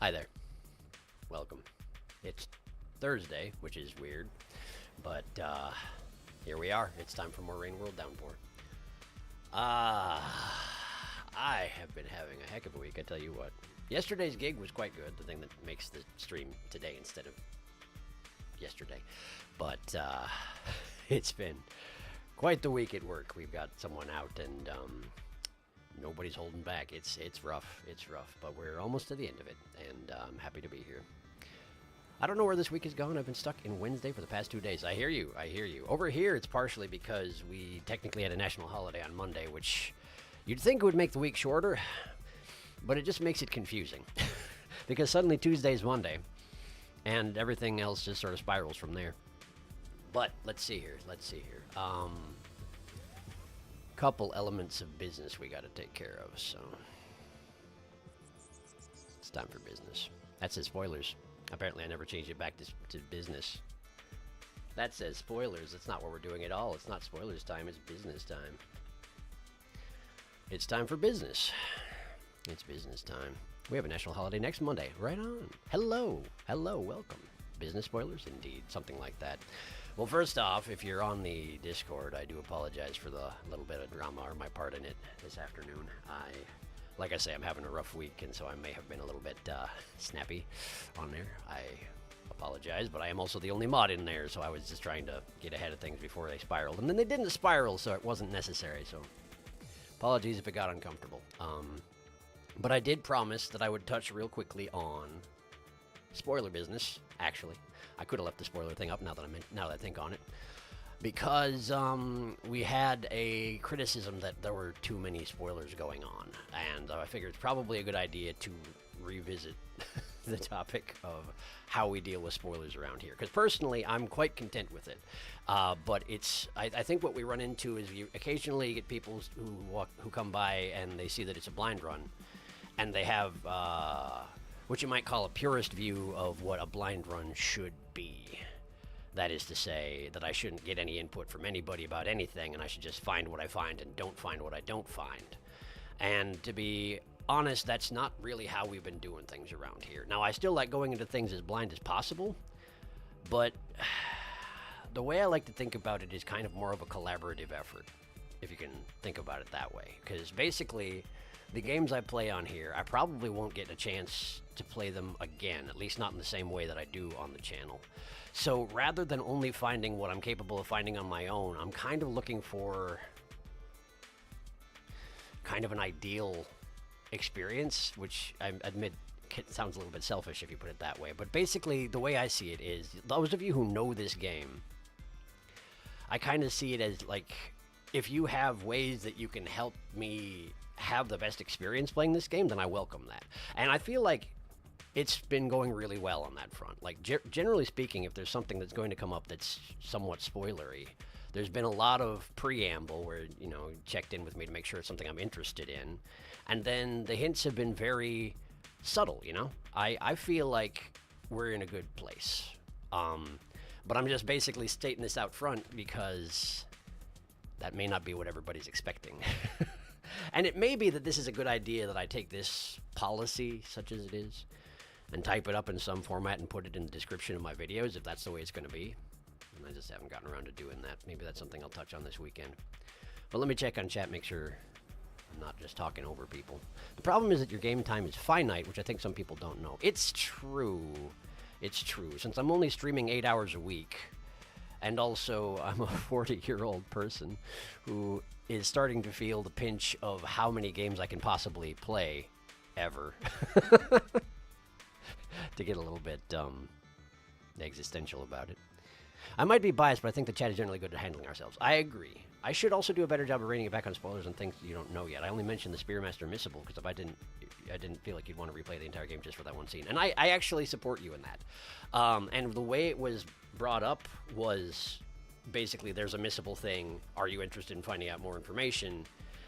Hi there. Welcome. It's Thursday, which is weird, but here we are. It's time for more Rain World Downpour. I have been having a heck of a week, I tell you what. Yesterday's gig was quite good, the thing that makes the stream today instead of yesterday. But it's been quite the week at work. We've got someone out and nobody's holding back. It's rough. It's rough, but we're almost to the end of it, and I'm happy to be here. I don't know where this week has gone. I've been stuck in Wednesday for the past 2 days. I hear you. I hear you. Over here, it's partially because we technically had a national holiday on Monday, which you'd think would make the week shorter, but it just makes it confusing because suddenly Tuesday is Monday, and everything else just sort of spirals from there. But let's see here. Couple elements of business we got to take care of, so it's time for business. That says spoilers. Apparently I never changed it back to business. That says spoilers. That's not what we're doing at all. It's not spoilers time, it's business time. It's time for business. It's business time. We have a national holiday next Monday. Right on. Hello, welcome. Business spoilers? Indeed, something like that. Well, first off, if you're on the Discord, I do apologize for the little bit of drama or my part in it this afternoon. Like I say, I'm having a rough week, and so I may have been a little bit snappy on there. I apologize, but I am also the only mod in there, so I was just trying to get ahead of things before they spiraled. And then they didn't spiral, so it wasn't necessary, so apologies if it got uncomfortable. But I did promise that I would touch real quickly on spoiler business, actually. I could have left the spoiler thing up now that I think on it, because we had a criticism that there were too many spoilers going on, and I figured it's probably a good idea to revisit the topic of how we deal with spoilers around here. Because personally, I'm quite content with it, but I think what we run into is you occasionally get people who come by and they see that it's a blind run, and they have what you might call a purist view of what a blind run should be. That is to say that I shouldn't get any input from anybody about anything, and I should just find what I find and don't find what I don't find. And to be honest, that's not really how we've been doing things around here. Now, I still like going into things as blind as possible, but the way I like to think about it is kind of more of a collaborative effort, if you can think about it that way. Because basically, the games I play on here, I probably won't get a chance to play them again, at least not in the same way that I do on the channel. So rather than only finding what I'm capable of finding on my own, I'm kind of looking for kind of an ideal experience, which I admit sounds a little bit selfish if you put it that way. But basically, the way I see it is, those of you who know this game, I kind of see it as like, if you have ways that you can help me have the best experience playing this game, then I welcome that. And I feel like it's been going really well on that front. Like, generally speaking, if there's something that's going to come up that's somewhat spoilery, there's been a lot of preamble where, you know, checked in with me to make sure it's something I'm interested in. And then the hints have been very subtle, you know? I feel like we're in a good place. But I'm just basically stating this out front because that may not be what everybody's expecting. And it may be that this is a good idea that I take this policy, such as it is, and type it up in some format and put it in the description of my videos, if that's the way it's going to be. And I just haven't gotten around to doing that. Maybe that's something I'll touch on this weekend. But let me check on chat, make sure I'm not just talking over people. The problem is that your game time is finite, which I think some people don't know. It's true. It's true. Since I'm only streaming 8 hours a week, and also I'm a 40-year-old person who is starting to feel the pinch of how many games I can possibly play ever. To get a little bit existential about it. I might be biased, but I think the chat is generally good at handling ourselves. I agree. I should also do a better job of reining it back on spoilers and things you don't know yet. I only mentioned the Spearmaster Missable because if I didn't feel like you'd want to replay the entire game just for that one scene. And I actually support you in that. And the way it was brought up was basically there's a missable thing. Are you interested in finding out more information?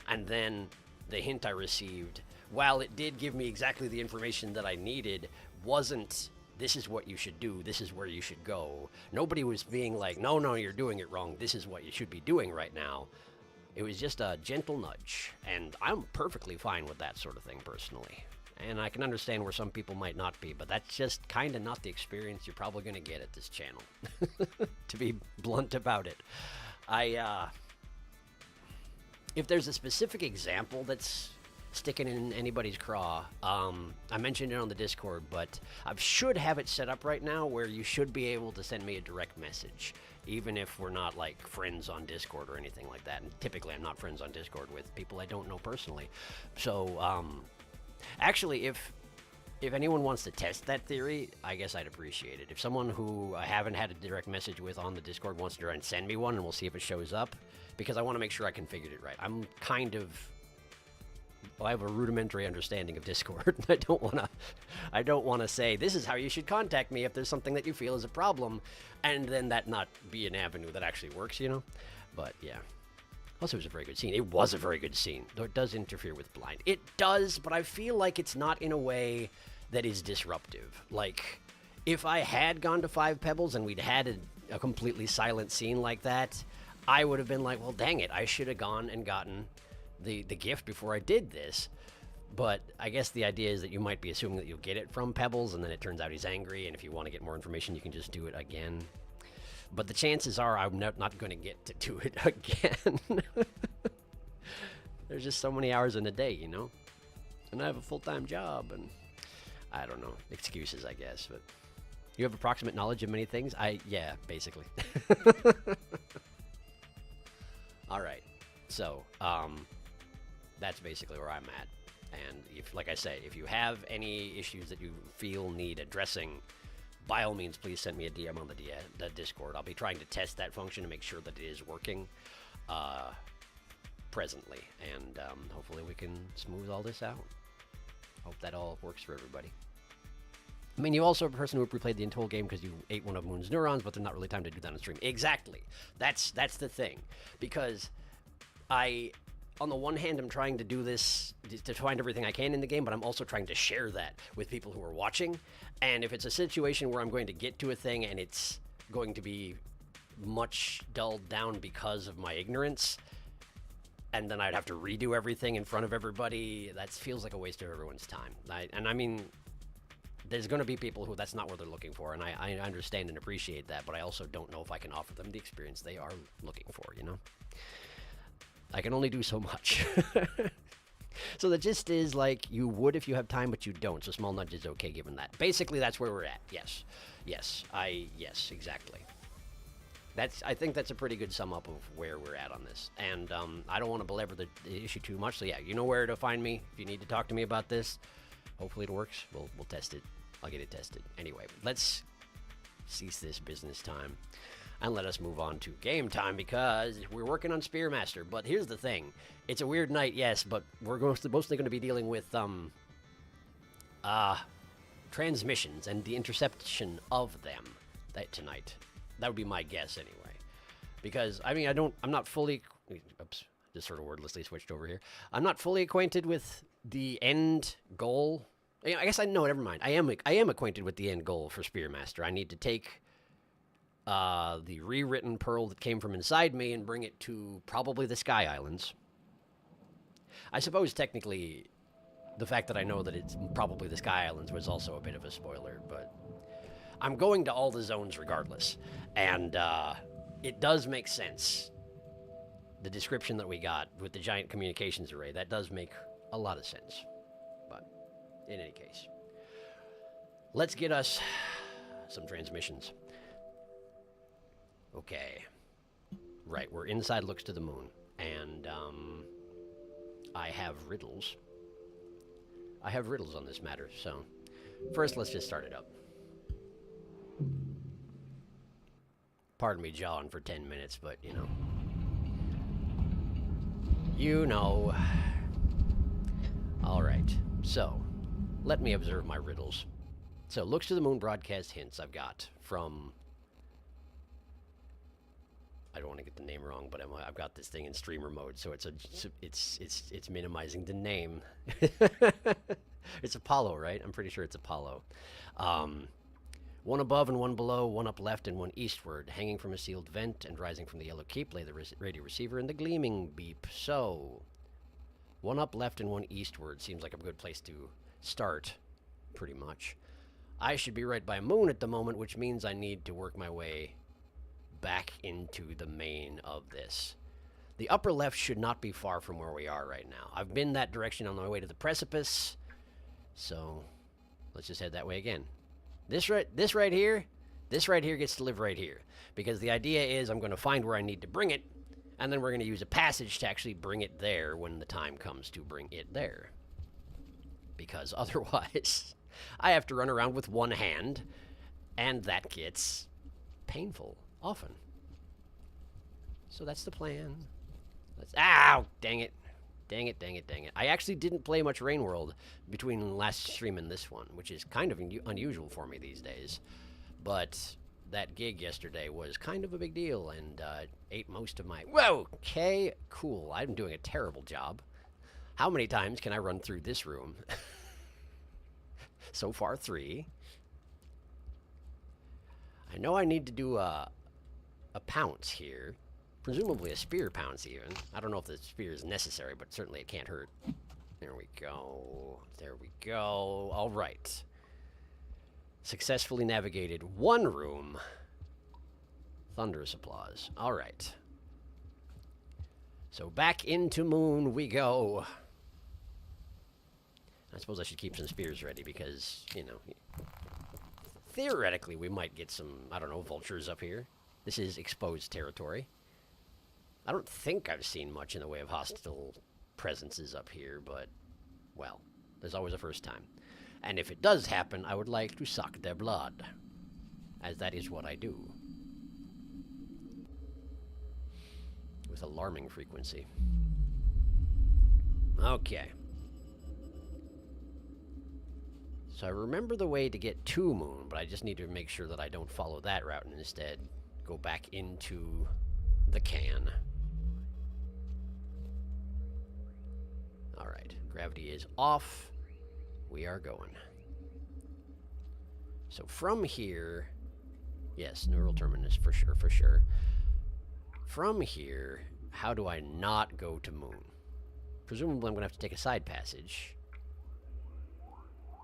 And then the hint I received, while it did give me exactly the information that I needed, wasn't this is what you should do, this is where you should go. Nobody was being like, no, you're doing it wrong, this is what you should be doing right now. It was just a gentle nudge, and I'm perfectly fine with that sort of thing personally. And I can understand where some people might not be, but that's just kind of not the experience you're probably going to get at this channel, to be blunt about it. If there's a specific example that's sticking in anybody's craw, I mentioned it on the Discord, but I should have it set up right now where you should be able to send me a direct message, even if we're not like friends on Discord or anything like that. And typically I'm not friends on Discord with people I don't know personally. So, actually, if anyone wants to test that theory, I guess I'd appreciate it. If someone who I haven't had a direct message with on the Discord wants to try and send me one, and we'll see if it shows up, because I want to make sure I configured it right. I have a rudimentary understanding of Discord. I don't want to say this is how you should contact me if there's something that you feel is a problem, and then that not be an avenue that actually works, you know? But yeah. Also, it was a very good scene. It was a very good scene, though it does interfere with blind. It does, but I feel like it's not in a way that is disruptive. Like, if I had gone to 5 Pebbles and we'd had a completely silent scene like that, I would have been like, well, dang it, I should have gone and gotten the gift before I did this. But I guess the idea is that you might be assuming that you'll get it from Pebbles, and then it turns out he's angry, and if you want to get more information, you can just do it again. But the chances are I'm not going to get to do it again. There's just so many hours in a day, you know? And I have a full-time job, and I don't know. Excuses, I guess. But you have approximate knowledge of many things? Yeah, basically. All right. So, that's basically where I'm at. And if, like I say, if you have any issues that you feel need addressing, by all means, please send me a DM on the Discord. I'll be trying to test that function to make sure that it is working presently. And hopefully we can smooth all this out. Hope that all works for everybody. I mean, you also have a person who replayed the entire game because you ate one of Moon's neurons, but there's not really time to do that on stream. Exactly. That's the thing. Because on the one hand, I'm trying to do this to find everything I can in the game, but I'm also trying to share that with people who are watching. And if it's a situation where I'm going to get to a thing and it's going to be much dulled down because of my ignorance, and then I'd have to redo everything in front of everybody, that feels like a waste of everyone's time. I mean, there's going to be people who that's not what they're looking for, and I understand and appreciate that, but I also don't know if I can offer them the experience they are looking for, you know? I can only do so much. So the gist is, like, you would if you have time, but you don't. So small nudge is okay given that. Basically, that's where we're at. Yes. Yes, exactly. I think that's a pretty good sum up of where we're at on this. And I don't want to belabor the issue too much. So yeah, you know where to find me if you need to talk to me about this. Hopefully it works. We'll test it. I'll get it tested. Anyway, let's cease this business time and let us move on to game time, because we're working on Spearmaster. But here's the thing. It's a weird night, yes, but we're mostly going to be dealing with transmissions and the interception of them tonight. That would be my guess anyway. Because, I mean, I'm not fully... Oops, just sort of wordlessly switched over here. I'm not fully acquainted with the end goal. I guess never mind. I am acquainted with the end goal for Spearmaster. I need to take the rewritten pearl that came from inside me and bring it to probably the Sky Islands. I suppose technically the fact that I know that it's probably the Sky Islands was also a bit of a spoiler, but I'm going to all the zones regardless. And it does make sense. The description that we got with the giant communications array, that does make a lot of sense. But in any case, let's get us some transmissions. Okay. Right, we're inside Looks to the Moon. And I have riddles. I have riddles on this matter, so first let's just start it up. Pardon me jawing for 10 minutes, but you know. You know. Alright, so let me observe my riddles. So, Looks to the Moon broadcast hints I've got from... I don't want to get the name wrong, but I've got this thing in streamer mode, so it's minimizing the name. It's Apollo, right? I'm pretty sure it's Apollo. One above and one below, one up left and one eastward, hanging from a sealed vent and rising from the yellow keep lay the radio receiver and the gleaming beep. So, one up left and one eastward seems like a good place to start, pretty much. I should be right by Moon at the moment, which means I need to work my way back into the main of this. The upper left should not be far from where we are right now. I've been that direction on my way to the precipice, so let's just head that way again. This right here gets to live right here, because the idea is I'm going to find where I need to bring it, and then we're going to use a passage to actually bring it there when the time comes to bring it there. Because otherwise, I have to run around with one hand, and that gets painful often. So that's the plan. Ow! Dang it. Dang it, dang it, dang it. I actually didn't play much Rain World between last stream and this one, which is kind of unusual for me these days. But that gig yesterday was kind of a big deal, and ate most of my... Whoa! Okay, cool. I'm doing a terrible job. How many times can I run through this room? So far, 3. I know I need to do a pounce here. Presumably a spear pounce, even. I don't know if the spear is necessary, but certainly it can't hurt. There we go. There we go. All right. Successfully navigated 1 room. Thunderous applause. All right. So back into Moon we go. I suppose I should keep some spears ready because, you know, theoretically we might get some, I don't know, vultures up here. This is exposed territory. I don't think I've seen much in the way of hostile presences up here, but, well, there's always a first time. And if it does happen, I would like to suck their blood, as that is what I do. With alarming frequency. Okay. So I remember the way to get to Moon, but I just need to make sure that I don't follow that route and instead go back into the can. Alright, gravity is off. We are going. So from here, yes, neural terminus for sure, for sure. From here, how do I not go to Moon? Presumably I'm going to have to take a side passage.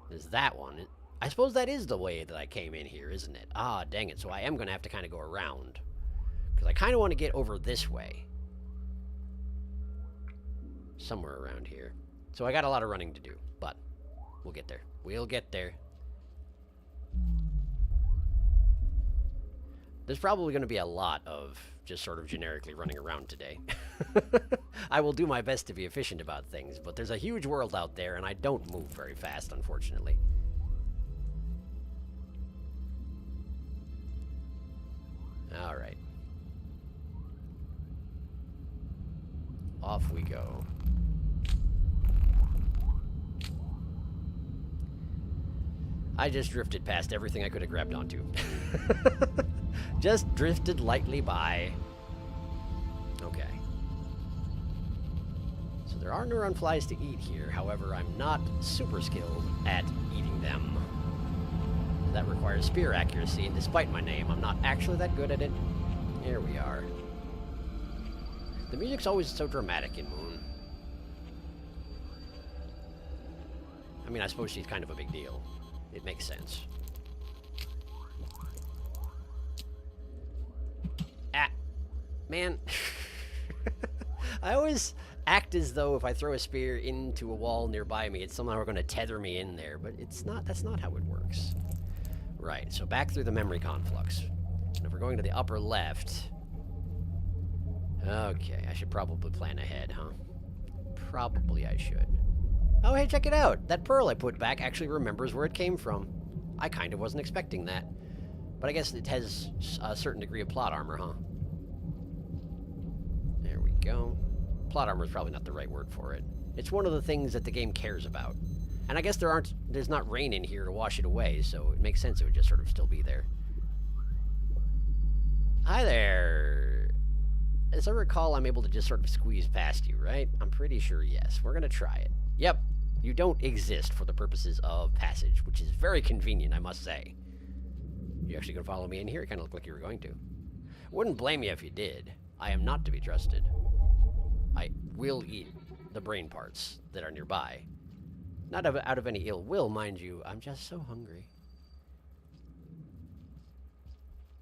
There's that one. I suppose that is the way that I came in here, isn't it? Ah, dang it. So I am going to have to kind of go around. Because I kind of want to get over this way. Somewhere around here. So I got a lot of running to do. But we'll get there. We'll get there. There's probably going to be a lot of just sort of generically running around today. I will do my best to be efficient about things, but there's a huge world out there, and I don't move very fast, unfortunately. All right. Off we go. I just drifted past everything I could have grabbed onto. Just drifted lightly by. Okay. So there are neuron flies to eat here. However, I'm not super skilled at eating them. That requires spear accuracy, and despite my name, I'm not actually that good at it. Here we are. The music's always so dramatic in Moon. I mean, I suppose she's kind of a big deal. It makes sense. Ah, man. I always act as though if I throw a spear into a wall nearby me, it's somehow going to tether me in there, but it's not. That's not how it works. Right, so back through the memory conflux. And if we're going to the upper left... Okay, I should probably plan ahead, huh? Probably I should. Oh, hey, check it out! That pearl I put back actually remembers where it came from. I kind of wasn't expecting that. But I guess it has a certain degree of plot armor, huh? There we go. Plot armor is probably not the right word for it. It's one of the things that the game cares about. And I guess there's not rain in here to wash it away, so it makes sense it would just sort of still be there. Hi there! As I recall, I'm able to just sort of squeeze past you, right? I'm pretty sure yes. We're gonna try it. Yep, you don't exist for the purposes of passage, which is very convenient, I must say. You actually gonna follow me in here? It kind of looked like you were going to. Wouldn't blame you if you did. I am not to be trusted. I will eat the brain parts that are nearby. Not out of any ill will, mind you. I'm just so hungry.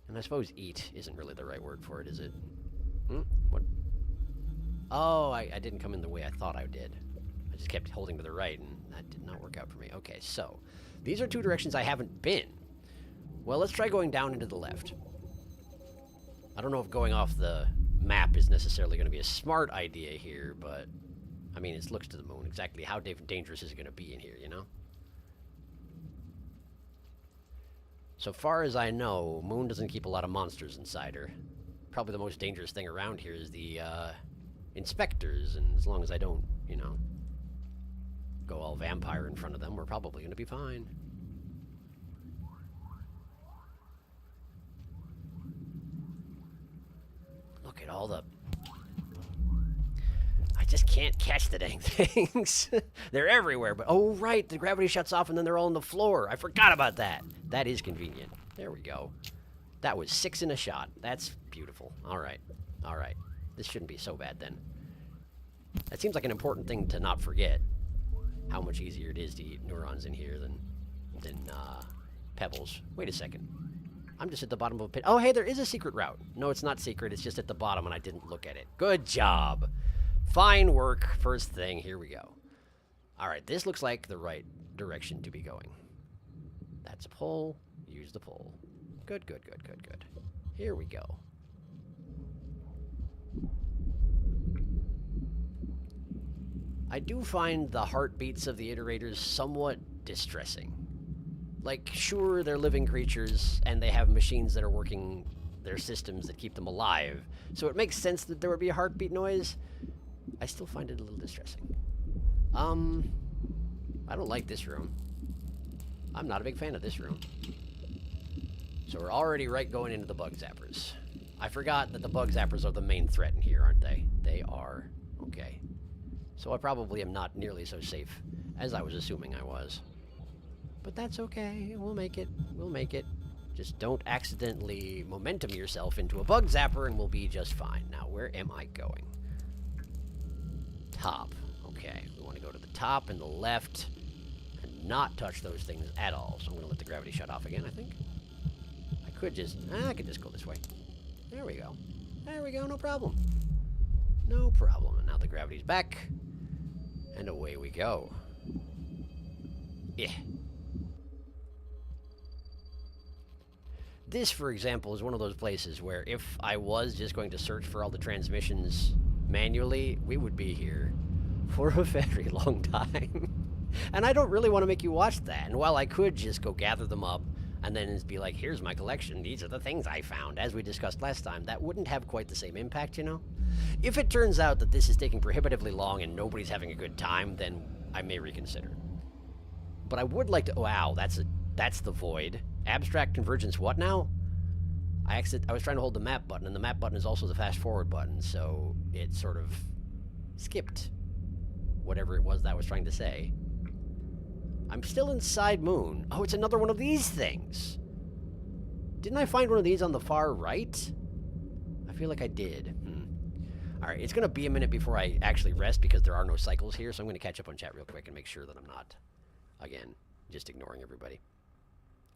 And I suppose eat isn't really the right word for it, is it? What? Oh, I didn't come in the way I thought I did. I just kept holding to the right, and that did not work out for me. Okay, so these are two directions I haven't been. Well, let's try going down into the left. I don't know if going off the map is necessarily going to be a smart idea here, but I mean, it looks to the moon. Exactly how dangerous is it going to be in here, you know? So far as I know, Moon doesn't keep a lot of monsters inside her. Probably the most dangerous thing around here is the inspectors, and as long as I don't, you know, go all vampire in front of them, we're probably going to be fine. Look at all the... I just can't catch the dang things. They're everywhere, but... Oh, right, the gravity shuts off and then they're all on the floor. I forgot about that. That is convenient. There we go. That was 6 in a shot. That's beautiful. All right. All right. This shouldn't be so bad then. That seems like an important thing to not forget. How much easier it is to eat neurons in here than pebbles. Wait a second. I'm just at the bottom of a pit. Oh, hey, there is a secret route. No, it's not secret. It's just at the bottom, and I didn't look at it. Good job. Fine work. First thing. Here we go. All right, this looks like the right direction to be going. That's a pull. Use the pull. Good, good, good, good, good. Here we go. I do find the heartbeats of the iterators somewhat distressing. Like, sure, they're living creatures, and they have machines that are working their systems that keep them alive, so it makes sense that there would be a heartbeat noise. I still find it a little distressing. I don't like this room. I'm not a big fan of this room. So we're already right going into the bug zappers. I forgot that the bug zappers are the main threat in here, aren't they? They are. Okay. So I probably am not nearly so safe as I was assuming I was. But that's okay. We'll make it. We'll make it. Just don't accidentally momentum yourself into a bug zapper and we'll be just fine. Now, where am I going? Top. Okay. We want to go to the top and the left and not touch those things at all. So I'm going to let the gravity shut off again, I think. I could just go this way. There we go. There we go. No problem. No problem. And now the gravity's back. And away we go. Yeah. This, for example, is one of those places where if I was just going to search for all the transmissions manually, we would be here for a very long time. And I don't really want to make you watch that. And while I could just go gather them up and then be like, here's my collection, these are the things I found, as we discussed last time, that wouldn't have quite the same impact, you know? If it turns out that this is taking prohibitively long and nobody's having a good time, then I may reconsider. But I would like to... Wow, that's the void. Abstract convergence what now? I was trying to hold the map button, and the map button is also the fast forward button, so it sort of skipped whatever it was that I was trying to say. I'm still inside Moon. Oh, it's another one of these things. Didn't I find one of these on the far right? I feel like I did. Alright, it's going to be a minute before I actually rest because there are no cycles here, so I'm going to catch up on chat real quick and make sure that I'm not, again, just ignoring everybody.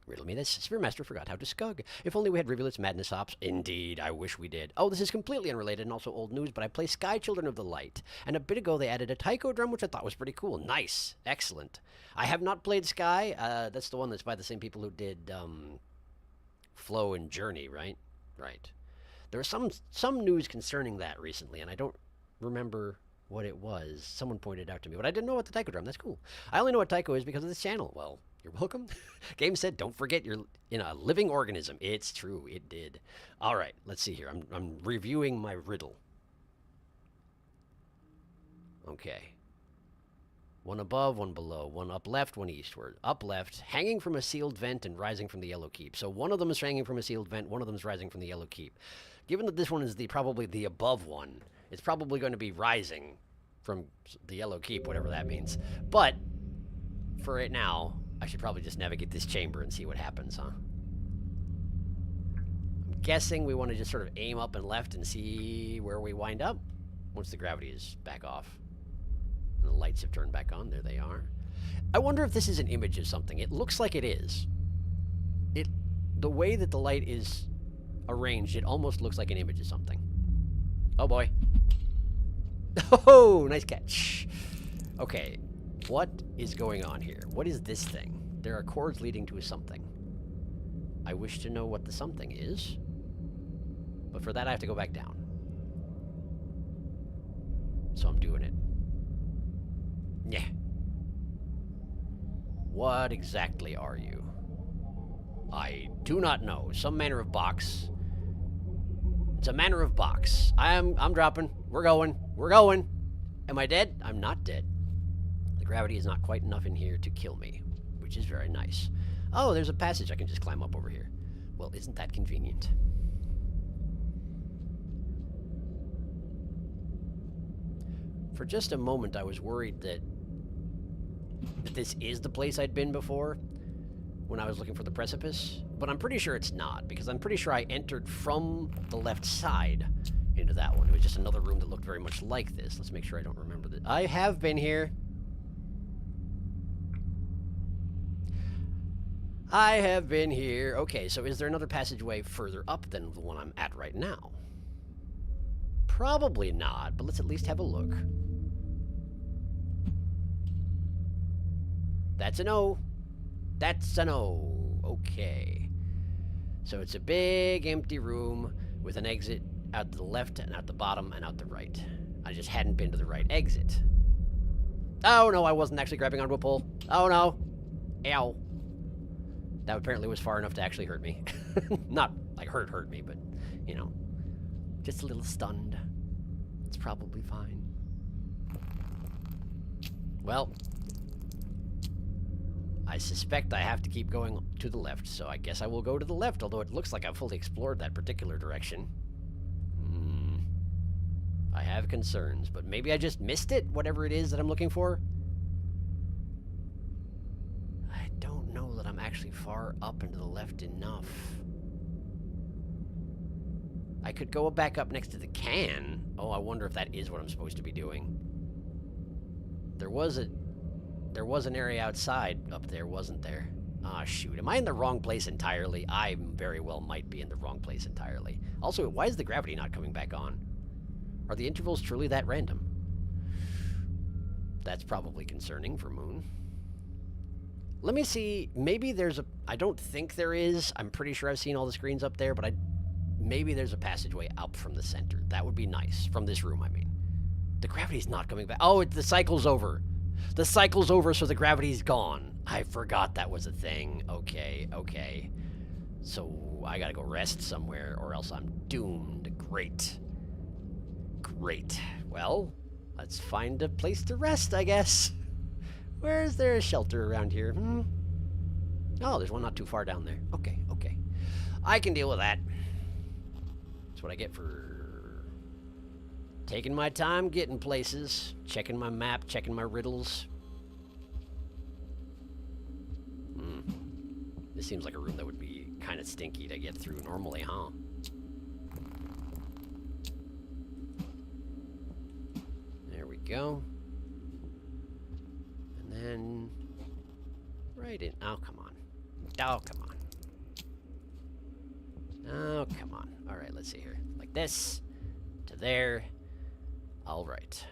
Riddle me this. Spearmaster forgot how to scug. If only we had rivulets, madness hops. Indeed, I wish we did. Oh, this is completely unrelated and also old news, but I play Sky Children of the Light. And a bit ago, they added a taiko drum, which I thought was pretty cool. Nice. Excellent. I have not played Sky. That's the one that's by the same people who did Flow and Journey, right? Right. There was some news concerning that recently, and I don't remember what it was. Someone pointed it out to me, but I didn't know what the taiko drum. That's cool. I only know what taiko is because of this channel. Well, you're welcome. Game said, don't forget you're in a living organism. It's true. It did. All right. Let's see here. I'm reviewing my riddle. Okay. One above, one below. One up left, one eastward. Up left, hanging from a sealed vent and rising from the yellow keep. So one of them is hanging from a sealed vent. One of them is rising from the yellow keep. Given that this one is probably the above one, it's probably going to be rising from the yellow keep, whatever that means. But for right now, I should probably just navigate this chamber and see what happens, huh? I'm guessing we want to just sort of aim up and left and see where we wind up once the gravity is back off. And the lights have turned back on. There they are. I wonder if this is an image of something. It looks like it is. The way that the light is arranged, it almost looks like an image of something. Oh boy. Oh, nice catch. Okay, what is going on here? What is this thing? There are cords leading to something. I wish to know what the something is, but for that I have to go back down. So I'm doing it. Yeah. What exactly are you? I do not know. Some manner of box. It's a manner of box. I'm dropping. We're going. We're going. Am I dead? I'm not dead. The gravity is not quite enough in here to kill me, which is very nice. Oh, there's a passage I can just climb up over here. Well, isn't that convenient? For just a moment, I was worried that this is the place I'd been before when I was looking for the precipice, but I'm pretty sure it's not, because I'm pretty sure I entered from the left side into that one. It was just another room that looked very much like this. Let's make sure I don't remember that. I have been here. I have been here. Okay, so is there another passageway further up than the one I'm at right now? Probably not, but let's at least have a look. That's a no. That's a no. Okay. So it's a big empty room with an exit out to the left and out the bottom and out the right. I just hadn't been to the right exit. Oh no, I wasn't actually grabbing onto a pole. Oh no. Ow. That apparently was far enough to actually hurt me. Not like hurt me, but, you know, just a little stunned. It's probably fine. Well, I suspect I have to keep going to the left, so I guess I will go to the left, although it looks like I've fully explored that particular direction. I have concerns, but maybe I just missed it, whatever it is that I'm looking for. I don't know that I'm actually far up and to the left enough. I could go back up next to the can. Oh, I wonder if that is what I'm supposed to be doing. There was an area outside up there, wasn't there? Ah, shoot. Am I in the wrong place entirely? I very well might be in the wrong place entirely. Also, why is the gravity not coming back on? Are the intervals truly that random? That's probably concerning for Moon. Let me see. Maybe there's a... I don't think there is. I'm pretty sure I've seen all the screens up there, but maybe there's a passageway up from the center. That would be nice. From this room, I mean. The gravity's not coming back. Oh, the cycle's over. The cycle's over, so the gravity's gone. I forgot that was a thing. Okay, okay. So I gotta go rest somewhere, or else I'm doomed. Great. Great. Well, let's find a place to rest, I guess. Where is there a shelter around here? Oh, there's one not too far down there. Okay, okay. I can deal with that. That's what I get for taking my time getting places, checking my map, checking my riddles. This seems like a room that would be kind of stinky to get through normally, huh? There we go. And then right in. Oh, come on. Oh, come on. Oh, come on. All right, let's see here. Like this to there. All right.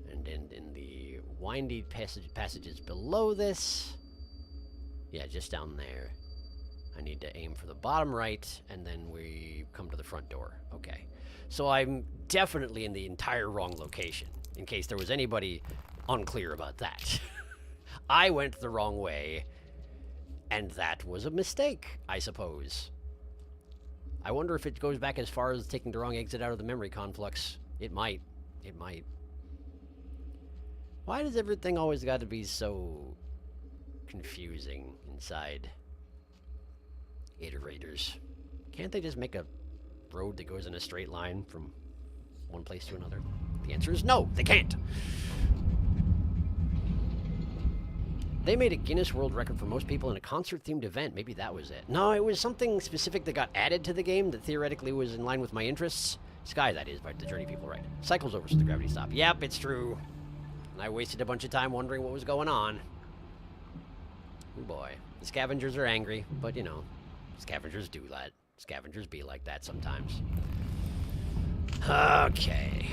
And in the windy passages below this. Yeah, just down there. I need to aim for the bottom right, and then we come to the front door. Okay. So I'm definitely in the entire wrong location, in case there was anybody unclear about that. I went the wrong way, and that was a mistake, I suppose. I wonder if it goes back as far as taking the wrong exit out of the memory conflux. It might. It might. Why does everything always got to be so confusing inside iterators? Can't they just make a road that goes in a straight line from one place to another? The answer is no, they can't. They made a Guinness World Record for most people in a concert-themed event. Maybe that was it. No, it was something specific that got added to the game that theoretically was in line with my interests. Sky, that is, by the Journey people, right? Cycle's over, so the gravity stopped. Yep, it's true. And I wasted a bunch of time wondering what was going on. Oh boy. The scavengers are angry, but you know, scavengers do that. Scavengers be like that sometimes. Okay.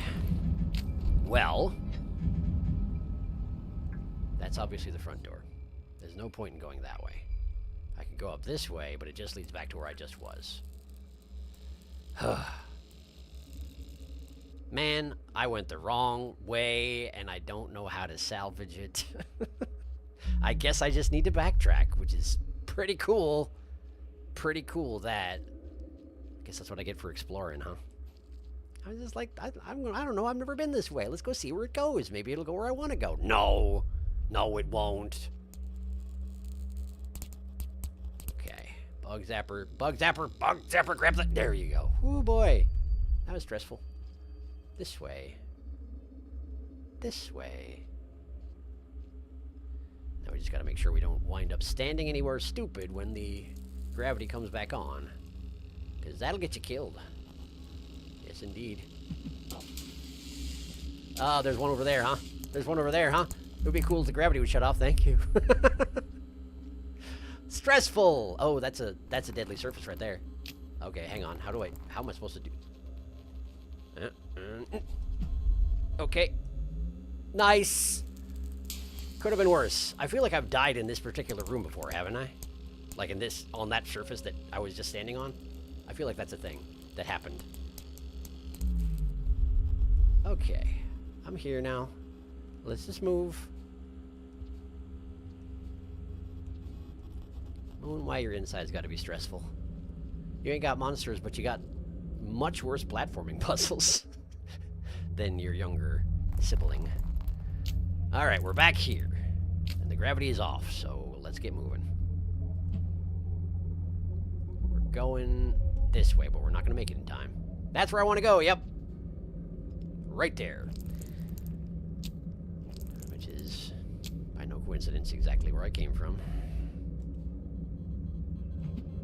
Well, that's obviously the front door. There's no point in going that way. I could go up this way, but it just leads back to where I just was. Man, I went the wrong way, and I don't know how to salvage it. I guess I just need to backtrack, which is pretty cool. Pretty cool that. I guess that's what I get for exploring, huh? I was just like, I don't know, I've never been this way. Let's go see where it goes. Maybe it'll go where I want to go. No. No, it won't. Okay. Bug zapper, bug zapper, bug zapper, grab the... There you go. Oh boy. That was stressful. This way. This way. Now we just gotta make sure we don't wind up standing anywhere stupid when the gravity comes back on. Because that'll get you killed. Yes, indeed. Oh, there's one over there, huh? There's one over there, huh? It would be cool if the gravity would shut off, thank you. Stressful! Oh, that's a deadly surface right there. Okay, hang on. How am I supposed to do... Okay. Nice! Could have been worse. I feel like I've died in this particular room before, haven't I? Like in this, on that surface that I was just standing on? I feel like that's a thing that happened. Okay. I'm here now. Let's just move. Knowing why you're inside's got to be stressful. You ain't got monsters, but you got much worse platforming puzzles than your younger sibling. Alright, we're back here. And the gravity is off, so let's get moving. We're going this way, but we're not going to make it in time. That's where I want to go, yep. Right there. Which is, by no coincidence, exactly where I came from.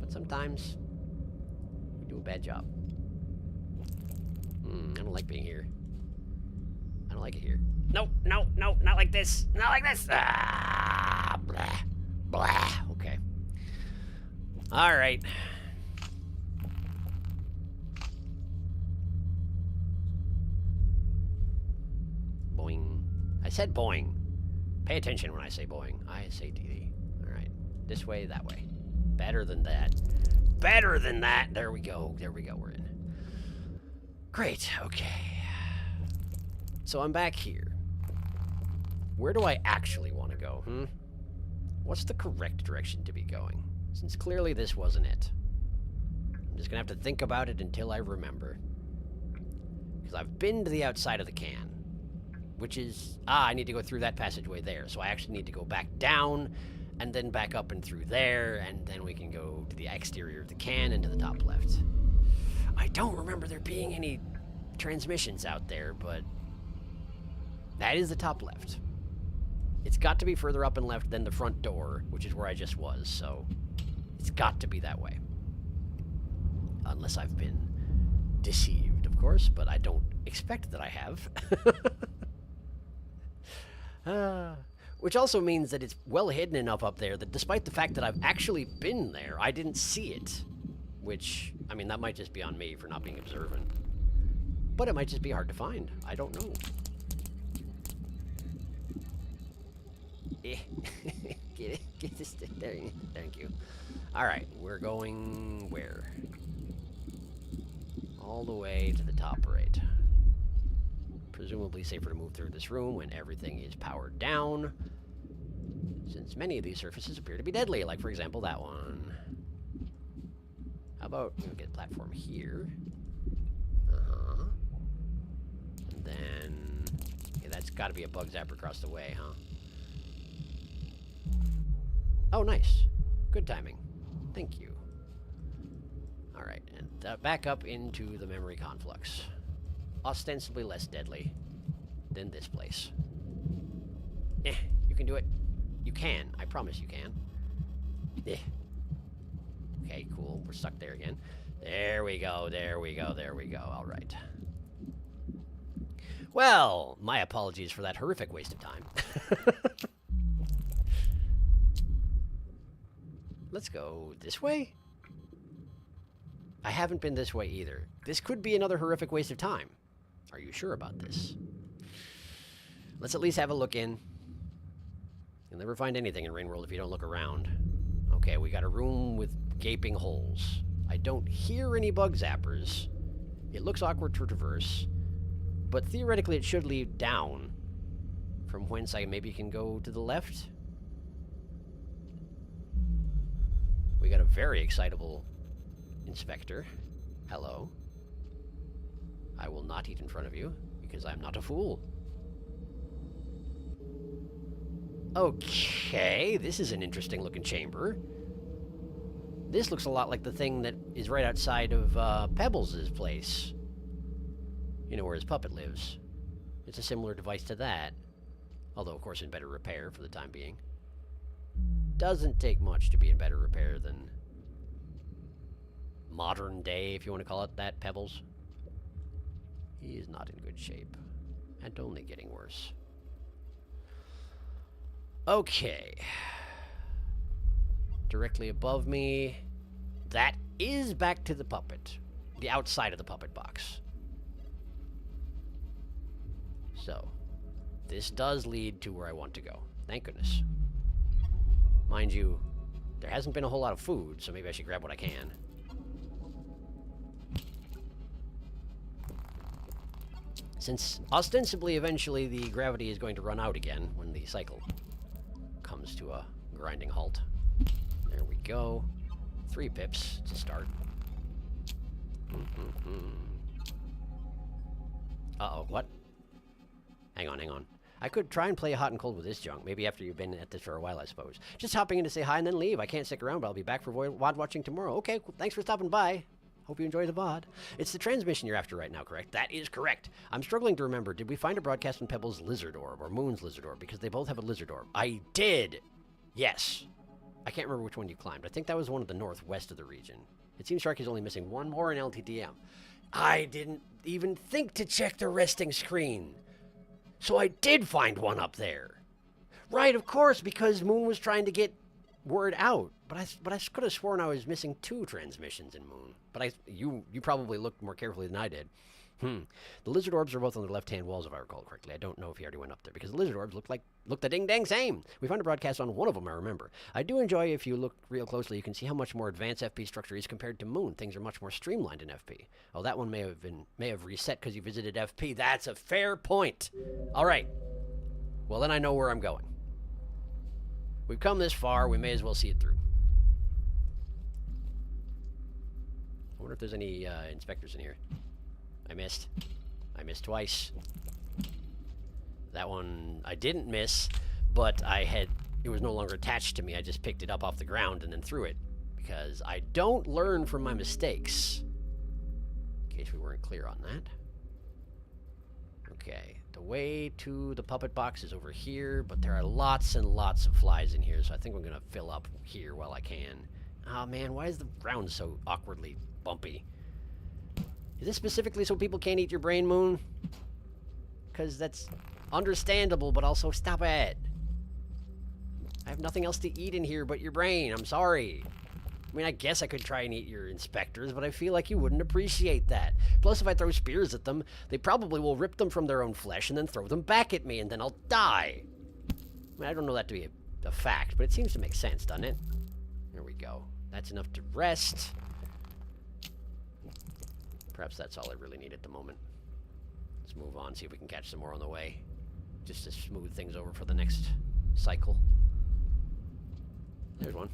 But sometimes, we do a bad job. I don't like being here. I don't like it here. No, no, no, not like this. Not like this. Ah, blah, blah. Okay. All right. Boing. I said boing. Pay attention when I say boing. I say DD. All right. This way, that way. Better than that. Better than that. There we go. There we go. We're in. Great. Okay. So I'm back here. Where do I actually want to go, What's the correct direction to be going? Since clearly this wasn't it. I'm just going to have to think about it until I remember. Because I've been to the outside of the can. Which is... I need to go through that passageway there. So I actually need to go back down, and then back up and through there, and then we can go to the exterior of the can and to the top left. I don't remember there being any transmissions out there, but... that is the top left. It's got to be further up and left than the front door, which is where I just was, so... it's got to be that way. Unless I've been deceived, of course, but I don't expect that I have. Which also means that it's well hidden enough up there that despite the fact that I've actually been there, I didn't see it. Which, I mean, that might just be on me for not being observant. But it might just be hard to find. I don't know. Get it? Get this thing there. Thank you. Alright, we're going where? All the way to the top right. Presumably safer to move through this room when everything is powered down, since many of these surfaces appear to be deadly, like for example that one. How about we'll get a platform here? And then, yeah, that's got to be a bug zapper across the way, huh? Oh, nice. Good timing. Thank you. All right, and back up into the memory conflux. Ostensibly less deadly than this place. You can do it. You can. I promise you can. Okay, cool. We're stuck there again. There we go. There we go. There we go. All right. Well, my apologies for that horrific waste of time. Let's go this way? I haven't been this way either. This could be another horrific waste of time. Are you sure about this? Let's at least have a look in. You'll never find anything in Rain World if you don't look around. Okay, we got a room with gaping holes. I don't hear any bug zappers. It looks awkward to traverse. But theoretically it should lead down. From whence I maybe can go to the left. We got a very excitable inspector. Hello. I will not eat in front of you, because I'm not a fool. Okay, this is an interesting looking chamber. This looks a lot like the thing that is right outside of Pebbles' place. You know, where his puppet lives. It's a similar device to that. Although, of course, in better repair for the time being. Doesn't take much to be in better repair than modern day, if you want to call it that, Pebbles. He is not in good shape. And only getting worse. Okay. Directly above me. That is back to the puppet. The outside of the puppet box. So, this does lead to where I want to go. Thank goodness. Mind you, there hasn't been a whole lot of food, so maybe I should grab what I can. Since, ostensibly, eventually the gravity is going to run out again when the cycle comes to a grinding halt. There we go. 3 pips to start. Uh-oh, what? Hang on, hang on. I could try and play hot and cold with this junk. Maybe after you've been at this for a while, I suppose. Just hopping in to say hi and then leave. I can't stick around, but I'll be back for VOD watching tomorrow. Okay, cool. Thanks for stopping by. Hope you enjoy the VOD. It's the transmission you're after right now, correct? That is correct. I'm struggling to remember. Did we find a broadcast on Pebbles' Lizard Orb or Moon's Lizard Orb? Because they both have a Lizard Orb. I did. Yes. I can't remember which one you climbed. I think that was one of the northwest of the region. It seems Sharky's only missing one more in LTDM. I didn't even think to check the resting screen. So I did find one up there. Right, of course, because Moon was trying to get word out. But I could have sworn I was missing 2 transmissions in Moon. But you probably looked more carefully than I did. The lizard orbs are both on the left-hand walls, if I recall correctly. I don't know if he already went up there, because the lizard orbs look the ding-dang same. We found a broadcast on one of them, I remember. I do enjoy, if you look real closely, you can see how much more advanced FP structure is compared to Moon. Things are much more streamlined in FP. Oh, that one may have reset because you visited FP. That's a fair point. All right. Well, then I know where I'm going. We've come this far. We may as well see it through. I wonder if there's any inspectors in here. I missed. I missed twice. That one I didn't miss, but it was no longer attached to me. I just picked it up off the ground and then threw it. Because I don't learn from my mistakes. In case we weren't clear on that. Okay. The way to the puppet box is over here, but there are lots and lots of flies in here, so I think I'm going to fill up here while I can. Oh man, why is the ground so awkwardly bumpy? Is this specifically so people can't eat your brain, Moon? Because that's understandable, but also stop it. I have nothing else to eat in here but your brain. I'm sorry. I mean, I guess I could try and eat your inspectors, but I feel like you wouldn't appreciate that. Plus, if I throw spears at them, they probably will rip them from their own flesh and then throw them back at me, and then I'll die. I mean, I don't know that to be a fact, but it seems to make sense, doesn't it? There we go. That's enough to rest. Perhaps that's all I really need at the moment. Let's move on, see if we can catch some more on the way. Just to smooth things over for the next cycle. There's one.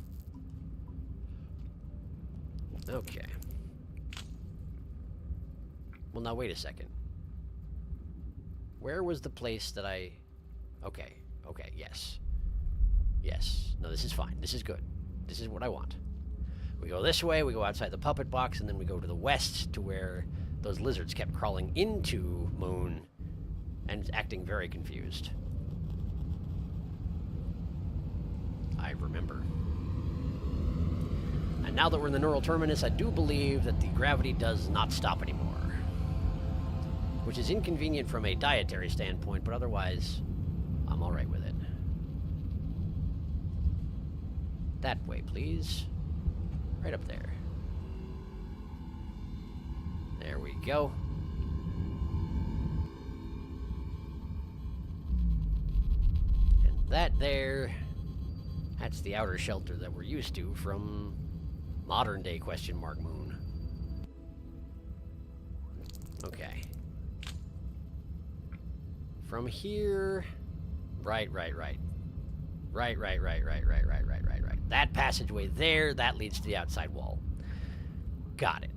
Okay. Well, now wait a second. Where was the place that I... Okay, yes. Yes. No, this is fine. This is good. This is what I want. We go this way, we go outside the puppet box, and then we go to the west to where those lizards kept crawling into Moon and acting very confused. I remember. And now that we're in the neural terminus, I do believe that the gravity does not stop anymore. which is inconvenient from a dietary standpoint, but otherwise, I'm alright with it. That way, please. Right up there. There we go. And that there, that's the outer shelter that we're used to from modern day question mark moon. Okay. From here, right. That passageway there, that leads to the outside wall. Got it.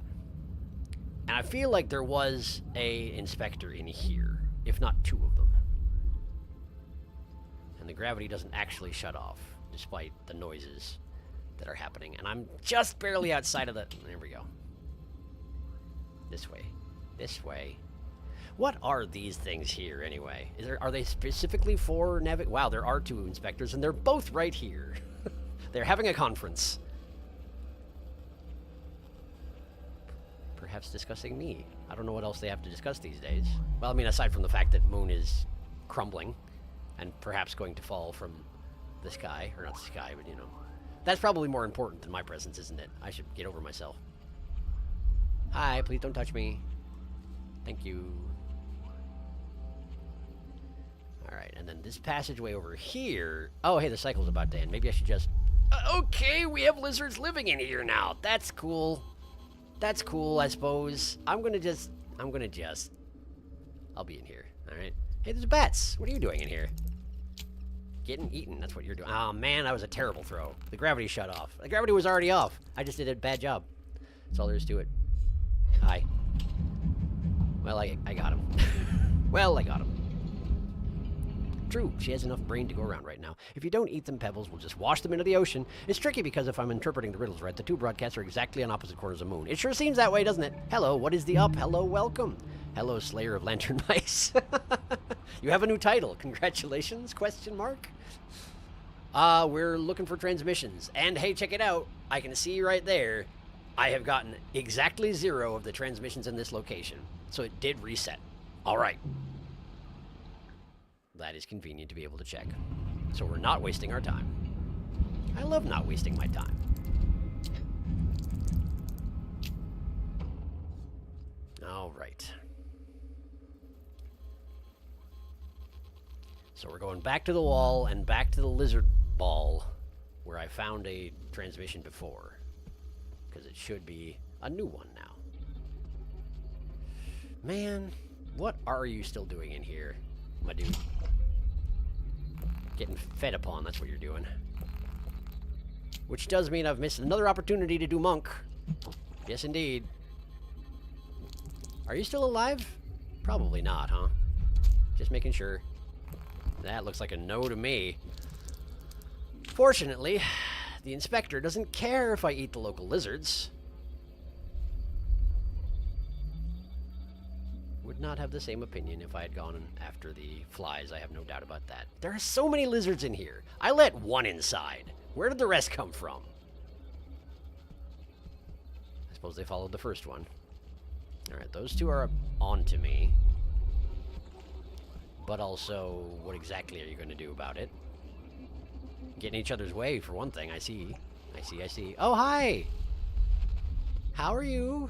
And I feel like there was a inspector in here, if not two of them. And the gravity doesn't actually shut off, despite the noises that are happening. And I'm just barely outside of the... There we go. This way. This way. What are these things here, anyway? Are they specifically for Wow, there are two inspectors, and they're both right here. They're having a conference. Perhaps discussing me. I don't know what else they have to discuss these days. Well, I mean, aside from the fact that Moon is crumbling, and perhaps going to fall from the sky. Or not the sky, but, you know. That's probably more important than my presence, isn't it? I should get over myself. Hi, please don't touch me. Thank you. Alright, and then this passageway over here... Oh, hey, the cycle's about to end. Maybe I should just... Okay, we have lizards living in here now. That's cool. That's cool, I suppose. I'll be in here, alright? Hey, there's bats. What are you doing in here? Getting eaten, that's what you're doing. Oh, man, that was a terrible throw. The gravity shut off. The gravity was already off. I just did a bad job. That's all there is to it. Hi. Well, I got him. Well, I got him. True, she has enough brain to go around right now. If you don't eat them, Pebbles will just wash them into the ocean. It's tricky because if I'm interpreting the riddles right, the two broadcasts are exactly on opposite corners of the moon. It sure seems that way, doesn't it? Hello, what is the up? Hello, welcome. Hello, Slayer of Lantern Mice. You have a new title. Congratulations, question mark. We're looking for transmissions. And hey, check it out. I can see right there, I have gotten exactly 0 of the transmissions in this location. So it did reset. All right. That is convenient to be able to check. So we're not wasting our time. I love not wasting my time. All right. So we're going back to the wall and back to the lizard ball where I found a transmission before. Because it should be a new one now. Man, what are you still doing in here, my dude? Getting fed upon, that's what you're doing. Which does mean I've missed another opportunity to do Monk. Yes, indeed. Are you still alive? Probably not, huh? Just making sure. That looks like a no to me. Fortunately, the inspector doesn't care if I eat the local lizards. Would not have the same opinion if I had gone after the flies. I have no doubt about that. There are so many lizards in here. I let one inside. Where did the rest come from? I suppose they followed the first one. Alright, those two are on to me. But also, what exactly are you going to do about it? Get in each other's way, for one thing. I see. Oh, hi! How are you?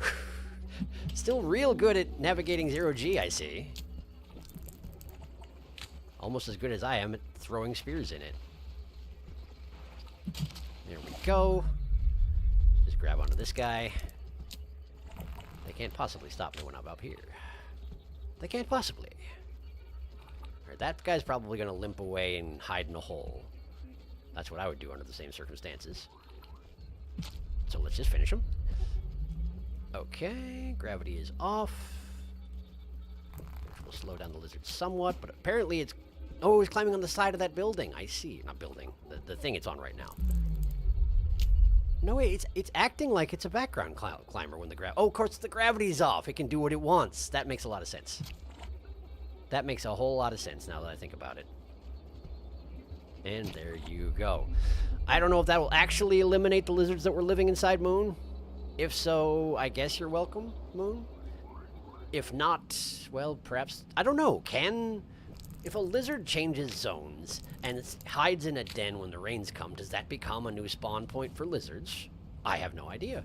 Still real good at navigating 0G, I see. Almost as good as I am at throwing spears in it. There we go. Just grab onto this guy. They can't possibly stop me when I'm up here. They can't possibly. Alright, that guy's probably going to limp away and hide in a hole. That's what I would do under the same circumstances. So let's just finish him. Okay, gravity is off. Which will slow down the lizard somewhat, but apparently it's... Oh, it's climbing on the side of that building. I see. Not building. The thing it's on right now. No, wait, it's acting like it's a background climber when the Oh, of course, the gravity's off. It can do what it wants. That makes a lot of sense. That makes a whole lot of sense now that I think about it. And there you go. I don't know if that will actually eliminate the lizards that were living inside Moon. If so, I guess you're welcome, Moon. If not, well, perhaps... I don't know. If a lizard changes zones and hides in a den when the rains come, does that become a new spawn point for lizards? I have no idea.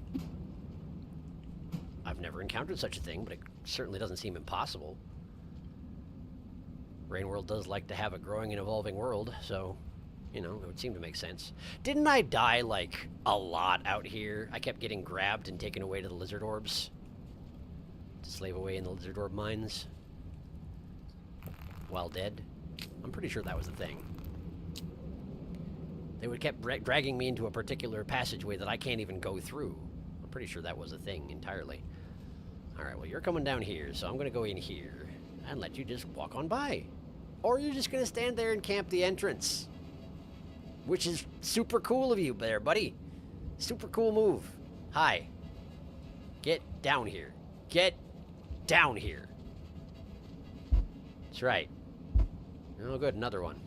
I've never encountered such a thing, but it certainly doesn't seem impossible. Rain World does like to have a growing and evolving world, so, you know, it would seem to make sense. Didn't I die, like, a lot out here? I kept getting grabbed and taken away to the lizard orbs. To slave away in the lizard orb mines. While dead. I'm pretty sure that was the thing. They would kept dragging me into a particular passageway that I can't even go through. I'm pretty sure that was a thing entirely. Alright, well, you're coming down here, so I'm going to go in here and let you just walk on by. Or you're just going to stand there and camp the entrance. Which is super cool of you there, buddy. Super cool move. Hi. Get down here. Get down here. That's right. Oh, good, another one.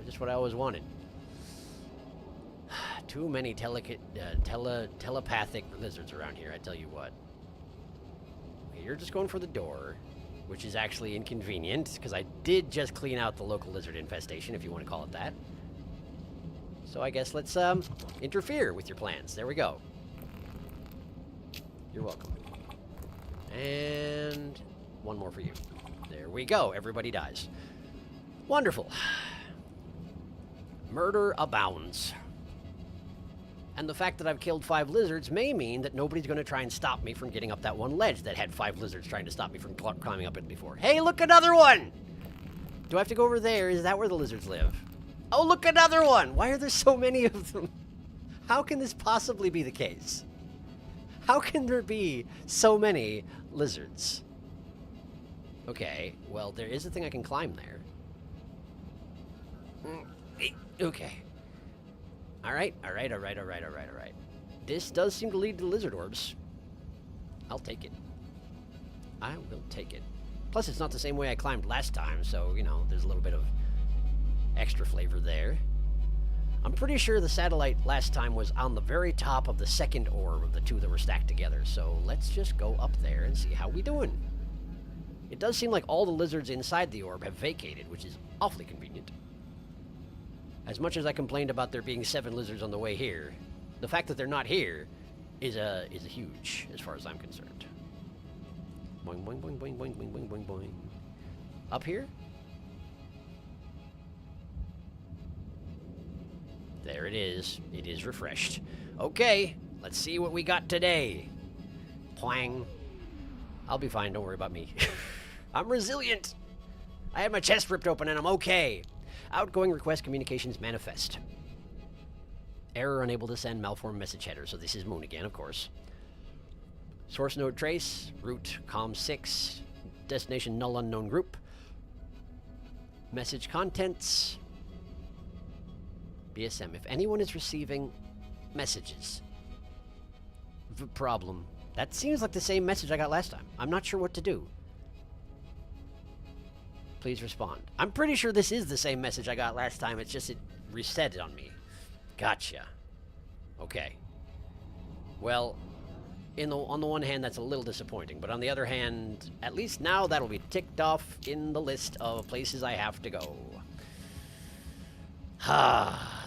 Just what I always wanted. Too many telepathic lizards around here, I tell you what. Okay, you're just going for the door, which is actually inconvenient, because I did just clean out the local lizard infestation, if you want to call it that. So I guess let's interfere with your plans. There we go. You're welcome. And one more for you. There we go. Everybody dies. Wonderful. Murder abounds. And the fact that I've killed 5 lizards may mean that nobody's going to try and stop me from getting up that one ledge that had 5 lizards trying to stop me from climbing up it before. Hey, look, another one! Do I have to go over there? Is that where the lizards live? Oh, look, another one! Why are there so many of them? How can this possibly be the case? How can there be so many lizards? Okay, well, there is a thing I can climb there. Okay. Alright. This does seem to lead to lizard orbs. I'll take it. I will take it. Plus, it's not the same way I climbed last time, so, you know, there's a little bit of extra flavor there. I'm pretty sure the satellite last time was on the very top of the second orb of the 2 that were stacked together, so let's just go up there and see how we doing. It does seem like all the lizards inside the orb have vacated, which is awfully convenient. As much as I complained about there being 7 lizards on the way here, the fact that they're not here is a huge, as far as I'm concerned. Boing, boing, boing, boing, boing, boing, boing, boing, boing. Up here? There it is. It is refreshed. Okay, let's see what we got today. Pwang. I'll be fine, don't worry about me. I'm resilient. I had my chest ripped open and I'm okay. Outgoing request communications manifest. Error unable to send malformed message header. So this is Moon again, of course. Source node trace. Route com6. Destination null unknown group. Message contents. BSM. If anyone is receiving messages. Problem. That seems like the same message I got last time. I'm not sure what to do. Please respond. I'm pretty sure this is the same message I got last time. It's just it reset it on me. Gotcha. Okay. Well, on the one hand, that's a little disappointing. But on the other hand, at least now that'll be ticked off in the list of places I have to go.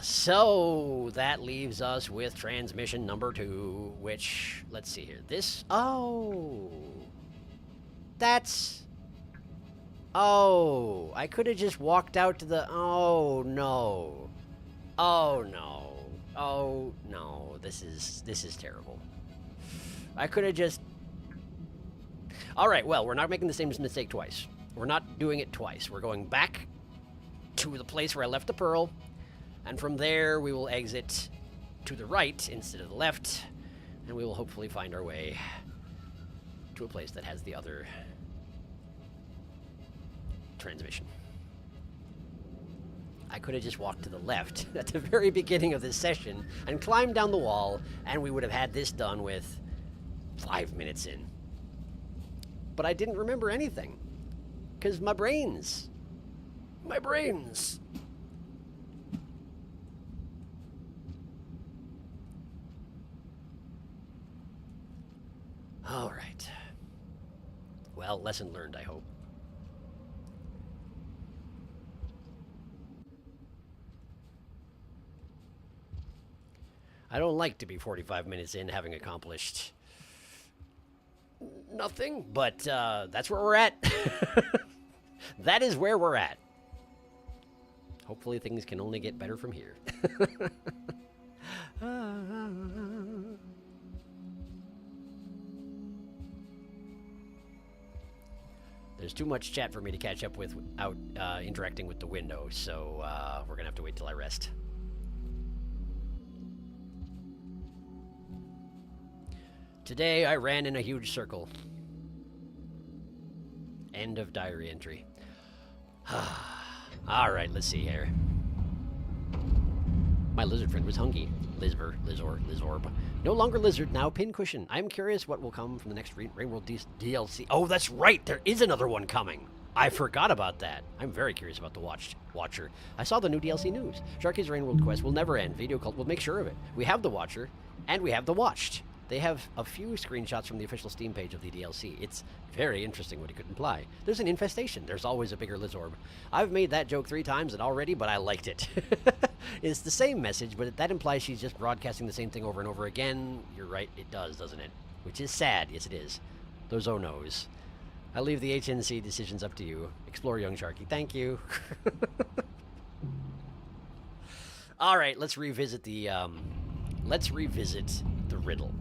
So that leaves us with transmission number 2, which, let's see here. This, oh, that's, oh, I could have just walked out to the, oh no, oh no, oh no, this is terrible. I could have just, all right, well, we're not making the same mistake twice. We're not doing it twice. We're going back to the place where I left the pearl, and from there we will exit to the right instead of the left, and we will hopefully find our way to a place that has the other transmission. I could have just walked to the left at the very beginning of this session and climbed down the wall, and we would have had this done with 5 minutes in. But I didn't remember anything, because my brains. All right. Well, lesson learned, I hope. I don't like to be 45 minutes in having accomplished nothing, but that's where we're at. That is where we're at. Hopefully things can only get better from here. There's too much chat for me to catch up with without interacting with the window, so we're gonna have to wait till I rest. Today I ran in a huge circle. End of diary entry. Alright, let's see here. My lizard friend was hunky. Lizorb. No longer lizard, now pincushion. I'm curious what will come from the next Rainworld DLC. Oh, that's right, there is another one coming. I forgot about that. I'm very curious about the Watcher. I saw the new DLC news. Sharky's Rainworld quest will never end. Video Cult will make sure of it. We have the Watcher, and we have the Watched. They have a few screenshots from the official Steam page of the DLC. It's very interesting what it could imply. There's an infestation. There's always a bigger Lizorb. I've made that joke 3 times already, but I liked it. It's the same message, but that implies she's just broadcasting the same thing over and over again. You're right, it does, doesn't it? Which is sad. Yes, it is. Those oh-nos. I leave the HNC decisions up to you. Explore, young Sharky. Thank you. All right, let's revisit the riddle.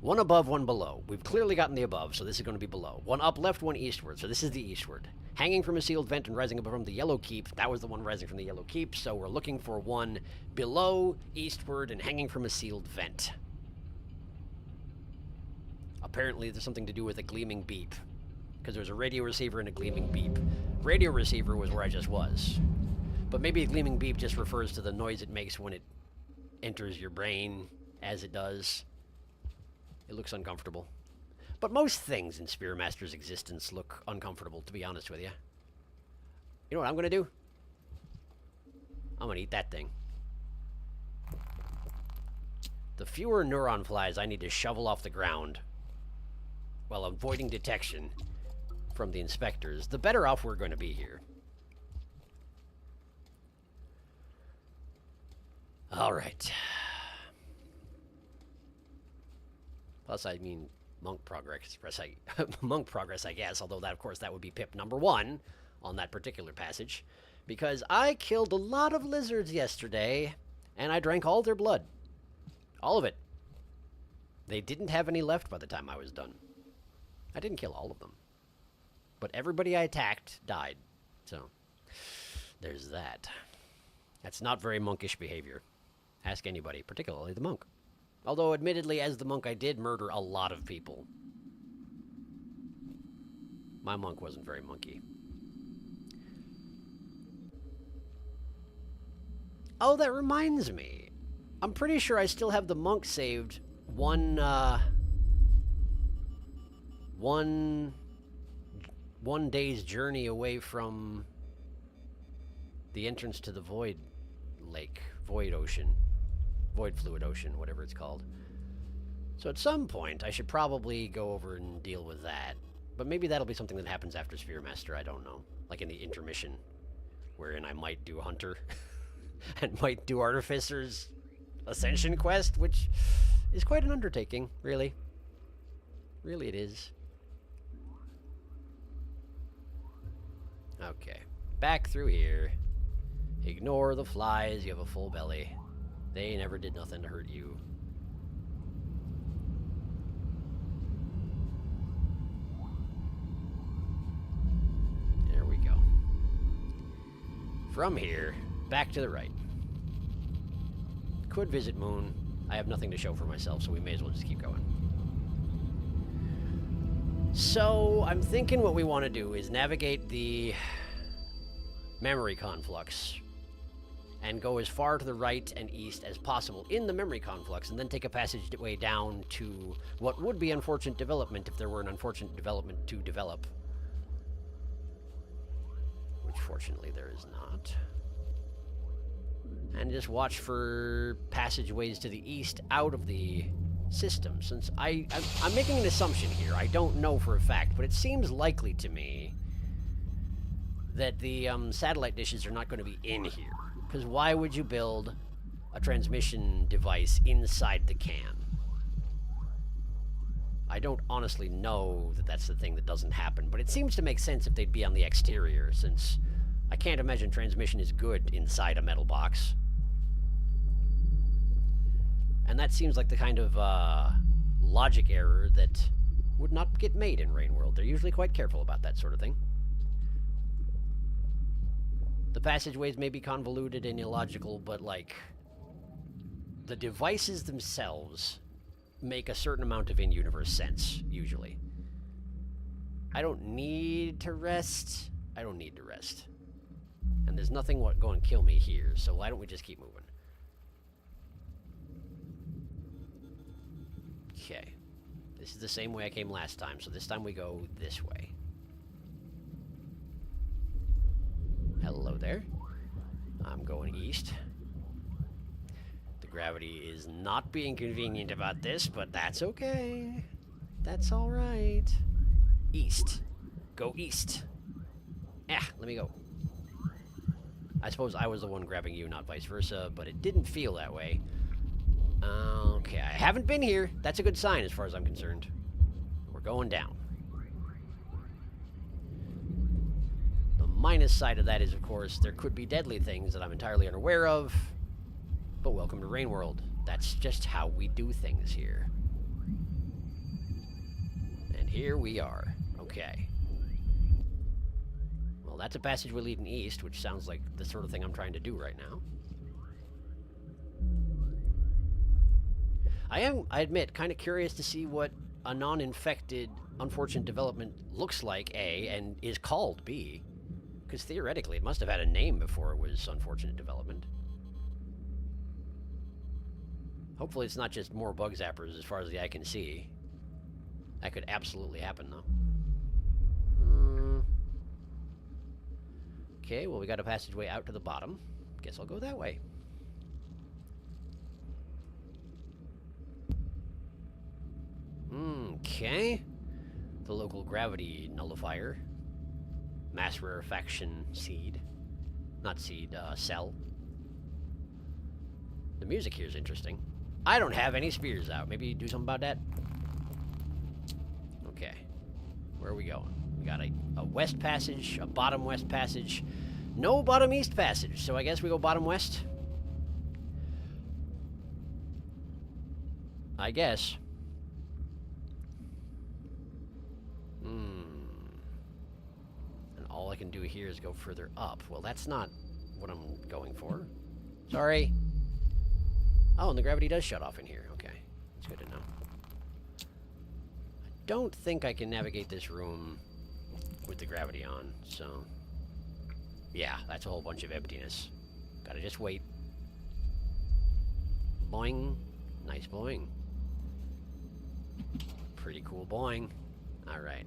One above, one below. We've clearly gotten the above, so this is going to be below. One up, left, one eastward, so this is the eastward. Hanging from a sealed vent and rising above from the yellow keep. That was the one rising from the yellow keep, so we're looking for one below, eastward, and hanging from a sealed vent. Apparently there's something to do with a gleaming beep, because there's a radio receiver and a gleaming beep. Radio receiver was where I just was. But maybe a gleaming beep just refers to the noise it makes when it enters your brain, as it does. It looks uncomfortable. But most things in Spearmaster's existence look uncomfortable, to be honest with you. You know what I'm going to do? I'm going to eat that thing. The fewer neuron flies I need to shovel off the ground while avoiding detection from the inspectors, the better off we're going to be here. All right. Plus, I mean, monk progress, I guess, although that, of course, that would be pip number 1 on that particular passage, because I killed a lot of lizards yesterday, and I drank all their blood. All of it. They didn't have any left by the time I was done. I didn't kill all of them. But everybody I attacked died. So, there's that. That's not very monkish behavior. Ask anybody, particularly the monk. Although, admittedly, as the monk, I did murder a lot of people. My monk wasn't very monkey. Oh, that reminds me. I'm pretty sure I still have the monk saved one day's journey away from the entrance to the Void Lake, Void Ocean. Void Fluid Ocean, whatever it's called. So at some point, I should probably go over and deal with that. But maybe that'll be something that happens after Spearmaster, I don't know. Like in the intermission, wherein I might do Hunter and might do Artificer's Ascension quest, which is quite an undertaking, really. Really it is. Okay, back through here. Ignore the flies, you have a full belly. They never did nothing to hurt you. There we go. From here, back to the right. Could visit Moon. I have nothing to show for myself, so we may as well just keep going. So, I'm thinking what we want to do is navigate the memory conflux and go as far to the right and east as possible in the memory conflux, and then take a passageway down to what would be unfortunate development if there were an unfortunate development to develop. Which, fortunately, there is not. And just watch for passageways to the east out of the system, since I'm making an assumption here. I don't know for a fact, but it seems likely to me that the satellite dishes are not going to be in here. Because why would you build a transmission device inside the can? I don't honestly know that that's the thing that doesn't happen, but it seems to make sense if they'd be on the exterior, since I can't imagine transmission is good inside a metal box. And that seems like the kind of logic error that would not get made in Rainworld. They're usually quite careful about that sort of thing. The passageways may be convoluted and illogical, but, like, the devices themselves make a certain amount of in-universe sense, usually. I don't need to rest. I don't need to rest. And there's nothing going to kill me here, so why don't we just keep moving? Okay. This is the same way I came last time, so this time we go this way. Hello there. I'm going east. The gravity is not being convenient about this, but that's okay. That's alright. East. Go east. Let me go. I suppose I was the one grabbing you, not vice versa, but it didn't feel that way. Okay, I haven't been here. That's a good sign as far as I'm concerned. We're going down. The minus side of that is, of course, there could be deadly things that I'm entirely unaware of. But welcome to Rainworld. That's just how we do things here. And here we are. Okay. Well, that's a passageway leading east, which sounds like the sort of thing I'm trying to do right now. I admit, kind of curious to see what a non-infected unfortunate development looks like, A, and is called, B. Because theoretically, it must have had a name before it was unfortunate development. Hopefully it's not just more bug zappers as far as the eye can see. That could absolutely happen, though. Okay, well, we got a passageway out to the bottom. Guess I'll go that way. Okay. The local gravity nullifier. Mass rarefaction seed. Not seed, cell. The music here is interesting. I don't have any spears out. Maybe you do something about that? Okay. Where are we going? We got a west passage, a bottom west passage. No bottom east passage, so I guess we go bottom west? I guess. And all I can do here is go further up. Well, that's not what I'm going for. Sorry. Oh, and the gravity does shut off in here. Okay. That's good to know. I don't think I can navigate this room with the gravity on, so... Yeah, that's a whole bunch of emptiness. Gotta just wait. Boing. Nice boing. Pretty cool boing. Alright.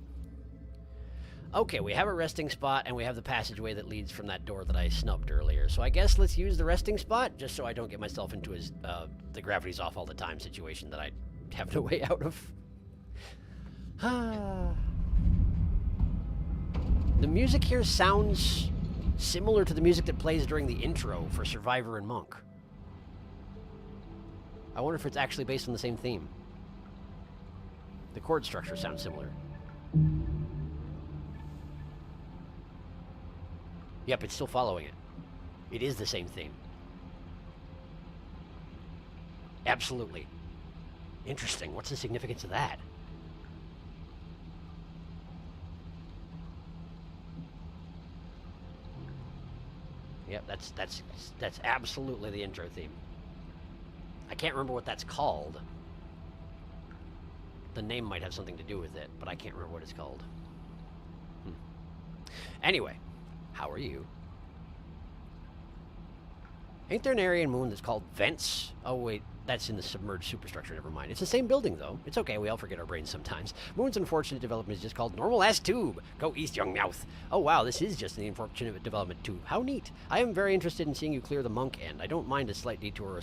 Okay, we have a resting spot, and we have the passageway that leads from that door that I snubbed earlier. So I guess let's use the resting spot, just so I don't get myself into the gravity's off all the time situation that I have no way out of. The music here sounds similar to the music that plays during the intro for Survivor and Monk. I wonder if it's actually based on the same theme. The chord structure sounds similar. Yep, it's still following it. It is the same theme. Absolutely. Interesting. What's the significance of that? Yep, that's absolutely the intro theme. I can't remember what that's called. The name might have something to do with it, but I can't remember what it's called. Anyway, how are you? Ain't there an area in Moon that's called Vents? Oh, wait. That's in the submerged superstructure, never mind. It's the same building, though. It's okay, we all forget our brains sometimes. Moon's unfortunate development is just called normal-ass tube. Go east, young mouth. Oh, wow, this is just an unfortunate development tube. How neat. I am very interested in seeing you clear the monk end. I don't mind a slight detour or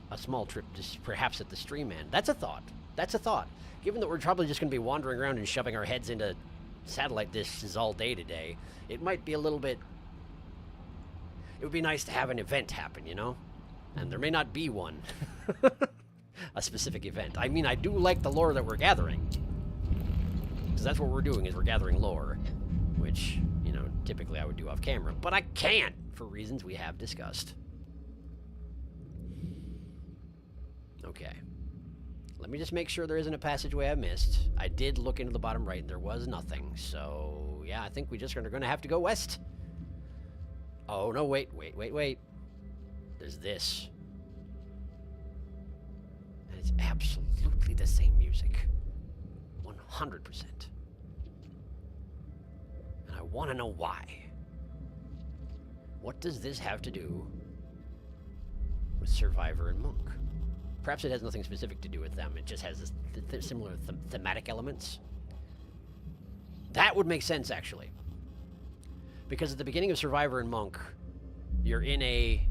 a small trip, just perhaps at the stream end. That's a thought. That's a thought. Given that we're probably just going to be wandering around and shoving our heads into satellite dishes all day today, it might be a little bit... It would be nice to have an event happen, you know? And there may not be one. A specific event. I mean, I do like the lore that we're gathering. Because that's what we're doing, is we're gathering lore. Which, you know, typically I would do off camera. But I can't, for reasons we have discussed. Okay. Let me just make sure there isn't a passageway I missed. I did look into the bottom right, and there was nothing. So, yeah, I think we just are going to have to go west. Oh, no, wait. There's this. And it's absolutely the same music. 100%. And I want to know why. What does this have to do with Survivor and Monk? Perhaps it has nothing specific to do with them. It just has this similar thematic elements. That would make sense, actually. Because at the beginning of Survivor and Monk, you're in a...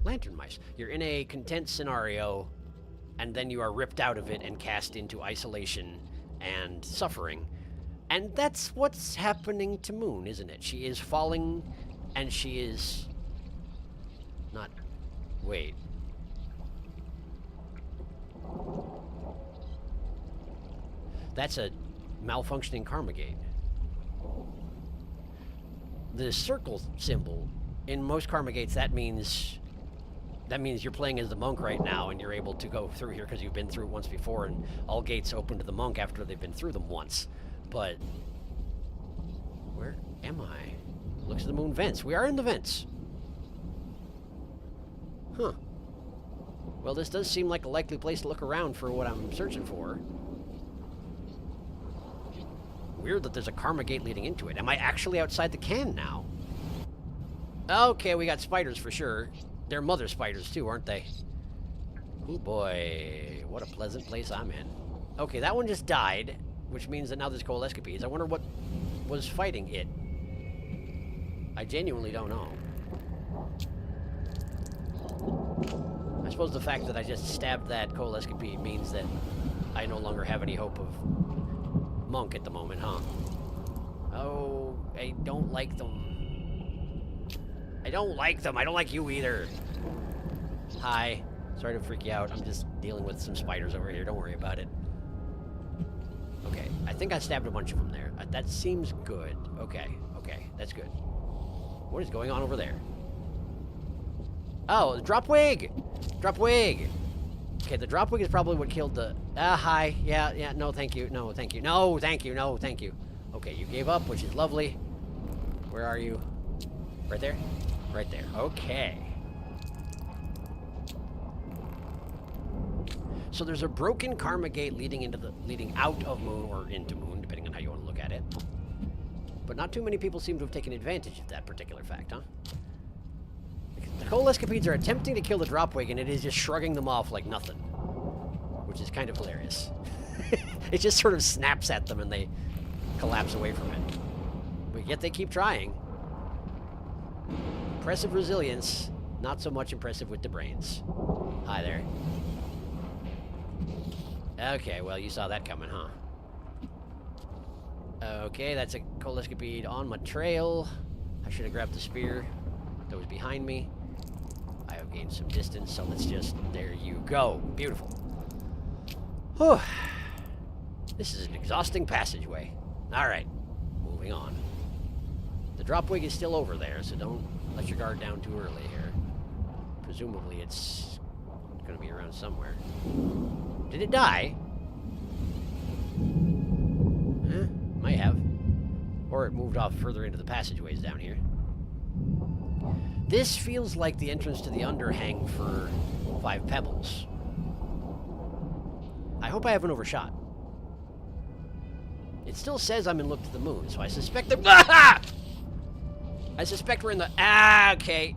Lantern mice. You're in a content scenario, and then you are ripped out of it and cast into isolation and suffering. And that's what's happening to Moon, isn't it? She is falling, and she is... Not... Wait... That's a malfunctioning karma gate. The circle symbol in most karma gates, that means you're playing as the monk right now, and you're able to go through here because you've been through it once before, and all gates open to the monk after they've been through them once. But where am I? Looks at the moon vents. We are in the vents. Huh. Well, this does seem like a likely place to look around for what I'm searching for. Weird that there's a karma gate leading into it. Am I actually outside the can now? Okay, we got spiders for sure. They're mother spiders too, aren't they? Oh boy, what a pleasant place I'm in. Okay, that one just died, which means that now there's coalescapades. I wonder what was fighting it. I genuinely don't know. I suppose the fact that I just stabbed that coalescapede means that I no longer have any hope of Monk at the moment, huh? Oh, I don't like them. I don't like them. I don't like you either. Hi. Sorry to freak you out. I'm just dealing with some spiders over here. Don't worry about it. Okay. I think I stabbed a bunch of them there. That seems good. Okay. Okay. That's good. What is going on over there? Oh, the drop wig! Drop wig! Okay, the drop wig is probably what killed the... hi. Yeah, no, thank you. No, thank you. No, thank you. No, thank you. Okay, you gave up, which is lovely. Where are you? Right there? Right there. Okay. So there's a broken karma gate leading out of Moon, or into Moon, depending on how you want to look at it. But not too many people seem to have taken advantage of that particular fact, huh? The coalescapades are attempting to kill the dropwig, and it is just shrugging them off like nothing. Which is kind of hilarious. It just sort of snaps at them and they collapse away from it. But yet they keep trying. Impressive resilience, not so much impressive with the brains. Hi there. Okay, well, you saw that coming, huh? Okay, that's a coalescapede on my trail. I should have grabbed the spear that was behind me. I have gained some distance, so let's just... There you go. Beautiful. Whew. This is an exhausting passageway. Alright. Moving on. The dropwig is still over there, so don't let your guard down too early here. Presumably it's going to be around somewhere. Did it die? Might have. Or it moved off further into the passageways down here. This feels like the entrance to the underhang for 5 Pebbles. I hope I haven't overshot. It still says I'm in Look to the Moon, so I suspect that... Ah! I suspect we're in the... Ah, okay.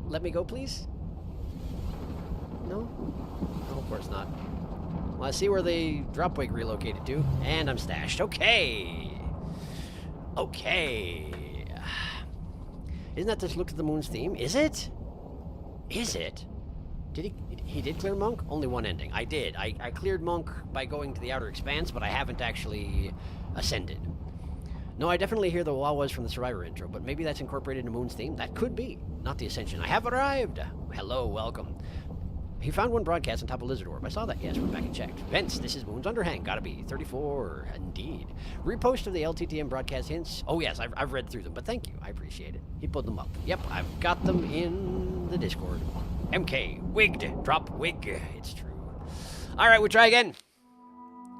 Let me go, please? No? No, of course not. Well, I see where the dropwig relocated to, and I'm stashed. Okay! Okay! Isn't that this Look to the Moon's theme? Is it? Is it? Did he did clear Monk? Only one ending. I did. I cleared Monk by going to the Outer Expanse, but I haven't actually ascended. No, I definitely hear the wah-wahs from the Survivor intro, but maybe that's incorporated into Moon's theme? That could be. Not the Ascension. I have arrived! Hello, welcome. He found one broadcast on top of Lizard Orb. I saw that. Yes, went back and checked. Vents, this is Moon's Underhang. Gotta be. 34. Indeed. Repost of the LTTM broadcast hints. Oh, yes, I've read through them, but thank you. I appreciate it. He pulled them up. Yep, I've got them in the Discord. MK. Wigged. Drop wig. It's true. All right, we'll try again.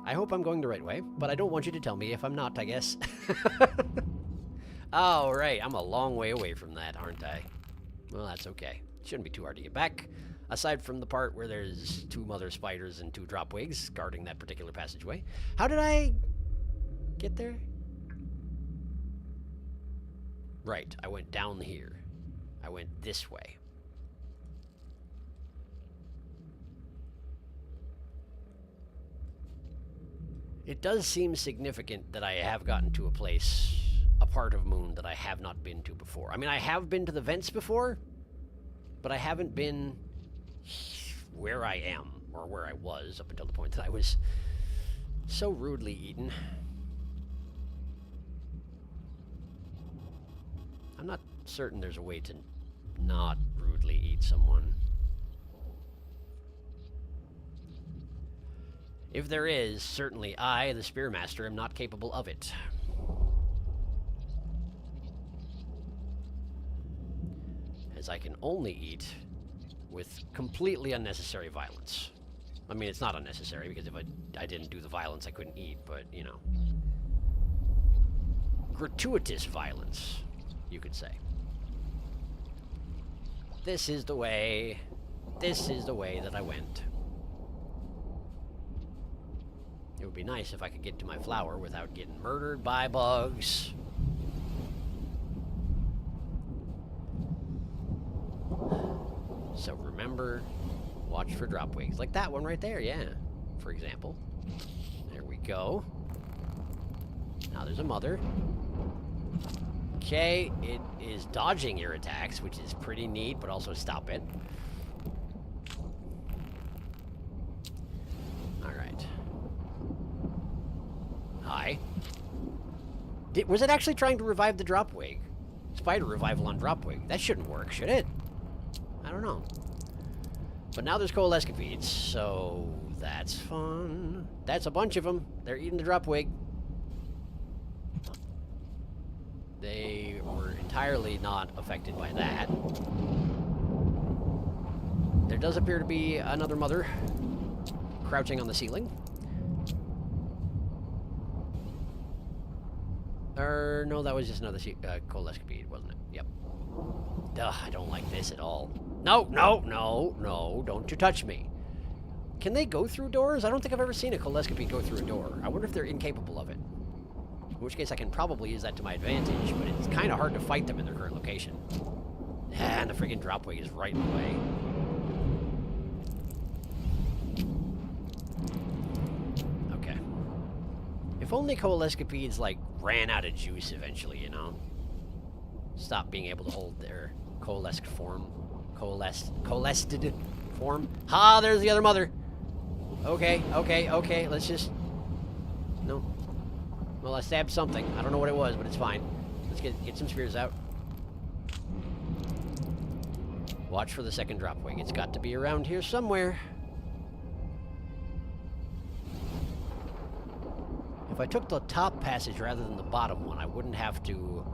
I hope I'm going the right way, but I don't want you to tell me if I'm not, I guess. Oh, right. I'm a long way away from that, aren't I? Well, that's okay. Shouldn't be too hard to get back. Aside from the part where there's 2 mother spiders and 2 dropwigs guarding that particular passageway. How did I get there? Right, I went down here. I went this way. It does seem significant that I have gotten to a place, a part of Moon that I have not been to before. I mean, I have been to the vents before, but I haven't been where I am, or where I was, up until the point that I was so rudely eaten. I'm not certain there's a way to not rudely eat someone. If there is, certainly I, the Spearmaster, am not capable of it. As I can only eat with completely unnecessary violence. I mean, it's not unnecessary, because if I didn't do the violence, I couldn't eat, but, you know. Gratuitous violence, you could say. This is the way. This is the way that I went. It would be nice if I could get to my flower without getting murdered by bugs. So remember, watch for dropwigs. Like that one right there, yeah. For example. There we go. Now there's a mother. Okay, it is dodging your attacks, which is pretty neat, but also stop it. Alright. Hi. Was it actually trying to revive the dropwig? Spider revival on dropwig. That shouldn't work, should it? I don't know. But now there's Coalescapedes, so that's fun. That's a bunch of them. They're eating the dropwig. They were entirely not affected by that. There does appear to be another mother crouching on the ceiling. No, that was just another Coalescapede, wasn't it? Yep. Ugh, I don't like this at all. No, no, no, no, don't you touch me. Can they go through doors? I don't think I've ever seen a Coalescapede go through a door. I wonder if they're incapable of it. In which case I can probably use that to my advantage, but it's kind of hard to fight them in their current location. And the freaking dropwig is right in the way. Okay. If only Coalescapedes, like, ran out of juice eventually, you know? Stop being able to hold their coalesced form. Coalesced form. Ha, there's the other mother. Okay, okay, okay, let's just... No. Well, I stabbed something. I don't know what it was, but it's fine. Let's get some spears out. Watch for the second dropwig. It's got to be around here somewhere. If I took the top passage rather than the bottom one, I wouldn't have to...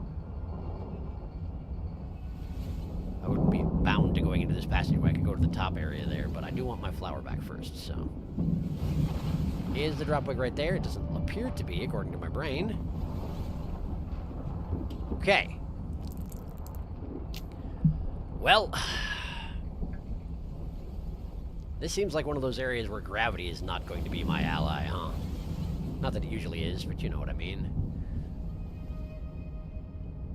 I would be bound to going into this passage where I could go to the top area there, but I do want my flower back first, so... Is the dropwig right there? It doesn't appear to be, according to my brain. Okay. Well... This seems like one of those areas where gravity is not going to be my ally, huh? Not that it usually is, but you know what I mean.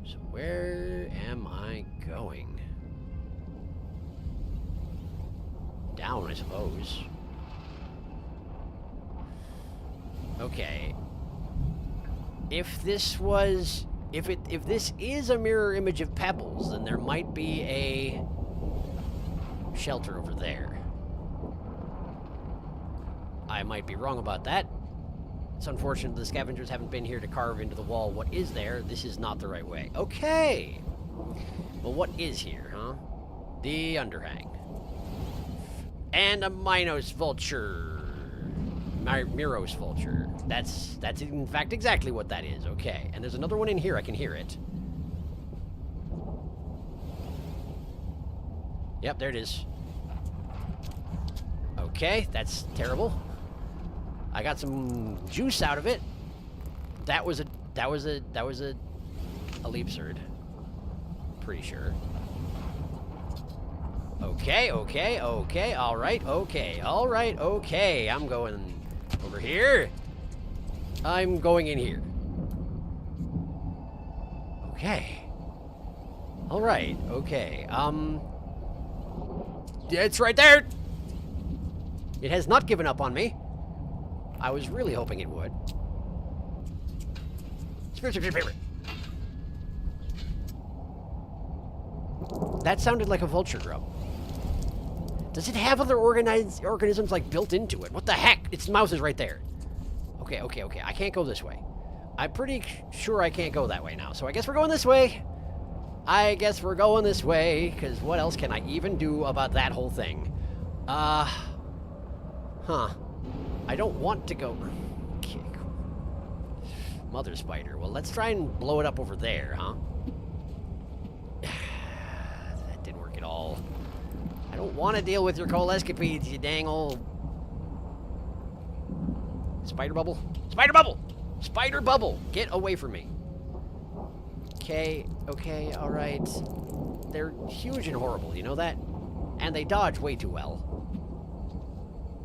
So where am I going? down, I suppose. Okay. If this was... If this is a mirror image of Pebbles, then there might be a shelter over there. I might be wrong about that. It's unfortunate the scavengers haven't been here to carve into the wall what is there. This is not the right way. Okay. Well, what is here, huh? The underhang. And a Minos vulture. Miros vulture. That's in fact exactly what that is. Okay. And there's another one in here. I can hear it. Yep, there it is. Okay, that's terrible. I got some juice out of it. That was a leap surd. Pretty sure. Okay, alright, okay. I'm going over here. I'm going in here. Okay. Alright, okay. It's right there! It has not given up on me. I was really hoping it would. Spirit. That sounded like a vulture grub. Does it have other organisms like built into it? What the heck? Its mouse is right there. Okay. I can't go this way. I'm pretty sure I can't go that way now. So I guess we're going this way. Because what else can I even do about that whole thing? I don't want to go... Okay, cool. Mother spider. Well, let's try and blow it up over there, huh? That didn't work at all. I don't want to deal with your coal escapades, you dang old... Spider bubble? Spider bubble! Spider bubble! Get away from me. Okay, alright. They're huge and horrible, you know that? And they dodge way too well.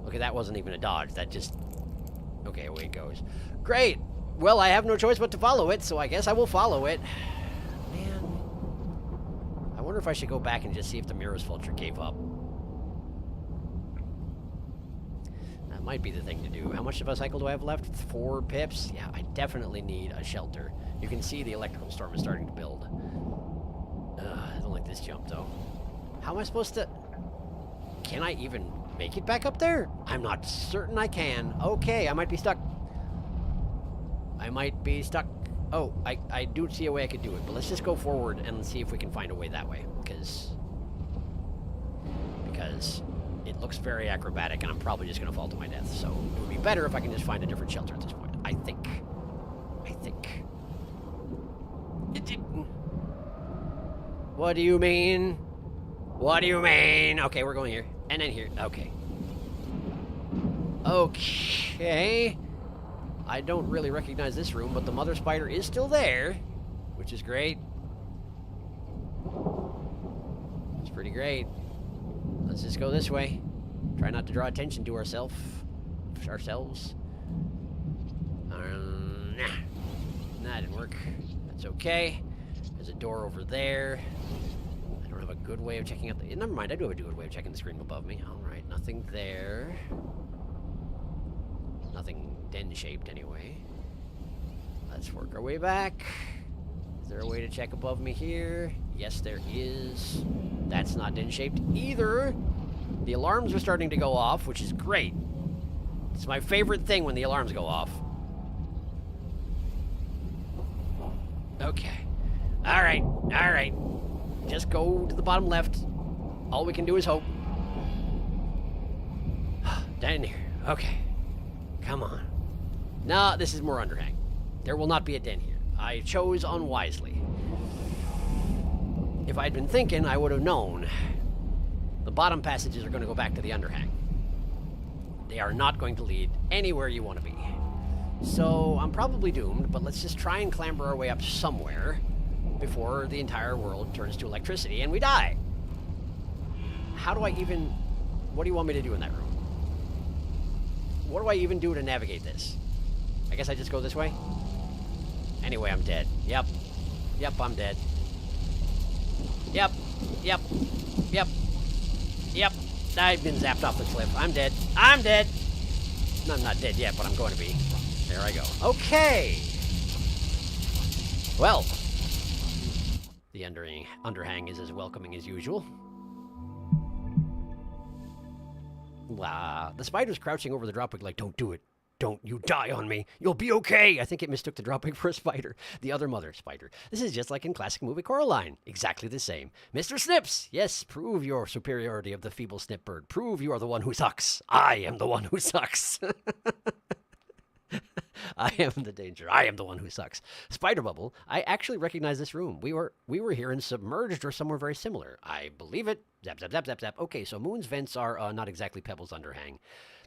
Okay, that wasn't even a dodge. That just... Okay, away it goes. Great! Well, I have no choice but to follow it, so I guess I will follow it. Man. I wonder if I should go back and just see if the Miros vulture gave up. That might be the thing to do. How much of a cycle do I have left? 4 pips? Yeah, I definitely need a shelter. You can see the electrical storm is starting to build. I don't like this jump, though. How am I supposed to... Can I even make it back up there? I'm not certain I can. Okay, I might be stuck. Oh, I do see a way I could do it, but let's just go forward and see if we can find a way that way, because it looks very acrobatic, and I'm probably just going to fall to my death, so it would be better if I can just find a different shelter at this point. I think. What do you mean? Okay, we're going here. And then here. Okay. I don't really recognize this room, but the mother spider is still there, which is great. It's pretty great. Let's just go this way. Try not to draw attention to ourselves. Nah, that didn't work. That's okay. There's a door over there. I don't have a good way of checking out the... Never mind, I do have a good way of checking the screen above me. Alright, nothing there. Nothing den-shaped, anyway. Let's work our way back. Is there a way to check above me here? Yes, there is. That's not den-shaped either. The alarms are starting to go off, which is great. It's my favorite thing when the alarms go off. Okay. Alright. Just go to the bottom left. All we can do is hope. Down here. Okay. Come on. No, this is more underhang. There will not be a den here. I chose unwisely. If I'd been thinking, I would have known. The bottom passages are going to go back to the underhang. They are not going to lead anywhere you want to be. So, I'm probably doomed, but let's just try and clamber our way up somewhere before the entire world turns to electricity and we die. How do I even... What do you want me to do in that room? What do I even do to navigate this? I guess I just go this way? Anyway, I'm dead. Yep, I'm dead. Yep. I've been zapped off the cliff. I'm dead. I'm dead. No, I'm not dead yet, but I'm going to be. There I go. Okay. Well, the underhang is as welcoming as usual. Wow. The spider's crouching over the dropwig like, don't do it. Don't you die on me. You'll be okay. I think it mistook the dropwig for a spider. The other mother spider. This is just like in classic movie Coraline. Exactly the same. Mr. Snips. Yes, prove your superiority of the feeble snip bird. Prove you are the one who sucks. I am the one who sucks. I am the danger. I am the one who sucks. Spider Bubble. I actually recognize this room. We were here in Submerged or somewhere very similar. I believe it. Zap, zap, zap, zap, zap. Okay, so Moon's vents are not exactly Pebble's underhang.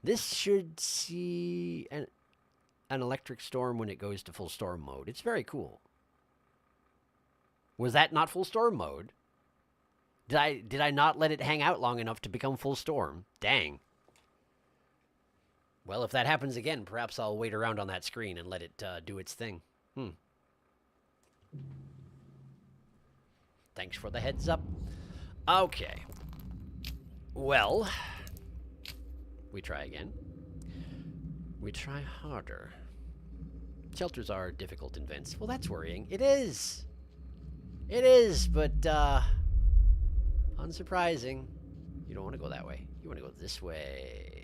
This should see an electric storm when it goes to full storm mode. It's very cool. Was that not full storm mode? Did I not let it hang out long enough to become full storm? Dang. Well, if that happens again, perhaps I'll wait around on that screen and let it do its thing. Thanks for the heads up. Okay. Well, we try again. We try harder. Shelters are difficult in vents. Well, that's worrying. It is. It is, but unsurprising. You don't want to go that way. You want to go this way.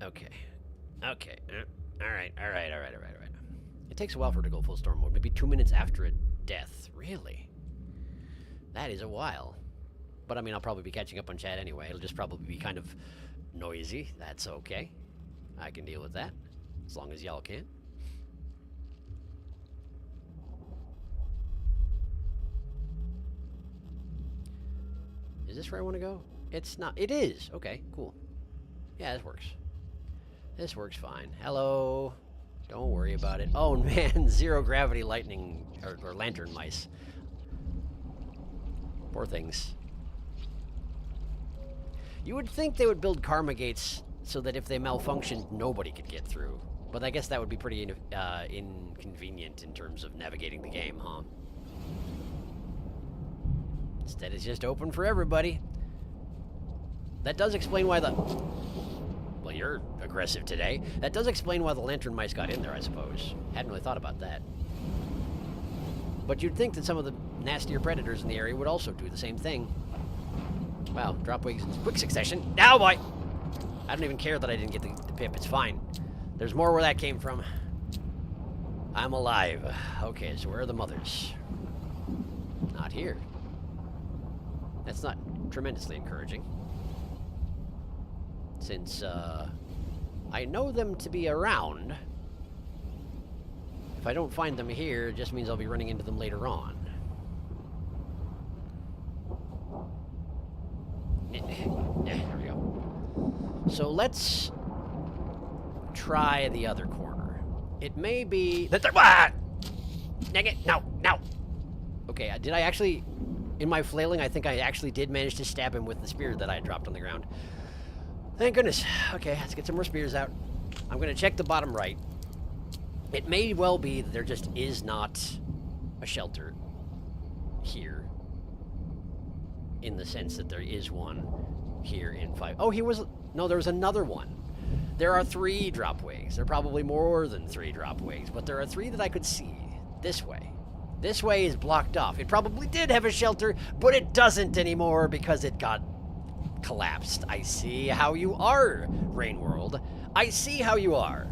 Okay. Okay. All right. It takes a while for it to go full storm mode. Maybe 2 minutes after a death. Really? That is a while. But I mean, I'll probably be catching up on chat anyway. It'll just probably be kind of noisy. That's okay. I can deal with that. As long as y'all can. Is this where I want to go? It's not. It is. Okay, cool. Yeah, this works. This works fine. Hello. Don't worry about it. Oh, man. Zero gravity lightning or lantern mice. Poor things. You would think they would build karma gates so that if they malfunctioned, nobody could get through. But I guess that would be pretty inconvenient in terms of navigating the game, huh? Instead, it's just open for everybody. That does explain why the... Well, you're aggressive today. That does explain why the lantern mice got in there, I suppose. Hadn't really thought about that. But you'd think that some of the nastier predators in the area would also do the same thing. Wow, drop wigs in quick succession. Now, boy! I don't even care that I didn't get the pip. It's fine. There's more where that came from. I'm alive. Okay, so where are the mothers? Not here. That's not tremendously encouraging. Since, I know them to be around. If I don't find them here, it just means I'll be running into them later on. There we go. So let's try the other corner. It may be... Dang it! No! No! Okay, did I actually... In my flailing, I think I actually did manage to stab him with the spear that I dropped on the ground. Thank goodness. Okay, let's get some more spears out. I'm going to check the bottom right. It may well be that there just is not a shelter here. In the sense that there is one here in 5. Oh, no, there was another one. There are 3 drop wigs. There are probably more than 3 drop wigs, but there are 3 that I could see. This way. This way is blocked off. It probably did have a shelter, but it doesn't anymore because it got collapsed. I see how you are, Rain World. I see how you are.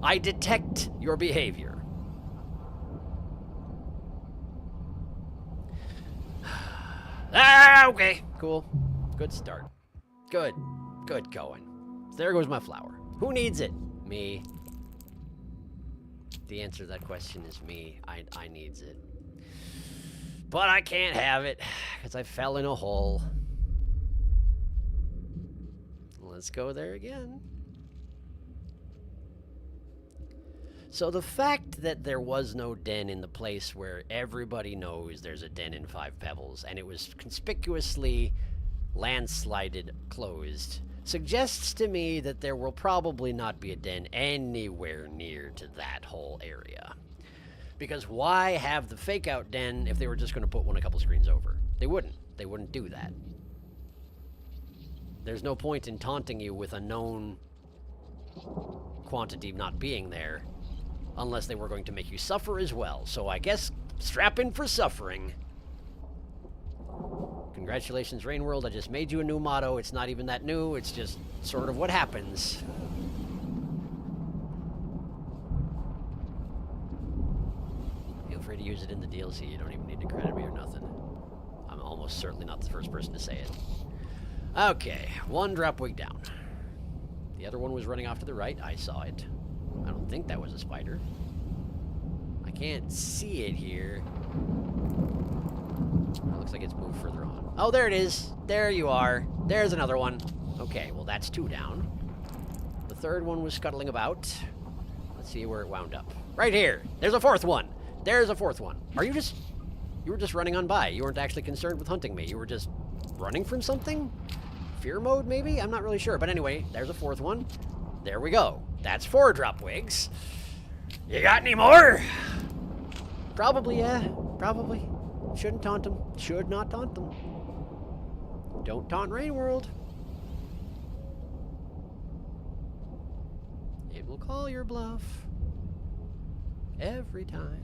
I detect your behavior. Okay, cool. Good start. Good. Good going. There goes my flower. Who needs it? Me. The answer to that question is me. I needs it. But I can't have it, because I fell in a hole. Let's go there again. So the fact that there was no den in the place where everybody knows there's a den in 5 Pebbles, and it was conspicuously landslided closed, suggests to me that there will probably not be a den anywhere near to that whole area. Because why have the fake out den if they were just going to put one a couple screens over? They wouldn't. They wouldn't do that. There's no point in taunting you with a known quantity not being there unless they were going to make you suffer as well. So I guess strap in for suffering. Congratulations, Rain World. I just made you a new motto. It's not even that new. It's just sort of what happens. Feel free to use it in the DLC. You don't even need to credit me or nothing. I'm almost certainly not the first person to say it. Okay, one drop wig down. The other one was running off to the right. I saw it. I don't think that was a spider. I can't see it here. It looks like it's moved further on. Oh, there it is. There you are. There's another one. Okay, well, that's 2 down. The third one was scuttling about. Let's see where it wound up. Right here. There's a 4th one. There's a 4th one. Are you just... You were just running on by. You weren't actually concerned with hunting me. You were just running from something? Fear mode, maybe? I'm not really sure. But anyway, there's a 4th one. There we go. That's 4 drop wigs. You got any more? Probably, yeah. Probably. Shouldn't taunt them. Should not taunt them. Don't taunt Rain World. It will call your bluff. Every time.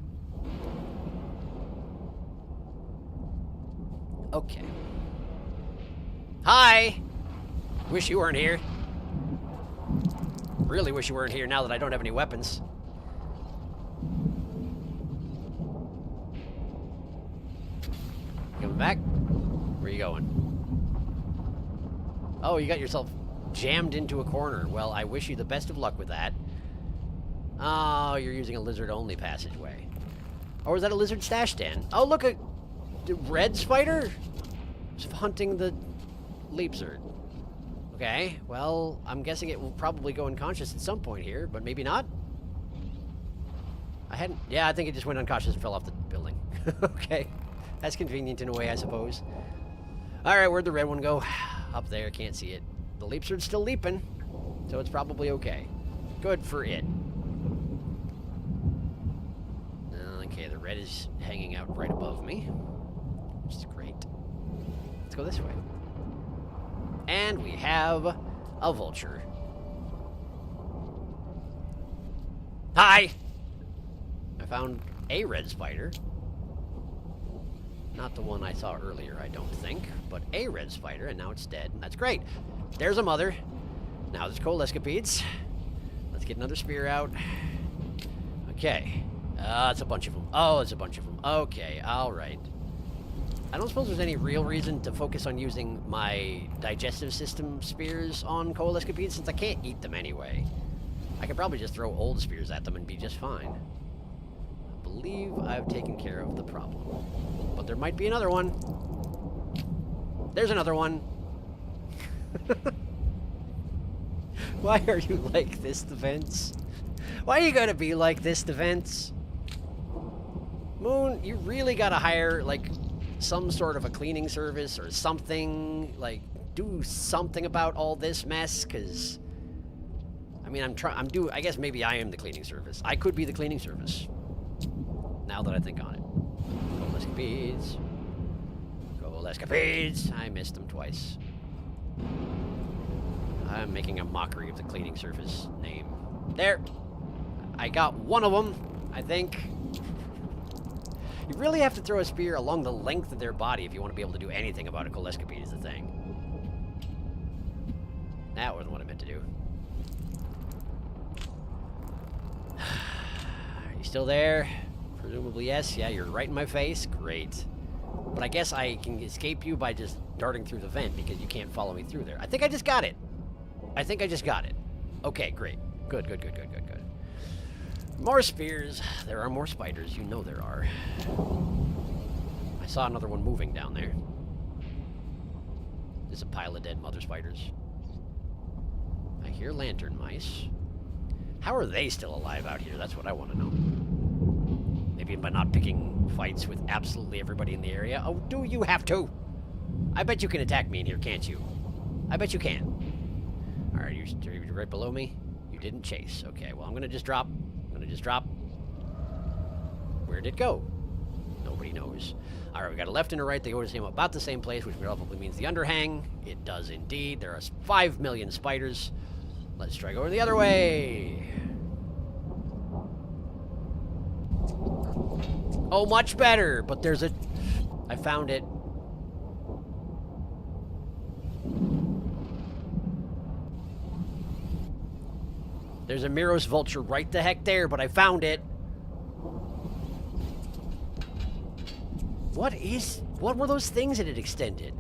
Okay. Hi! Wish you weren't here. Really wish you weren't here now that I don't have any weapons. Coming back? Where are you going? Oh, you got yourself jammed into a corner. Well, I wish you the best of luck with that. Oh, you're using a lizard-only passageway. Or was that a lizard stash den? Oh, look, a red spider? Just hunting the leapzard. Okay, well, I'm guessing it will probably go unconscious at some point here, but maybe not? Yeah, I think it just went unconscious and fell off the building. Okay. That's convenient in a way, I suppose. Alright, where'd the red one go? Up there, can't see it. The leapzard's still leaping, so it's probably okay. Good for it. Okay, the red is hanging out right above me, which is great. Let's go this way. And we have a vulture. Hi! I found a red spider. Not the one I saw earlier, I don't think, but a red spider, and now it's dead. That's great. There's a mother. Now there's coal escapedes. Let's get another spear out. Okay. It's a bunch of them. Oh, it's a bunch of them. Okay, alright. I don't suppose there's any real reason to focus on using my digestive system spears on coal escapedes, since I can't eat them anyway. I could probably just throw old spears at them and be just fine. I believe I've taken care of the problem. But there might be another one. There's another one. Why are you like this, Defense? Why are you gonna be like this, Defense? Moon, you really gotta hire, like, some sort of a cleaning service or something. Like, do something about all this mess, because... I mean, I guess maybe I am the cleaning service. I could be the cleaning service. Now that I think on it. Coal escapedes. Coal escapades. I missed them twice. I'm making a mockery of the cleaning service name. There. I got one of them, I think. You really have to throw a spear along the length of their body if you want to be able to do anything about a coal escapede is the thing. That wasn't what I meant to do. Are you still there? Presumably yes. Yeah, you're right in my face. Great. But I guess I can escape you by just darting through the vent because you can't follow me through there. I think I just got it. I think I just got it. Okay, great. Good, good, good, good, good, good. More spears. There are more spiders. You know there are. I saw another one moving down there. There's a pile of dead mother spiders. I hear lantern mice. How are they still alive out here? That's what I want to know. Maybe by not picking fights with absolutely everybody in the area. Oh, do you have to? I bet you can attack me in here, can't you? I bet you can. Are you right below me? You didn't chase. Okay, well, I'm gonna just drop. Where'd it go? Nobody knows. All right, we got a left and a right. They go to about the same place, which probably means the underhang. It does indeed. There are 5 million spiders. Let's try going the other way. Oh, much better. But there's a... I found it. There's a Miros vulture right the heck there, but I found it. What were those things that it extended?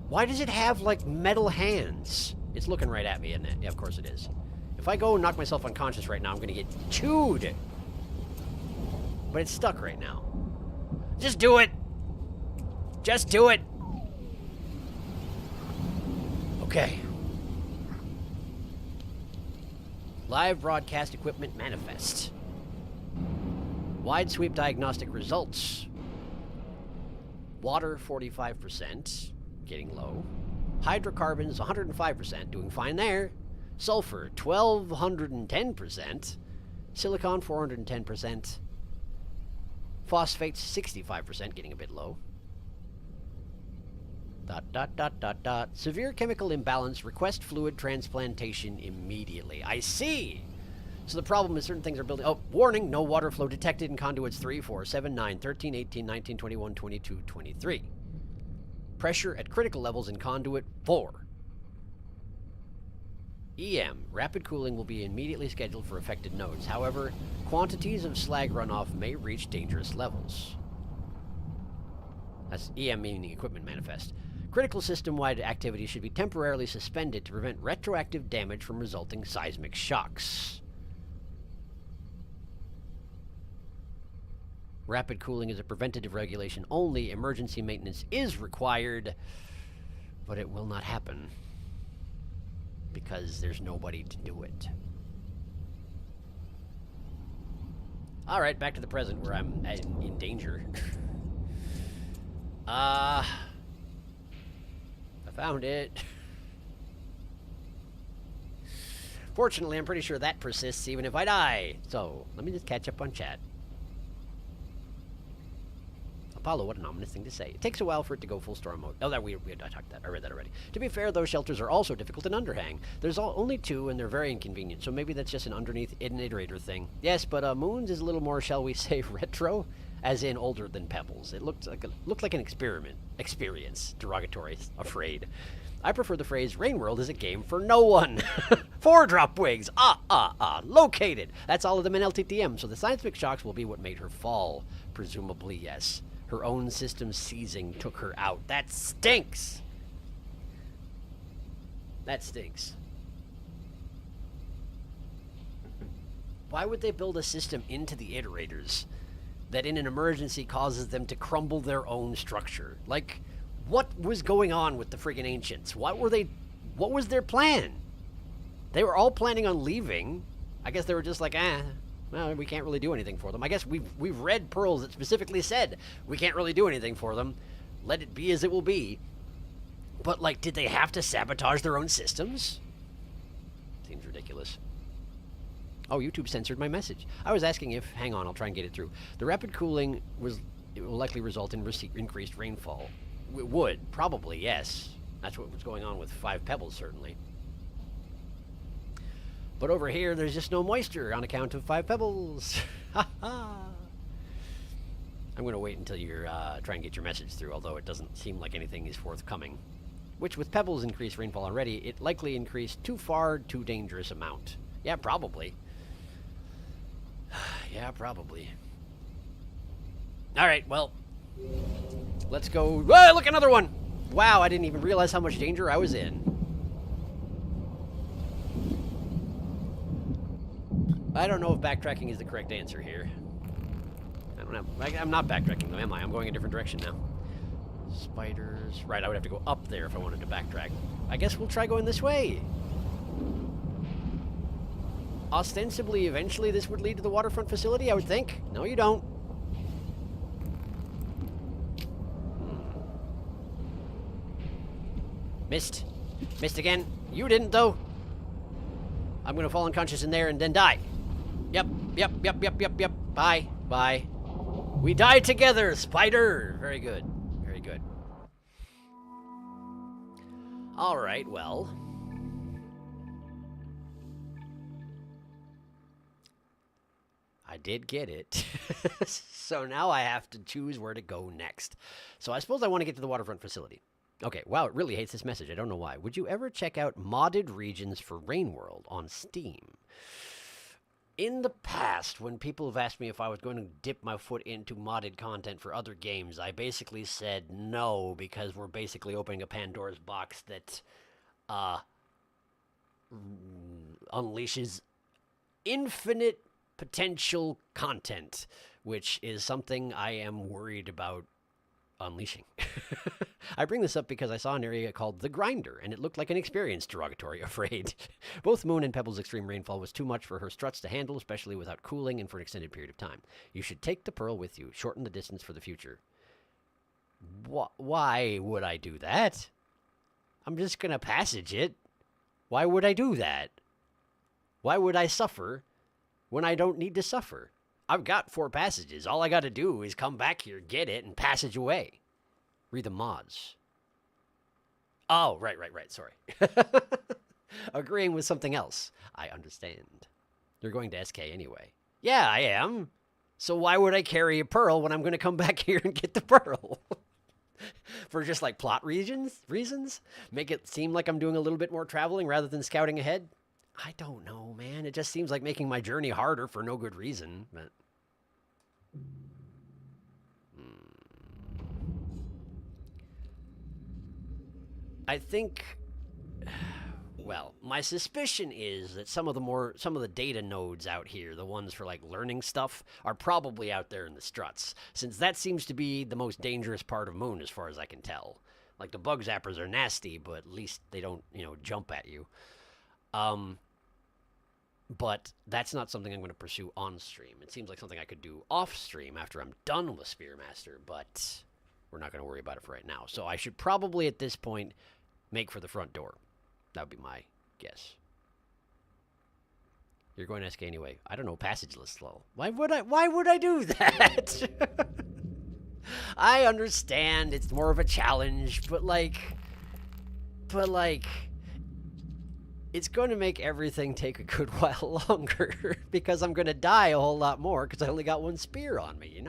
Why does it have, like, metal hands? It's looking right at me, isn't it? Yeah, of course it is. If I go and knock myself unconscious right now, I'm gonna get chewed. But it's stuck right now. Just do it! Just do it! Okay. Live broadcast equipment manifest. Wide sweep diagnostic results. Water, 45%, getting low. Hydrocarbons, 105%, doing fine there. Sulfur, 1,210%. Silicon, 410%. Phosphates, 65%, getting a bit low. ... Severe chemical imbalance. Request fluid transplantation immediately. I see! So the problem is certain things are building... Oh, warning! No water flow detected in conduits 3, 4, 7, 9, 13, 18, 19, 21, 22, 23. Pressure at critical levels in conduit 4. EM. Rapid cooling will be immediately scheduled for affected nodes. However, quantities of slag runoff may reach dangerous levels. That's EM meaning equipment manifest. Critical system-wide activity should be temporarily suspended to prevent retroactive damage from resulting seismic shocks. Rapid cooling is a preventative regulation only. Emergency maintenance is required, but it will not happen because there's nobody to do it. All right, back to the present where I'm in danger. I found it. Fortunately, I'm pretty sure that persists even if I die. So, let me just catch up on chat. Apollo, what an ominous thing to say. It takes a while for it to go full storm mode. Oh, I talked that. I read that already. To be fair, those shelters are also difficult in underhang. There's only 2, and they're very inconvenient, so maybe that's just an underneath an iterator thing. Yes, but Moons is a little more, shall we say, retro, as in older than Pebbles. It looked like an experience. Derogatory, afraid. I prefer the phrase, Rainworld is a game for no one. 4 drop wigs. Located. That's all of them in LTTM, so the seismic shocks will be what made her fall. Presumably, yes. Her own system seizing took her out. That stinks! That stinks. Why would they build a system into the iterators that in an emergency causes them to crumble their own structure? Like, what was going on with the friggin' ancients? What was their plan? They were all planning on leaving. I guess they were just like, well, we can't really do anything for them. I guess we've read pearls that specifically said we can't really do anything for them. Let it be as it will be. But, like, did they have to sabotage their own systems? Seems ridiculous. Oh, YouTube censored my message. I was asking if... Hang on, I'll try and get it through. The rapid cooling it will likely result in increased rainfall. It would. Probably, yes. That's what was going on with 5 pebbles, certainly. But over here, there's just no moisture on account of 5 pebbles. Ha ha! I'm going to wait until you're trying to get your message through, although it doesn't seem like anything is forthcoming. Which, with pebbles increased rainfall already, it likely increased too dangerous amount. Yeah, probably. Yeah, probably. Alright, well. Let's go. Whoa, look, another one! Wow, I didn't even realize how much danger I was in. I don't know if backtracking is the correct answer here. I don't know. I'm not backtracking, though, am I? I'm going a different direction now. Spiders. Right, I would have to go up there if I wanted to backtrack. I guess we'll try going this way. Ostensibly, eventually, this would lead to the waterfront facility, I would think. No, you don't. Missed. Missed again. You didn't, though. I'm gonna fall unconscious in there and then die. Yep. Bye. Bye. We die together, spider! Very good. Very good. Alright, well. I did get it. So now I have to choose where to go next. So I suppose I want to get to the waterfront facility. Okay, wow, it really hates this message. I don't know why. Would you ever check out modded regions for Rain World on Steam? In the past, when people have asked me if I was going to dip my foot into modded content for other games, I basically said no, because we're basically opening a Pandora's box that unleashes infinite potential content, which is something I am worried about unleashing. I bring this up because I saw an area called The Grinder, and it looked like an experience, derogatory, afraid. Both Moon and Pebble's extreme rainfall was too much for her struts to handle, especially without cooling and for an extended period of time. You should take the Pearl with you, shorten the distance for the future. Why would I do that? I'm just gonna passage it. Why would I do that? Why would I suffer when I don't need to suffer? I've got 4 passages. All I got to do is come back here, get it, and passage away. Read the mods. Oh, right. Sorry. Agreeing with something else. I understand. You're going to SK anyway. Yeah, I am. So why would I carry a pearl when I'm going to come back here and get the pearl? For just like plot reasons? Make it seem like I'm doing a little bit more traveling rather than scouting ahead? I don't know, man. It just seems like making my journey harder for no good reason. But I think, well, my suspicion is that some of the data nodes out here, the ones for like learning stuff, are probably out there in the struts, since that seems to be the most dangerous part of Moon as far as I can tell. Like, the bug zappers are nasty, but at least they don't, jump at you. But that's not something I'm going to pursue on stream. It seems like something I could do off stream after I'm done with Spearmaster, but we're not going to worry about it for right now. So I should probably at this point make for the front door. That would be my guess. You're going to SK anyway. I don't know, passage list slow. Why would I do that? I understand it's more of a challenge, but like it's going to make everything take a good while longer because I'm going to die a whole lot more because I only got 1 spear on me,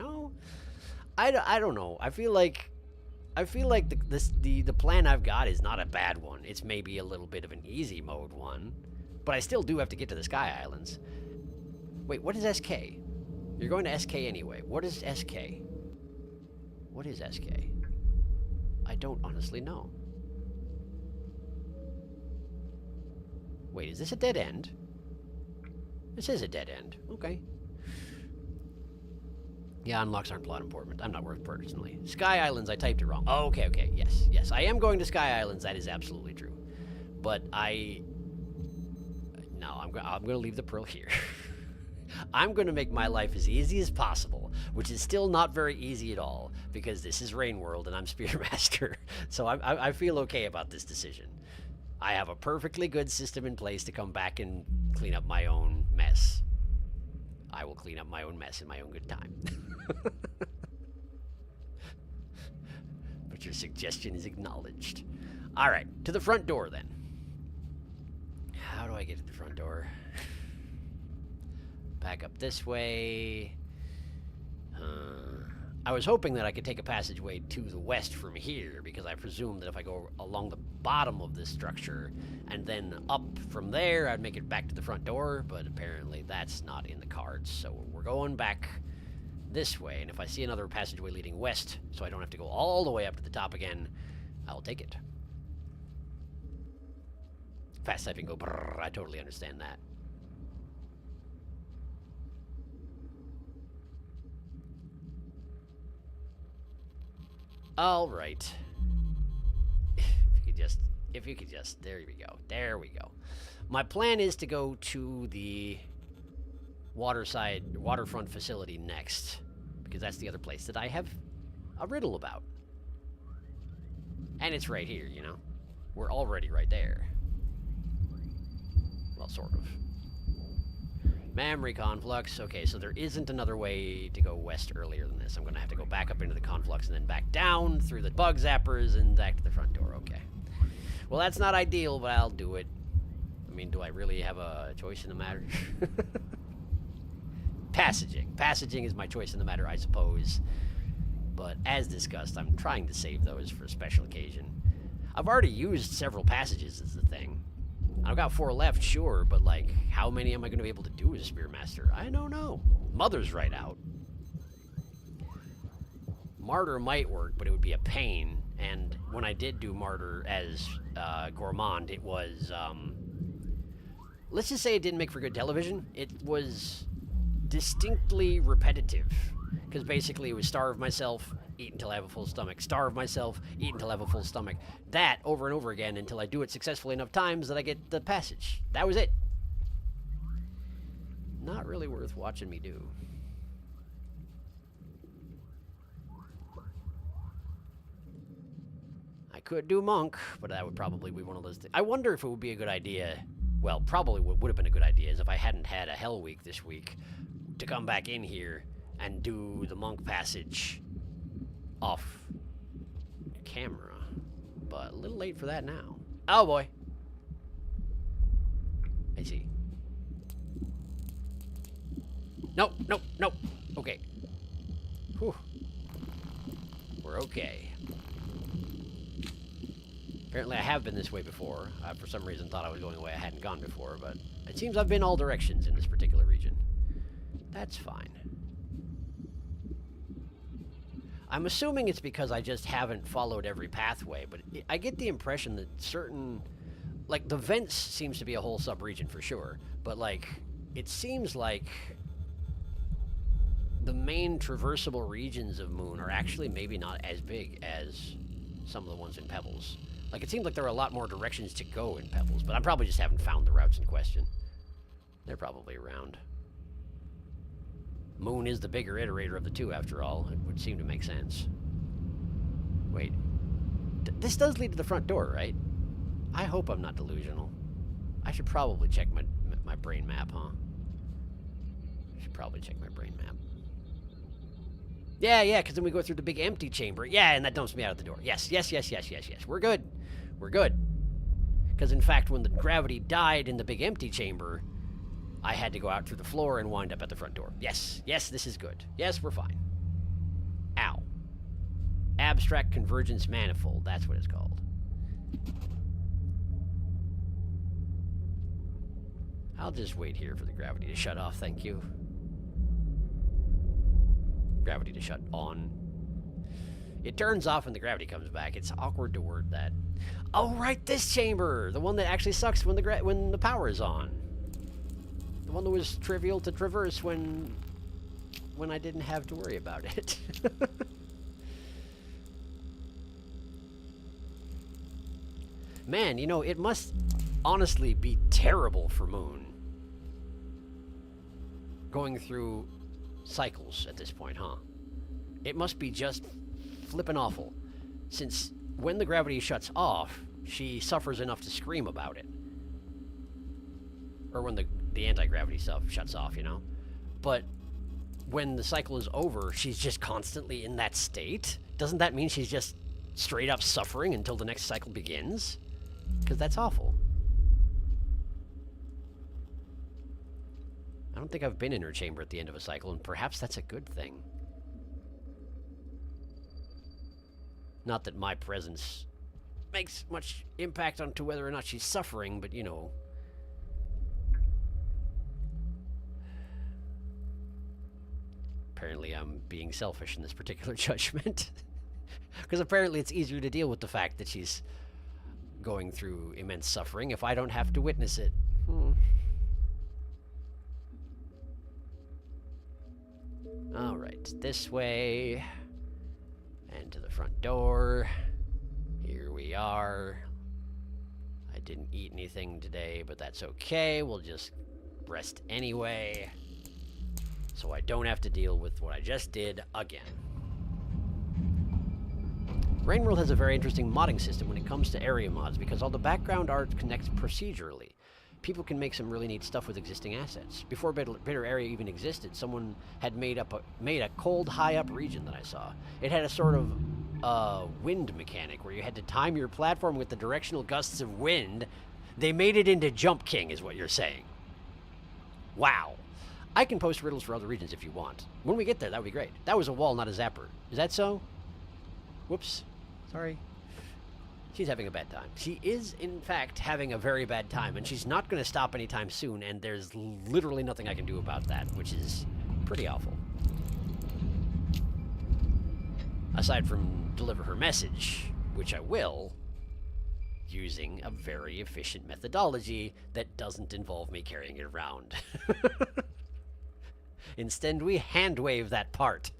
I don't know. I feel like the plan I've got is not a bad one. It's maybe a little bit of an easy mode one, but I still do have to get to the Sky Islands. Wait, what is SK? You're going to SK anyway. What is SK? What is SK? I don't honestly know. Wait, is this a dead end? This is a dead end. Okay. Yeah, unlocks aren't plot important. I'm not worth personally. Sky Islands, I typed it wrong. Oh, okay. Yes. I am going to Sky Islands. That is absolutely true. But no, I'm going to leave the Pearl here. I'm going to make my life as easy as possible, which is still not very easy at all, because this is Rain World and I'm Spearmaster. So I feel okay about this decision. I have a perfectly good system in place to come back and clean up my own mess. I will clean up my own mess in my own good time. But your suggestion is acknowledged. All right, to the front door then. How do I get to the front door? Back up this way. I was hoping that I could take a passageway to the west from here, because I presumed that if I go along the bottom of this structure and then up from there, I'd make it back to the front door, but apparently that's not in the cards. So we're going back this way, and if I see another passageway leading west, so I don't have to go all the way up to the top again, I'll take it. Fast typing go brrr, I totally understand that. All right. If you could just, there we go. My plan is to go to the waterfront facility next, because that's the other place that I have a riddle about. And it's right here, We're already right there. Well, sort of. Memory conflux. Okay, so there isn't another way to go west earlier than this. I'm going to have to go back up into the conflux and then back down through the bug zappers and back to the front door. Okay. Well, that's not ideal, but I'll do it. I mean, do I really have a choice in the matter? Passaging. Passaging is my choice in the matter, I suppose. But as discussed, I'm trying to save those for a special occasion. I've already used several passages is the thing. I've got 4 left, sure, but like, how many am I going to be able to do as a Spearmaster? I don't know. Mother's right out. Martyr might work, but it would be a pain. And when I did do Martyr as Gourmand, it was, let's just say it didn't make for good television. It was distinctly repetitive. Because basically it was starve myself, eat until I have a full stomach. Starve myself, eat until I have a full stomach. That over and over again until I do it successfully enough times that I get the passage. That was it. Not really worth watching me do. I could do Monk, but that would probably be one of those things. I wonder if it would be a good idea. Well, probably what would have been a good idea is if I hadn't had a Hell Week this week to come back in here and do the Monk passage off camera. But a little late for that now. Oh boy. I see. Nope, nope, nope. Okay. Whew. We're okay. Apparently I have been this way before. I, for some reason, thought I was going a way I hadn't gone before, but it seems I've been all directions in this particular region. That's fine. I'm assuming it's because I just haven't followed every pathway, but I get the impression that certain... Like, the vents seems to be a whole sub-region for sure, but, like, it seems like the main traversable regions of Moon are actually maybe not as big as some of the ones in Pebbles. Like, it seems like there are a lot more directions to go in Pebbles, but I probably just haven't found the routes in question. They're probably around. Moon is the bigger iterator of the two, after all. It would seem to make sense. Wait. This does lead to the front door, right? I hope I'm not delusional. I should probably check my brain map, huh? I should probably check my brain map. Yeah, because then we go through the big empty chamber. Yeah, and that dumps me out of the door. Yes. We're good. We're good. Because, in fact, when the gravity died in the big empty chamber, I had to go out through the floor and wind up at the front door. Yes, this is good. Yes, we're fine. Ow. Abstract Convergence Manifold, that's what it's called. I'll just wait here for the gravity to shut off, thank you. Gravity to shut on. It turns off when the gravity comes back. It's awkward to word that. Oh, right, this chamber! The one that actually sucks when the power is on. The one that was trivial to traverse when I didn't have to worry about it. Man, you know, it must honestly be terrible for Moon going through cycles at this point, huh? It must be just flippin' awful, since when the gravity shuts off, she suffers enough to scream about it. Or when the anti-gravity stuff shuts off, you know? But when the cycle is over, she's just constantly in that state? Doesn't that mean she's just straight up suffering until the next cycle begins? Because that's awful. I don't think I've been in her chamber at the end of a cycle, and perhaps that's a good thing. Not that my presence makes much impact onto whether or not she's suffering, but, you know... Apparently I'm being selfish in this particular judgment. Because apparently it's easier to deal with the fact that she's going through immense suffering if I don't have to witness it. Alright, this way. And to the front door. Here we are. I didn't eat anything today, but that's okay. We'll just rest anyway. So I don't have to deal with what I just did again. Rainworld has a very interesting modding system when it comes to area mods because all the background art connects procedurally. people can make some really neat stuff with existing assets. Before Bitter Area even existed, someone had made a cold, high-up region that I saw. It had a sort of wind mechanic where you had to time your platform with the directional gusts of wind. They made it into Jump King, is what you're saying. Wow. I can post riddles for other regions if you want. When we get there, that would be great. That was a wall, not a zapper. Is that so? Whoops. Sorry. She's having a bad time. She is, in fact, having a very bad time, and she's not going to stop anytime soon, and there's literally nothing I can do about that, which is pretty awful. Aside from deliver her message, which I will, using a very efficient methodology that doesn't involve me carrying it around. Instead, we hand wave that part.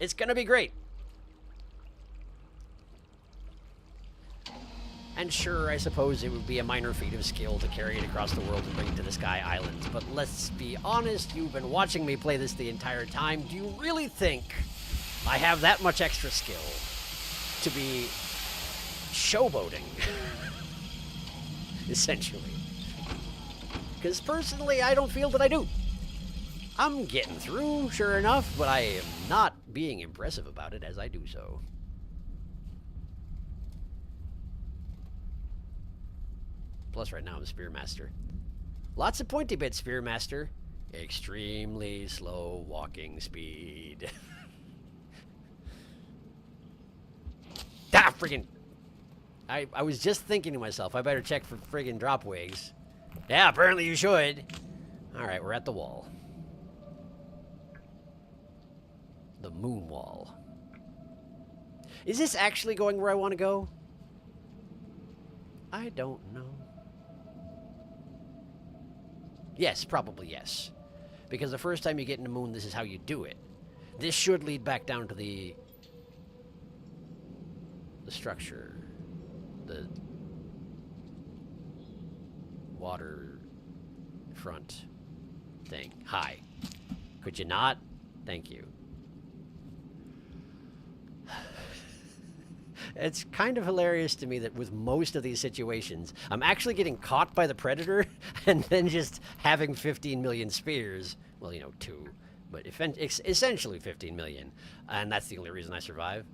It's going to be great. And sure, I suppose it would be a minor feat of skill to carry it across the world and bring it to the Sky Islands, but let's be honest, you've been watching me play this the entire time. Do you really think I have that much extra skill to be showboating? Essentially. Because personally, I don't feel that I do. I'm getting through, sure enough, but I am not being impressive about it as I do so. Plus, right now I'm Spearmaster. Lots of pointy bits, Spearmaster. Extremely slow walking speed. Ah, friggin'. I was just thinking to myself, I better check for friggin' drop wigs. Yeah, apparently you should. Alright, we're at the wall. The moon wall. Is this actually going where I want to go? I don't know. Yes, probably yes. Because the first time you get in the moon, this is how you do it. This should lead back down to the structure. The water front thing. Hi. Could you not? Thank you. It's kind of hilarious to me that with most of these situations, I'm actually getting caught by the predator and then just having 15 million spears. Well, you know, 2, but essentially 15 million. And that's the only reason I survive.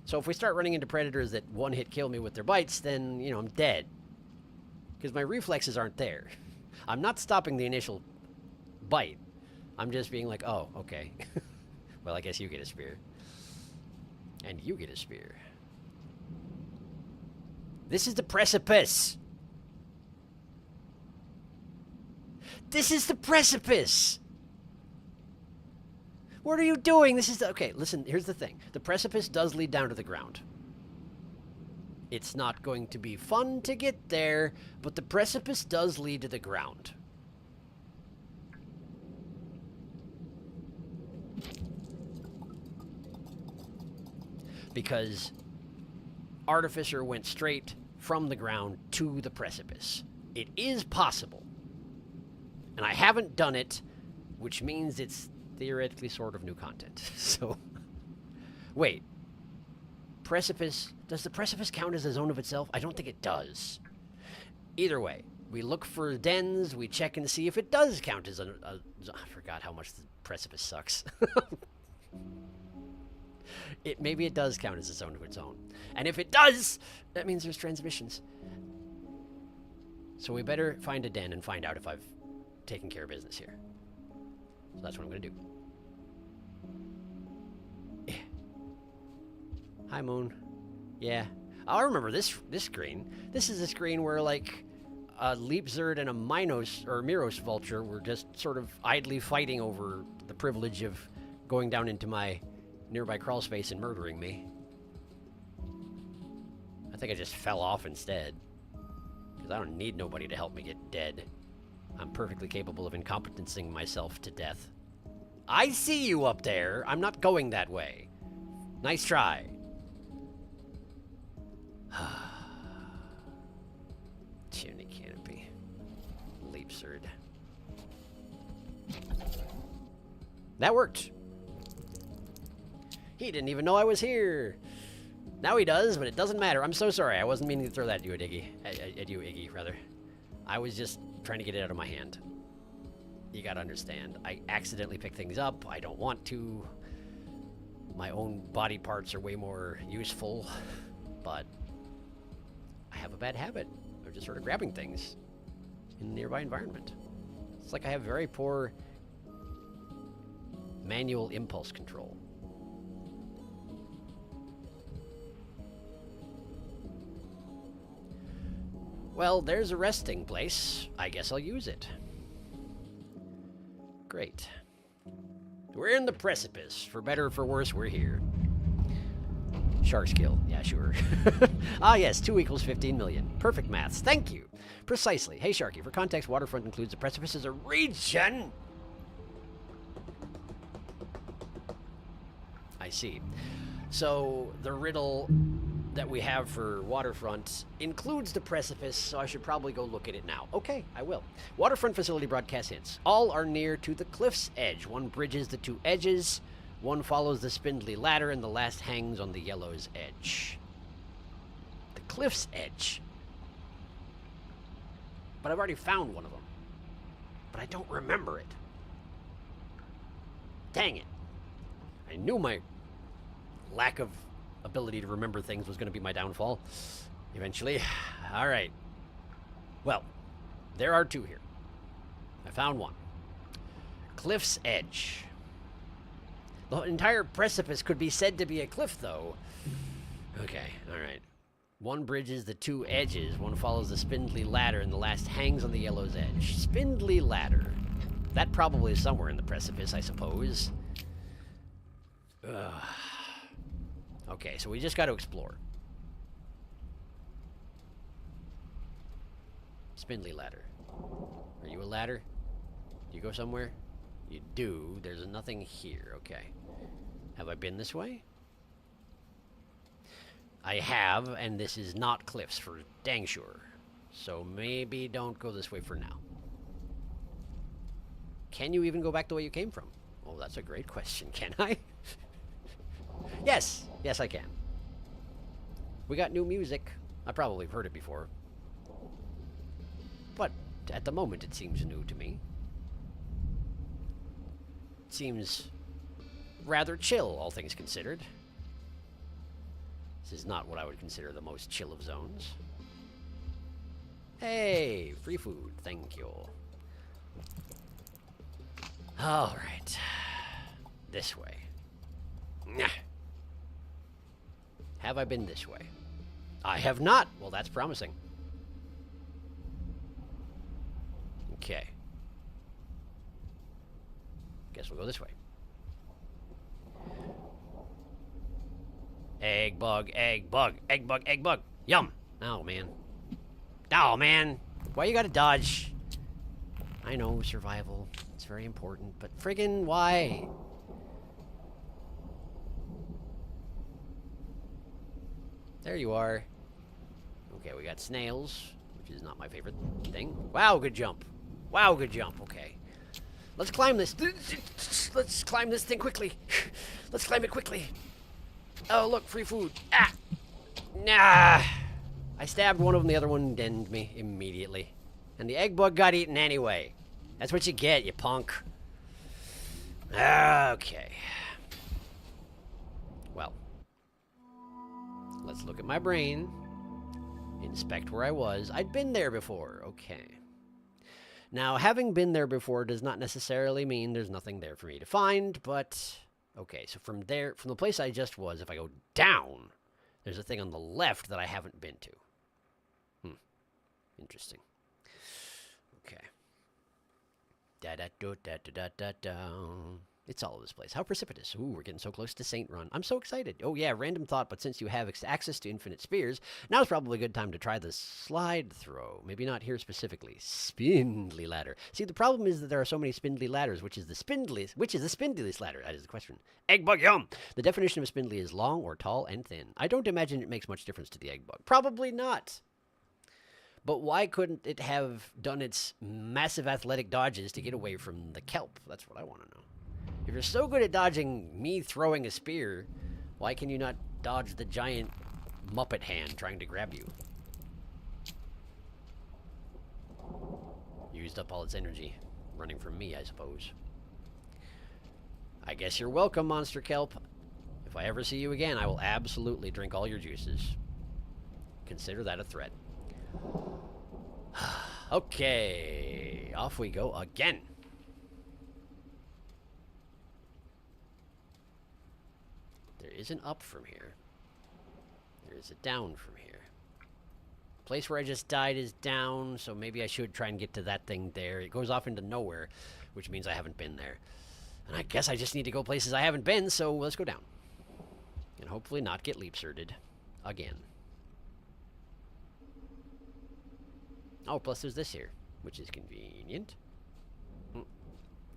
So if we start running into predators that one-hit kill me with their bites, then, you know, I'm dead. Because my reflexes aren't there. I'm not stopping the initial bite. I'm just being like, oh, okay. Well, I guess you get a spear. And you get a spear. This is the precipice. This is the precipice. What are you doing? This is the... Okay, listen, here's the thing. The precipice does lead down to the ground. It's not going to be fun to get there, but the precipice does lead to the ground. Because Artificer went straight from the ground to the precipice. It is possible. And I haven't done it, which means it's theoretically sort of new content. So, wait. Precipice, does the precipice count as a zone of itself? I don't think it does. Either way, we look for dens, we check and see if it does count as a I forgot how much the precipice sucks. Maybe it does count as a zone of its own. And if it does, that means there's transmissions. So we better find a den and find out if I've taken care of business here. So that's what I'm going to do. Yeah. Hi, Moon. Yeah. I remember this screen. This is a screen where, like, a Leap Zerd and a Minos, or Miros Vulture were just sort of idly fighting over the privilege of going down into my nearby crawl space and murdering me. I think I just fell off instead. Because I don't need nobody to help me get dead. I'm perfectly capable of incompetencing myself to death. I see you up there. I'm not going that way. Nice try. Chimney canopy. Leap Zerd. That worked. He didn't even know I was here. Now he does, but it doesn't matter. I'm so sorry. I wasn't meaning to throw that at you, Iggy. At you, Iggy, rather. I was just trying to get it out of my hand. You gotta understand, I accidentally pick things up. I don't want to. My own body parts are way more useful, but I have a bad habit of just sort of grabbing things in the nearby environment. It's like I have very poor manual impulse control. Well, there's a resting place. I guess I'll use it. Great. We're in the precipice. For better or for worse, we're here. Shark skill. Yeah, sure. Ah, yes, 2 equals 15 million. Perfect maths. Thank you. Precisely. Hey, Sharky, for context, waterfront includes the precipice as a region. I see. So, the riddle that we have for waterfront includes the precipice, so I should probably go look at it now. Okay, I will. Waterfront facility broadcast hints. All are near to the cliff's edge. One bridges the two edges, one follows the spindly ladder, and the last hangs on the yellow's edge. The cliff's edge. But I've already found one of them. But I don't remember it. Dang it. I knew my lack of ability to remember things was going to be my downfall eventually. All right. Well, there are two here. I found one. Cliff's edge. The entire precipice could be said to be a cliff, though. Okay, all right. One bridges the two edges. One follows the spindly ladder, and the last hangs on the yellow's edge. Spindly ladder. That probably is somewhere in the precipice, I suppose. Ugh. Okay, so we just got to explore. Spindly ladder. Are you a ladder? Do you go somewhere? You do. There's nothing here. Okay. Have I been this way? I have, and this is not cliffs for dang sure. So maybe don't go this way for now. Can you even go back the way you came from? Oh, that's a great question. Can I? Yes. Yes, I can. We got new music. I probably have heard it before. But at the moment, it seems new to me. It seems rather chill, all things considered. This is not what I would consider the most chill of zones. Hey, free food. Thank you. All right. This way. Nah. Have I been this way? I have not. Well, that's promising. Okay. Guess we'll go this way. Egg bug, egg bug, egg bug, egg bug. Yum. Oh, man. Oh, man. Why you gotta dodge? I know, survival. It's very important, but friggin' why? There you are. Okay, we got snails, which is not my favorite thing. Wow, good jump. Wow, good jump. Okay. Let's climb this. Let's climb this thing quickly. Let's climb it quickly. Oh, look, free food. Ah! Nah! I stabbed one of them, the other one denned me immediately. And the egg bug got eaten anyway. That's what you get, you punk. Okay. Well. Let's look at my brain. Inspect where I was. I'd been there before. Okay. Now, having been there before does not necessarily mean there's nothing there for me to find, but... Okay, so from there, from the place I just was, if I go down, there's a thing on the left that I haven't been to. Interesting. Okay. Da-da-do-da-da-da-da-da. It's all over this place. How precipitous. Ooh, we're getting so close to Saint Run. I'm so excited. Oh, yeah, random thought, but since you have access to infinite spears, now's probably a good time to try the slide throw. Maybe not here specifically. Spindly ladder. See, the problem is that there are so many spindly ladders. Which is the spindliest ladder? That is the question. Egg bug, yum! The definition of spindly is long or tall and thin. I don't imagine it makes much difference to the egg bug. Probably not. But why couldn't it have done its massive athletic dodges to get away from the kelp? That's what I want to know. If you're so good at dodging me throwing a spear, why can you not dodge the giant Muppet hand trying to grab you? used up all its energy. Running from me, I suppose. I guess you're welcome, Monster Kelp. If I ever see you again, I will absolutely drink all your juices. Consider that a threat. Okay, off we go again. There is an up from here. There is a down from here. Place where I just died is down, so maybe I should try and get to that thing there. It goes off into nowhere, which means I haven't been there. And I guess I just need to go places I haven't been, so let's go down. And hopefully not get leap-serted again. Oh, plus there's this here, which is convenient.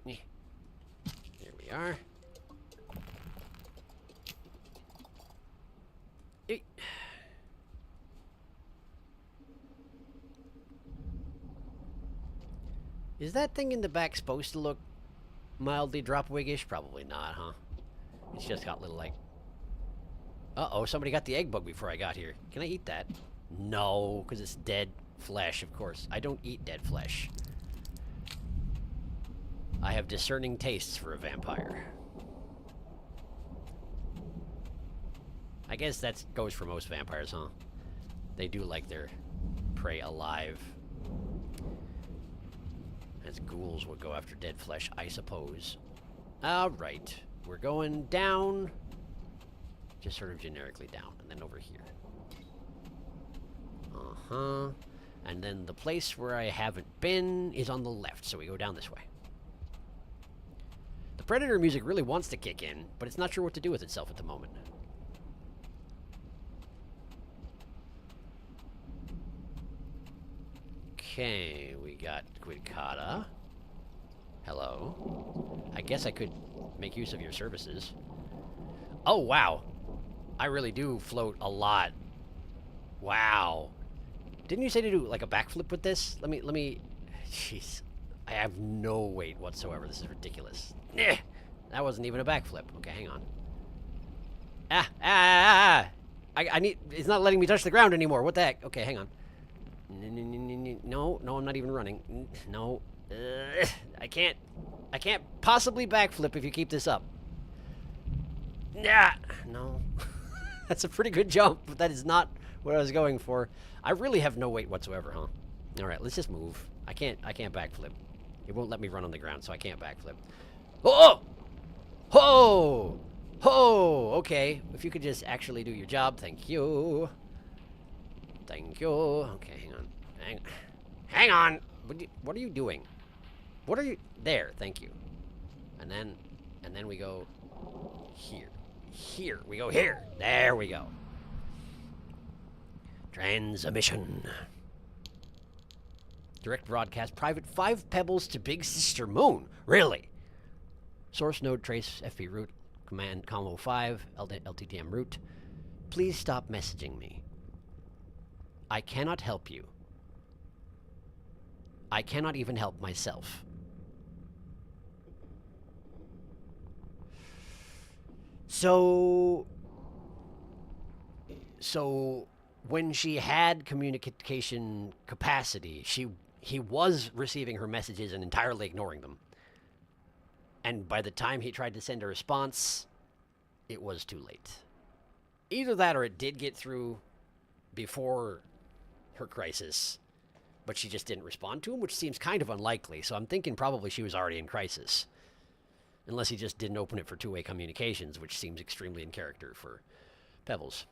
Here we are. Is that thing in the back supposed to look mildly drop-wiggish? Probably not, huh? It's just got little, like... Uh-oh, somebody got the egg bug before I got here. Can I eat that? No, because it's dead flesh, of course. I don't eat dead flesh. I have discerning tastes for a vampire. I guess that goes for most vampires, huh? They do like their prey alive. As ghouls would go after dead flesh, I suppose. Alright. We're going down. Just sort of generically down. And then over here. Uh-huh. And then the place where I haven't been is on the left, so we go down this way. The Predator music really wants to kick in, but it's not sure what to do with itself at the moment. Okay, we got Quidcata. Hello. I guess I could make use of your services. Oh, wow. I really do float a lot. Wow. Didn't you say to do, like, a backflip with this? Let me... Jeez. I have no weight whatsoever. This is ridiculous. Nah, that wasn't even a backflip. Okay, hang on. I need... It's not letting me touch the ground anymore. What the heck? Okay, hang on. No, I'm not even running. No. I can't possibly backflip if you keep this up. Nah, no. That's a pretty good jump, but that is not what I was going for. I really have no weight whatsoever, huh? All right, let's just move. I can't backflip. It won't let me run on the ground, so I can't backflip. Oh! Ho! Ho! Okay, if you could just actually do your job, thank you. Thank you. Okay, hang on. Hang on! What are you doing? What are you... There, thank you. And then we go here. Here. We go here. There we go. Transmission. Direct broadcast private 5 pebbles to Big Sister Moon. Really? Source node trace FP root. Command combo 5. LTTM root. Please stop messaging me. I cannot help you. I cannot even help myself. So when she had communication capacity, he was receiving her messages and entirely ignoring them. And by the time he tried to send a response, it was too late. Either that or it did get through before her crisis, but she just didn't respond to him, which seems kind of unlikely. So I'm thinking probably she was already in crisis. Unless he just didn't open it for two-way communications, which seems extremely in character for Pebbles.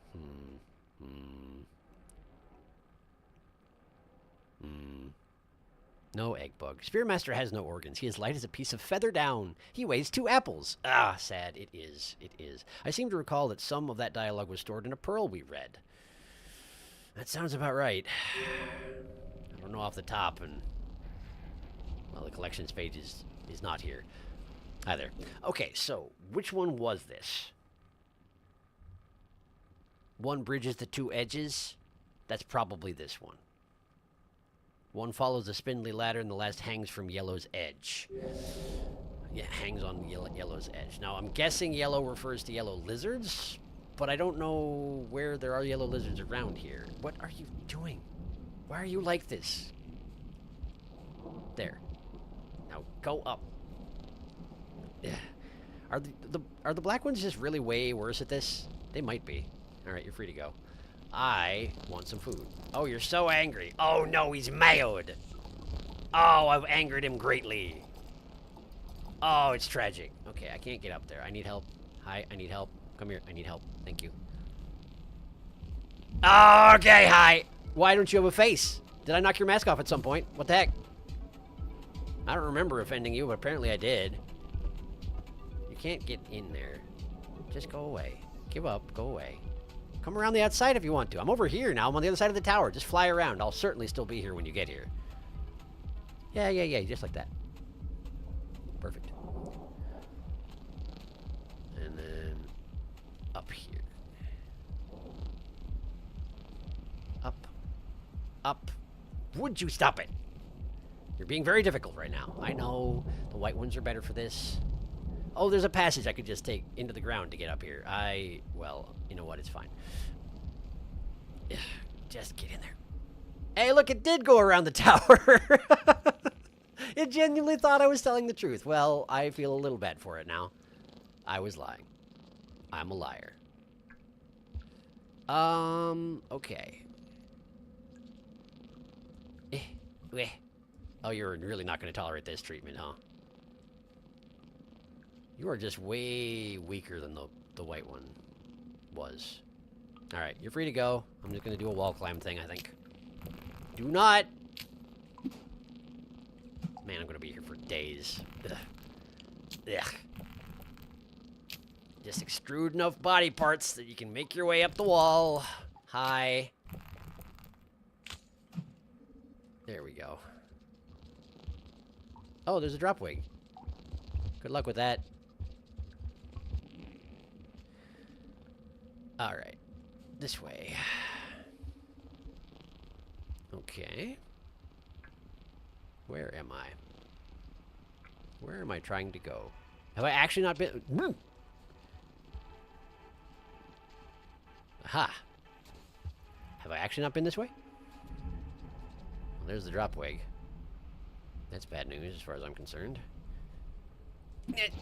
No egg bug. Spearmaster has no organs. He is light as a piece of feather down. He weighs 2 apples. Ah, sad. It is. It is. I seem to recall that some of that dialogue was stored in a pearl we read. That sounds about right. I don't know off the top, and... well, the collections page is not here. Either. Okay, so, which one was this? One bridges the 2 edges. That's probably this one. One follows the spindly ladder, and the last hangs from Yellow's edge. Yeah, hangs on Yellow's edge. Now, I'm guessing yellow refers to yellow lizards, but I don't know where there are yellow lizards around here. What are you doing? Why are you like this? There. Now go up. Yeah. Are the black ones just really way worse at this? They might be. Alright, you're free to go. I want some food. Oh, you're so angry. Oh no, he's mad. Oh, I've angered him greatly. Oh, it's tragic. Okay, I can't get up there. I need help. Hi, I need help. Come here. I need help. Thank you. Okay, hi. Why don't you have a face? Did I knock your mask off at some point? What the heck? I don't remember offending you, but apparently I did. You can't get in there. Just go away. Give up. Go away. Come around the outside if you want to. I'm over here now. I'm on the other side of the tower. Just fly around. I'll certainly still be here when you get here. Yeah. Just like that. Perfect. And then up here. Up. Would you stop it? You're being very difficult right now. I know. The white ones are better for this. Oh, there's a passage I could just take into the ground to get up here. Well, you know what? It's fine. Just get in there. Hey, look, it did go around the tower. It genuinely thought I was telling the truth. Well, I feel a little bad for it now. I was lying. I'm a liar. Okay. Oh, you're really not going to tolerate this treatment, huh? You are just way weaker than the white one was. Alright, you're free to go. I'm just going to do a wall climb thing, I think. Do not! Man, I'm going to be here for days. Ugh. Just extrude enough body parts that you can make your way up the wall. Hi. There we go. Oh, there's a drop wig. Good luck with that. Alright. This way. Okay. Where am I? Where am I trying to go? Have I actually not been... Aha! Have I actually not been this way? Well, there's the drop wig. That's bad news as far as I'm concerned.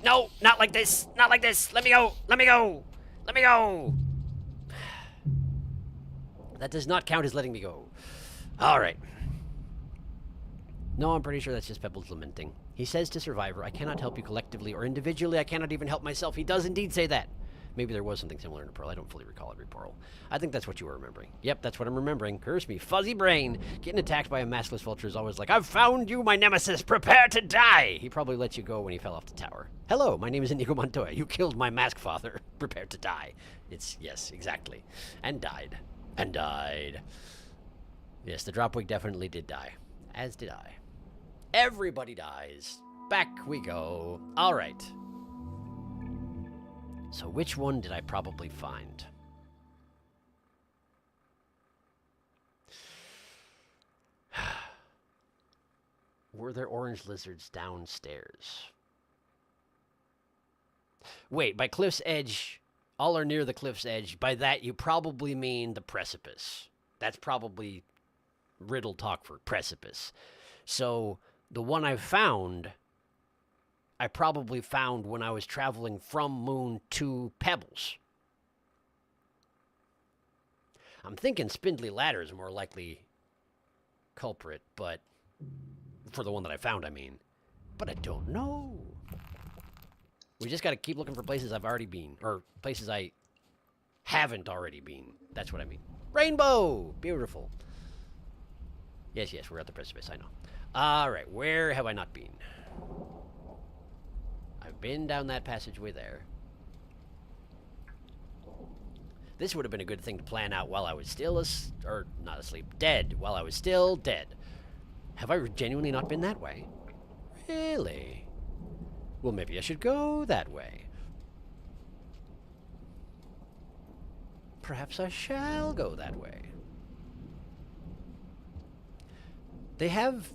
No! Not like this! Not like this! Let me go! Let me go! Let me go! That does not count as letting me go. Alright. No, I'm pretty sure that's just Pebbles lamenting. He says to Survivor, I cannot help you collectively or individually. I cannot even help myself. He does indeed say that. Maybe there was something similar in a Pearl. I don't fully recall every Pearl. I think that's what you were remembering. Yep, that's what I'm remembering. Curse me, fuzzy brain. Getting attacked by a maskless vulture is always like, I've found you, my nemesis. Prepare to die. He probably let you go when he fell off the tower. Hello, my name is Inigo Montoya. You killed my mask father. Prepare to die. It's, yes, exactly. And died. And died. Yes, the dropwig definitely did die. As did I. Everybody dies. Back we go. All right. So which one did I probably find? Were there orange lizards downstairs? Wait, by cliff's edge, all are near the cliff's edge. By that, you probably mean the precipice. That's probably riddle talk for precipice. So the one I found... I probably found when I was traveling from Moon to Pebbles. I'm thinking Spindly Ladder is a more likely culprit, but... For the one that I found, I mean. But I don't know. We just gotta keep looking for places I've already been. Or places I haven't already been. That's what I mean. Rainbow! Beautiful. Yes, we're at the precipice, I know. Alright, where have I not been? I've been down that passageway there. This would have been a good thing to plan out while I was still not asleep, dead, while I was still dead. Have I genuinely not been that way? Really? Well, maybe I should go that way. Perhaps I shall go that way. They have...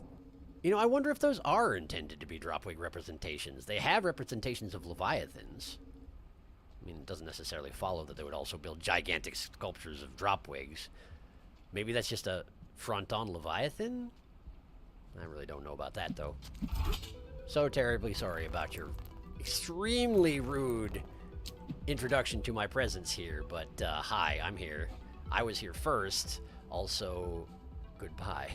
You know, I wonder if those are intended to be dropwig representations. They have representations of leviathans. I mean, it doesn't necessarily follow that they would also build gigantic sculptures of dropwigs. Maybe that's just a front on leviathan? I really don't know about that, though. So terribly sorry about your extremely rude introduction to my presence here, but hi, I'm here. I was here first. Also, goodbye.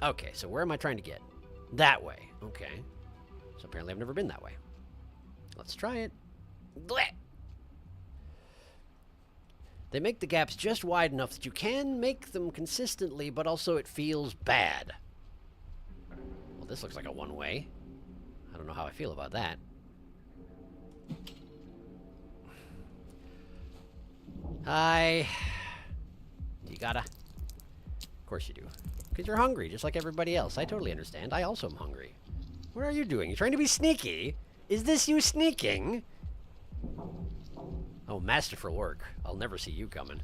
Okay, so where am I trying to get? That way. Okay. So apparently I've never been that way. Let's try it. Blech! They make the gaps just wide enough that you can make them consistently, but also it feels bad. Well, this looks like a one-way. I don't know how I feel about that. Hi. You gotta? Of course you do. Because you're hungry, just like everybody else. I totally understand. I also am hungry. What are you doing? You're trying to be sneaky? Is this you sneaking? Oh, masterful work. I'll never see you coming.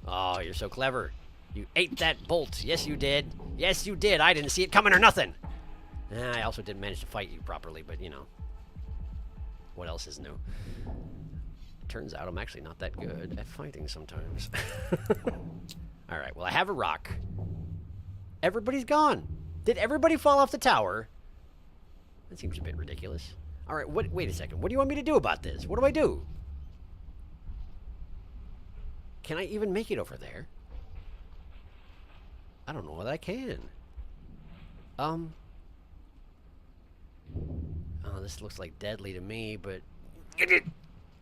Oh, you're so clever. You ate that bolt. Yes, you did. Yes, you did. I didn't see it coming or nothing. I also didn't manage to fight you properly, but, you know. What else is new? Turns out I'm actually not that good at fighting sometimes. Alright, well, I have a rock. Everybody's gone. Did everybody fall off the tower? That seems a bit ridiculous. Alright, wait a second. What do you want me to do about this? What do I do? Can I even make it over there? I don't know that I can. Oh, this looks like deadly to me, but...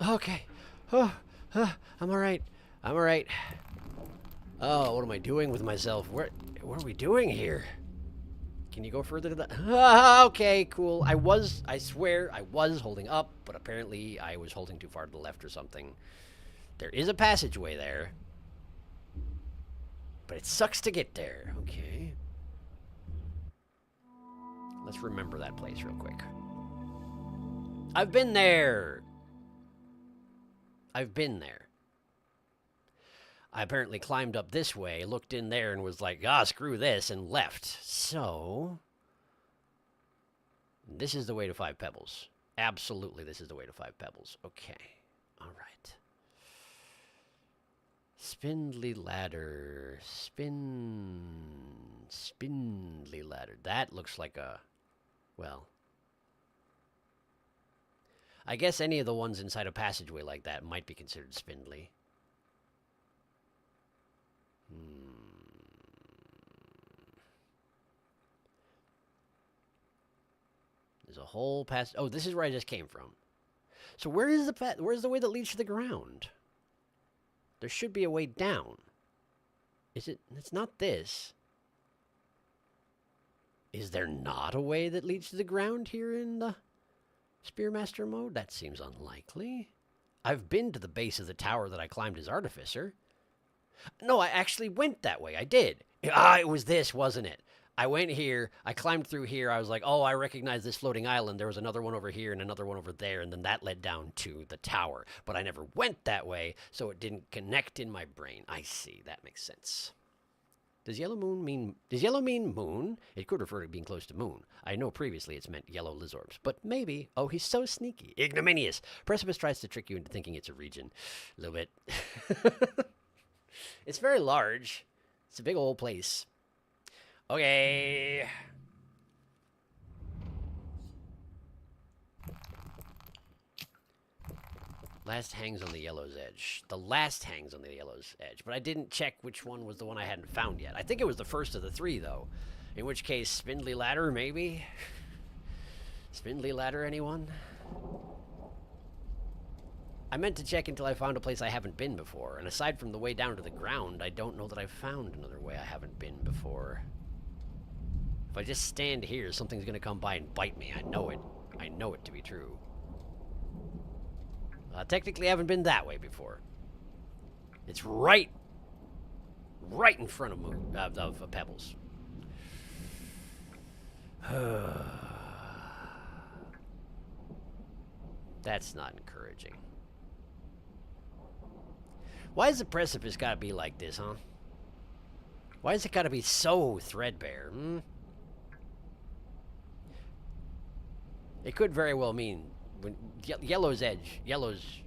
Okay. Oh, I'm alright. I'm alright. Oh, what am I doing with myself? What are we doing here? Can you go further to the... okay, cool. I swear, I was holding up, but apparently I was holding too far to the left or something. There is a passageway there. But it sucks to get there. Okay. Let's remember that place real quick. I've been there. I've been there. I apparently climbed up this way, looked in there, and was like, screw this, and left. So, this is the way to Five Pebbles. Absolutely, this is the way to Five Pebbles. Okay. All right. Spindly ladder. Spindly ladder. That looks like a... Well... I guess any of the ones inside a passageway like that might be considered spindly. There's a whole oh, this is where I just came from. So where's the way that leads to the ground? There should be a way down. Is it? It's not this. Is there not a way that leads to the ground here in the Spearmaster mode? That seems unlikely. I've been to the base of the tower that I climbed as Artificer. No, I actually went that way. I did. It was this, wasn't it? I went here. I climbed through here. I was like, oh, I recognize this floating island. There was another one over here and another one over there, and then that led down to the tower. But I never went that way, so it didn't connect in my brain. I see. That makes sense. Does yellow mean moon? It could refer to being close to moon. I know previously it's meant yellow lizards, but maybe. Oh, he's so sneaky. Ignominious. Precipice tries to trick you into thinking it's a region. A little bit. It's very large. It's a big old place. Okay. Last hangs on the yellow's edge. The last hangs on the yellow's edge. But I didn't check which one was the one I hadn't found yet. I think it was the first of the three, though. In which case, spindly ladder, maybe? Spindly ladder, anyone? I meant to check until I found a place I haven't been before. And aside from the way down to the ground, I don't know that I've found another way I haven't been before. If I just stand here, something's gonna come by and bite me. I know it. I know it to be true. Technically, I haven't been that way before. It's right in front of Pebbles. That's not encouraging. Why has the precipice gotta be like this, huh? Why has it gotta be so threadbare, hmm? It could very well mean when yellow's edge, yellow's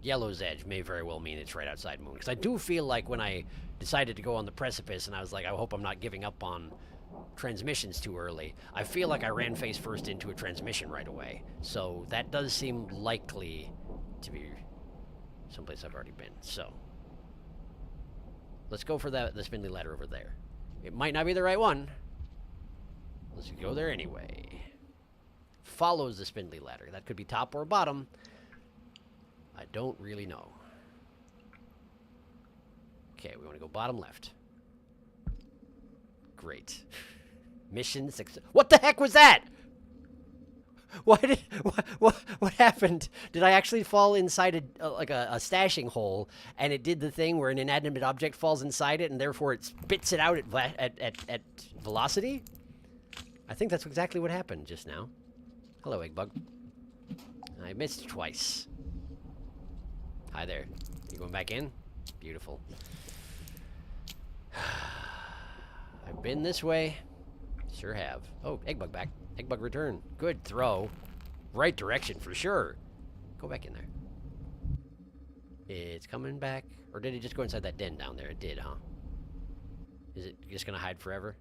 Yellow's edge may very well mean it's right outside Moon. Because I do feel like when I decided to go on the precipice and I was like, I hope I'm not giving up on transmissions too early, I feel like I ran face first into a transmission right away. So that does seem likely to be someplace I've already been. So let's go for the spindly ladder over there. It might not be the right one. Let's go there anyway. Follows the spindly ladder. That could be top or bottom. I don't really know. Okay, we want to go bottom left. Great. Mission success. What the heck was that? What happened? Did I actually fall inside like a stashing hole, and it did the thing where an inanimate object falls inside it, and therefore it spits it out at velocity? I think that's exactly what happened just now. Hello, egg bug. I missed twice. Hi there. You going back in? Beautiful. I've been this way. Sure have. Oh, egg bug back. Egg bug return. Good throw. Right direction for sure. Go back in there. It's coming back. Or did it just go inside that den down there? It did, huh? Is it just gonna hide forever?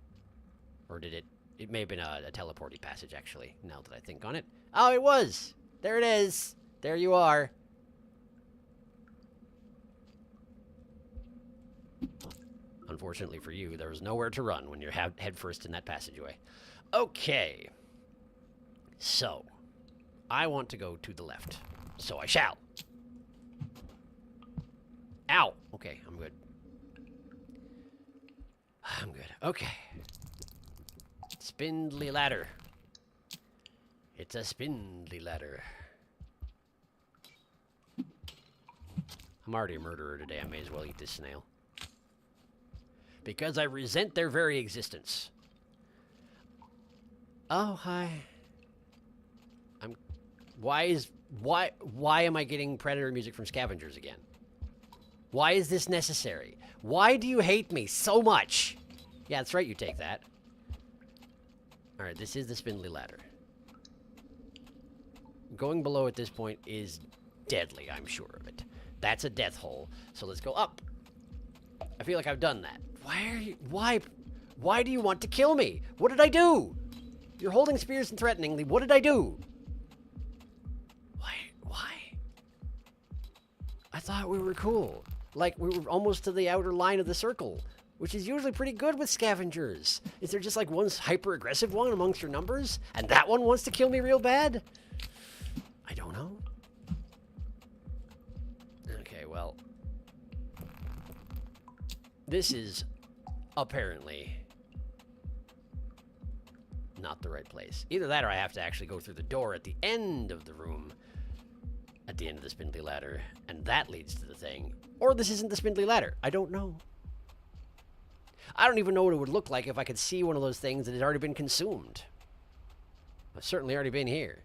Or did it... It may have been a teleporty passage, actually, now that I think on it. Oh, it was! There it is! There you are. Unfortunately for you, there was nowhere to run when you're head first in that passageway. Okay. So, I want to go to the left. So I shall. Ow! Okay, I'm good. I'm good. Okay. Spindly ladder. It's a spindly ladder. I'm already a murderer today. I may as well eat this snail. Because I resent their very existence. Oh, hi. Why am I getting predator music from scavengers again? Why is this necessary? Why do you hate me so much? Yeah, that's right, you take that. Alright, this is the spindly ladder. Going below at this point is deadly, I'm sure of it. That's a death hole. So let's go up. I feel like I've done that. Why do you want to kill me? What did I do? You're holding spears and threateningly. What did I do? Why? I thought we were cool. Like, we were almost to the outer line of the circle, which is usually pretty good with scavengers. Is there just like one hyper-aggressive one amongst your numbers? And that one wants to kill me real bad? I don't know. Okay, well. This is apparently not the right place. Either that or I have to actually go through the door at the end of the room, at the end of the spindly ladder, and that leads to the thing. Or this isn't the spindly ladder. I don't know. I don't even know what it would look like if I could see one of those things that had already been consumed. I've certainly already been here.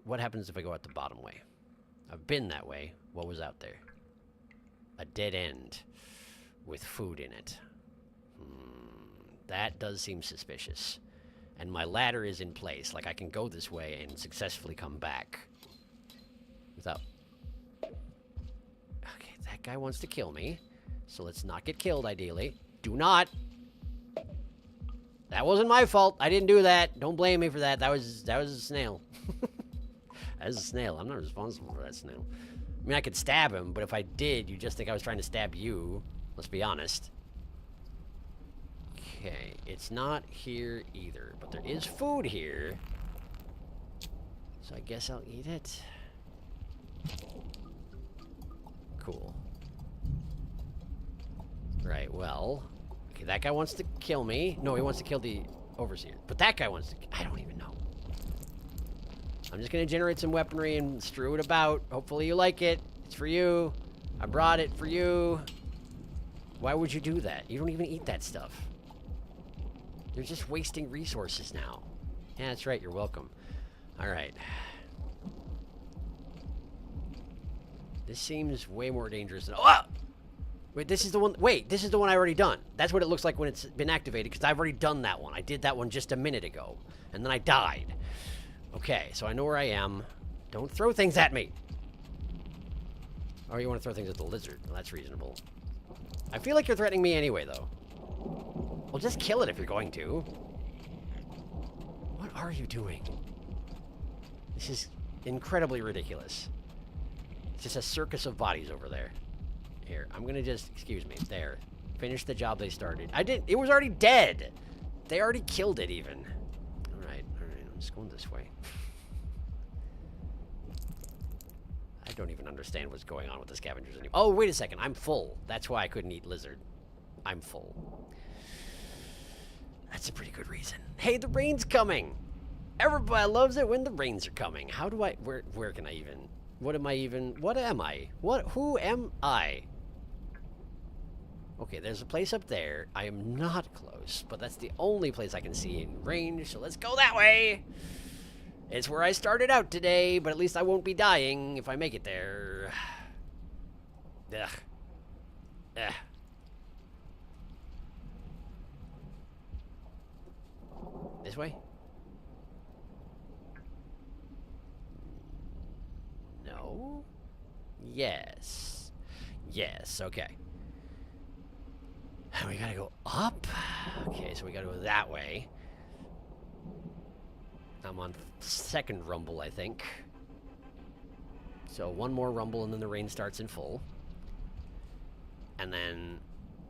What happens if I go out the bottom way? I've been that way. What was out there? A dead end with food in it. That does seem suspicious. And my ladder is in place. Like, I can go this way and successfully come back. Without... Okay, that guy wants to kill me. So let's not get killed, ideally. Do not! That wasn't my fault. I didn't do that. Don't blame me for that. That was a snail. That was a snail. I'm not responsible for that snail. I mean, I could stab him, but if I did, you'd just think I was trying to stab you. Let's be honest. Okay, it's not here either, but there is food here. So I guess I'll eat it. Cool. Right, well... Okay, that guy wants to kill me. No, he wants to kill the overseer. But that guy wants to... I don't even know. I'm just going to generate some weaponry and strew it about. Hopefully you like it. It's for you. I brought it for you. Why would you do that? You don't even eat that stuff. You're just wasting resources now. Yeah, that's right. You're welcome. All right. This seems way more dangerous than... Oh! Wait, this is the one... Wait, this is the one I already done. That's what it looks like when it's been activated, because I've already done that one. I did that one just a minute ago, and then I died. Okay, so I know where I am. Don't throw things at me. Or you want to throw things at the lizard. Well, that's reasonable. I feel like you're threatening me anyway, though. Well, just kill it if you're going to. What are you doing? This is incredibly ridiculous. It's just a circus of bodies over there. Here, I'm gonna just, excuse me, there. Finish the job they started. It was already dead. They already killed it, even. Alright, I'm just going this way. I don't even understand what's going on with the scavengers anymore. Oh, wait a second, I'm full. That's why I couldn't eat lizard. I'm full. That's a pretty good reason. Hey, the rain's coming! Everybody loves it when the rains are coming. How do I, where can I even, what am I? Who am I? Okay, there's a place up there. I am not close, but that's the only place I can see in range, so let's go that way! It's where I started out today, but at least I won't be dying if I make it there. Ugh. Ugh. This way? No? Yes. Yes, okay. We gotta go up? Okay, so we gotta go that way. I'm on second rumble, I think. So one more rumble and then the rain starts in full. And then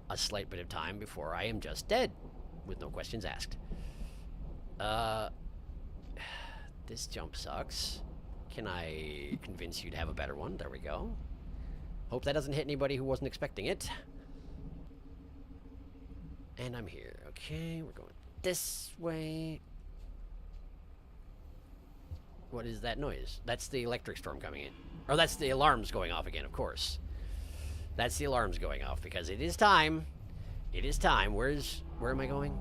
a slight bit of time before I am just dead, with no questions asked. This jump sucks. Can I convince you to have a better one? There we go. Hope that doesn't hit anybody who wasn't expecting it. And I'm here. Okay, we're going this way. What is that noise? That's the electric storm coming in. Or that's the alarms going off again, of course. That's the alarms going off because it is time. It is time. Where am I going?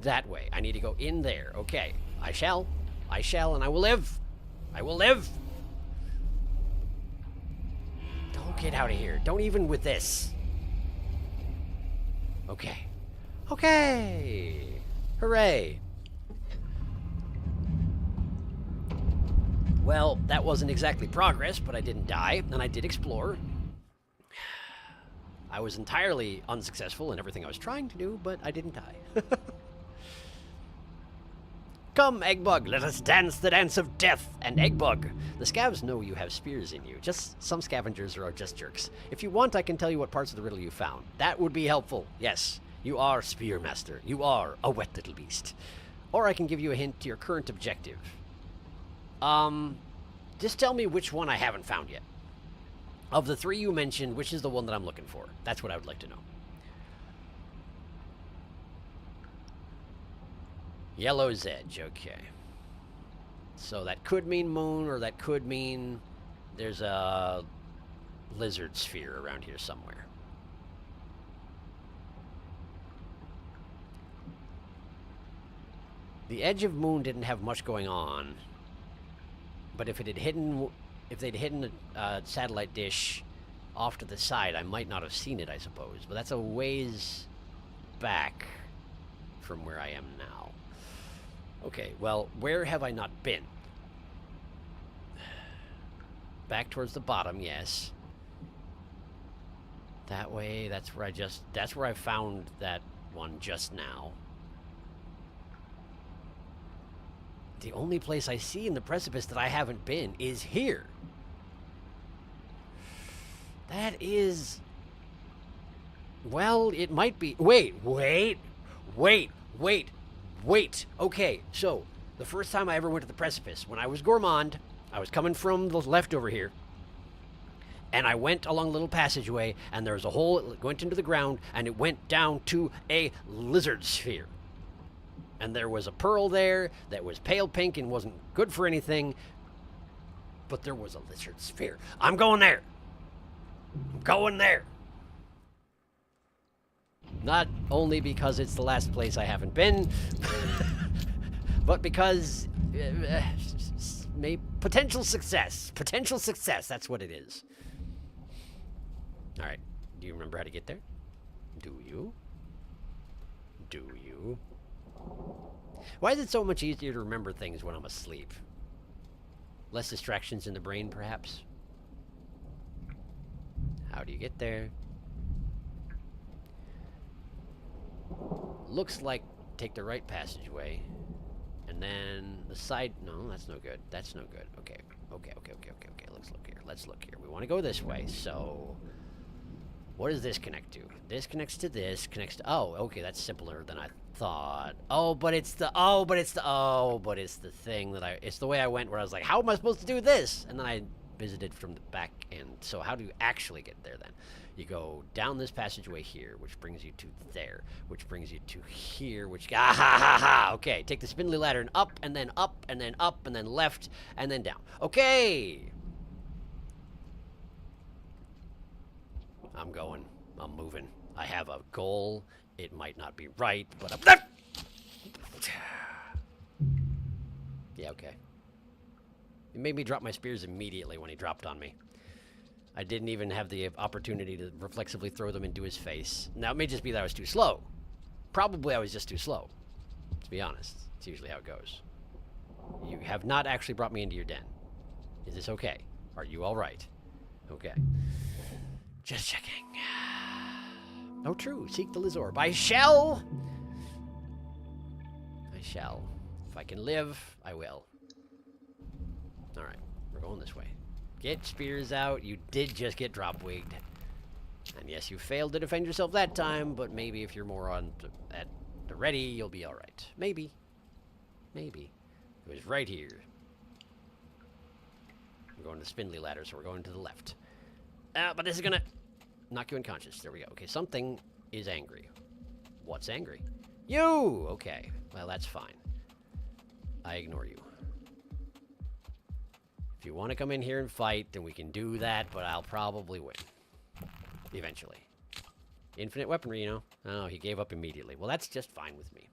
That way. I need to go in there. Okay. I shall, and I will live. I will live. Don't get out of here. Don't even with this. Okay. Okay. Hooray. Well, that wasn't exactly progress, but I didn't die, and I did explore. I was entirely unsuccessful in everything I was trying to do, but I didn't die. Come, Eggbug, let us dance the dance of death. And Eggbug, the scavs know you have spears in you. Just some scavengers are just jerks. If you want, I can tell you what parts of the riddle you found. That would be helpful. Yes, you are Spearmaster. You are a wet little beast. Or I can give you a hint to your current objective. Just tell me which one I haven't found yet. Of the three you mentioned, which is the one that I'm looking for? That's what I would like to know. Yellow's Edge, okay. So that could mean moon, or that could mean there's a lizard sphere around here somewhere. The edge of moon didn't have much going on, but if they'd hidden a satellite dish off to the side, I might not have seen it, I suppose. But that's a ways back from where I am now. Okay, well, where have I not been? Back towards the bottom, yes. That way, that's where I found that one just now. The only place I see in the precipice that I haven't been is here. That is... Well, it might be... Wait. Okay, so, the first time I ever went to the precipice, when I was Gourmand, I was coming from the left over here, and I went along a little passageway, and there was a hole that went into the ground, and it went down to a lizard sphere. And there was a pearl there that was pale pink and wasn't good for anything, but there was a lizard sphere. I'm going there. I'm going there. Not only because it's the last place I haven't been, but because potential success. Potential success, that's what it is. All right, do you remember how to get there? Do you? Do you? Why is it so much easier to remember things when I'm asleep? Less distractions in the brain, perhaps. How do you get there? Looks like take the right passageway. And then the side... No, that's no good. That's no good. Okay. Okay. Let's look here. Let's look here. We want to go this way. So... What does this connect to? This connects to this, connects to... Oh, okay, that's simpler than I thought. Oh, but it's the... Oh, but it's the... Oh, but it's the thing that I... It's the way I went where I was like, how am I supposed to do this? And then I visited from the back end. So how do you actually get there then? You go down this passageway here, which brings you to there, which brings you to here, which... Ah, ha, ha, ha! Okay, take the spindly ladder and up, and then up, and then up, and then left, and then down. Okay! I'm going. I'm moving. I have a goal. It might not be right, but I'm... Yeah, okay. It made me drop my spears immediately when he dropped on me. I didn't even have the opportunity to reflexively throw them into his face. Now, it may just be that I was too slow. Probably I was just too slow, to be honest. It's usually how it goes. You have not actually brought me into your den. Is this okay? Are you all right? Okay. Just checking. Oh, true. Seek the Lizorb. I shall! I shall. If I can live, I will. Alright, we're going this way. Get spears out. You did just get drop-wigged. And yes, you failed to defend yourself that time, but maybe if you're more at the ready, you'll be alright. Maybe. Maybe. It was right here. We're going to the spindly ladder, so we're going to the left. But this is gonna knock you unconscious. There we go. Okay, something is angry. What's angry? You! Okay. Well, that's fine. I ignore you. If you want to come in here and fight, then we can do that, but I'll probably win. Eventually. Infinite weaponry, you know? Oh, he gave up immediately. Well, that's just fine with me.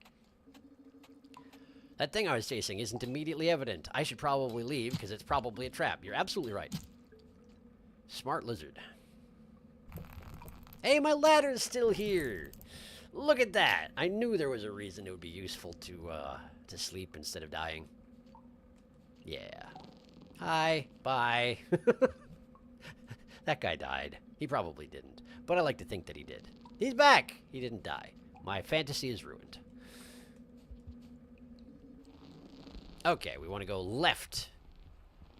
That thing I was chasing isn't immediately evident. I should probably leave, because it's probably a trap. You're absolutely right. Smart lizard. Hey, my ladder's still here! Look at that! I knew there was a reason it would be useful to sleep instead of dying. Yeah. Hi. Bye. That guy died. He probably didn't. But I like to think that he did. He's back! He didn't die. My fantasy is ruined. Okay, we want to go left.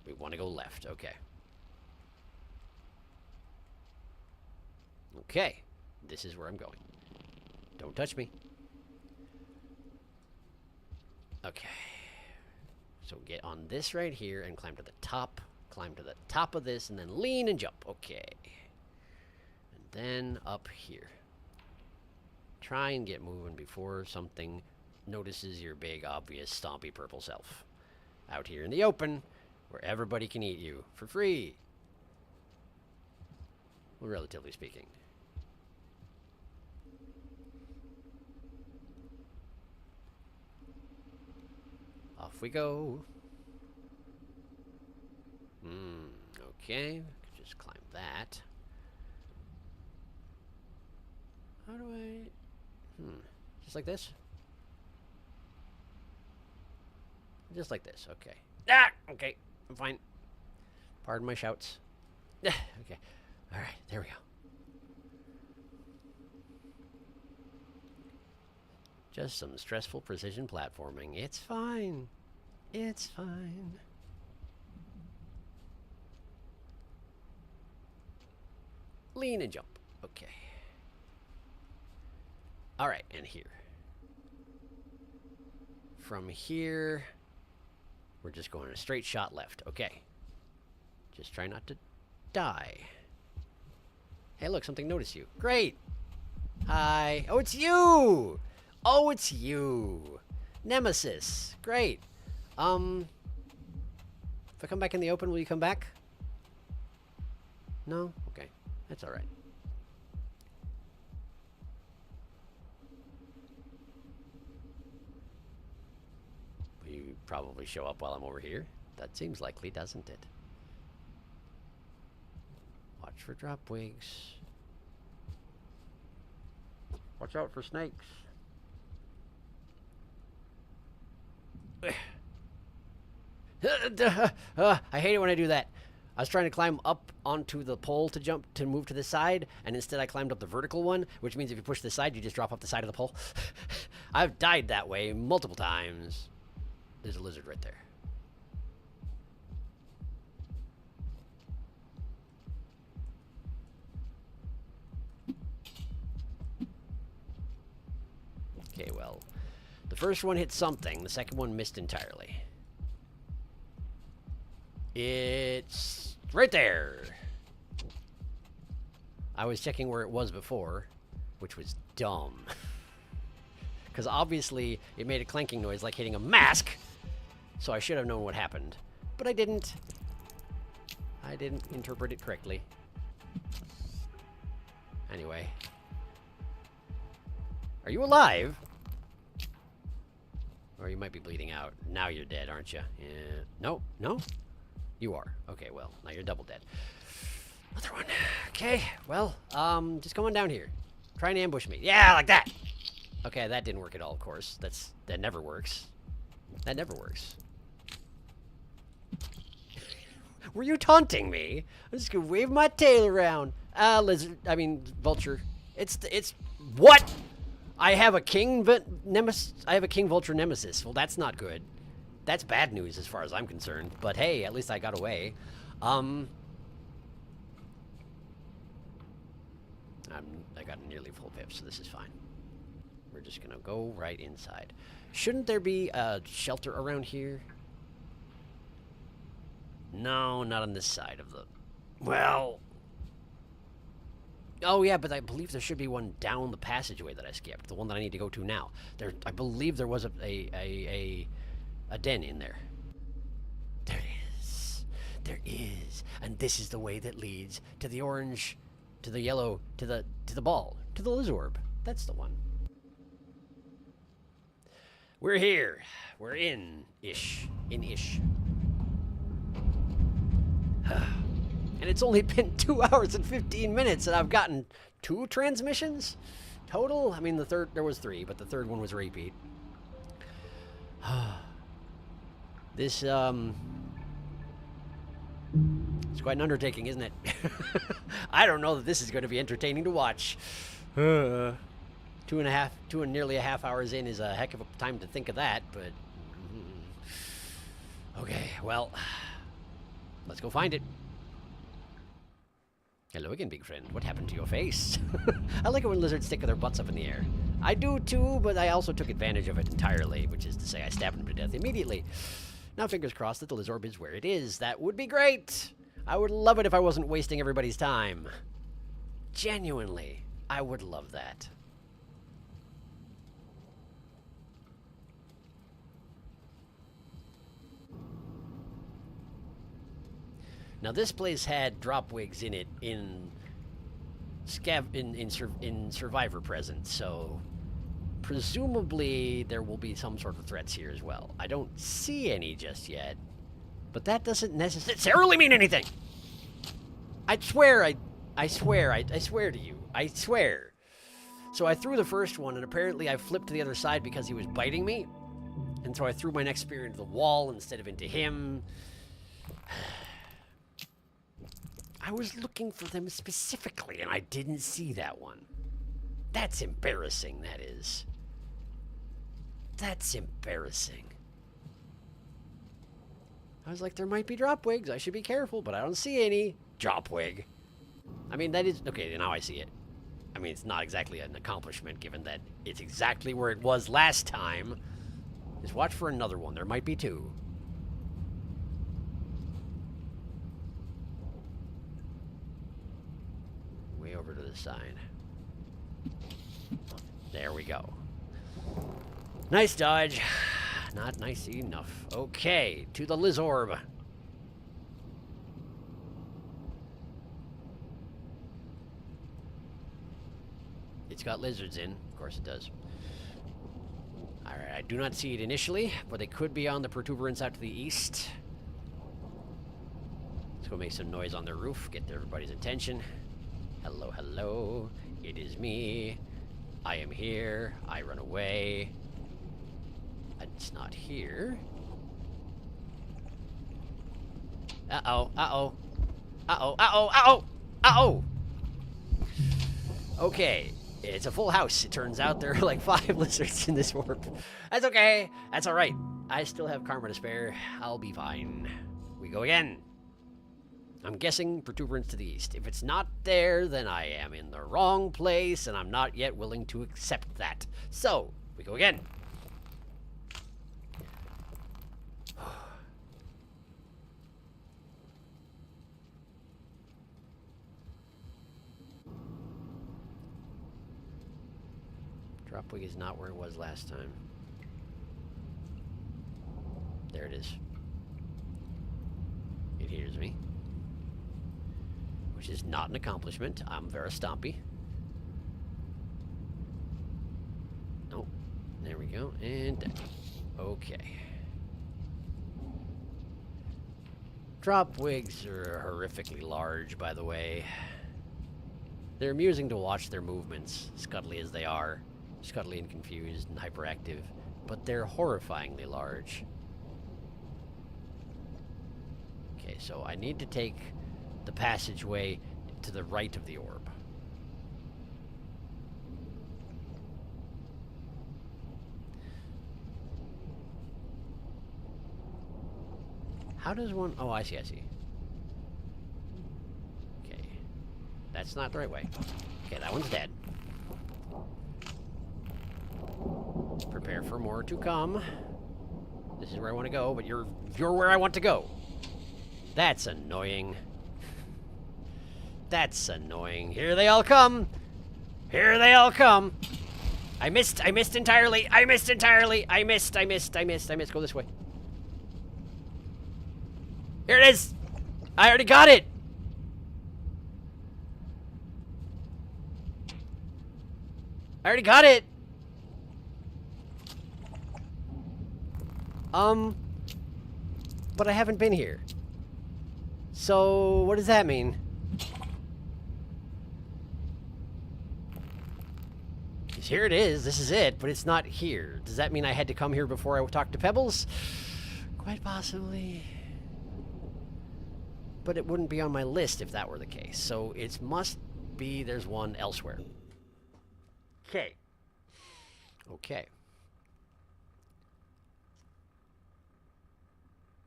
We want to go left. Okay. Okay. This is where I'm going. Don't touch me. Okay. So get on this right here and climb to the top. Climb to the top of this and then lean and jump. Okay. And then up here. Try and get moving before something notices your big, obvious, stompy purple self. Out here in the open, where everybody can eat you for free. Well, relatively speaking. Off we go. Okay. Just climb that. How do I... Just like this? Just like this, okay. Ah! Okay, I'm fine. Pardon my shouts. Okay. Alright, there we go. Just some stressful precision platforming. It's fine. It's fine. Lean and jump. Okay. Alright, and here. From here... We're just going a straight shot left. Okay. Just try not to die. Hey, look, something noticed you. Great. Hi. Oh, it's you. Oh, it's you. Nemesis. Great. If I come back in the open, will you come back? No? Okay. That's all right. You probably show up while I'm over here. That seems likely, doesn't it? Watch for drop wigs. Watch out for snakes. I hate it when I do that. I was trying to climb up onto the pole to move to the side, and instead I climbed up the vertical one, which means if you push the side, you just drop off the side of the pole. I've died that way multiple times. There's a lizard right there. Okay, well, the first one hit something, the second one missed entirely. It's right there. I was checking where it was before, which was dumb. Because obviously it made a clanking noise like hitting a mask, so I should have known what happened. But I didn't. I didn't interpret it correctly. Anyway. Are you alive? Or you might be bleeding out. Now you're dead, aren't you? Yeah. No, no? You are. Okay, well, now you're double dead. Another one. Okay, well, just come on down here. Try and ambush me. Yeah, like that! Okay, that didn't work at all, of course. That never works. That never works. Were you taunting me? I'm just gonna wave my tail around. Vulture. It's what? I have a king vulture nemesis. Well, that's not good. That's bad news as far as I'm concerned. But hey, at least I got away. I got nearly full pip, so this is fine. We're just gonna go right inside. Shouldn't there be a shelter around here? No, not on this side of the... Well... Oh, yeah, but I believe there should be one down the passageway that I skipped. The one that I need to go to now. I believe there was a den in there. There is. There is. And this is the way that leads to the orange, to the yellow, to the ball, to the lizorb. That's the one. We're here. We're in-ish. In-ish. And it's only been 2 hours and 15 minutes, and I've gotten 2 transmissions total. I mean, there was 3, but the third one was repeat. This, it's quite an undertaking, isn't it? I don't know that this is going to be entertaining to watch. 2 and nearly a half hours in is a heck of a time to think of that, but... Okay, well, let's go find it. Hello again, big friend. What happened to your face? I like it when lizards stick their butts up in the air. I do too, but I also took advantage of it entirely, which is to say I stabbed him to death immediately. Now fingers crossed that the lizorb is where it is. That would be great! I would love it if I wasn't wasting everybody's time. Genuinely, I would love that. Now this place had drop wigs in it in Survivor present, so presumably there will be some sort of threats here as well. I don't see any just yet, but that doesn't necessarily mean anything. I swear to you. I swear. So I threw the first one, and apparently I flipped to the other side because he was biting me, and so I threw my next spear into the wall instead of into him. I was looking for them specifically, and I didn't see that one. That's embarrassing, that is. That's embarrassing. I was like, there might be drop wigs. I should be careful, but I don't see any. Drop wig. I mean, that is... Okay, now I see it. I mean, it's not exactly an accomplishment, given that it's exactly where it was last time. Just watch for another one. There might be 2. Way over to the side. There we go. Nice dodge. Not nice enough. Okay, to the lizorb. It's got lizards in. Of course it does. Alright, I do not see it initially, but they could be on the protuberance out to the east. Let's go make some noise on their roof, get everybody's attention. Hello, hello. It is me. I am here. I run away. It's not here. Uh-oh, uh-oh. Uh-oh, uh-oh, uh-oh! Uh-oh! Okay, it's a full house. It turns out there are like 5 lizards in this orb. That's okay. That's alright. I still have karma to spare. I'll be fine. We go again. I'm guessing protuberance to the east. If it's not there, then I am in the wrong place, and I'm not yet willing to accept that. So, we go again. Dropwig is not where it was last time. There it is. It hears me. Which is not an accomplishment. I'm very stompy. Oh, there we go. And okay. Dropwigs are horrifically large, by the way. They're amusing to watch their movements, scuttly as they are. Scuttly and confused and hyperactive. But they're horrifyingly large. Okay, so I need to take the passageway to the right of the orb. How does one... Oh, I see, I see. Okay. That's not the right way. Okay, that one's dead. Prepare for more to come. This is where I want to go, but you're where I want to go. That's annoying. That's annoying. Here they all come. Here they all come. I missed entirely. I missed entirely. I missed. Go this way. Here it is. I already got it. I already got it. But I haven't been here. So, what does that mean? Because here it is, this is it, but it's not here. Does that mean I had to come here before I talked to Pebbles? Quite possibly. But it wouldn't be on my list if that were the case. So, it must be there's one elsewhere. Okay. Okay.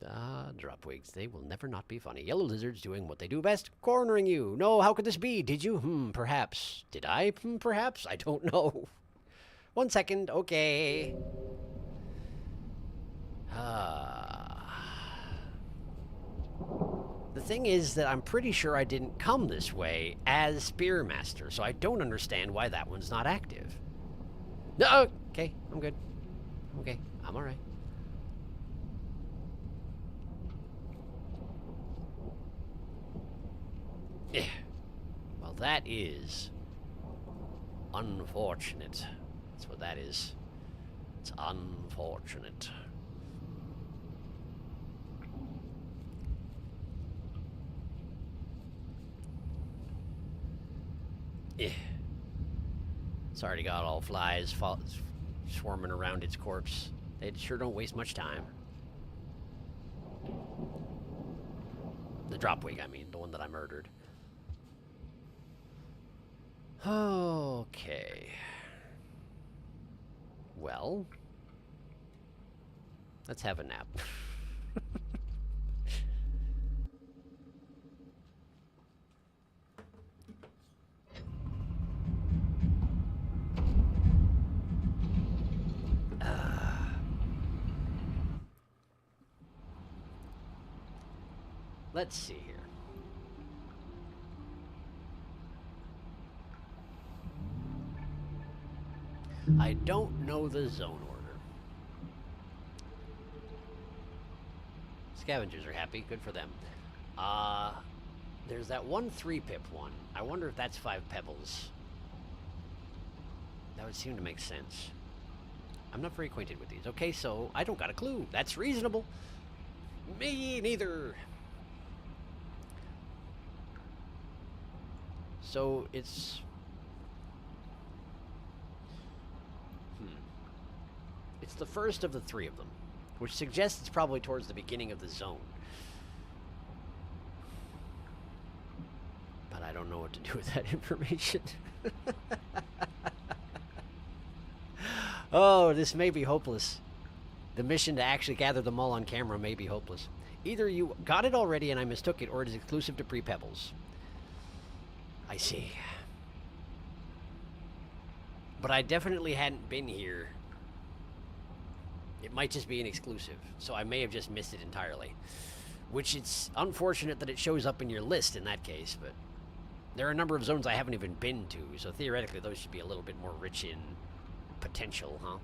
Ah, dropwigs. They will never not be funny. Yellow lizards doing what they do best. Cornering you. No, how could this be? Did you? Perhaps. Did I? Perhaps? I don't know. 1 second. Okay. The thing is that I'm pretty sure I didn't come this way as Spearmaster, so I don't understand why that one's not active. No, okay, I'm good. Okay, I'm alright. Yeah. Well, that is unfortunate. That's what that is. It's unfortunate. Yeah. It's already got all flies swarming around its corpse. They sure don't waste much time. The dropwig, I mean, the one that I murdered. Okay. Well, let's have a nap. Let's see here. I don't know the zone order. Scavengers are happy. Good for them. There's that one 3-pip one. I wonder if that's 5 pebbles. That would seem to make sense. I'm not very acquainted with these. Okay, so I don't got a clue. That's reasonable. Me neither. So it's... It's the first of the 3 of them, which suggests it's probably towards the beginning of the zone. I don't know what to do with that information. Oh, this may be hopeless. The mission to actually gather them all on camera may be hopeless. Either you got it already and I mistook it, or it is exclusive to Pre-Pebbles. I see. But I definitely hadn't been here. It might just be an exclusive, so I may have just missed it entirely. Which it's unfortunate that it shows up in your list in that case, but there are a number of zones I haven't even been to, so theoretically those should be a little bit more rich in potential, huh?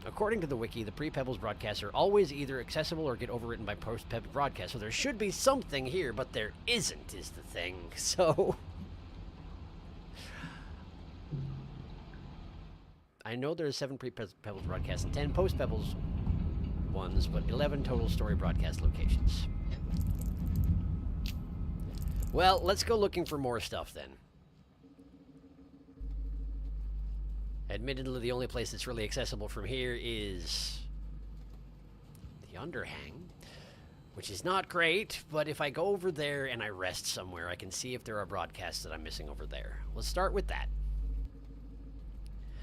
According to the wiki, the pre-Pebbles broadcasts are always either accessible or get overwritten by post-Pebbles broadcasts, so there should be something here, but there isn't, is the thing, so... I know there's 7 pre-Pebbles broadcasts and 10 post-Pebbles ones, but 11 total story broadcast locations. Well, let's go looking for more stuff then. Admittedly, the only place that's really accessible from here is the underhang, which is not great, but if I go over there and I rest somewhere, I can see if there are broadcasts that I'm missing over there. Let's start with that.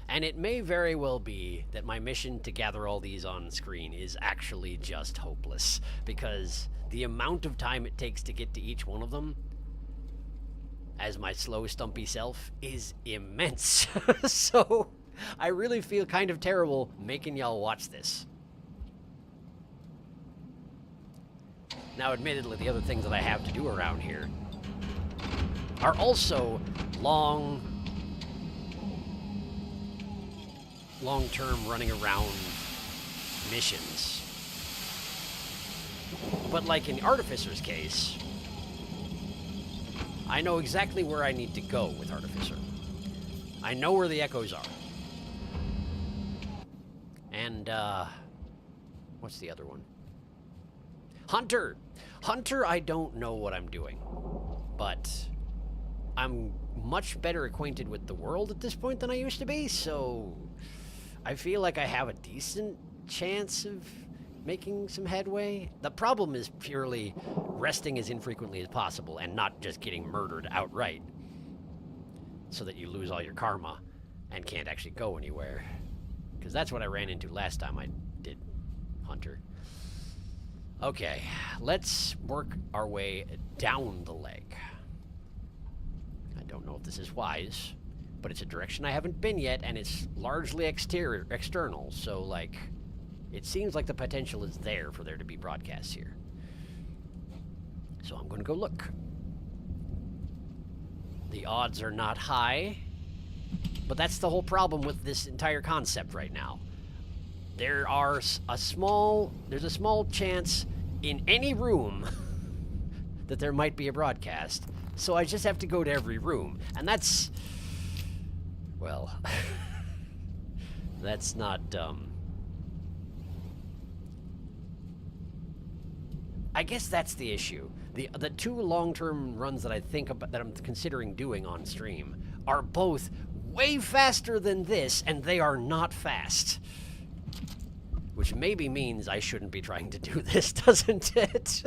And it may very well be that my mission to gather all these on screen is actually just hopeless, because the amount of time it takes to get to each one of them, as my slow, stumpy self, is immense. So, I really feel kind of terrible making y'all watch this. Now, admittedly, the other things that I have to do around here are also long-term running around missions. But like in Artificer's case, I know exactly where I need to go with Artificer. I know where the echoes are. And, what's the other one? Hunter! Hunter, I don't know what I'm doing. But I'm much better acquainted with the world at this point than I used to be, so I feel like I have a decent chance of making some headway. The problem is purely resting as infrequently as possible and not just getting murdered outright so that you lose all your karma and can't actually go anywhere. Because that's what I ran into last time I did Hunter. Okay, let's work our way down the leg. I don't know if this is wise, but it's a direction I haven't been yet, and it's largely external, so, like, it seems like the potential is there for there to be broadcasts here. So I'm going to go look. The odds are not high, but that's the whole problem with this entire concept right now. There's a small chance in any room that there might be a broadcast, so I just have to go to every room, and that's, well, that's not, I guess that's the issue. The 2 long-term runs that I think about, that I'm considering doing on stream, are both way faster than this, and they are not fast. Which maybe means I shouldn't be trying to do this, doesn't it?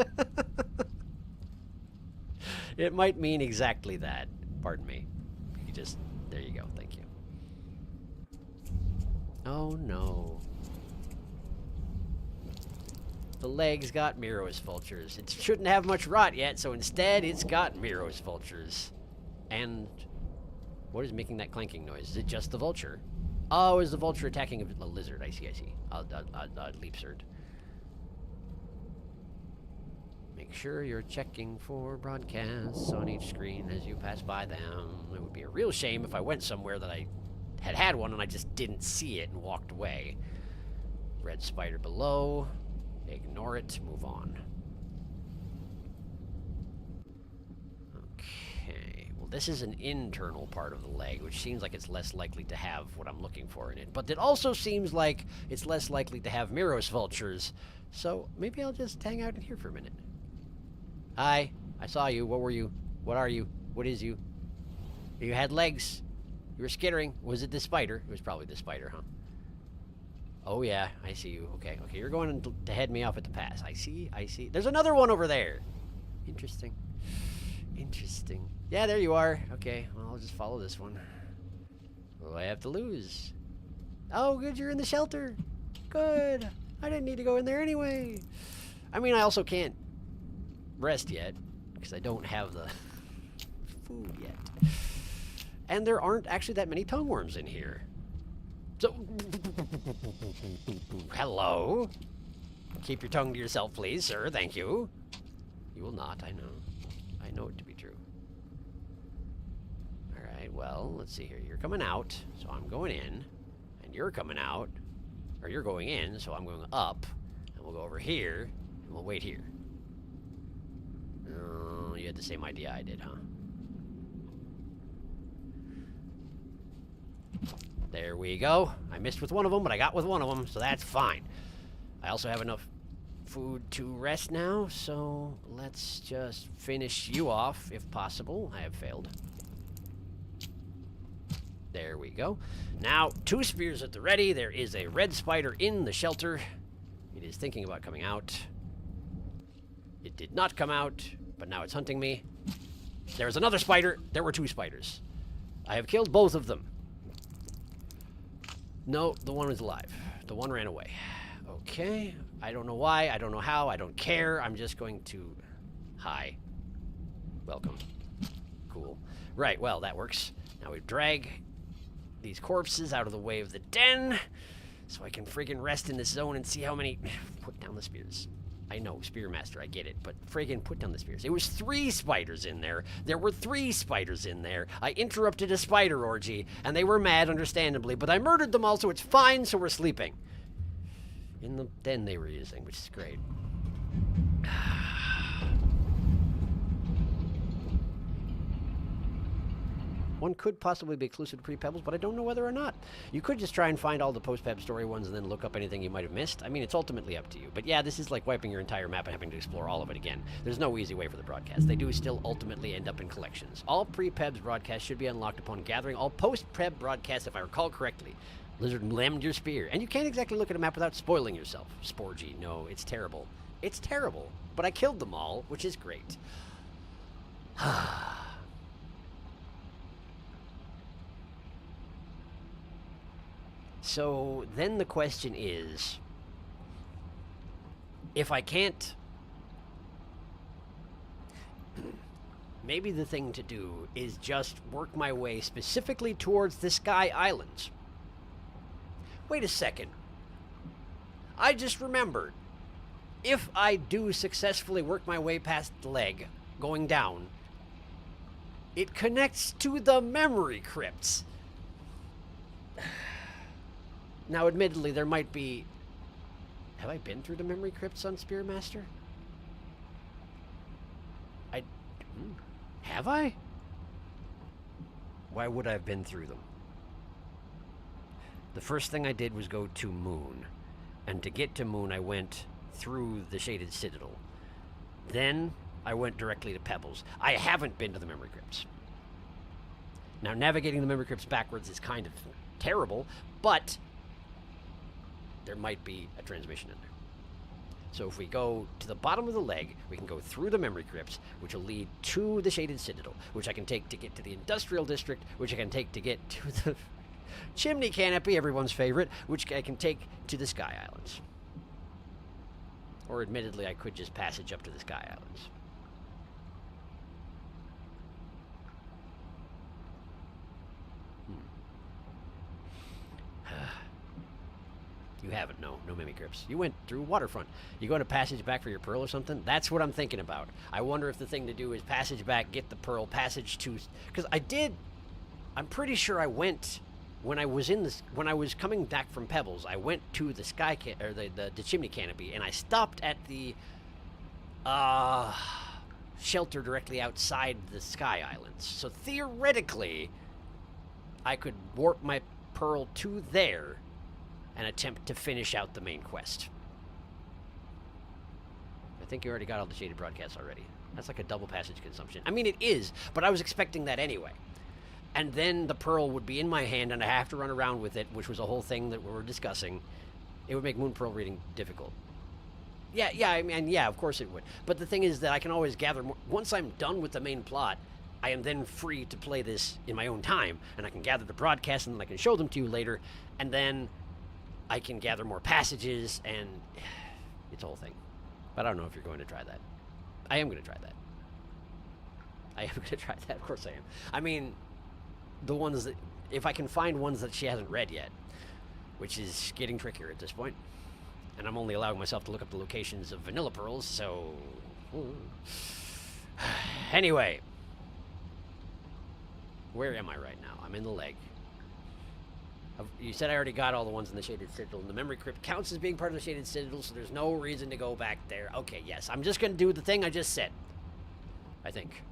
It might mean exactly that. Pardon me. You just, there you go, thank you. Oh no. The leg's got Miros vultures. It shouldn't have much rot yet, so instead it's got Miros vultures. And what is making that clanking noise? Is it just the vulture? Oh, is the vulture attacking a lizard? I see, I see. A leapsard. Make sure you're checking for broadcasts on each screen as you pass by them. It would be a real shame if I went somewhere that I had one and I just didn't see it and walked away. Red spider below. Ignore it. Move on. Okay. Well, this is an internal part of the leg, which seems like it's less likely to have what I'm looking for in it. But it also seems like it's less likely to have Miros vultures. So maybe I'll just hang out in here for a minute. Hi. I saw you. What were you? What are you? What is you? You had legs. You were skittering. Was it the spider? It was probably the spider, huh? Oh, yeah. I see you. Okay. Okay. You're going to head me off at the pass. I see. I see. There's another one over there. Interesting. Interesting. Yeah, there you are. Okay, well, I'll just follow this one. What do I have to lose? Oh, good, you're in the shelter. Good. I didn't need to go in there anyway. I mean, I also can't rest yet, because I don't have the food yet. And there aren't actually that many tongue worms in here. So, hello? Keep your tongue to yourself, please, sir. Thank you. You will not, I know. I know it to be true. Alright, well, let's see here. You're coming out, so I'm going in. And you're coming out, or you're going in, so I'm going up. And we'll go over here, and we'll wait here. Oh, you had the same idea I did, huh? There we go. I missed with one of them, but I got with one of them, so that's fine. I also have enough food to rest now, so let's just finish you off, if possible. I have failed. There we go. Now, 2 spears at the ready. There is a red spider in the shelter. It is thinking about coming out. It did not come out, but now it's hunting me. There is another spider. There were 2 spiders. I have killed both of them. No, the one was alive. The one ran away. Okay. I don't know why. I don't know how. I don't care. I'm just going to... Hi. Welcome. Cool. Right, well, that works. Now we drag these corpses out of the way of the den so I can friggin' rest in this zone and see how many... Put down the spears. I know, Spearmaster, I get it, but friggin' put down the spears. It was 3 spiders in there. There were 3 spiders in there. I interrupted a spider orgy, and they were mad, understandably, but I murdered them all, so it's fine, so we're sleeping. In the den they were using, which is great. One could possibly be exclusive to pre-Pebbles, but I don't know whether or not. You could just try and find all the post-Peb story ones and then look up anything you might have missed. I mean, it's ultimately up to you. But yeah, this is like wiping your entire map and having to explore all of it again. There's no easy way for the broadcast. They do still ultimately end up in collections. All pre-Pebs broadcasts should be unlocked upon gathering all post-Peb broadcasts, if I recall correctly. Lizard lammed your spear. And you can't exactly look at a map without spoiling yourself. Sporgy, no, it's terrible. It's terrible. But I killed them all, which is great. So then the question is, if I can't, maybe the thing to do is just work my way specifically towards the Sky Islands. Wait a second. I just remembered. If I do successfully work my way past the leg, going down, it connects to the memory crypts. Now, admittedly, there might be... Have I been through the memory crypts on Spearmaster? Have I? Why would I have been through them? The first thing I did was go to Moon. And to get to Moon, I went through the Shaded Citadel. Then, I went directly to Pebbles. I haven't been to the memory crypts. Now, navigating the memory crypts backwards is kind of terrible, but... there might be a transmission in there. So if we go to the bottom of the leg, we can go through the memory crypts, which will lead to the Shaded Citadel, which I can take to get to the Industrial District, which I can take to get to the Chimney Canopy, everyone's favorite, which I can take to the Sky Islands. Or admittedly, I could just passage up to the Sky Islands. You haven't, no memory crypts. You went through Waterfront. You going to passage back for your pearl or something? That's what I'm thinking about. I wonder if the thing to do is passage back, get the pearl, passage to... Because I'm pretty sure I went... When I was coming back from Pebbles, I went to the the Chimney Canopy, and I stopped at the shelter directly outside the Sky Islands. So theoretically, I could warp my pearl to there and attempt to finish out the main quest. I think you already got all the shaded broadcasts already. That's like a double passage consumption. I mean, it is, but I was expecting that anyway. And then the pearl would be in my hand, and I have to run around with it, which was a whole thing that we were discussing. It would make Moon Pearl reading difficult. Yeah, I mean, yeah, of course it would. But the thing is that I can always gather more. Once I'm done with the main plot, I am then free to play this in my own time, and I can gather the broadcasts, and then I can show them to you later, and then I can gather more passages, and it's a whole thing. But I don't know if you're going to try that. I am going to try that. I am going to try that. Of course I am. I mean, the ones that, if I can find ones that she hasn't read yet, which is getting trickier at this point. And I'm only allowing myself to look up the locations of vanilla pearls, so... Anyway. Where am I right now? I'm in the leg. You said I already got all the ones in the Shaded Citadel, and the Memory Crypt counts as being part of the Shaded Citadel, so there's no reason to go back there. Okay, yes, I'm just going to do the thing I just said. I think.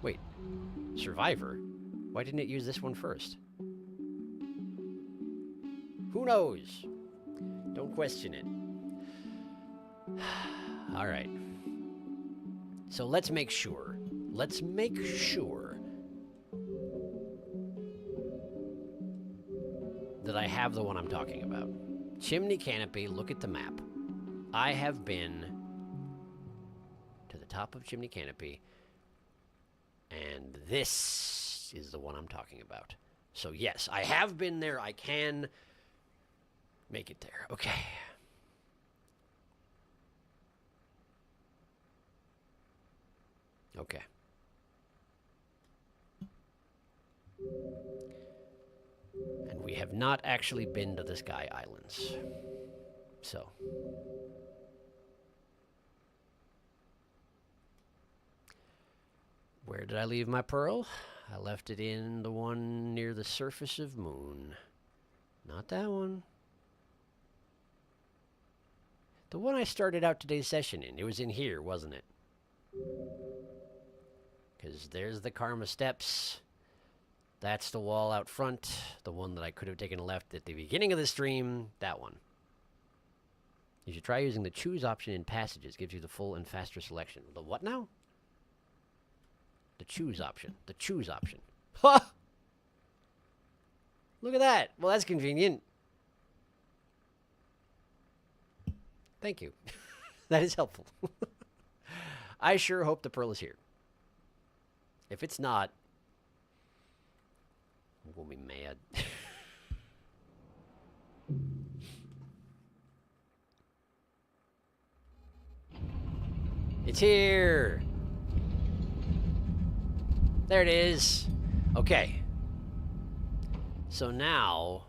Wait. Survivor? Why didn't it use this one first? Who knows? Don't question it. All right. So let's make sure. Let's make sure that I have the one I'm talking about. Chimney Canopy, look at the map. I have been to the top of Chimney Canopy, and this is the one I'm talking about. So yes, I have been there. I can make it there. Okay. Okay. And we have not actually been to the Sky Islands. So. Where did I leave my pearl? I left it in the one near the surface of Moon. Not that one. The one I started out today's session in. It was in here, wasn't it? Because there's the Karma Steps. That's the wall out front. The one that I could have taken left at the beginning of the stream. That one. You should try using the choose option in passages. Gives you the full and faster selection. The what now? The choose option. The choose option. Ha! Look at that. Well, that's convenient. Thank you. That is helpful. I sure hope the pearl is here. If it's not, we'll be mad. It's here. There it is. Okay. So now...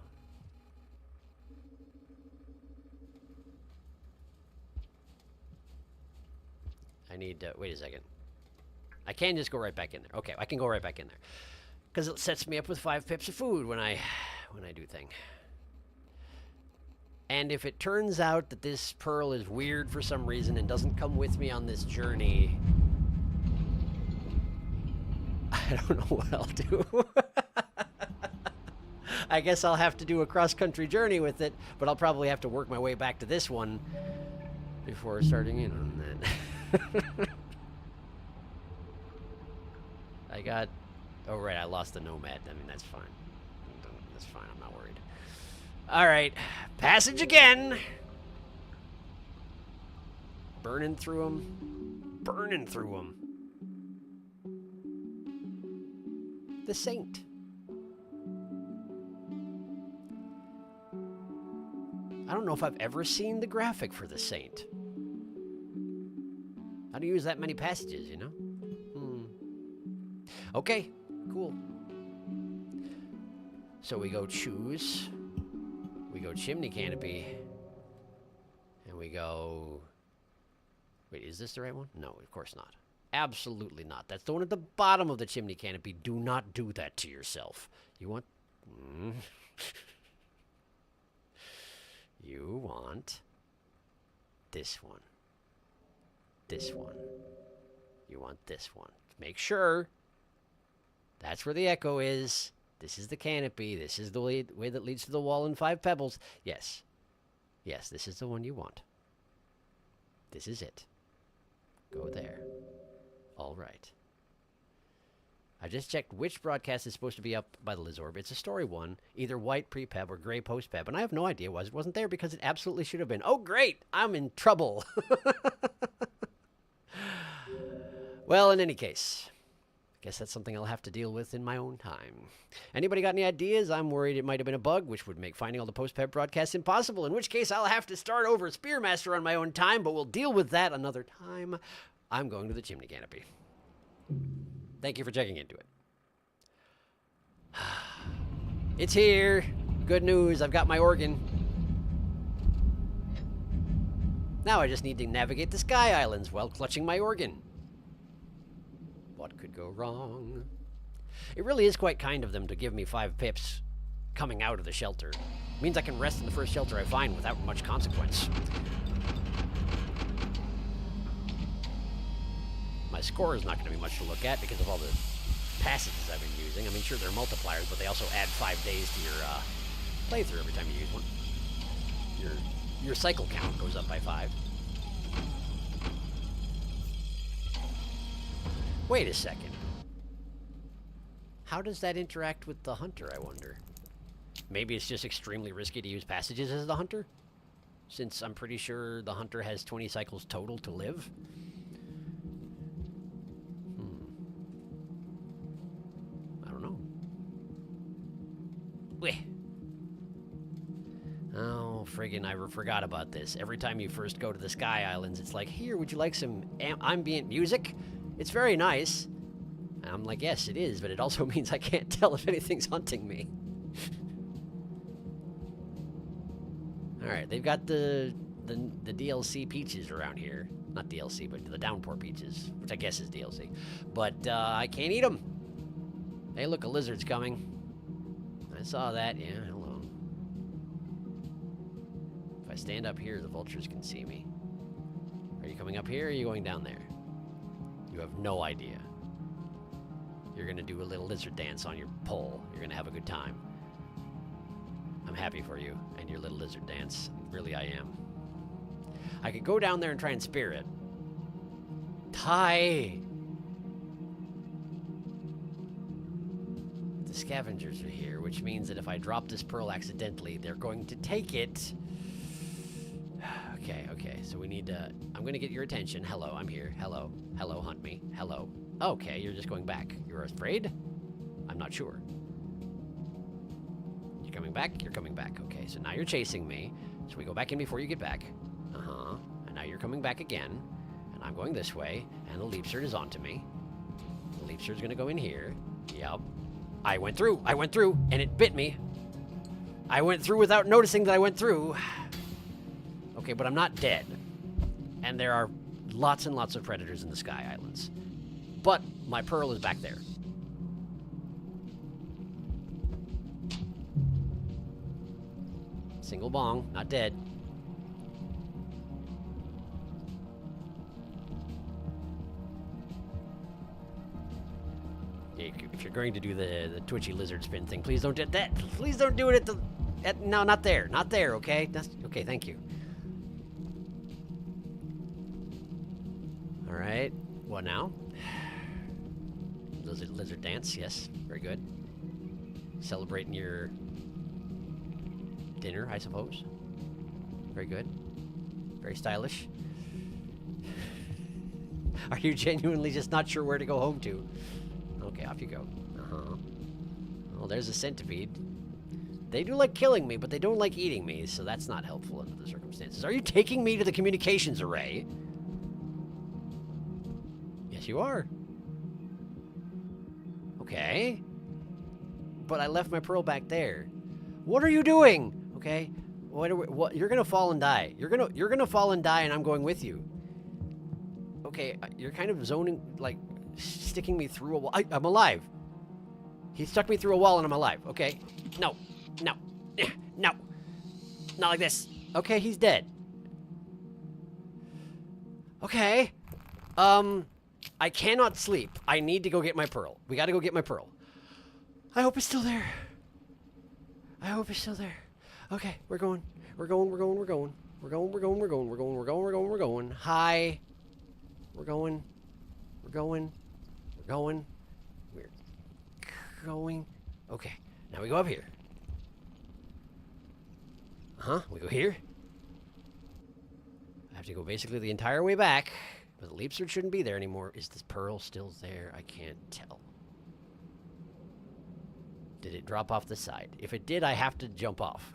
I need to... Wait a second. I can just go right back in there. Okay, I can go right back in there. Because it sets me up with 5 pips of food when I do thing. And if it turns out that this pearl is weird for some reason and doesn't come with me on this journey... I don't know what I'll do. I guess I'll have to do a cross-country journey with it, but I'll probably have to work my way back to this one before starting in on that. I got... Oh, right, I lost the Nomad. I mean, that's fine. That's fine, I'm not worried. Alright, passage again! Burning through them. Burning through them. The Saint. I don't know if I've ever seen the graphic for the Saint. I don't use that many passages, you know? Okay, cool. So we go choose. We go Chimney Canopy. And we go... Wait, is this the right one? No, of course not. Absolutely not. That's the one at the bottom of the Chimney Canopy. Do not do that to yourself. You want... You want... This one. This one. You want this one. Make sure... That's where the echo is. This is the canopy. This is the way that leads to the wall in 5 pebbles. Yes. Yes, this is the one you want. This is it. Go there. All right. I just checked which broadcast is supposed to be up by the Lizorb. It's a story one, either white pre-peb or gray post-peb, and I have no idea why it wasn't there because it absolutely should have been. Oh, great! I'm in trouble. Well, in any case, I guess that's something I'll have to deal with in my own time. Anybody got any ideas? I'm worried it might have been a bug, which would make finding all the post-peb broadcasts impossible, in which case I'll have to start over Spearmaster on my own time, but we'll deal with that another time. I'm going to the chimney canopy. Thank you for checking into it. It's here. Good news. I've got my organ. Now I just need to navigate the Sky Islands while clutching my organ. What could go wrong? It really is quite kind of them to give me 5 pips coming out of the shelter. It means I can rest in the first shelter I find without much consequence. My score is not going to be much to look at because of all the passages I've been using. I mean, sure, they're multipliers, but they also add 5 days to your playthrough every time you use one. Your cycle count goes up by 5. Wait a second. How does that interact with the hunter, I wonder? Maybe it's just extremely risky to use passages as the hunter? Since I'm pretty sure the hunter has 20 cycles total to live? Oh, friggin', I forgot about this. Every time you first go to the Sky Islands, it's like, here, would you like some ambient music? It's very nice. And I'm like, yes, it is, but it also means I can't tell if anything's hunting me. Alright, they've got the DLC peaches around here. Not DLC, but the Downpour peaches, which I guess is DLC. But I can't eat them. Hey, look, a lizard's coming. I saw that. Yeah, hello. If I stand up here, the vultures can see me. Are you coming up here or are you going down there? You have no idea. You're going to do a little lizard dance on your pole. You're going to have a good time. I'm happy for you and your little lizard dance. Really, I am. I could go down there and try and spear it. Tie! The scavengers are here, which means that if I drop this pearl accidentally, they're going to take it. Okay, so we need to... I'm going to get your attention. Hello, I'm here. Hello, hunt me. Hello. Okay, you're just going back. You're afraid? I'm not sure. You're coming back? You're coming back. Okay, so now you're chasing me. So we go back in before you get back. Uh-huh. And now you're coming back again. And I'm going this way. And the leapsword is onto me. The leapsword's going to go in here. Yep. I went through, and it bit me. I went through without noticing that I went through. Okay, but I'm not dead. And there are lots and lots of predators in the Sky Islands. But my pearl is back there. Single bong, not dead. If you're going to do the twitchy lizard spin thing, please don't do that. Please don't do it no, not there. Not there, okay? Okay, thank you. All right. What now? Lizard dance, yes. Very good. Celebrating your dinner, I suppose. Very good. Very stylish. Are you genuinely just not sure where to go home to? Okay, off you go. Uh-huh. Well, there's a centipede. They do like killing me, but they don't like eating me, so that's not helpful under the circumstances. Are you taking me to the communications array? Yes, you are. Okay. But I left my pearl back there. What are you doing? Okay. What? You're gonna fall and die. You're gonna fall and die, and I'm going with you. Okay, you're kind of zoning, like, sticking me through a wall. I'm alive. He stuck me through a wall and I'm alive. Okay. No. No. No. Not like this. Okay, he's dead. Okay. I cannot sleep. I need to go get my pearl. We gotta go get my pearl. I hope it's still there. I hope it's still there. Okay, we're going. We're going. Hi. We're going. going. Okay, now we go up here. We go here. I have to go basically the entire way back. But the leap sword shouldn't be there anymore. Is this pearl still there? I can't tell. Did it drop off the side? If it did, I have to jump off.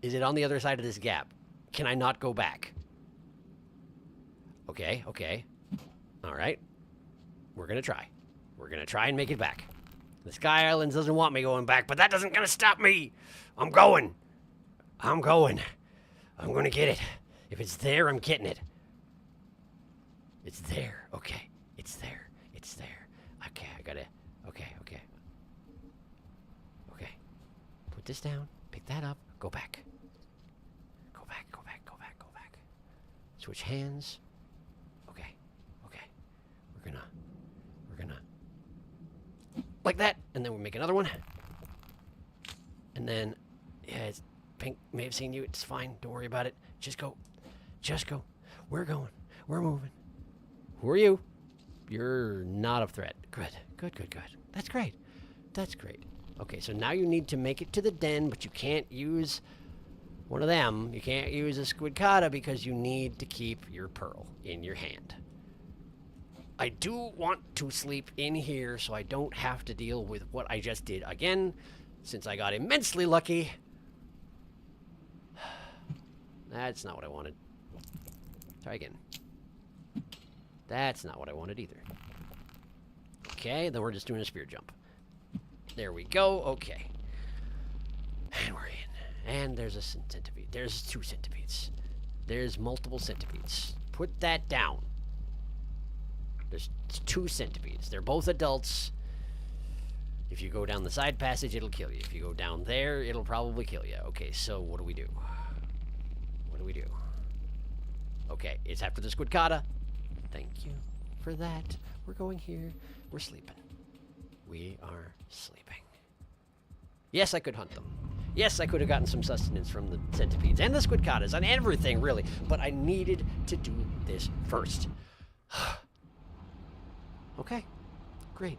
Is it on the other side of this gap? Can I not go back? Okay, okay. All right. We're going to try. We're going to try and make it back. The Sky Islands doesn't want me going back, but that doesn't going to stop me. I'm going. I'm going. I'm going to get it. If it's there, I'm getting it. It's there. Okay. It's there. It's there. Okay, I got to... Okay, okay. Okay. Put this down. Pick that up. Go back. Go back, go back, go back, go back. Switch hands. Okay. Okay. We're gonna... Like that. And then we make another one. And then... Yeah, it's... Pink may have seen you. It's fine. Don't worry about it. Just go. Just go. We're going. We're moving. Who are you? You're not a threat. Good. Good, good, good. That's great. That's great. Okay, so now you need to make it to the den, but you can't use one of them. You can't use a squidcata because you need to keep your pearl in your hand. I do want to sleep in here so I don't have to deal with what I just did again, since I got immensely lucky. That's not what I wanted. Try again. That's not what I wanted either. Okay, then we're just doing a spear jump. There we go. Okay. And we're in. And there's a centipede. There's 2 centipedes. There's multiple centipedes. Put that down. There's 2 centipedes. They're both adults. If you go down the side passage, it'll kill you. If you go down there, it'll probably kill you. Okay, so what do we do? What do we do? Okay, it's after the squidcata. Thank you for that. We're going here. We're sleeping. We are sleeping. Yes, I could hunt them. Yes, I could have gotten some sustenance from the centipedes and the squidcatas and everything, really. But I needed to do this first. Okay, great.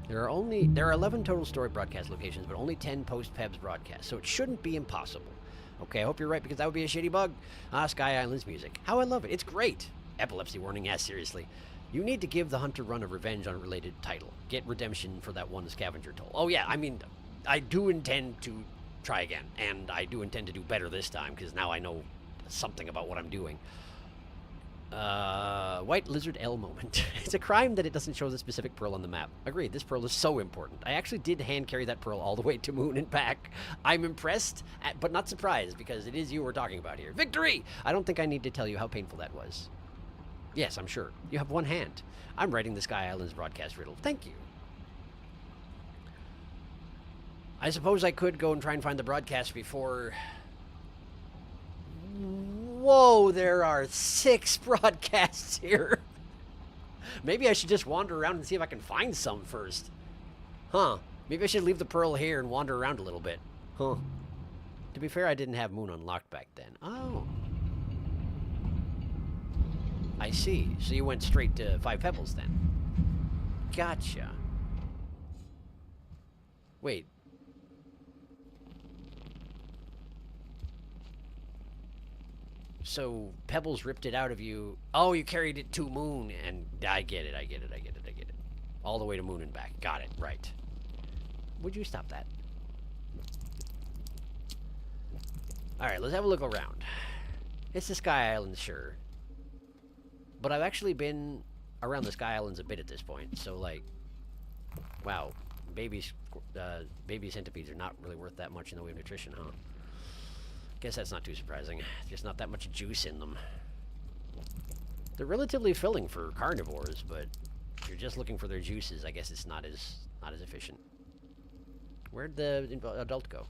There are 11 total story broadcast locations, but only 10 post-PEBS broadcasts, so it shouldn't be impossible. Okay, I hope you're right, because that would be a shitty bug. Sky Islands music. How I love it. It's great. Epilepsy warning, yes, seriously. You need to give the Hunter Run a revenge on a related title. Get redemption for that one scavenger toll. Oh, yeah, I mean, I do intend to try again, and I do intend to do better this time, because now I know something about what I'm doing. White Lizard L moment. It's a crime that it doesn't show the specific pearl on the map. Agreed, this pearl is so important. I actually did hand carry that pearl all the way to Moon and back. I'm impressed, but not surprised, because it is you we're talking about here. Victory! I don't think I need to tell you how painful that was. Yes, I'm sure. You have one hand. I'm writing the Sky Islands broadcast riddle. Thank you. I suppose I could go and try and find the broadcast before... Whoa, there are 6 broadcasts here. Maybe I should just wander around and see if I can find some first. Huh. Maybe I should leave the pearl here and wander around a little bit. Huh. To be fair, I didn't have Moon unlocked back then. Oh. I see. So you went straight to 5 Pebbles then. Gotcha. Wait. So Pebbles ripped it out of you. Oh, you carried it to Moon, and I get it, I get it, I get it, I get it. All the way to Moon and back. Got it, right. Would you stop that? Alright, let's have a look around. It's the Sky Islands, sure. But I've actually been around the Sky Islands a bit at this point, so like... Wow, baby centipedes are not really worth that much in the way of nutrition, huh? Guess that's not too surprising. Just not that much juice in them. They're relatively filling for carnivores, but if you're just looking for their juices, I guess it's not as efficient. Where'd the adult go?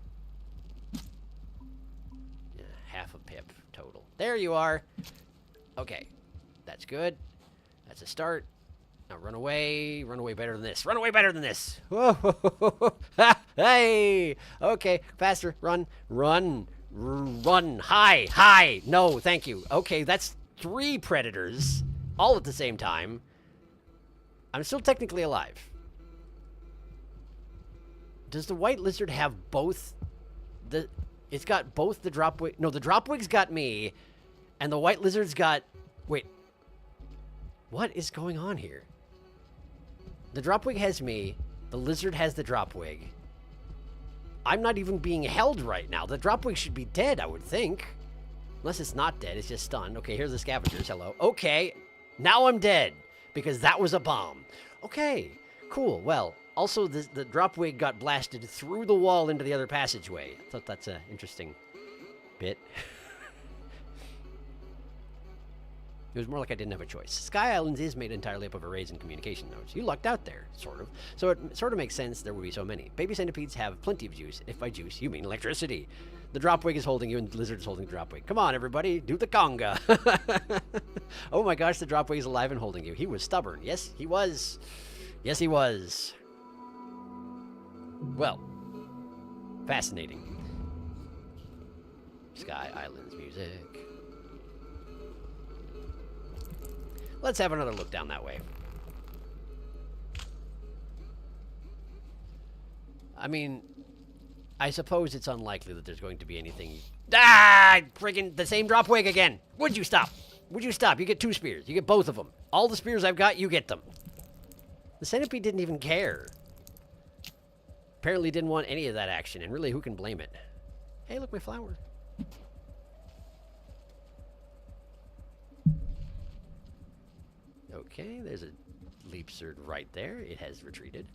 Yeah, half a pip total. There you are. Okay, that's good. That's a start. Now run away. Run away better than this. Run away better than this. Whoa! Hey! Okay, faster. Run. Run. Run. Hi. Hi. No, thank you. Okay, that's 3 predators all at the same time. I'm still technically alive. Does the white lizard have both the... It's got both the dropwig... No, the dropwig's got me, and the white lizard's got... Wait. What is going on here? The dropwig has me. The lizard has the dropwig. I'm not even being held right now. The dropwig should be dead, I would think. Unless it's not dead. It's just stunned. Okay, here's the scavengers. Hello. Okay. Now I'm dead. Because that was a bomb. Okay. Cool. Well... Also, the dropwig got blasted through the wall into the other passageway. I thought that's an interesting bit. It was more like I didn't have a choice. Sky Islands is made entirely up of arrays and communication nodes. You lucked out there, sort of. So it sort of makes sense there would be so many. Baby centipedes have plenty of juice. If by juice, you mean electricity. The dropwig is holding you and the lizard is holding the dropwig. Come on, everybody. Do the conga. Oh my gosh, the dropwig is alive and holding you. He was stubborn. Yes, he was. Yes, he was. Well, fascinating. Sky Islands music. Let's have another look down that way. I mean, I suppose it's unlikely that there's going to be anything... Ah! Friggin' the same dropwig again! Would you stop? Would you stop? You get 2 spears. You get both of them. All the spears I've got, you get them. The centipede didn't even care. Apparently didn't want any of that action, and really, who can blame it? Hey, look, my flower. Okay, there's a leapserd right there. It has retreated.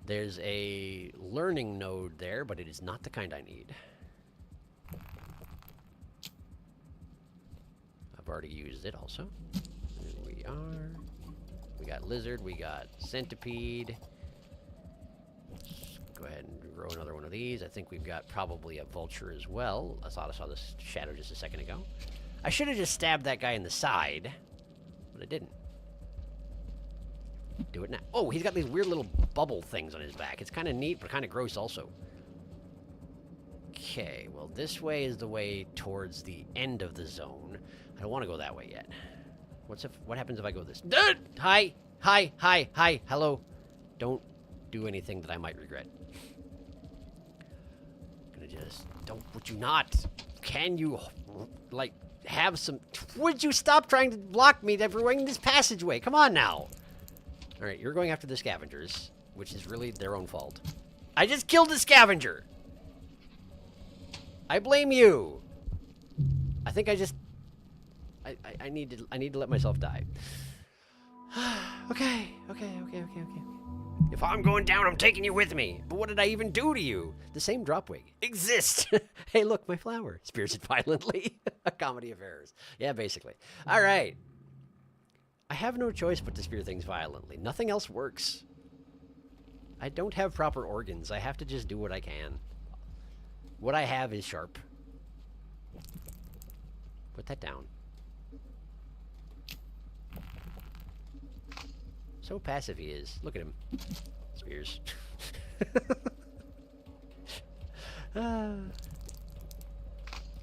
There's a learning node there, but it is not the kind I need. I've already used it also. There we are. We got lizard, we got centipede. Go ahead and grow another one of these. I think we've got probably a vulture as well. I thought I saw this shadow just a second ago. I should have just stabbed that guy in the side, but I didn't. Do it now. Oh, he's got these weird little bubble things on his back. It's kind of neat, but kind of gross also. Okay, well, this way is the way towards the end of the zone. I don't want to go that way yet. What happens if I go this? Hi, hi, hi, hi, hello. Don't do anything that I might regret. Gonna just would you not? Can you like have some? Would you stop trying to block me everywhere in this passageway? Come on now. All right, you're going after the scavengers, which is really their own fault. I just killed the scavenger. I blame you. I think I need to let myself die. Okay. If I'm going down, I'm taking you with me. But what did I even do to you? The same dropwig exists. Hey, look, my flower. Spears it violently. A comedy of errors. Yeah, basically. All right. I have no choice but to spear things violently. Nothing else works. I don't have proper organs. I have to just do what I can. What I have is sharp. Put that down. So passive he is. Look at him. Spears.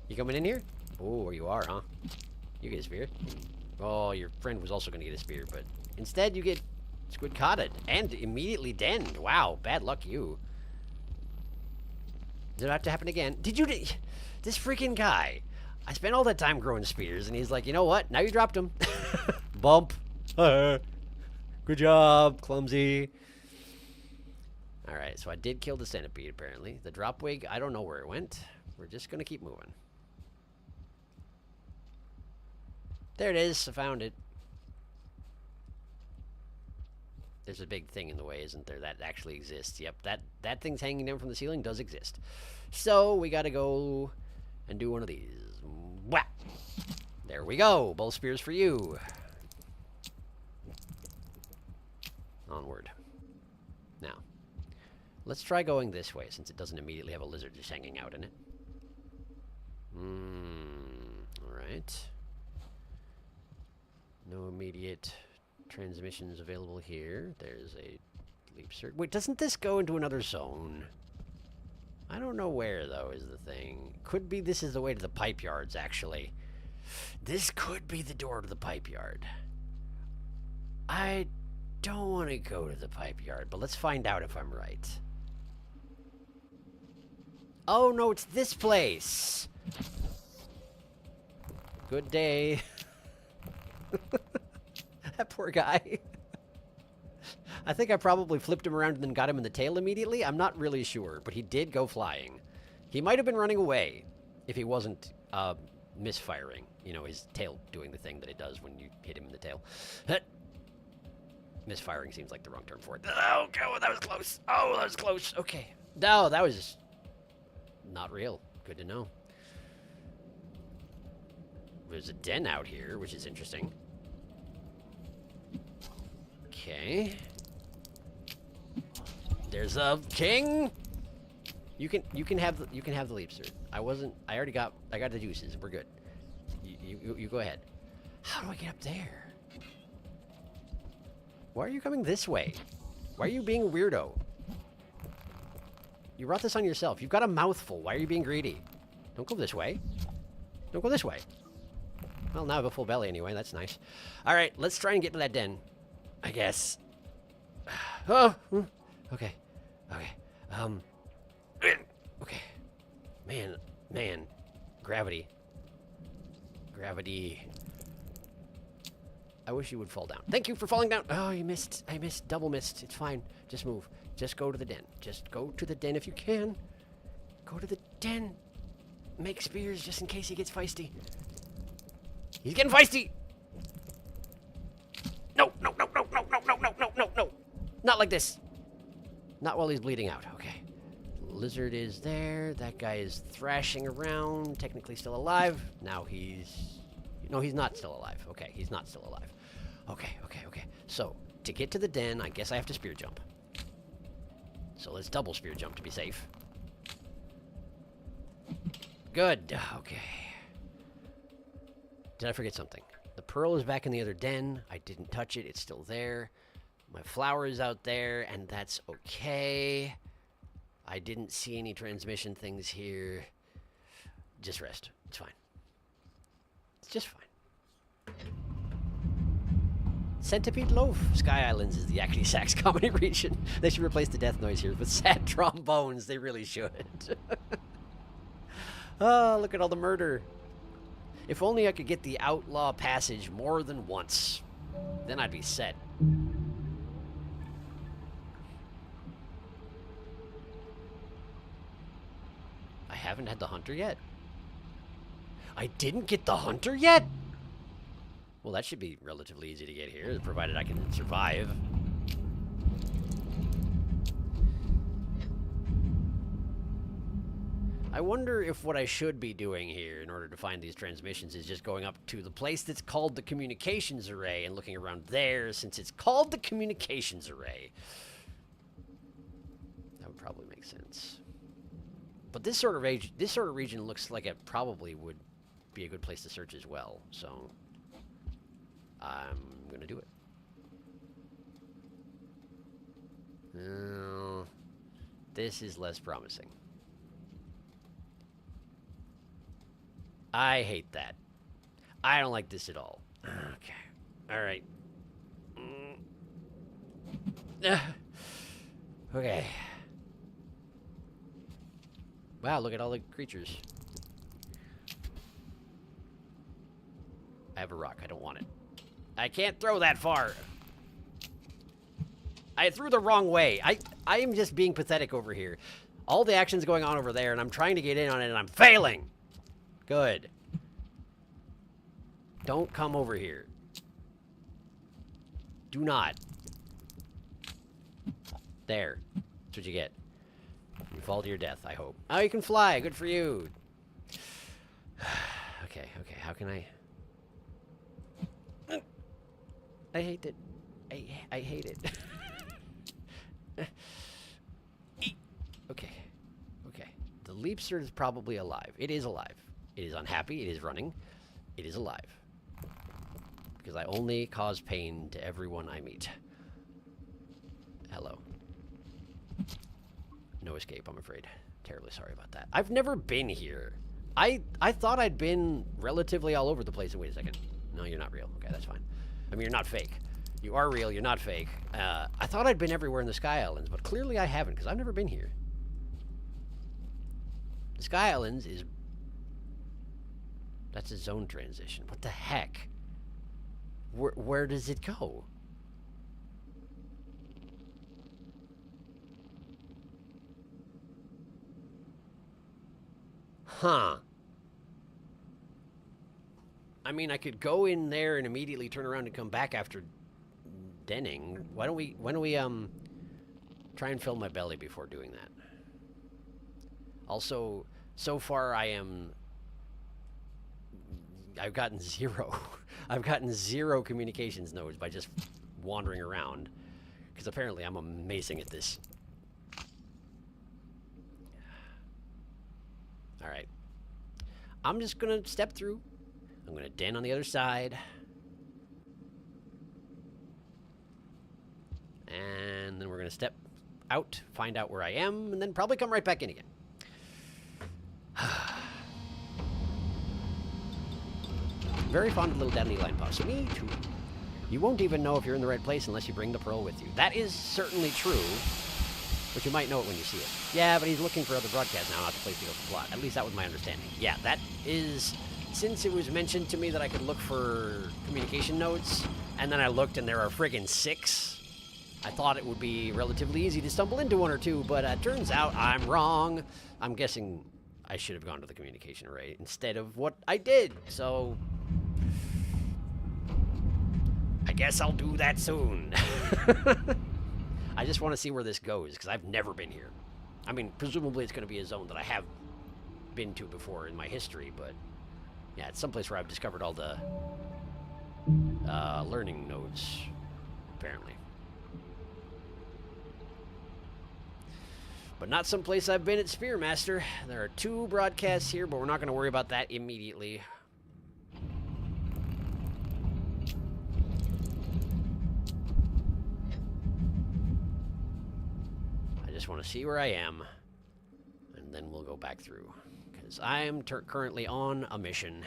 You coming in here? Oh, you are, huh? You get a spear. Oh, your friend was also going to get a spear, but instead you get squid-cotted and immediately denned. Wow, bad luck you. Did it have to happen again? This freaking guy. I spent all that time growing spears, and he's like, you know what? Now you dropped him. Bump. Good job, clumsy. Alright, so I did kill the centipede, apparently. The dropwig, I don't know where it went. We're just going to keep moving. There it is. I found it. There's a big thing in the way, isn't there? That actually exists. Yep, that thing's hanging down from the ceiling does exist. So, we got to go and do one of these. Whap! There we go. Both spears for you. Onward. Now, let's try going this way, since it doesn't immediately have a lizard just hanging out in it. Alright. No immediate transmissions available here. There's a leap cert. Wait, doesn't this go into another zone? I don't know where, though, is the thing. Could be this is the way to the pipe yards, actually. This could be the door to the pipe yard. I don't want to go to the pipe yard, but let's find out if I'm right. Oh, no, it's this place. Good day. That poor guy. I think I probably flipped him around and then got him in the tail immediately. I'm not really sure, but he did go flying. He might have been running away if he wasn't misfiring. You know, his tail doing the thing that it does when you hit him in the tail. Misfiring seems like the wrong term for it. Oh, God, that was close. Oh, that was close. Okay. No, that was not real. Good to know. There's a den out here, which is interesting. Okay. There's a king. You can have the leap, sir. I got the juices. We're good. You go ahead. How do I get up there? Why are you coming this way? Why are you being a weirdo? You brought this on yourself. You've got a mouthful. Why are you being greedy? Don't go this way. Don't go this way. Well, now I have a full belly anyway. That's nice. All right, let's try and get to that den, I guess. Oh, okay. Okay. Man. Gravity. I wish you would fall down. Thank you for falling down. Oh, you missed. I missed. Double missed. It's fine. Just move. Just go to the den. Just go to the den if you can. Go to the den. Make spears just in case he gets feisty. He's getting feisty. No. Not like this. Not while he's bleeding out. Okay. Lizard is there. That guy is thrashing around. Technically still alive. Now he's... No, he's not still alive. Okay, he's not still alive. Okay. So, to get to the den, I guess I have to spear jump. So let's double spear jump to be safe. Good. Okay. Did I forget something? The pearl is back in the other den. I didn't touch it. It's still there. My flower is out there, and that's okay. I didn't see any transmission things here. Just rest. It's fine. It's just fine. Centipede Loaf. Sky Islands is the Yakety Sax comedy region. They should replace the death noise here with sad trombones. They really should. Oh, look at all the murder. If only I could get the outlaw passage more than once. Then I'd be set. I haven't had the hunter yet. I didn't get the hunter yet? Well, that should be relatively easy to get here, provided I can survive. I wonder if what I should be doing here in order to find these transmissions is just going up to the place that's called the communications array and looking around there, since it's called the communications array. That would probably make sense. But this sort of region looks like it probably would be a good place to search as well, so I'm gonna do it. This is less promising. I hate that. I don't like this at all. Okay. All right. Okay. Wow, look at all the creatures. I have a rock. I don't want it. I can't throw that far. I threw the wrong way. I am just being pathetic over here. All the action's going on over there, and I'm trying to get in on it, and I'm failing. Good. Don't come over here. Do not. There. That's what you get. You fall to your death, I hope. Oh, you can fly. Good for you. Okay. How can I... I hate it. I hate it. Okay. The leapster is probably alive. It is alive. It is unhappy. It is running. It is alive. Because I only cause pain to everyone I meet. Hello. No escape, I'm afraid. Terribly sorry about that. I've never been here. I thought I'd been relatively all over the place. Wait a second. No, you're not real. Okay, that's fine. I mean, you're not fake. You are real, you're not fake. I thought I'd been everywhere in the Sky Islands, but clearly I haven't, because I've never been here. The Sky Islands is... That's a zone transition. What the heck? Where does it go? Huh. I mean, I could go in there and immediately turn around and come back after denning. Why don't we try and fill my belly before doing that? Also, so far I've gotten zero. I've gotten 0 communications nodes by just wandering around, because apparently I'm amazing at this. All right. I'm just gonna step through. I'm gonna den on the other side. And then we're gonna step out, find out where I am, and then probably come right back in again. Very fond of little dandelion puffs. Me too. You won't even know if you're in the right place unless you bring the pearl with you. That is certainly true, but you might know it when you see it. Yeah, but he's looking for other broadcasts now, not the place to go for plot. At least that was my understanding. Yeah, that is... Since it was mentioned to me that I could look for communication nodes, and then I looked and there are friggin' 6, I thought it would be relatively easy to stumble into 1 or 2, but turns out I'm wrong. I'm guessing I should have gone to the communication array instead of what I did, so... I guess I'll do that soon. I just want to see where this goes, because I've never been here. I mean, presumably it's going to be a zone that I have been to before in my history, but... Yeah, it's someplace where I've discovered all the learning nodes, apparently. But not someplace I've been at Spearmaster. There are 2 broadcasts here, but we're not going to worry about that immediately. I just want to see where I am, and then we'll go back through. Because I am currently on a mission.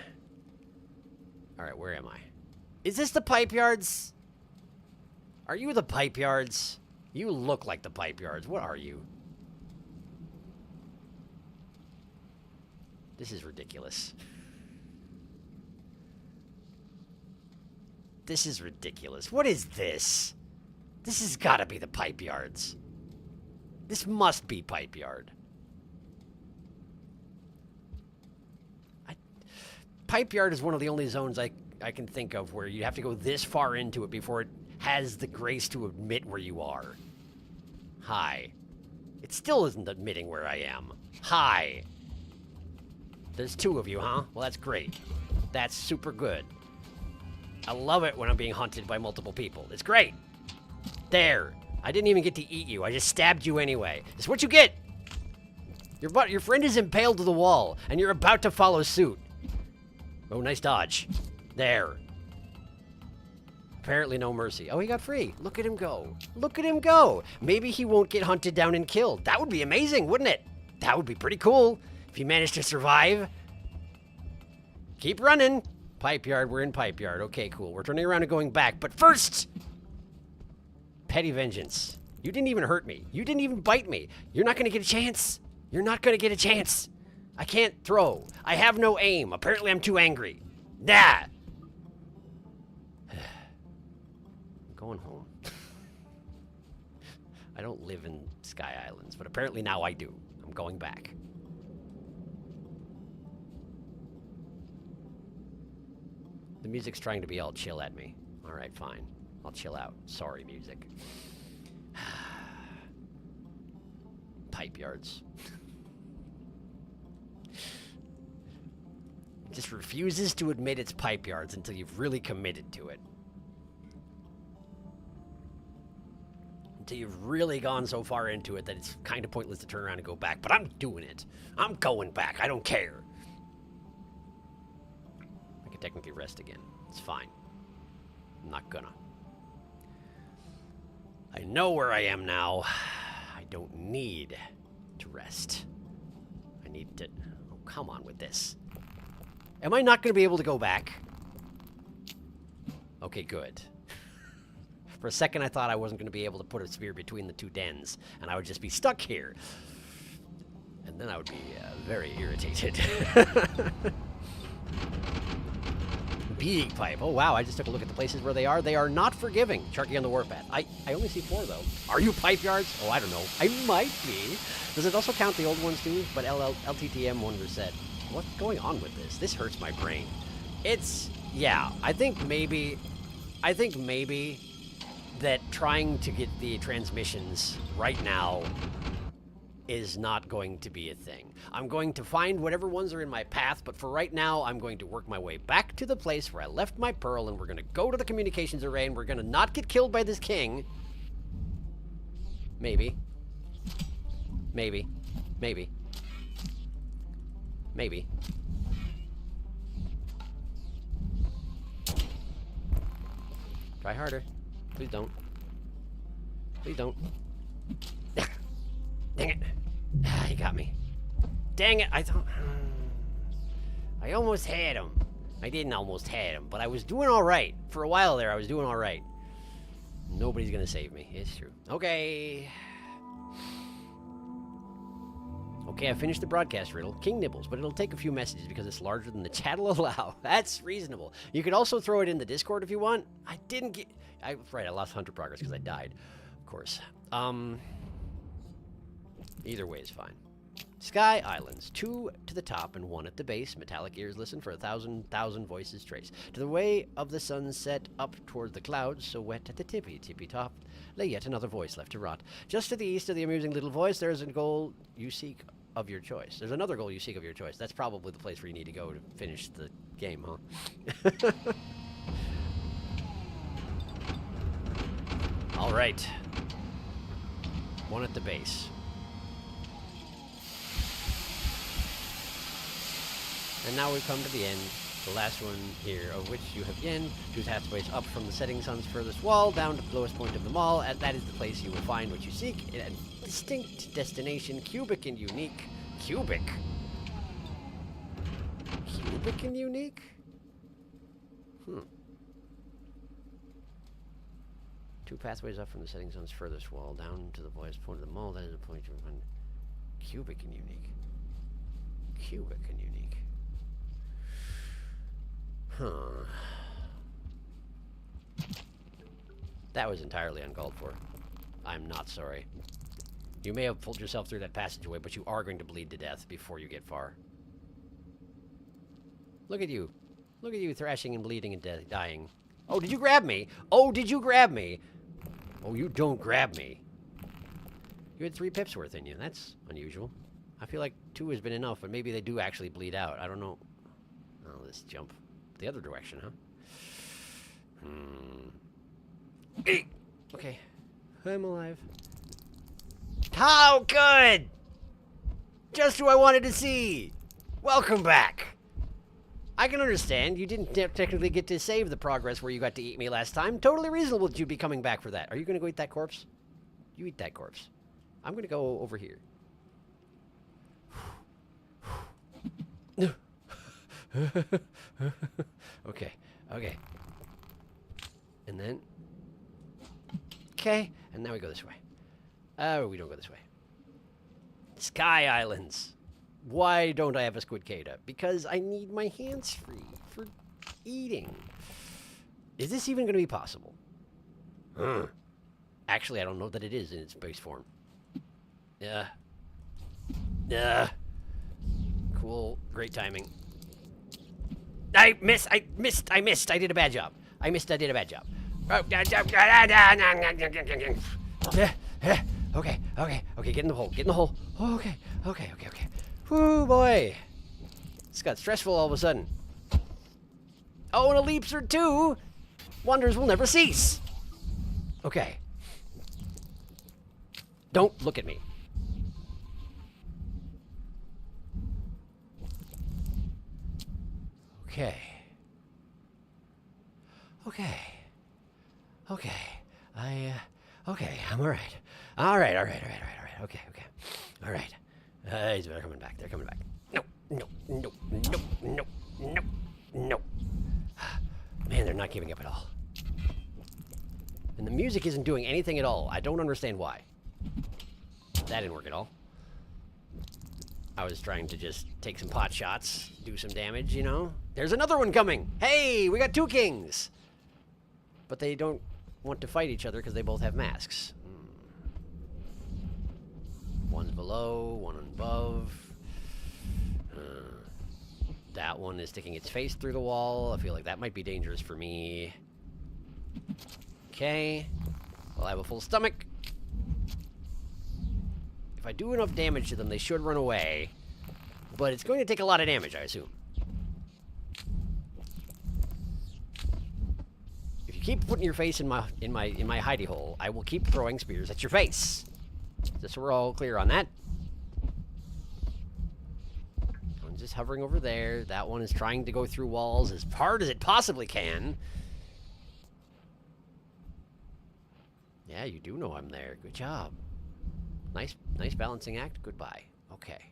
Alright, where am I? Is this the pipe yards? Are you the pipe yards? You look like the pipe yards. What are you? This is ridiculous. This is ridiculous. What is this? This has got to be the pipe yards. This must be pipe yard. Pipe yard is one of the only zones I can think of where you have to go this far into it before it has the grace to admit where you are. Hi. It still isn't admitting where I am. Hi. There's 2 of you, huh? Well, that's great. That's super good. I love it when I'm being hunted by multiple people. It's great. There. I didn't even get to eat you. I just stabbed you anyway. It's what you get. Your friend is impaled to the wall, and you're about to follow suit. Oh, nice dodge. There. Apparently no mercy. Oh, he got free. Look at him go. Look at him go. Maybe he won't get hunted down and killed. That would be amazing, wouldn't it? That would be pretty cool if he managed to survive. Keep running. Pipe yard. We're in pipe yard. Okay, cool. We're turning around and going back. But first, petty vengeance. You didn't even hurt me. You didn't even bite me. You're not going to get a chance. You're not going to get a chance. I can't throw. I have no aim. Apparently I'm too angry. Nah. I'm going home. I don't live in Sky Islands, but apparently now I do. I'm going back. The music's trying to be all chill at me. All right, fine. I'll chill out. Sorry, music. Pipe yards. Just refuses to admit it's pipe yards until you've really committed to it. Until you've really gone so far into it that it's kind of pointless to turn around and go back. But I'm doing it. I'm going back. I don't care. I can technically rest again. It's fine. I'm not gonna. I know where I am now. I don't need to rest. I need to... Oh, come on with this. Am I not going to be able to go back? Okay, good. For a second, I thought I wasn't going to be able to put a spear between the two dens, and I would just be stuck here. And then I would be very irritated. Beating pipe. Oh, wow. I just took a look at the places where they are. They are not forgiving. Sharky on the warpath. I only see 4, though. Are you pipe yards? Oh, I don't know. I might be. Does it also count the old ones, too? But LTTM wonder said, what's going on with this? This hurts my brain. It's... Yeah, I think maybe that trying to get the transmissions right now is not going to be a thing. I'm going to find whatever ones are in my path, but for right now, I'm going to work my way back to the place where I left my pearl, and we're going to go to the communications array, and we're going to not get killed by this king. Maybe. Maybe. Maybe. Maybe. Try harder. Please don't. Please don't. Dang it. Ah, he got me. Dang it, I thought... I almost had him. I didn't almost had him, but I was doing alright. For a while there, I was doing alright. Nobody's gonna save me. It's true. Okay. Okay, I finished the broadcast riddle. King nibbles, but it'll take a few messages because it's larger than the chat will allow. That's reasonable. You could also throw it in the Discord if you want. I didn't get... Right, I lost Hunter progress because I died. Of course. Either way is fine. Sky Islands. 2 to the top and 1 at the base. Metallic ears listen for 1,000 voices trace. To the way of the sunset up toward the clouds, so wet at the tippy top, lay yet another voice left to rot. Just to the east of the amusing little voice, there is a goal you seek of your choice. There's another goal you seek of your choice. That's probably the place where you need to go to finish the game, huh? All right. 1 at the base. And now we've come to the end, the last one here, of which you have yen, whose pathways up from the setting sun's furthest wall, down to the lowest point of them all, and that is the place you will find what you seek, a distinct destination, cubic and unique. Cubic? Cubic and unique? 2 pathways up from the setting sun's furthest wall, down to the lowest point of them all, that is the point you will find cubic and unique. Cubic and unique. Huh. That was entirely uncalled for. I'm not sorry. You may have pulled yourself through that passageway, but you are going to bleed to death before you get far. Look at you. Look at you thrashing and bleeding and dying. Oh, did you grab me? Oh, did you grab me? Oh, you don't grab me. You had 3 pips worth in you. That's unusual. I feel like 2 has been enough, but maybe they do actually bleed out. I don't know. Oh, let's jump the other direction, huh? Okay. I'm alive. How good! Just who I wanted to see! Welcome back! I can understand. You didn't technically get to save the progress where you got to eat me last time. Totally reasonable that you'd be coming back for that. Are you going to go eat that corpse? You eat that corpse. I'm going to go over here. Okay, okay. And then... Okay, and now we go this way. Oh, we don't go this way. Sky Islands. Why don't I have a squid Kata? Because I need my hands free for eating. Is this even going to be possible? Actually, I don't know that it is in its base form. Cool. Great timing. I missed. I did a bad job. I did a bad job. Okay. Get in the hole. Get in the hole. Okay. Whoo, boy. This got stressful all of a sudden. Oh, and a leaps or 2. Wonders will never cease. Okay. Don't look at me. Okay. Okay, I'm alright. Alright. Okay. Alright. They're coming back. No. Nope. Nope. Man, they're not giving up at all. And the music isn't doing anything at all. I don't understand why. That didn't work at all. I was trying to just take some pot shots, do some damage, you know? There's another one coming! Hey, we got 2 kings! But they don't want to fight each other because they both have masks. One's below, one above. That one is sticking its face through the wall. I feel like that might be dangerous for me. Okay. Well, I have a full stomach. If I do enough damage to them, they should run away. But it's going to take a lot of damage, I assume. If you keep putting your face in my hidey hole, I will keep throwing spears at your face. Just so we're all clear on that. I'm just hovering over there. That one is trying to go through walls as hard as it possibly can. Yeah, you do know I'm there. Good job. Nice balancing act. Goodbye. Okay.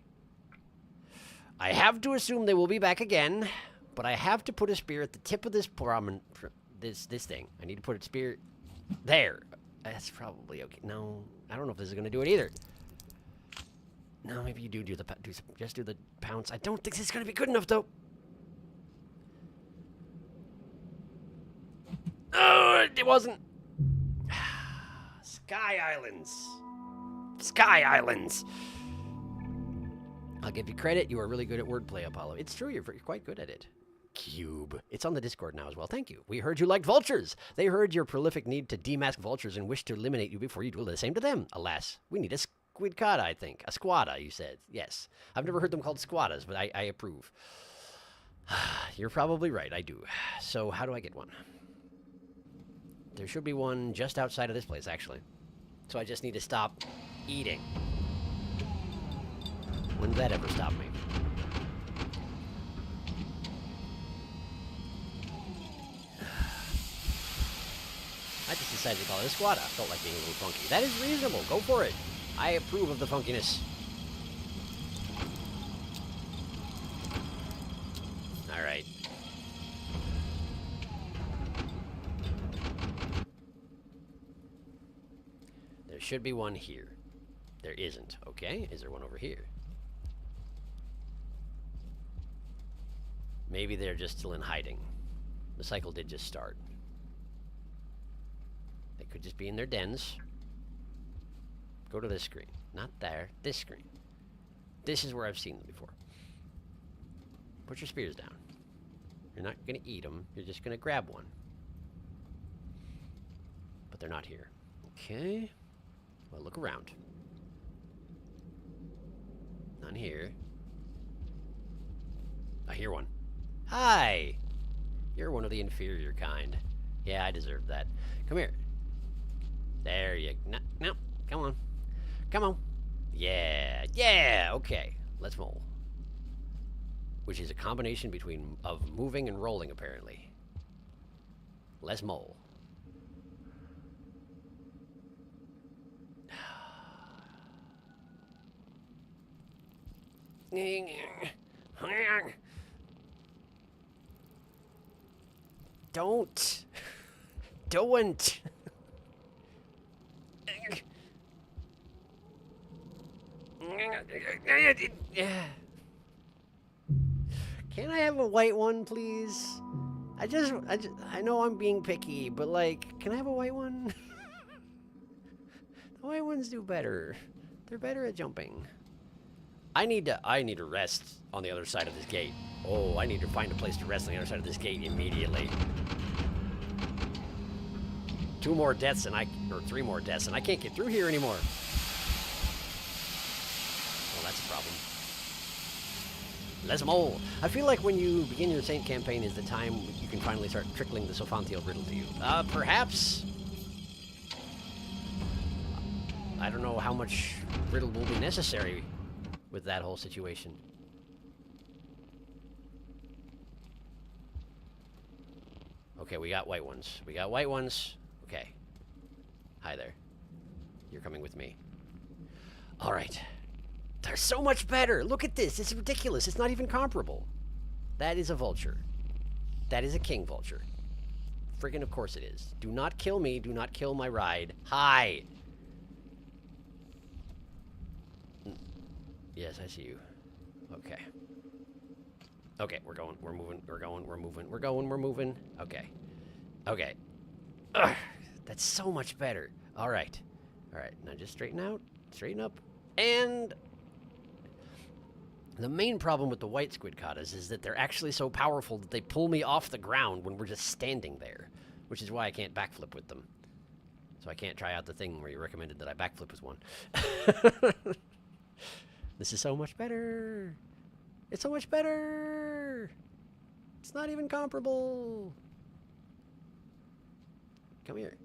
I have to assume they will be back again, but I have to put a spear at the tip of this this thing. I need to put a spear there. That's probably okay. No, I don't know if this is going to do it either. No, maybe you just do the pounce. I don't think this is going to be good enough, though. Oh, it wasn't. Sky Islands. Sky Islands. I'll give you credit. You are really good at wordplay, Apollo. It's true. You're quite good at it. Cube. It's on the Discord now as well. Thank you. We heard you liked vultures. They heard your prolific need to demask vultures and wish to eliminate you before you do the same to them. Alas, we need a squidcada, I think. A squada, you said. Yes. I've never heard them called squadas, but I approve. You're probably right. I do. So how do I get one? There should be one just outside of this place, actually. So I just need to stop eating. When did that ever stop me? I just decided to call it a squada. Felt like being a little funky. That is reasonable. Go for it. I approve of the funkiness. All right. There should be one here. There isn't. Okay. Is there one over here? Maybe they're just still in hiding. The cycle did just start. They could just be in their dens. Go to this screen. Not there. This screen. This is where I've seen them before. Put your spears down. You're not going to eat them. You're just going to grab one. But they're not here. Okay. Well, look around. None here. I hear one. Hi! You're one of the inferior kind. Yeah, I deserve that. Come here. There you... No. Come on. Come on. Yeah. Yeah! Okay. Let's roll. Which is a combination of moving and rolling, apparently. Let's mole. Don't. Don't. Can I have a white one, please? I know I'm being picky, but like, can I have a white one? The white ones do better. They're better at jumping. I need to rest on the other side of this gate. Oh, I need to find a place to rest on the other side of this gate immediately. 2 more deaths or 3 more deaths, and I can't get through here anymore. Well, that's a problem. Les mole. I feel like when you begin your Saint campaign is the time you can finally start trickling the Sophanthiel riddle to you. Perhaps. I don't know how much riddle will be necessary with that whole situation. Okay, we got white ones. We got white ones. Okay. Hi there. You're coming with me. All right. They're so much better. Look at this. It's ridiculous. It's not even comparable. That is a vulture. That is a king vulture. Friggin' of course it is. Do not kill me. Do not kill my ride. Hi! Yes, I see you. Okay. Okay, we're going. We're moving. We're going. We're moving. We're going. We're moving. Okay. Okay. Ugh, that's so much better. All right. All right. Now just straighten out. Straighten up. And the main problem with the white squidcottas is that they're actually so powerful that they pull me off the ground when we're just standing there, which is why I can't backflip with them. So I can't try out the thing where you recommended that I backflip with one. This is so much better. It's so much better. It's not even comparable. Come here.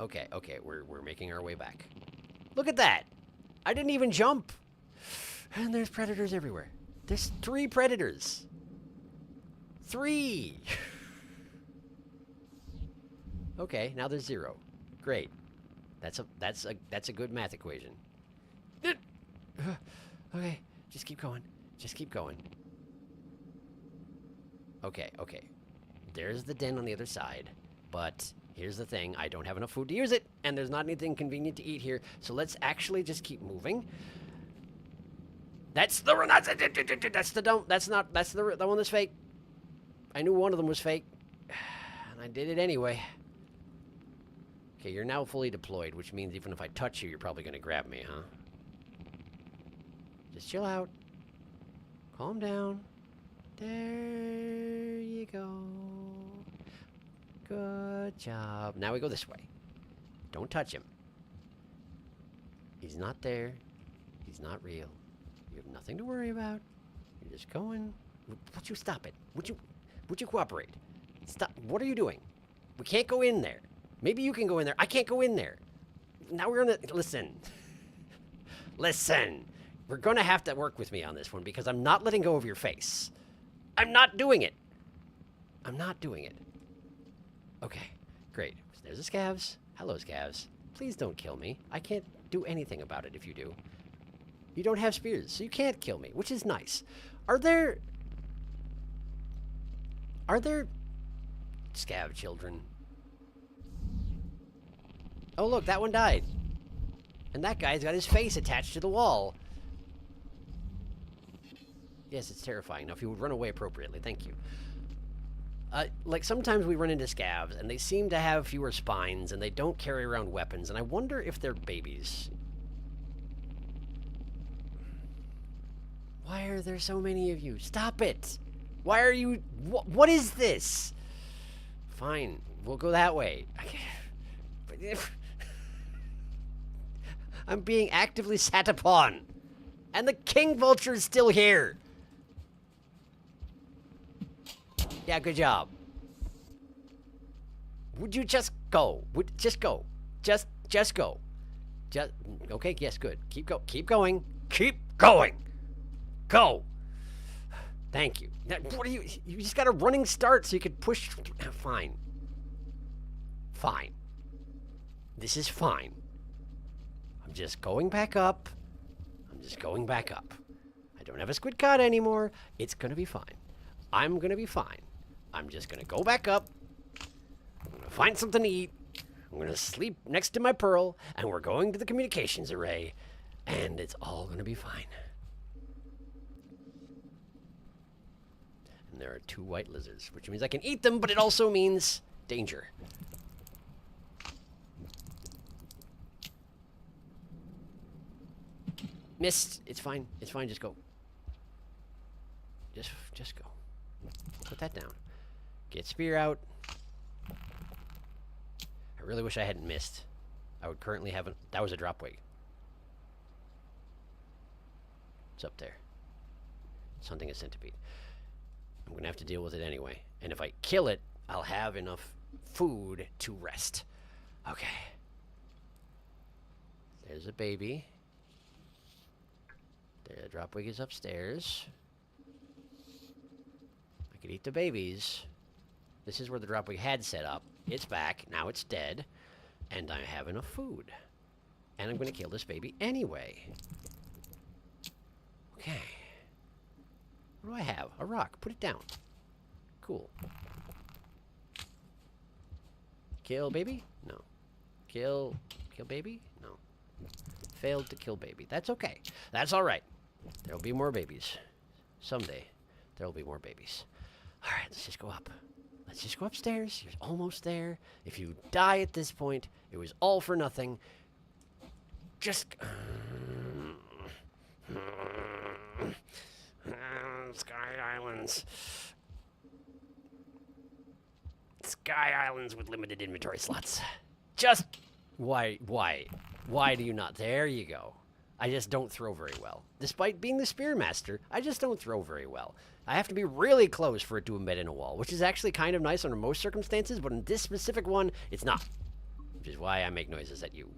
Okay, okay, we're making our way back. Look at that. I didn't even jump. And there's predators everywhere. There's 3 predators. 3. Okay, now there's 0. Great. That's a good math equation. Okay, just keep going. Just keep going. Okay, okay. There's the den on the other side, but here's the thing. I don't have enough food to use it, and there's not anything convenient to eat here, so let's actually just keep moving. That's the one that's fake. I knew one of them was fake, and I did it anyway. Okay, you're now fully deployed, which means even if I touch you, you're probably going to grab me, huh? Just chill out. Calm down. There you go. Good job. Now we go this way. Don't touch him. He's not there. He's not real. You have nothing to worry about. You're just going. Would you stop it? Would you cooperate? Stop. What are you doing? We can't go in there. Maybe you can go in there. I can't go in there. Now we're gonna listen. Listen. We're gonna have to work with me on this one because I'm not letting go of your face. I'm not doing it. I'm not doing it. Okay, great. There's the scavs. Hello, scavs. Please don't kill me. I can't do anything about it if you do. You don't have spears, so you can't kill me, which is nice. Are there scav children? Oh, look, that one died. And that guy's got his face attached to the wall. Yes, it's terrifying. Now, if you would run away appropriately, thank you. Like, sometimes we run into scavs, and they seem to have fewer spines, and they don't carry around weapons, and I wonder if they're babies. Why are there so many of you? Stop it! Why are you... What is this? Fine, we'll go that way. But if... I'm being actively sat upon, and the king vulture is still here. Yeah, good job. Would you just go? Just go. Just go. Okay, yes, good. Keep going. Keep going. Go. Thank you. Now, what are you just got a running start so you could push. Fine. Fine. This is fine. I'm just going back up. I don't have a squid cod anymore. It's gonna be fine. I'm gonna be fine. I'm just gonna go back up. I'm gonna find something to eat. I'm gonna sleep next to my pearl, and we're going to the communications array, and it's all gonna be fine. And there are 2 white lizards, which means I can eat them, but it also means danger. Missed. It's fine. It's fine. Just go. Just go. Put that down. Get spear out. I really wish I hadn't missed. I would currently have that was a drop wig. It's up there. It's hunting a centipede. I'm gonna have to deal with it anyway. And if I kill it, I'll have enough food to rest. Okay. There's a baby. The drop wig is upstairs. I could eat the babies. This is where the drop wig had set up. It's back. Now it's dead. And I have enough food. And I'm going to kill this baby anyway. Okay. What do I have? A rock. Put it down. Cool. Kill baby? No. Kill baby? No. Failed to kill baby. That's okay. That's all right. There'll be more babies. Someday, there'll be more babies. All right, let's just go up. Let's just go upstairs. You're almost there. If you die at this point, it was all for nothing. Just... Sky Islands. Sky Islands with limited inventory slots. Just... Why do you not? There you go. I just don't throw very well. Despite being the Spearmaster, I just don't throw very well. I have to be really close for it to embed in a wall, which is actually kind of nice under most circumstances, but in this specific one, it's not. Which is why I make noises at you.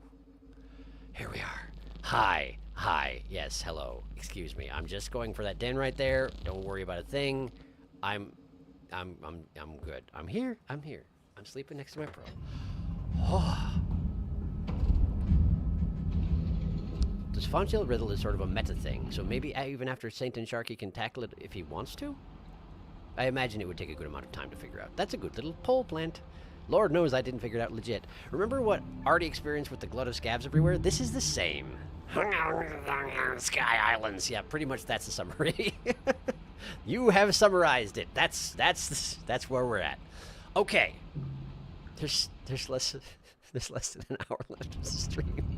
Here we are. Hi. Hi. Yes, hello. Excuse me. I'm just going for that den right there. Don't worry about a thing. I'm good. I'm here. I'm here. I'm sleeping next to my pro. Oh. This Fontail riddle is sort of a meta thing, so maybe even after Saint and Sharky can tackle it if he wants to? I imagine it would take a good amount of time to figure out. That's a good little pole plant. Lord knows I didn't figure it out legit. Remember what Artie experienced with the glut of scabs everywhere? This is the same. Sky Islands. Yeah, pretty much that's the summary. You have summarized it. That's where we're at. Okay. There's less than an hour left of the stream.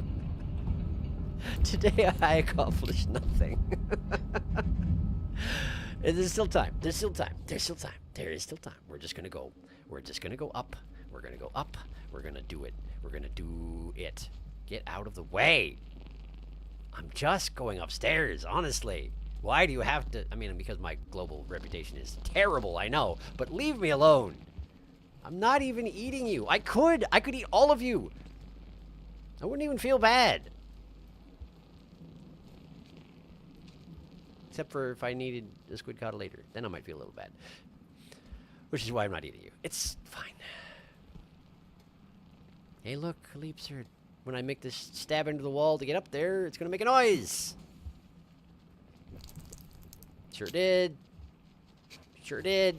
Today I accomplished nothing. There's still time. There's still time. There's still time. There is still time. We're just gonna go. We're just gonna go up. We're gonna go up. We're gonna do it. We're gonna do it. Get out of the way. I'm just going upstairs, honestly. Why do you have to? I mean, because my global reputation is terrible, I know. But leave me alone. I'm not even eating you. I could eat all of you. I wouldn't even feel bad. Except for if I needed a squid coddle later. Then I might feel a little bad. Which is why I'm not eating you. It's fine. Hey, look, Leapsard. When I make this stab into the wall to get up there, it's going to make a noise. Sure did. Sure did.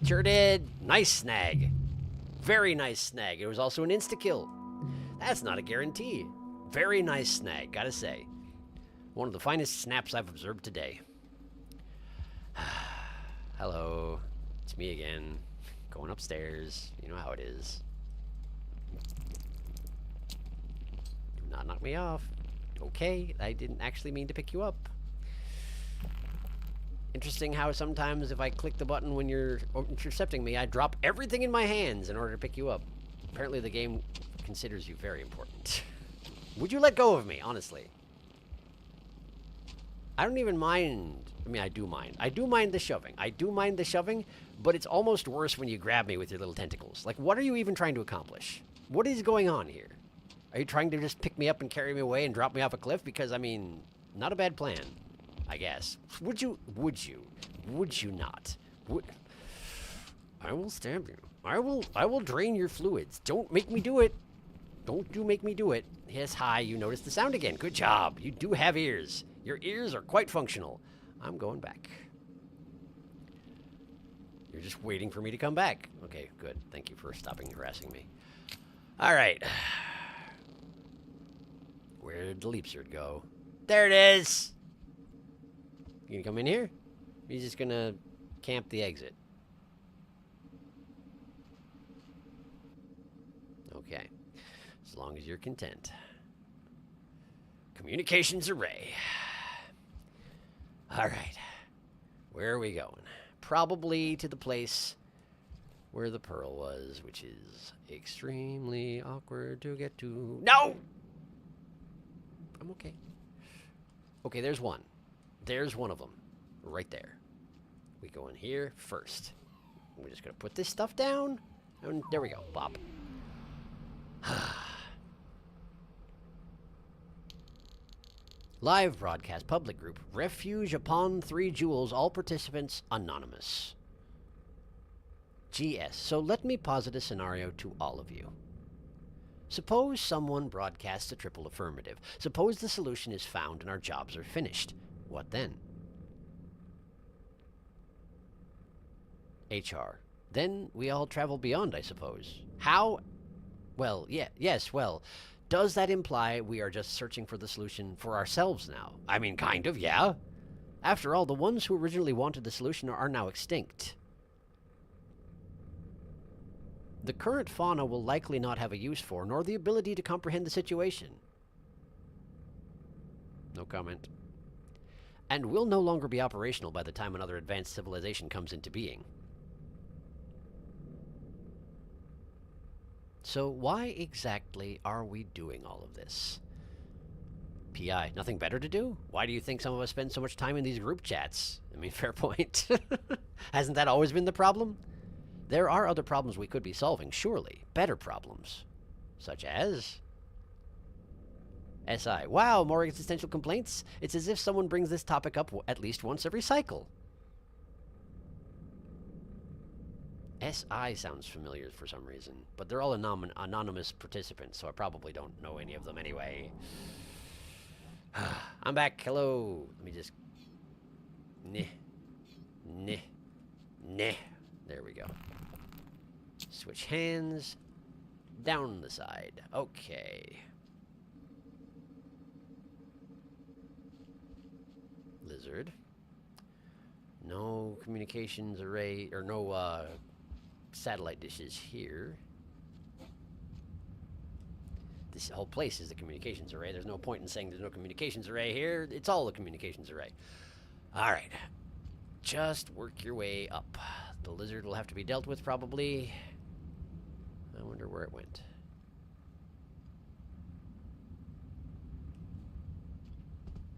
Sure did. Nice snag. Very nice snag. It was also an insta-kill. That's not a guarantee. Very nice snag, gotta say. One of the finest snaps I've observed today. Hello. It's me again. Going upstairs. You know how it is. Do not knock me off. Okay, I didn't actually mean to pick you up. Interesting how sometimes if I click the button when you're intercepting me, I drop everything in my hands in order to pick you up. Apparently the game considers you very important. Would you let go of me, honestly? I don't even mind. I mean, I do mind. I do mind the shoving. I do mind the shoving, but it's almost worse when you grab me with your little tentacles. Like, what are you even trying to accomplish? What is going on here? Are you trying to just pick me up and carry me away and drop me off a cliff? Because, I mean, not a bad plan, I guess. Would you? Would you? Would you not? I will stab you. I will drain your fluids. Don't make me do it. Don't you make me do it. Yes, hi, you noticed the sound again. Good job. You do have ears. Your ears are quite functional. I'm going back. You're just waiting for me to come back. Okay, good. Thank you for stopping harassing me. All right. Where did the Leapsard go? There it is! You gonna come in here? He's just gonna camp the exit. Okay. As long as you're content. Communications array. All right. Where are we going? Probably to the place where the pearl was, which is extremely awkward to get to. No! I'm okay. Okay, there's one. There's one of them. Right there. We go in here first. We're just going to put this stuff down. And there we go. Bop. Live broadcast public group. Refuge upon 3 jewels. All participants anonymous. GS. So let me posit a scenario to all of you. Suppose someone broadcasts a triple affirmative. Suppose the solution is found and our jobs are finished. What then? HR. Then we all travel beyond, I suppose. How? Well, yeah, yes, well, does that imply we are just searching for the solution for ourselves now? I mean, kind of, yeah. After all, the ones who originally wanted the solution are now extinct. The current fauna will likely not have a use for, nor the ability to comprehend the situation. No comment. And will no longer be operational by the time another advanced civilization comes into being. So why exactly are we doing all of this? PI, nothing better to do? Why do you think some of us spend so much time in these group chats? I mean, fair point. Hasn't that always been the problem? There are other problems we could be solving, surely. Better problems. Such as? SI. Wow, more existential complaints? It's as if someone brings this topic up at least once every cycle. SI sounds familiar for some reason, but they're all anonymous participants, so I probably don't know any of them anyway. I'm back. Hello. Let me just... Nah. There we go. Switch hands. Down the side. Okay. Lizard. No communications array, or no satellite dishes here. This whole place is the communications array. There's no point in saying there's no communications array here. It's all a communications array. All right. Just work your way up. The lizard will have to be dealt with, probably. I wonder where it went.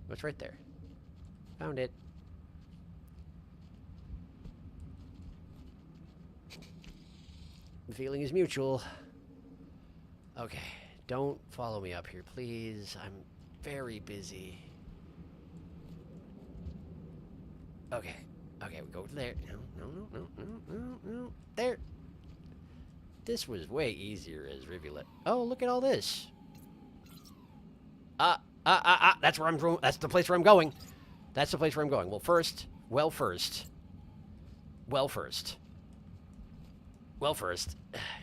What's right there? Found it. The feeling is mutual. Okay. Don't follow me up here, please. I'm very busy. Okay. Okay, we go there. No. There. This was way easier as Rivulet. Oh, look at all this. That's where I'm going. That's the place where I'm going. That's the place where I'm going. Well, first.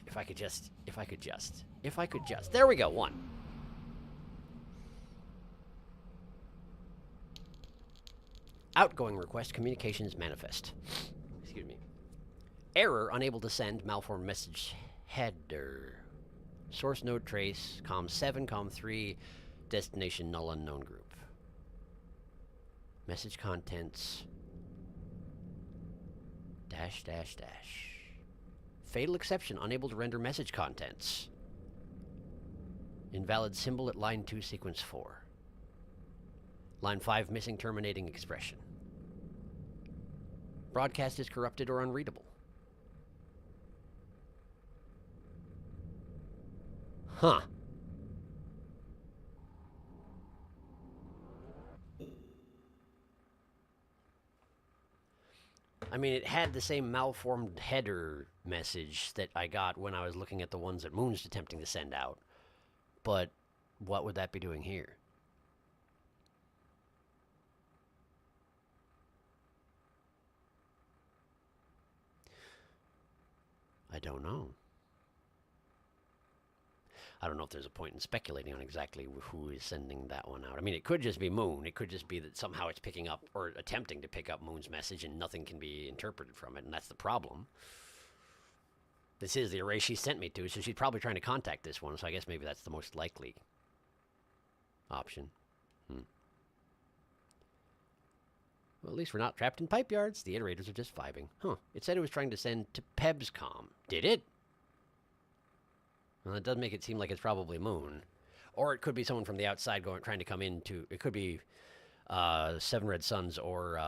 If I could just. There we go, one. Outgoing request, communications manifest. Excuse me. Error, unable to send, malformed message header. Source node trace, com7, com3, destination null unknown group. Message contents. Dash. Fatal exception, unable to render message contents. Invalid symbol at line 2, sequence 4. Line 5, missing terminating expression. Broadcast is corrupted or unreadable. Huh. I mean, it had the same malformed header message that I got when I was looking at the ones that Moon's attempting to send out. But what would that be doing here? I don't know. I don't know if there's a point in speculating on exactly who is sending that one out. I mean, it could just be Moon. It could just be that somehow it's picking up or attempting to pick up Moon's message and nothing can be interpreted from it, and that's the problem. This is the array she sent me to, so she's probably trying to contact this one, so I guess maybe that's the most likely option. Well, at least we're not trapped in pipe yards. The iterators are just vibing. Huh. It said it was trying to send to Pebscom. Did it? Well, it does make it seem like it's probably Moon. Or it could be someone from the outside trying to come into... It could be Seven Red Suns or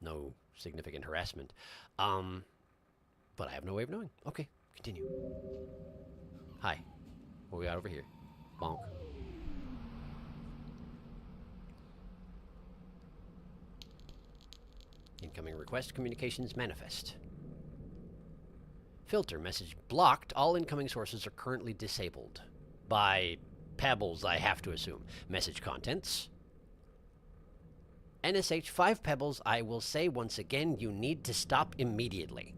no significant harassment. But I have no way of knowing. Okay, continue. Hi. What we got over here? Bonk. Incoming request, communications manifest. Filter, message blocked. All incoming sources are currently disabled. By Pebbles, I have to assume. Message contents. NSH 5 Pebbles, I will say once again, you need to stop immediately.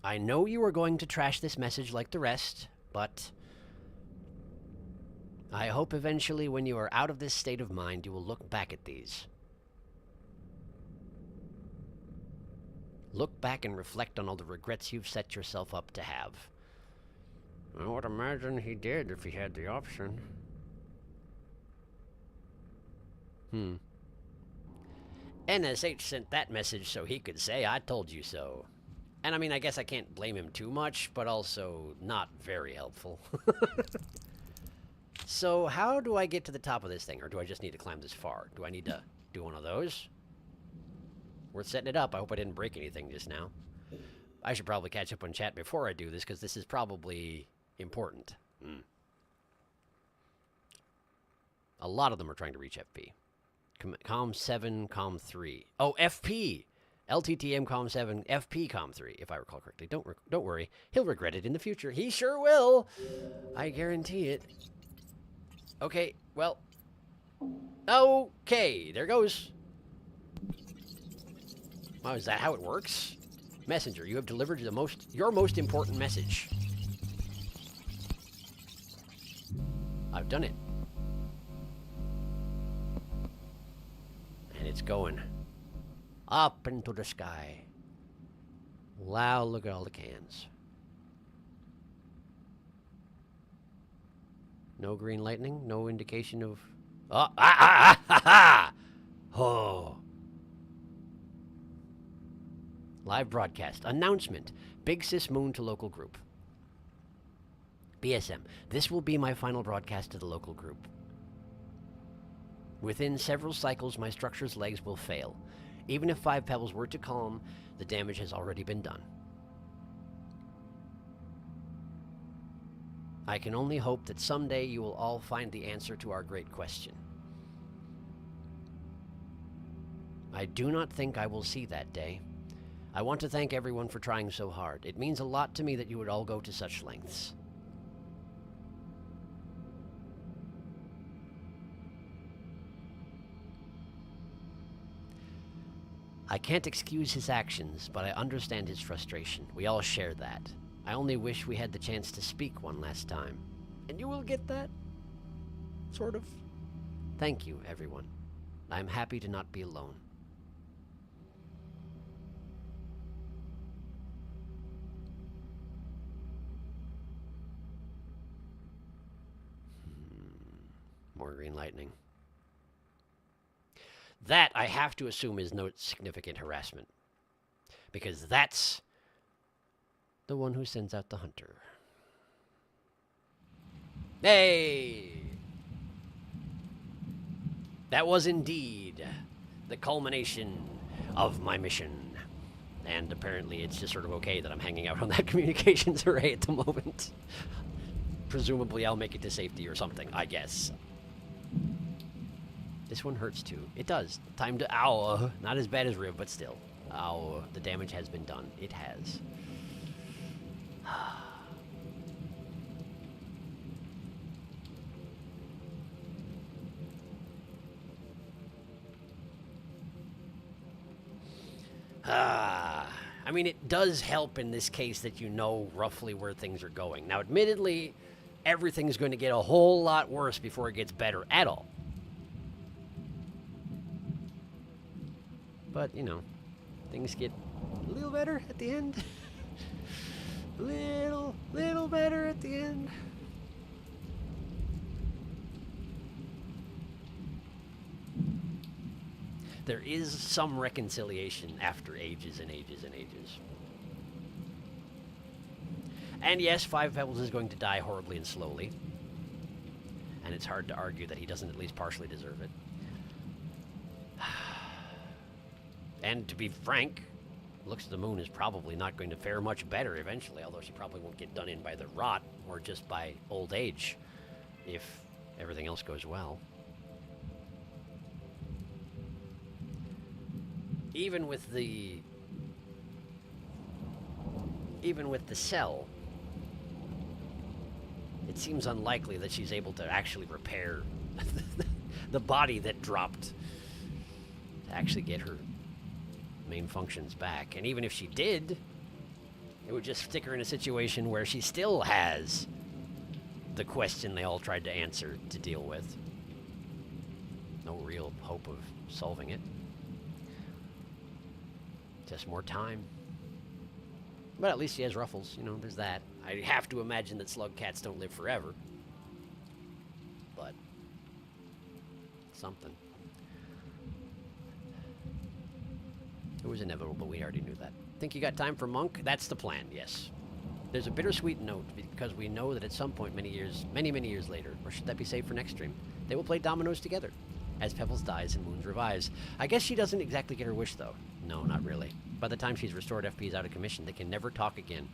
I know you are going to trash this message like the rest, but I hope eventually when you are out of this state of mind, you will look back at these. Look back and reflect on all the regrets you've set yourself up to have. I would imagine he did if he had the option. NSH sent that message so he could say, I told you so. And I mean, I guess I can't blame him too much, but also not very helpful. So how do I get to the top of this thing? Or do I just need to climb this far? Do I need to do one of those? We're setting it up. I hope I didn't break anything just now. I should probably catch up on chat before I do this, because this is probably important. A lot of them are trying to reach FP. Com 7, Com 3. Oh, FP! LTTM Com 7, FP Com 3, if I recall correctly. Don't worry. He'll regret it in the future. He sure will! I guarantee it. Okay, well. Okay, there goes. Wow, is that how it works? Messenger, you have delivered your most important message. I've done it. And it's going up into the sky. Wow, look at all the cans. No green lightning, no indication of... Oh. Live broadcast. Announcement. Big Sis Moon to local group. BSM. This will be my final broadcast to the local group. Within several cycles, my structure's legs will fail. Even if 5 pebbles were to calm, the damage has already been done. I can only hope that someday you will all find the answer to our great question. I do not think I will see that day. I want to thank everyone for trying so hard. It means a lot to me that you would all go to such lengths. I can't excuse his actions, but I understand his frustration. We all share that. I only wish we had the chance to speak one last time. And you will get that? Sort of. Thank you, everyone. I'm happy to not be alone. More green lightning. That, I have to assume, is no significant harassment. Because that's the one who sends out the hunter. Hey! That was indeed the culmination of my mission. And apparently it's just sort of okay that I'm hanging out on that communications array at the moment. Presumably I'll make it to safety or something, I guess. This one hurts too. It does. Time to... Ow. Not as bad as Riv, but still. Ow. The damage has been done. It has. I mean, it does help in this case that you know roughly where things are going. Now, admittedly, everything's going to get a whole lot worse before it gets better at all. But, you know, things get a little better at the end. little better at the end. There is some reconciliation after ages and ages and ages. And yes, 5 Pebbles is going to die horribly and slowly. And it's hard to argue that he doesn't at least partially deserve it. And to be frank, looks the moon is probably not going to fare much better eventually, although she probably won't get done in by the rot or just by old age, if everything else goes well. Even with the cell, it seems unlikely that she's able to actually repair the body that dropped to actually get her main functions back. And even if she did, it would just stick her in a situation where she still has the question they all tried to answer to deal with. No real hope of solving it. Just more time. But at least she has ruffles, you know, there's that. I have to imagine that slug cats don't live forever. But something. It was inevitable, but we already knew that. Think you got time for Monk? That's the plan, yes. There's a bittersweet note because we know that at some point many years later, or should that be saved for next stream, they will play dominoes together as Pebbles dies and Moons revives. I guess she doesn't exactly get her wish, though. No, not really. By the time she's restored FP's out of commission, they can never talk again.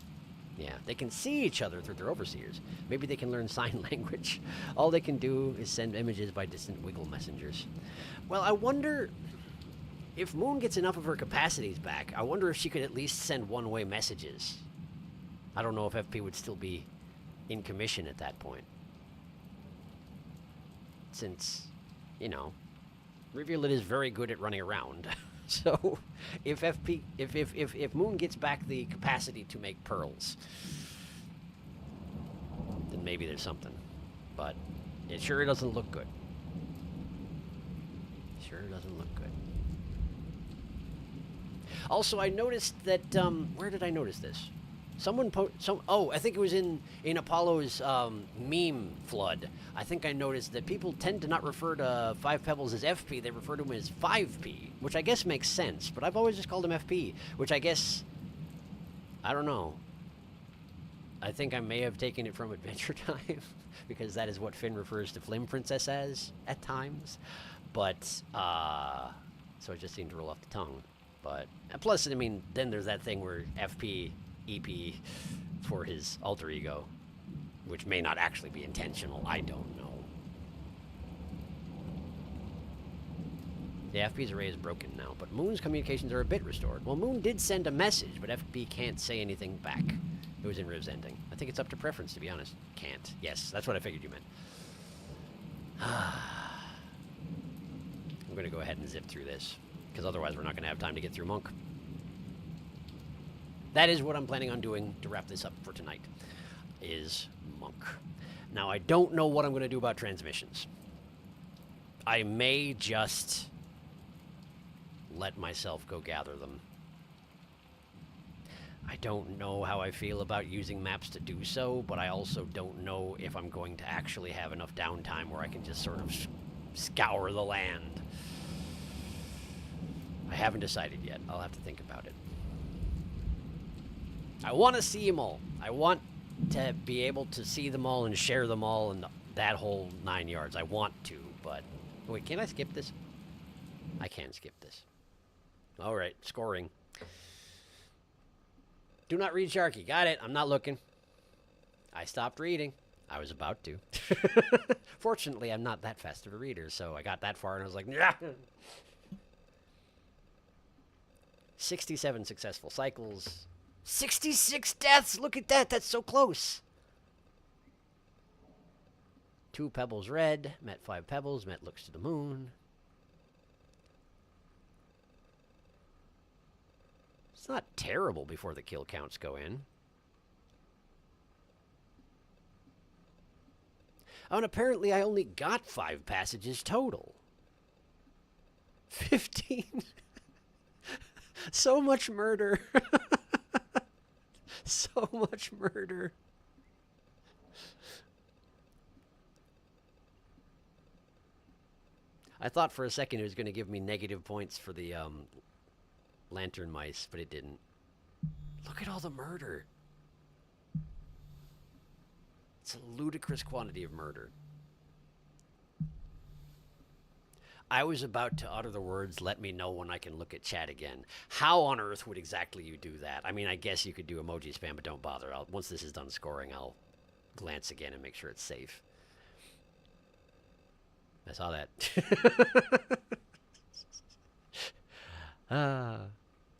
Yeah, they can see each other through their overseers. Maybe they can learn sign language. All they can do is send images by distant wiggle messengers. Well, I wonder if Moon gets enough of her capacities back, I wonder if she could at least send one-way messages. I don't know if FP would still be in commission at that point. Since, you know, Reveal is very good at running around. So, if Moon gets back the capacity to make pearls, then maybe there's something. But it sure doesn't look good. Sure doesn't look good. Also, I noticed that, where did I notice this? Someone I think it was in Apollo's meme flood. I think I noticed that people tend to not refer to 5 Pebbles as FP, they refer to him as 5P, which I guess makes sense, but I've always just called him FP, which I guess, I don't know. I think I may have taken it from Adventure Time, because that is what Finn refers to Flame Princess as, at times. But, so it just seemed to roll off the tongue. But, plus, I mean, then there's that thing where FP, EP for his alter ego, which may not actually be intentional. I don't know. The FP's array is broken now, but Moon's communications are a bit restored. Well, Moon did send a message, but FP can't say anything back. It was in Riv's ending. I think it's up to preference, to be honest. Can't. Yes, that's what I figured you meant. I'm going to go ahead and zip through this, because otherwise we're not going to have time to get through Monk. That is what I'm planning on doing to wrap this up for tonight, is Monk. Now, I don't know what I'm going to do about transmissions. I may just let myself go gather them. I don't know how I feel about using maps to do so, but I also don't know if I'm going to actually have enough downtime where I can just sort of scour the land. I haven't decided yet. I'll have to think about it. I want to see them all. I want to be able to see them all and share them all and that whole 9 yards. I want to, but... Wait, can I skip this? I can skip this. Alright, scoring. Do not read Sharky. Got it. I'm not looking. I stopped reading. I was about to. Fortunately, I'm not that fast of a reader, so I got that far and I was like, nah. 67 successful cycles. 66 deaths! Look at that! That's so close! 2 Pebbles red. Met 5 Pebbles. Met looks to the moon. It's not terrible before the kill counts go in. Oh, and apparently I only got 5 passages total. 15. So much murder. So much murder. I thought for a second it was going to give me negative points for the lantern mice, but it didn't. Look at all the murder. It's a ludicrous quantity of murder. I was about to utter the words, let me know when I can look at chat again. How on earth would exactly you do that? I mean, I guess you could do emoji spam, but don't bother. Once this is done scoring, I'll glance again and make sure it's safe. I saw that.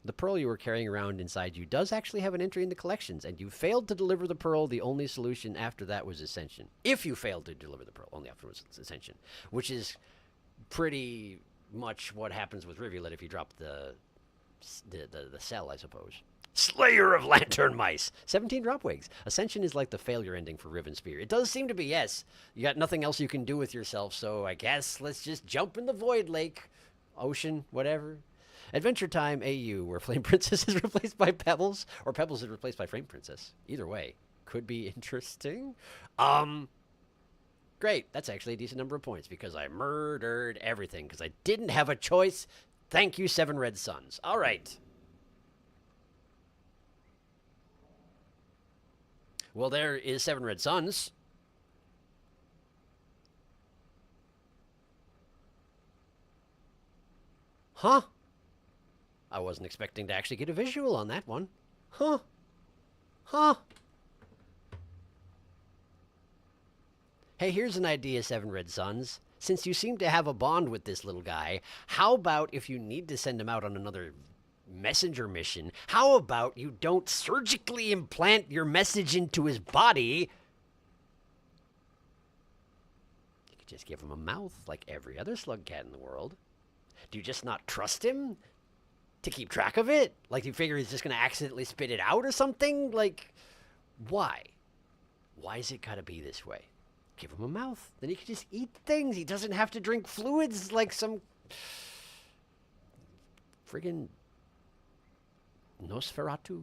The pearl you were carrying around inside you does actually have an entry in the collections, and you failed to deliver the pearl. The only solution after that was ascension. If you failed to deliver the pearl, only after was ascension, which is pretty much what happens with Rivulet if you drop the cell, I suppose. Slayer of Lantern Mice. 17 drop wigs. Ascension is like the failure ending for Riven Spear. It does seem to be, yes. You got nothing else you can do with yourself, so I guess let's just jump in the Void Lake. Ocean, whatever. Adventure Time AU, where Flame Princess is replaced by Pebbles, or Pebbles is replaced by Flame Princess. Either way. Could be interesting. Great. That's actually a decent number of points, because I murdered everything, because I didn't have a choice. Thank you, 7 Red Suns. All right. Well, there is 7 Red Suns. Huh? I wasn't expecting to actually get a visual on that one. Huh? Huh? Hey, here's an idea, 7 Red Suns. Since you seem to have a bond with this little guy, how about if you need to send him out on another messenger mission, how about you don't surgically implant your message into his body? You could just give him a mouth like every other slug cat in the world. Do you just not trust him to keep track of it? Like, you figure he's just going to accidentally spit it out or something? Like, why? Why is it got to be this way? Give him a mouth. Then he can just eat things. He doesn't have to drink fluids like some friggin' Nosferatu.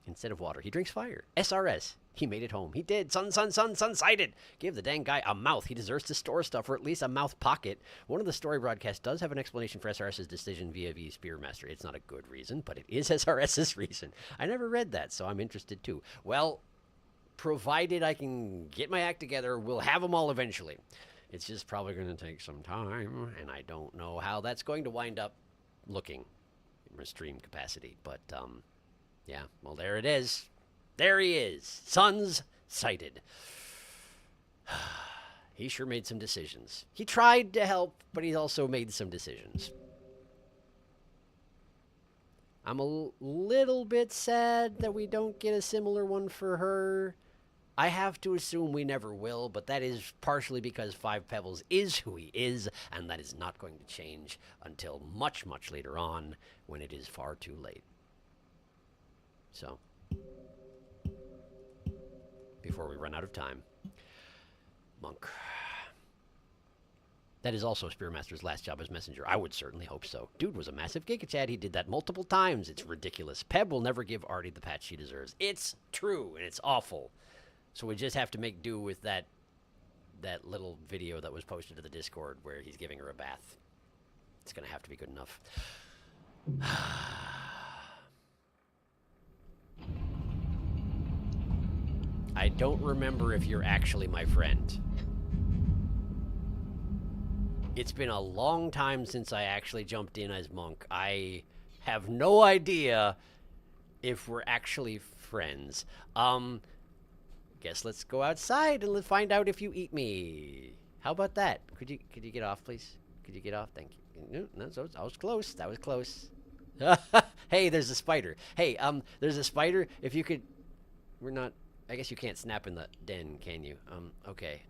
Instead of water, he drinks fire. SRS. He made it home. He did. Sun-sighted. Give the dang guy a mouth. He deserves to store stuff, or at least a mouth pocket. One of the story broadcasts does have an explanation for SRS's decision via Spearmaster. It's not a good reason, but it is SRS's reason. I never read that, so I'm interested too. Well, provided I can get my act together, we'll have them all eventually. It's just probably going to take some time, and I don't know how that's going to wind up looking in my stream capacity. But, yeah, well, there it is. There he is. Suns sighted. He sure made some decisions. He tried to help, but he also made some decisions. I'm a little bit sad that we don't get a similar one for her. I have to assume we never will, but that is partially because 5 Pebbles is who he is, and that is not going to change until much, much later on when it is far too late. So, before we run out of time, Monk. That is also Spearmaster's last job as messenger. I would certainly hope so. Dude was a massive Giga Chad. He did that multiple times. It's ridiculous. Peb will never give Artie the pat she deserves. It's true, and it's awful. So we just have to make do with that little video that was posted to the Discord where he's giving her a bath. It's going to have to be good enough. I don't remember if you're actually my friend. It's been a long time since I actually jumped in as Monk. I have no idea if we're actually friends. Guess let's go outside and let's find out if you eat me. How about that? Could you get off, please? Could you get off? Thank you. No, I was close. That was close. Hey, there's a spider. Hey, there's a spider. If you could, we're not. I guess you can't snap in the den, can you? Okay.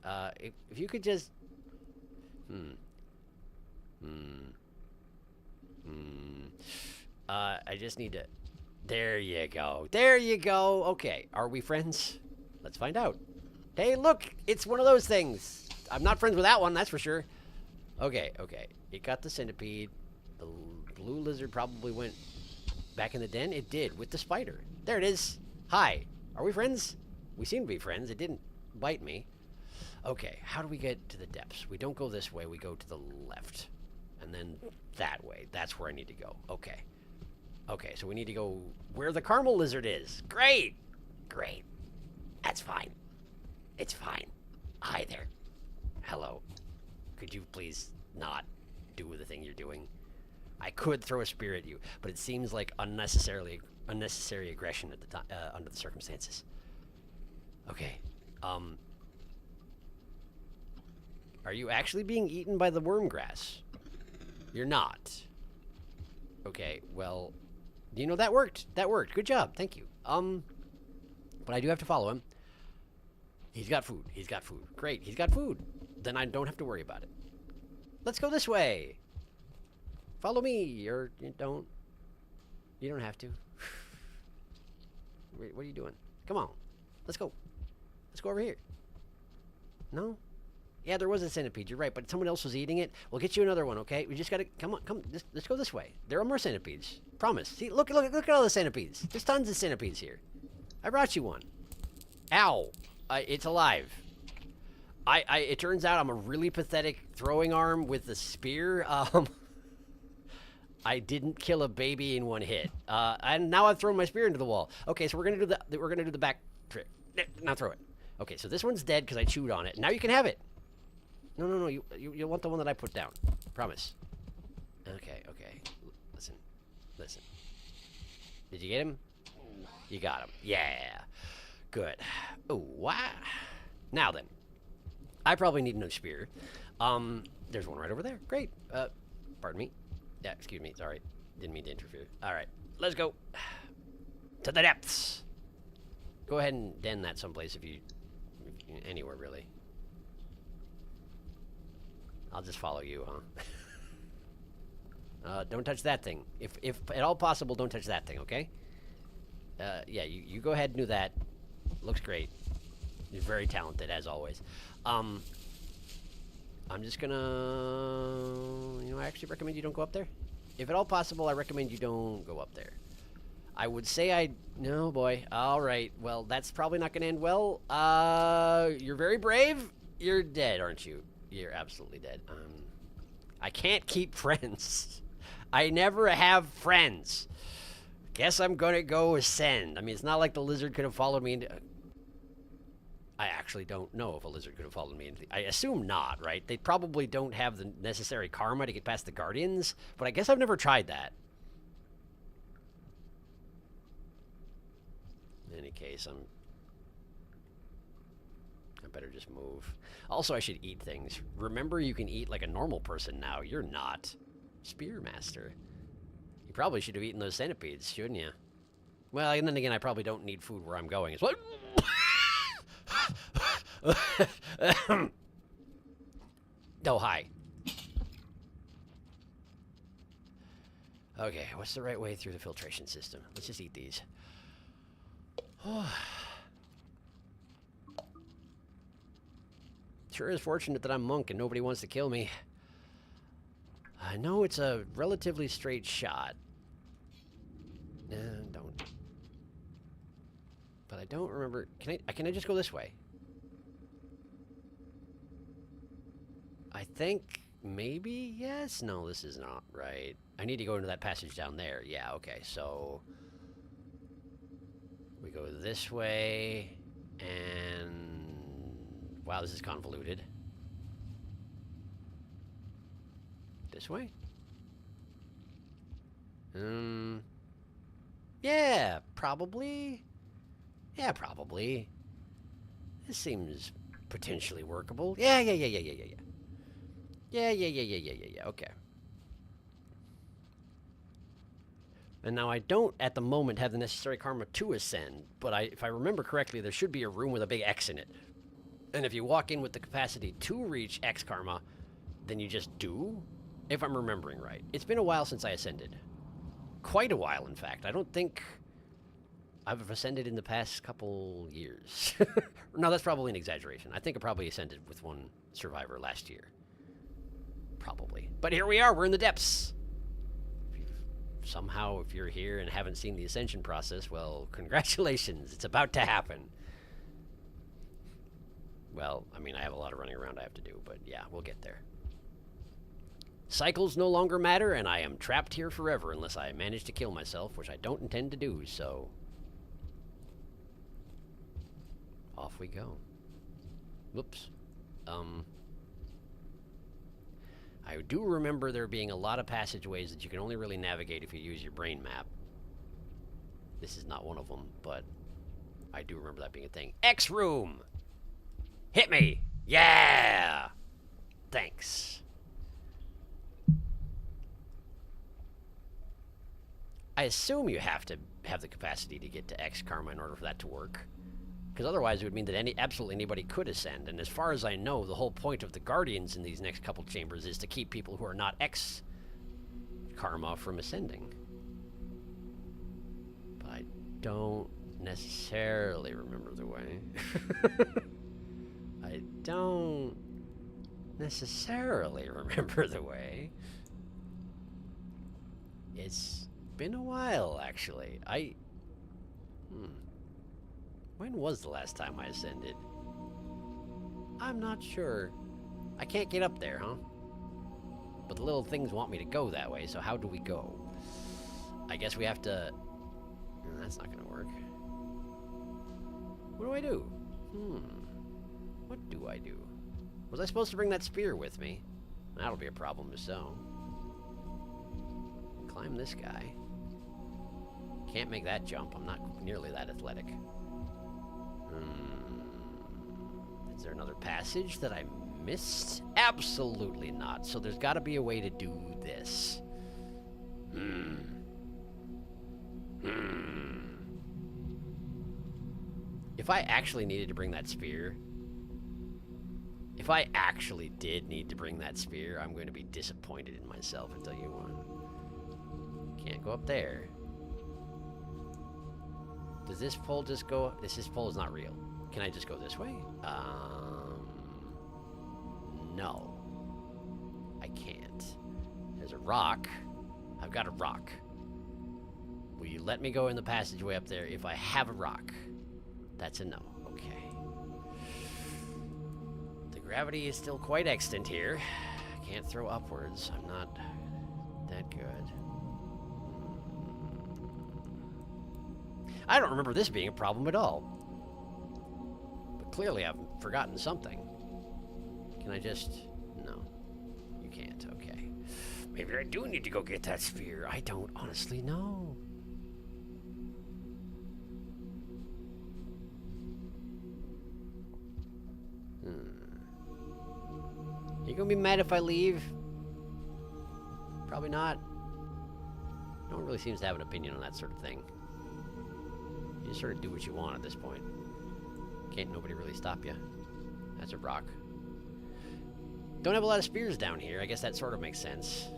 If you could just. I just need to. There you go. There you go. Okay. Are we friends? Let's find out. Hey, look! It's one of those things. I'm not friends with that one, that's for sure. Okay. It got the centipede. The blue lizard probably went back in the den. It did, with the spider. There it is. Hi. Are we friends? We seem to be friends. It didn't bite me. Okay, how do we get to the depths? We don't go this way. We go to the left. And then that way. That's where I need to go. Okay. Okay, so we need to go where the caramel lizard is. Great! Great. That's fine. It's fine. Hi there. Hello. Could you please not do the thing you're doing? I could throw a spear at you, but it seems like unnecessary aggression at the time, under the circumstances. Okay. Are you actually being eaten by the worm grass? You're not. Okay, well, you know, that worked. That worked. Good job. Thank you. But I do have to follow him. He's got food. He's got food. Great. He's got food. then I don't have to worry about it. Let's go this way. Follow me, or you don't. You don't have to. Wait, what are you doing? Come on. Let's go. Let's go over here. No? Yeah, there was a centipede. You're right, but someone else was eating it. We'll get you another one, okay? We just gotta... Come on, come. Let's go this way. There are more centipedes. Promise. See, look at all the centipedes. There's tons of centipedes here. I brought you one. Ow. It's alive. It turns out I'm a really pathetic throwing arm with the spear. I didn't kill a baby in one hit. And now I've thrown my spear into the wall. Okay, so we're gonna do the back trick. Now throw it. Okay, so this one's dead because I chewed on it. Now you can have it. No. You want the one that I put down. Promise. Okay. Listen. Did you get him? You got him. Yeah. Good. Oh, wow. Now then. I probably need no spear. There's one right over there. Great. Pardon me. Yeah, excuse me. Sorry. Didn't mean to interfere. All right. Let's go. To the depths. Go ahead and den that someplace if you... Anywhere, really. I'll just follow you, huh? Don't touch that thing. If at all possible, don't touch that thing, okay? Yeah, you go ahead and do that. Looks great. You're very talented, as always. I'm just gonna... I actually recommend you don't go up there. If at all possible, I recommend you don't go up there. I would say No, boy. All right. Well, that's probably not gonna end well. You're very brave. You're dead, aren't you? You're absolutely dead. I can't keep friends. I never have friends. Guess I'm gonna go ascend. I mean, it's not like the lizard could have followed me into... I actually don't know if a lizard could have followed me into... I assume not, right? They probably don't have the necessary karma to get past the guardians, but I guess I've never tried that. In any case, I better just move. Also, I should eat things. Remember, you can eat like a normal person now. You're not. Spearmaster. You probably should have eaten those centipedes, shouldn't you? Well, and then again, I probably don't need food where I'm going. It's what? Oh, hi. Okay, what's the right way through the filtration system? Let's just eat these. Sure is fortunate that I'm monk and nobody wants to kill me. I know it's a relatively straight shot. Don't. But I don't remember. Can I just go this way? I think maybe yes. No, this is not right. I need to go into that passage down there. Yeah. Okay. So we go this way, and wow, this is convoluted. This way? Yeah, probably. Yeah, probably. This seems potentially workable. Yeah. Yeah, okay. And now I don't, at the moment, have the necessary karma to ascend, but if I remember correctly, there should be a room with a big X in it. And if you walk in with the capacity to reach X karma, then you just do, if I'm remembering right. It's been a while since I ascended. Quite a while, in fact. I don't think I've ascended in the past couple years. No, that's probably an exaggeration. I think I probably ascended with one survivor last year. Probably. But here we are. We're in the depths. Somehow, if you're here and haven't seen the ascension process, well, congratulations. It's about to happen. Well, I mean, I have a lot of running around I have to do, but yeah, we'll get there. Cycles no longer matter, and I am trapped here forever unless I manage to kill myself, which I don't intend to do, so... Off we go. Whoops. I do remember there being a lot of passageways that you can only really navigate if you use your brain map. This is not one of them, but I do remember that being a thing. X room! Hit me! Yeah! Thanks. I assume you have to have the capacity to get to X karma in order for that to work. Because otherwise it would mean that absolutely anybody could ascend. And as far as I know, the whole point of the Guardians in these next couple chambers is to keep people who are not ex-Karma from ascending. But I don't necessarily remember the way. I don't necessarily remember the way. It's been a while, actually. When was the last time I ascended? I'm not sure. I can't get up there, huh? But the little things want me to go that way, so how do we go? I guess we have to... That's not gonna work. What do I do? What do I do? Was I supposed to bring that spear with me? That'll be a problem to sew. Climb this guy. Can't make that jump. I'm not nearly that athletic. Is there another passage that I missed? Absolutely not. So there's got to be a way to do this. If I actually needed to bring that spear... If I actually did need to bring that spear, I'm going to be disappointed in myself, I'll tell you what. Can't go up there. Does this pole just go... This pole is not real. Can I just go this way? No. I can't. There's a rock. I've got a rock. Will you let me go in the passageway up there if I have a rock? That's a no. Okay. The gravity is still quite extant here. Can't throw upwards. I'm not that good. I don't remember this being a problem at all. But clearly I've forgotten something. Can I just... No. You can't. Okay. Maybe I do need to go get that spear. I don't honestly know. Are you gonna be mad if I leave? Probably not. No one really seems to have an opinion on that sort of thing. You just sort of do what you want at this point. Can't nobody really stop you. That's a rock. Don't have a lot of spears down here. I guess that sort of makes sense.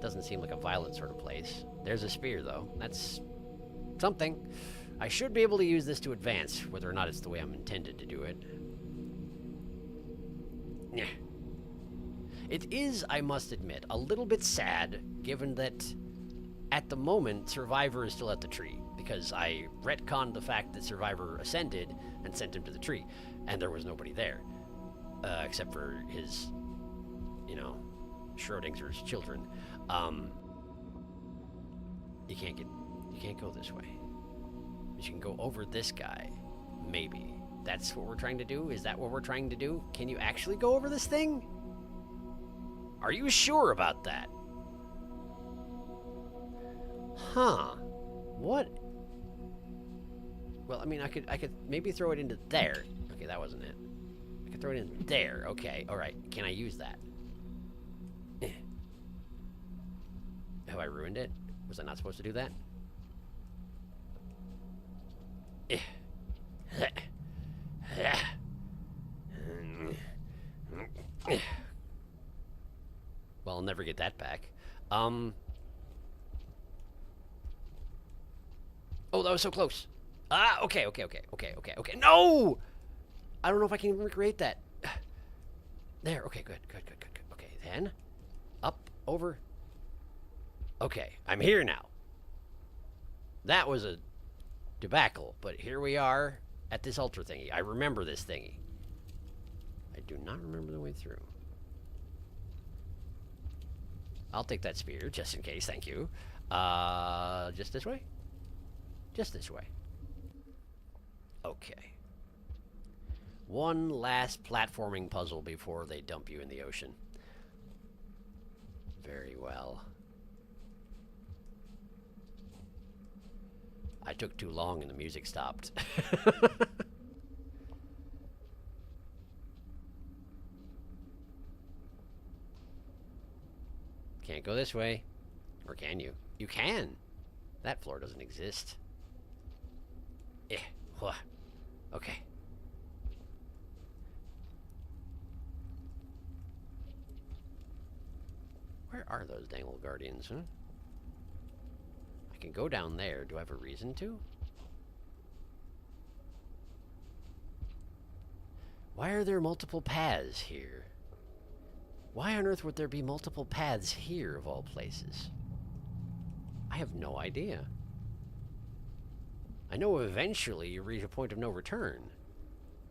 Doesn't seem like a violent sort of place. There's a spear, though. That's something. I should be able to use this to advance, whether or not it's the way I'm intended to do it. Yeah. It is, I must admit, a little bit sad, given that at the moment, Survivor is still at the tree, because I retconned the fact that Survivor ascended and sent him to the tree, and there was nobody there, except for his, you know, Schrodinger's children. You can't go this way. But you can go over this guy, maybe. That's what we're trying to do? Is that what we're trying to do? Can you actually go over this thing? Are you sure about that? Huh. What? Well, I mean, I could maybe throw it into there. Okay, that wasn't it. I could throw it in there. Okay, alright. Can I use that? Have I ruined it? Was I not supposed to do that? Well, I'll never get that back. Oh, that was so close. Ah, okay. No! I don't know if I can recreate that. There, okay, good. Okay, then. Up, over. Okay, I'm here now. That was a debacle, but here we are at this altar thingy. I remember this thingy. I do not remember the way through. I'll take that spear, just in case, thank you. Just this way? Just this way. Okay. One last platforming puzzle before they dump you in the ocean. Very well. I took too long and the music stopped. Can't go this way. Or can you? You can! That floor doesn't exist. Okay. Where are those dang old guardians, huh? I can go down there. Do I have a reason to? Why are there multiple paths here? Why on earth would there be multiple paths here, of all places? I have no idea. I know eventually you reach a point of no return.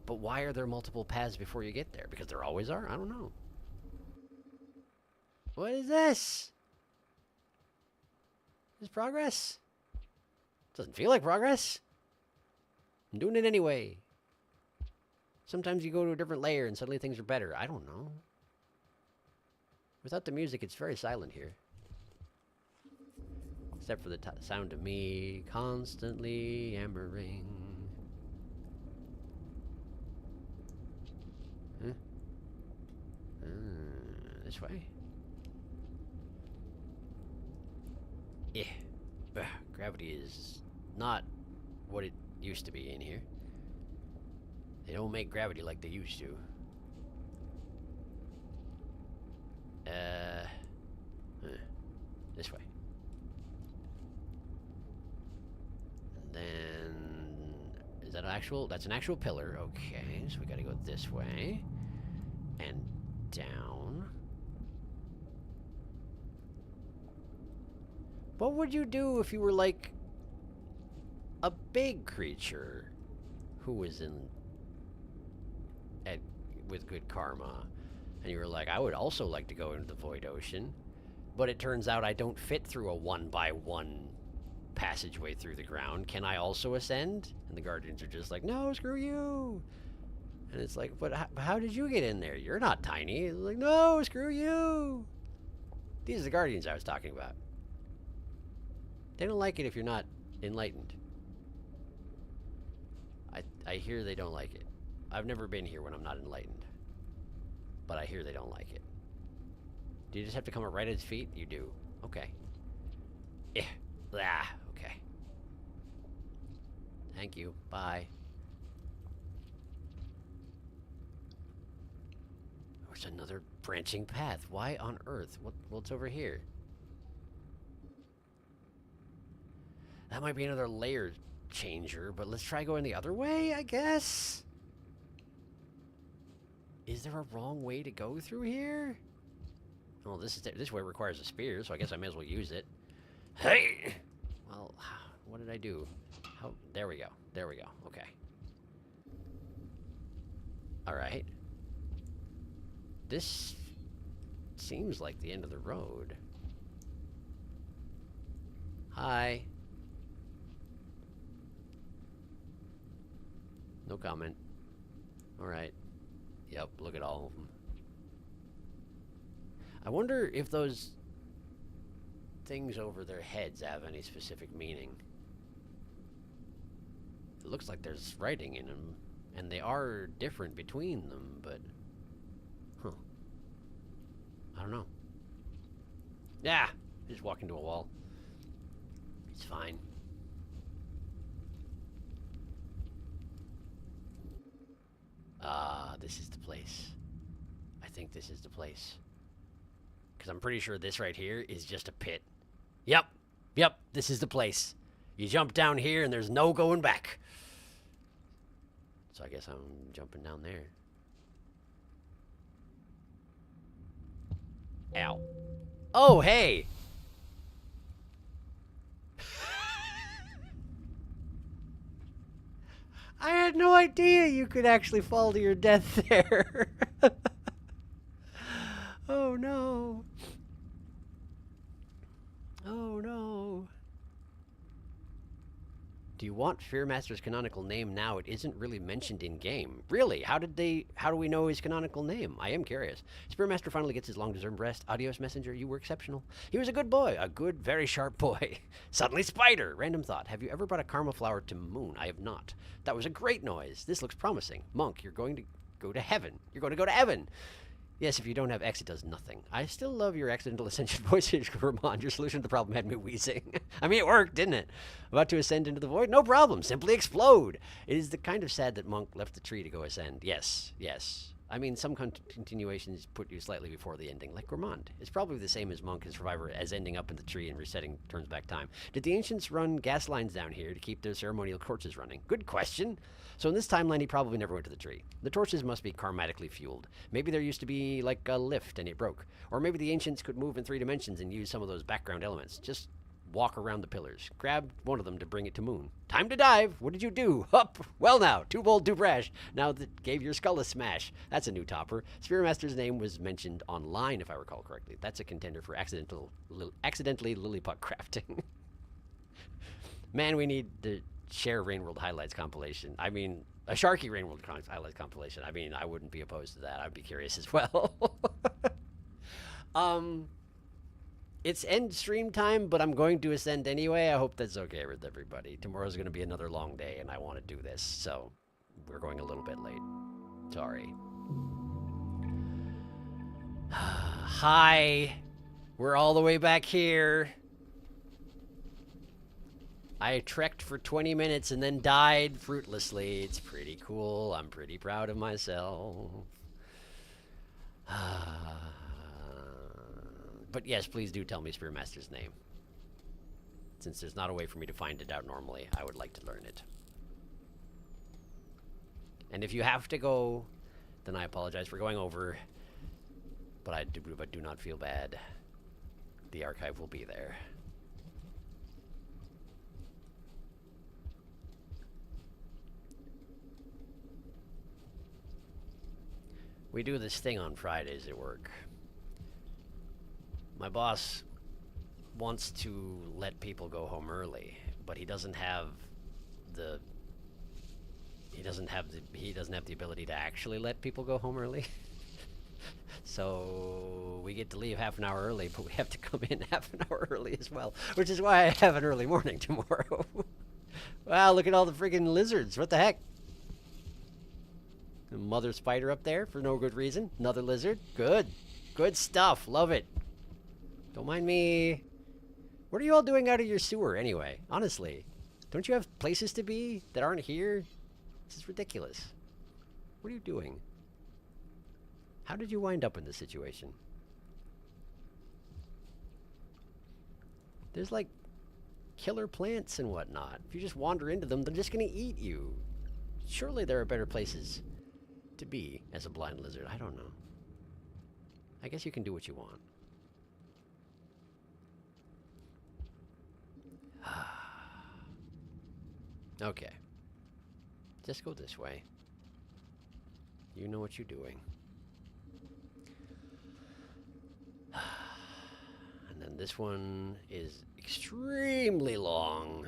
But why are there multiple paths before you get there? Because there always are? I don't know. What is this? Is progress? Doesn't feel like progress. I'm doing it anyway. Sometimes you go to a different layer and suddenly things are better. I don't know. Without the music, it's very silent here. Except for the sound of me constantly yammering. Huh? This way? Yeah. Gravity is not what it used to be in here. They don't make gravity like they used to. This way. And then... Is that an actual... That's an actual pillar. Okay, so we gotta go this way. And down. What would you do if you were like... a big creature who was in... with good karma? And you were like, I would also like to go into the Void Ocean. But it turns out I don't fit through a 1x1 passageway through the ground. Can I also ascend? And the Guardians are just like, no, screw you. And it's like, but how did you get in there? You're not tiny. It's like, no, screw you. These are the Guardians I was talking about. They don't like it if you're not enlightened. I hear they don't like it. I've never been here when I'm not enlightened. But I hear they don't like it. Do you just have to come right at his feet? You do. Okay. Yeah. Ah, okay. Thank you. Bye. There's another branching path. Why on earth? What's over here? That might be another layer changer, but let's try going the other way, I guess? Is there a wrong way to go through here? Well, this way requires a spear, so I guess I may as well use it. Hey! Well, what did I do? How? There we go. There we go. Okay. Alright. This seems like the end of the road. Hi. No comment. Alright. Yep, look at all of them. I wonder if those things over their heads have any specific meaning. It looks like there's writing in them, and they are different between them, but... Huh. I don't know. Yeah! Just walk into a wall. It's fine. This is the place. I think this is the place. Because I'm pretty sure this right here is just a pit. Yep. Yep, this is the place. You jump down here and there's no going back. So I guess I'm jumping down there. Ow. Oh, hey! I had no idea you could actually fall to your death there. Oh no. Oh no. Do you want Fearmaster's canonical name now? It isn't really mentioned in game. Really? How do we know his canonical name? I am curious. Spearmaster finally gets his long-deserved rest. Adios, messenger. You were exceptional. He was a good boy. A good, very sharp boy. Suddenly spider. Random thought. Have you ever brought a karma flower to Moon? I have not. That was a great noise. This looks promising. Monk, you're going to go to heaven. You're going to go to heaven. Yes, if you don't have X, it does nothing. I still love your accidental ascension voice, Ramon. Your solution to the problem had me wheezing. I mean, it worked, didn't it? About to ascend into the void? No problem. Simply explode. It is the kind of sad that Monk left the tree to go ascend. Yes, yes. I mean, some continuations put you slightly before the ending, like Grimond. It's probably the same as Monk and Survivor as ending up in the tree and resetting turns back time. Did the ancients run gas lines down here to keep their ceremonial torches running? Good question. So in this timeline, he probably never went to the tree. The torches must be karmatically fueled. Maybe there used to be like a lift and it broke. Or maybe the ancients could move in 3 dimensions and use some of those background elements. Just walk around the pillars. Grab one of them to bring it to moon. Time to dive. What did you do? Up. Well now. Too bold, too brash. Now that gave your skull a smash. That's a new topper. Spearmaster's name was mentioned online, if I recall correctly. That's a contender for accidentally lilliputt crafting. Man, we need to share Rainworld highlights compilation. I mean, a Sharky Rainworld highlights compilation. I mean, I wouldn't be opposed to that. I'd be curious as well. It's end stream time, but I'm going to ascend anyway. I hope that's okay with everybody. Tomorrow's going to be another long day, and I want to do this, so we're going a little bit late. Sorry. Hi. We're all the way back here. I trekked for 20 minutes and then died fruitlessly. It's pretty cool. I'm pretty proud of myself. But yes, please do tell me Spearmaster's name. Since there's not a way for me to find it out normally, I would like to learn it. And if you have to go, then I apologize for going over. But I do not feel bad. The archive will be there. We do this thing on Fridays at work. My boss wants to let people go home early, but he doesn't have the ability to actually let people go home early. So we get to leave half an hour early, but we have to come in half an hour early as well, which is why I have an early morning tomorrow. Wow, look at all the friggin' lizards. What the heck? A mother spider up there for no good reason. Another lizard. Good. Good stuff. Love it. Don't mind me. What are you all doing out of your sewer anyway? Honestly. Don't you have places to be that aren't here? This is ridiculous. What are you doing? How did you wind up in this situation? There's like killer plants and whatnot. If you just wander into them, they're just gonna eat you. Surely there are better places to be as a blind lizard. I don't know. I guess you can do what you want. Okay. Just go this way. You know what you're doing. And then this one is extremely long.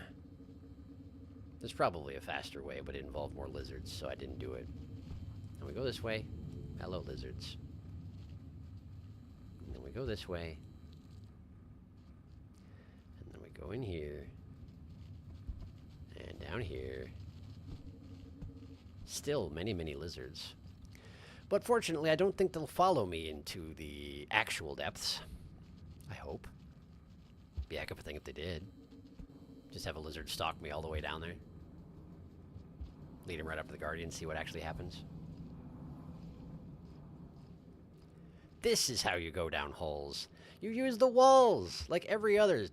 There's probably a faster way, but it involved more lizards, so I didn't do it. And we go this way. Hello, lizards. And then we go this way. And then we go in here. And down here. Still many, many lizards. But fortunately, I don't think they'll follow me into the actual depths. I hope. Be a heck of a thing if they did. Just have a lizard stalk me all the way down there. Lead him right up to the Guardian, see what actually happens. This is how you go down holes. You use the walls, like every other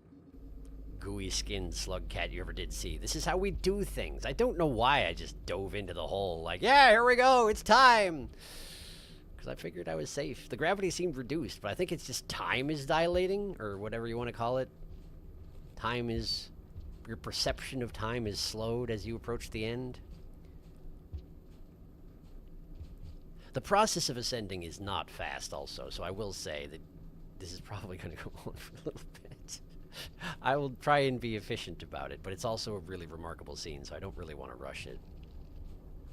gooey skinned slug cat you ever did see. This is how we do things. I don't know why I just dove into the hole like, yeah, here we go, it's time. Because I figured I was safe. The gravity seemed reduced, but I think it's just time is dilating, or whatever you want to call it. Time is, your perception of time is slowed as you approach the end. The process of ascending is not fast also, so I will say that this is probably going to go on for a little bit. I will try and be efficient about it, but it's also a really remarkable scene, so I don't really want to rush it.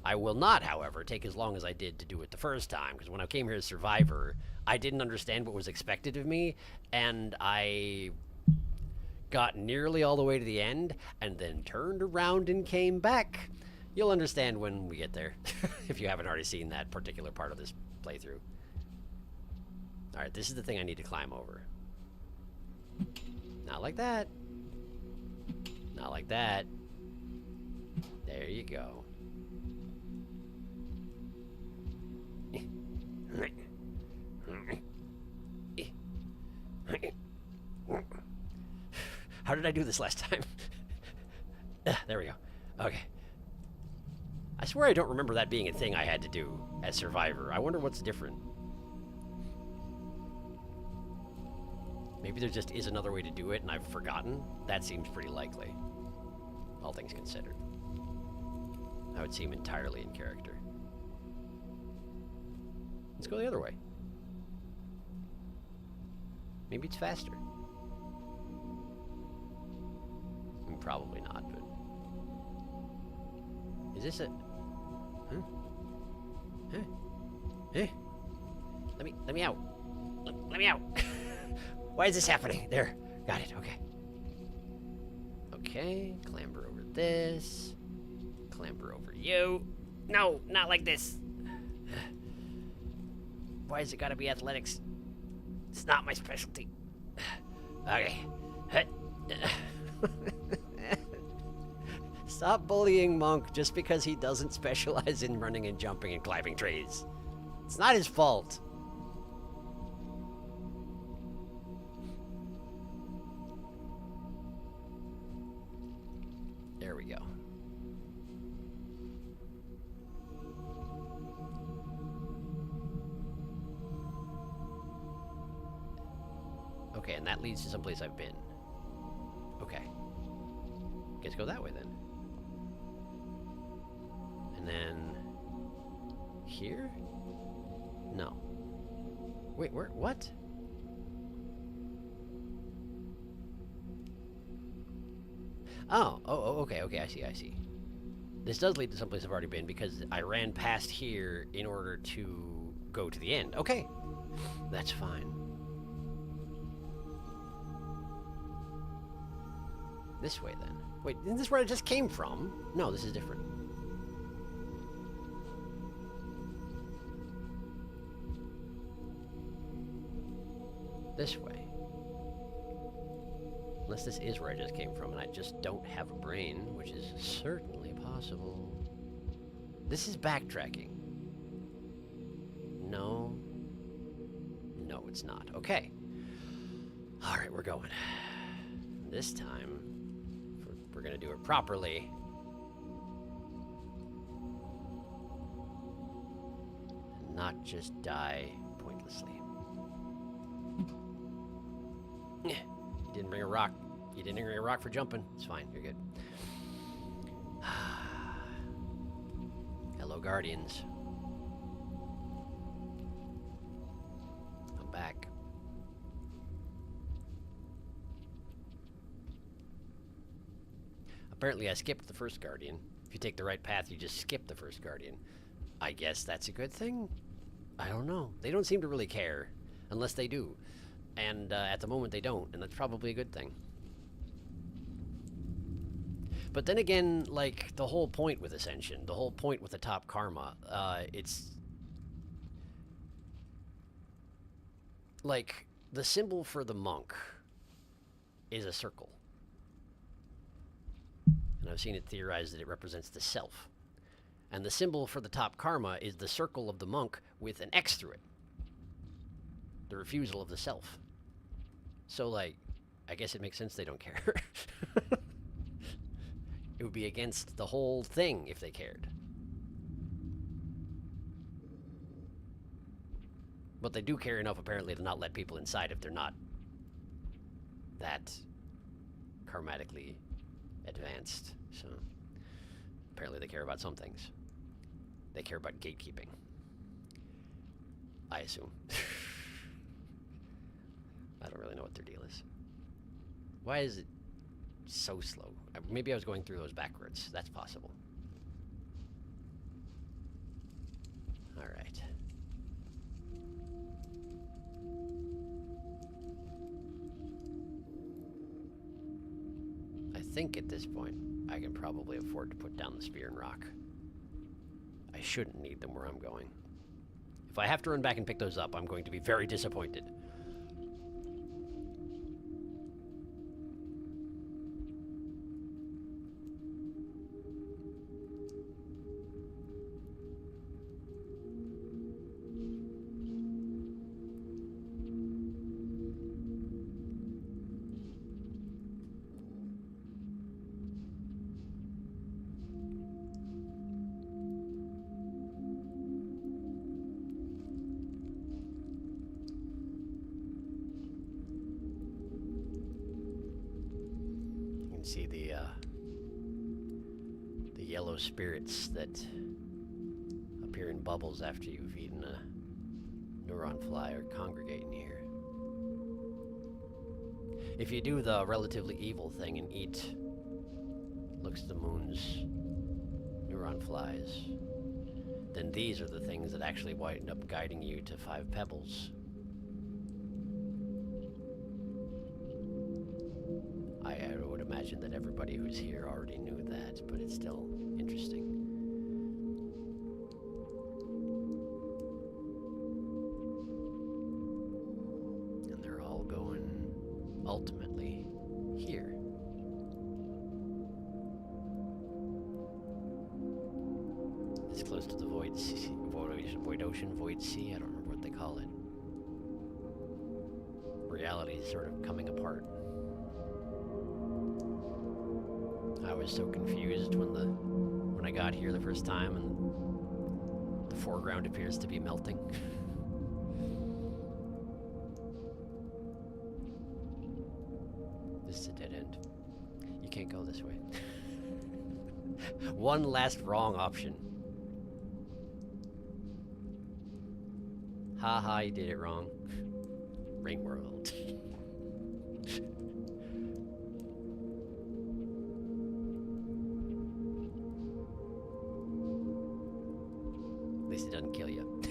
I will not, however, take as long as I did to do it the first time, because when I came here as Survivor, I didn't understand what was expected of me, and I got nearly all the way to the end, and then turned around and came back. You'll understand when we get there, if you haven't already seen that particular part of this playthrough. Alright, this is the thing I need to climb over. Not like that. Not like that. There you go. How did I do this last time? There we go. Okay. I swear I don't remember that being a thing I had to do as Survivor. I wonder what's different. Maybe there just is another way to do it and I've forgotten. That seems pretty likely. All things considered. That would seem entirely in character. Let's go the other way. Maybe it's faster. I mean, probably not, but... Is this a... Huh? Huh? Huh? Let me out. Let me out. Why is this happening? There. Got it. Okay. Okay. Clamber over this. Clamber over you. No, not like this. Why has it got to be athletics? It's not my specialty. Okay. Stop bullying Monk just because he doesn't specialize in running and jumping and climbing trees. It's not his fault. There we go. Okay, and that leads to someplace I've been. Okay. Guess go that way then. And then... Here? No. Wait, where? What? Oh, okay, I see. This does lead to someplace I've already been because I ran past here in order to go to the end. Okay. That's fine. This way, then. Wait, isn't this where I just came from? No, this is different. This way. Unless this is where I just came from and I just don't have a brain, which is certainly possible. This is backtracking. No. No, it's not. Okay. Alright, we're going. This time, we're gonna do it properly. And not just die pointlessly. You didn't bring a rock. You didn't bring a rock for jumping. It's fine. You're good. Hello, Guardians. I'm back. Apparently, I skipped the first Guardian. If you take the right path, you just skip the first Guardian. I guess that's a good thing? I don't know. They don't seem to really care. Unless they do. And at the moment they don't, and that's probably a good thing. But then again, like, the whole point with Ascension, the whole point with the top karma, it's... Like, the symbol for the monk is a circle. And I've seen it theorized that it represents the self. And the symbol for the top karma is the circle of the monk with an X through it. The refusal of the self. So, like, I guess it makes sense they don't care. It would be against the whole thing if they cared. But they do care enough, apparently, to not let people inside if they're not that karmatically advanced. So, apparently they care about some things. They care about gatekeeping. I assume. I don't really know what their deal is. Why is it so slow? Maybe I was going through those backwards. That's possible. Alright. I think at this point, I can probably afford to put down the spear and rock. I shouldn't need them where I'm going. If I have to run back and pick those up, I'm going to be very disappointed. See the yellow spirits that appear in bubbles after you've eaten a neuron fly or congregate in here. If you do the relatively evil thing and eat looks the moon's neuron flies, then these are the things that actually wind up guiding you to 5 pebbles. I would imagine that everybody who's here already knew that, but it's still interesting. And they're all going ultimately here. This close to the void sea, void ocean, void sea, I don't remember what they call it. Reality is sort of coming apart. I was so confused when I got here the first time and the foreground appears to be melting. This is a dead end. You can't go this way. One last wrong option. Haha, you did it wrong. Ring world. At least it doesn't kill you.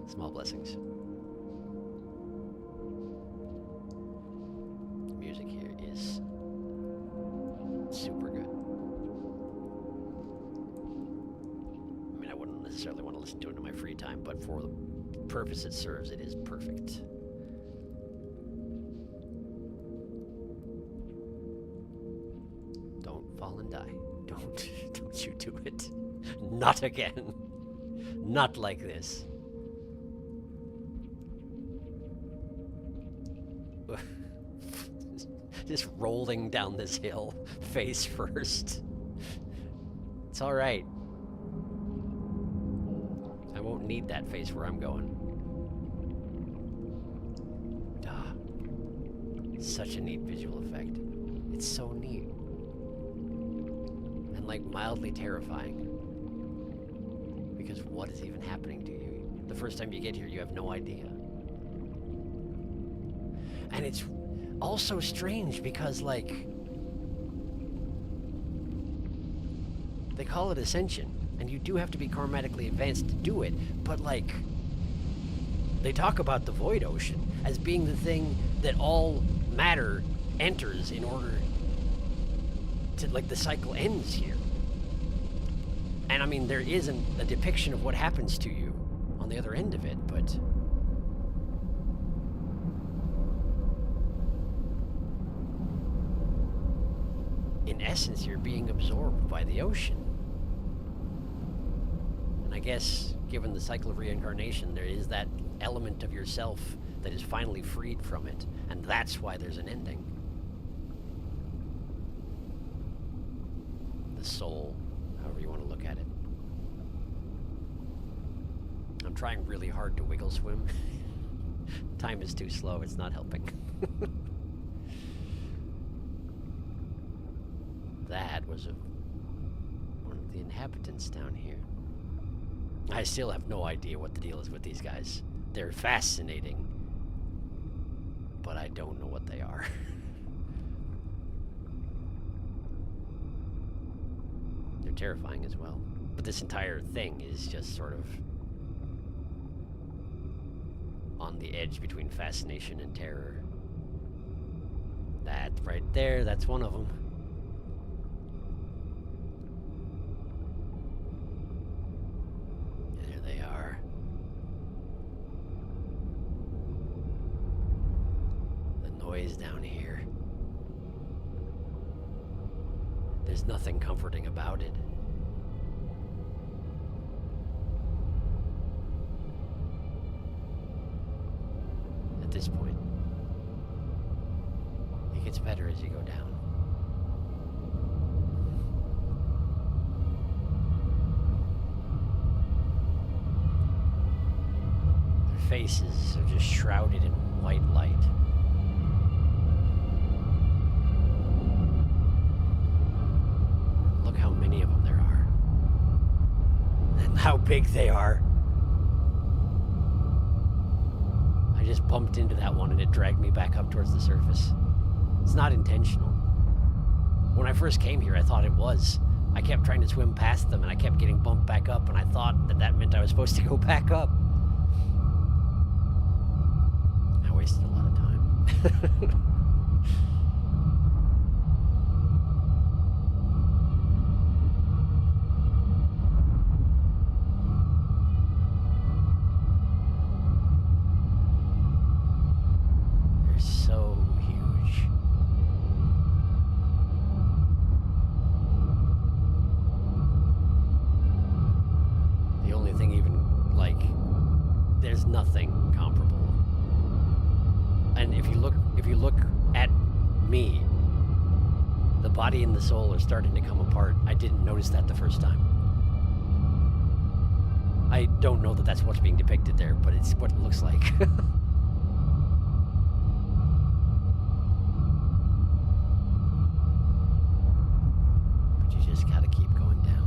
Small blessings. The music here is super good. I mean, I wouldn't necessarily want to listen to it in my free time, but for the purpose it serves, it is perfect. Don't fall and die. Don't you do it. Not again. Not like this. Just rolling down this hill, face first. It's alright. I won't need that face where I'm going. Ah, such a neat visual effect. It's so neat. And like mildly terrifying. Because what is even happening to you? The first time you get here, you have no idea. And it's also strange because, like, they call it ascension, and you do have to be karmatically advanced to do it, but, like, they talk about the void ocean as being the thing that all matter enters in order to, like, the cycle ends here. And I mean, there isn't a depiction of what happens to you on the other end of it, but in essence, you're being absorbed by the ocean. And I guess, given the cycle of reincarnation, there is that element of yourself that is finally freed from it, and that's why there's an ending. The soul. However you want to look at it. I'm trying really hard to wiggle swim. Time is too slow, it's not helping. That was one of the inhabitants down here. I still have no idea what the deal is with these guys. They're fascinating, but I don't know what they are. Terrifying as well. But this entire thing is just sort of on the edge between fascination and terror. That right there, that's one of them. There they are. noise down here. There's nothing comforting about it. At this point, it gets better as you go down. Their faces are just shrouded in white light. Look how many of them there are. And how big they are. I just bumped into that one and it dragged me back up towards the surface. It's not intentional. When I first came here, I thought it was. I kept trying to swim past them and I kept getting bumped back up, and I thought that meant I was supposed to go back up. I wasted a lot of time. Nothing comparable. And if you look at me, the body and the soul are starting to come apart. I didn't notice that the first time. I don't know that that's what's being depicted there, but it's what it looks like. But you just gotta keep going down.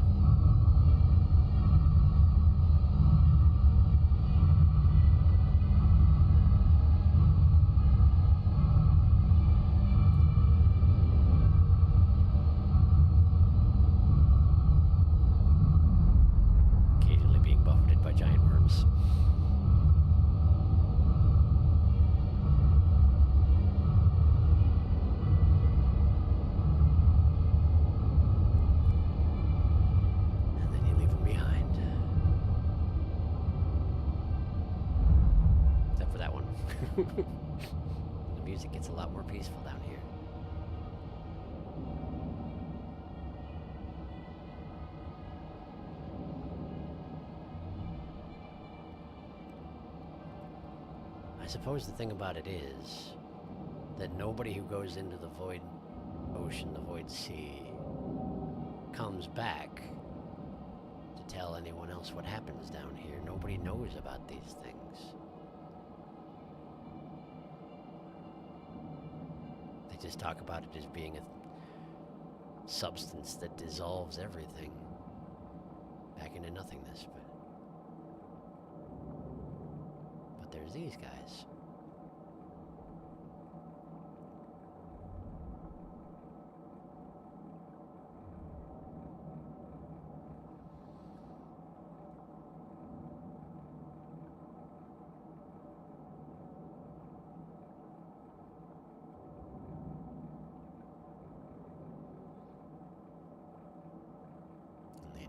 The music gets a lot more peaceful down here. I suppose the thing about it is that nobody who goes into the void ocean, the void sea, comes back to tell anyone else what happens down here. Nobody knows about these things. Just talk about it as being a substance that dissolves everything back into nothingness, but there's these guys.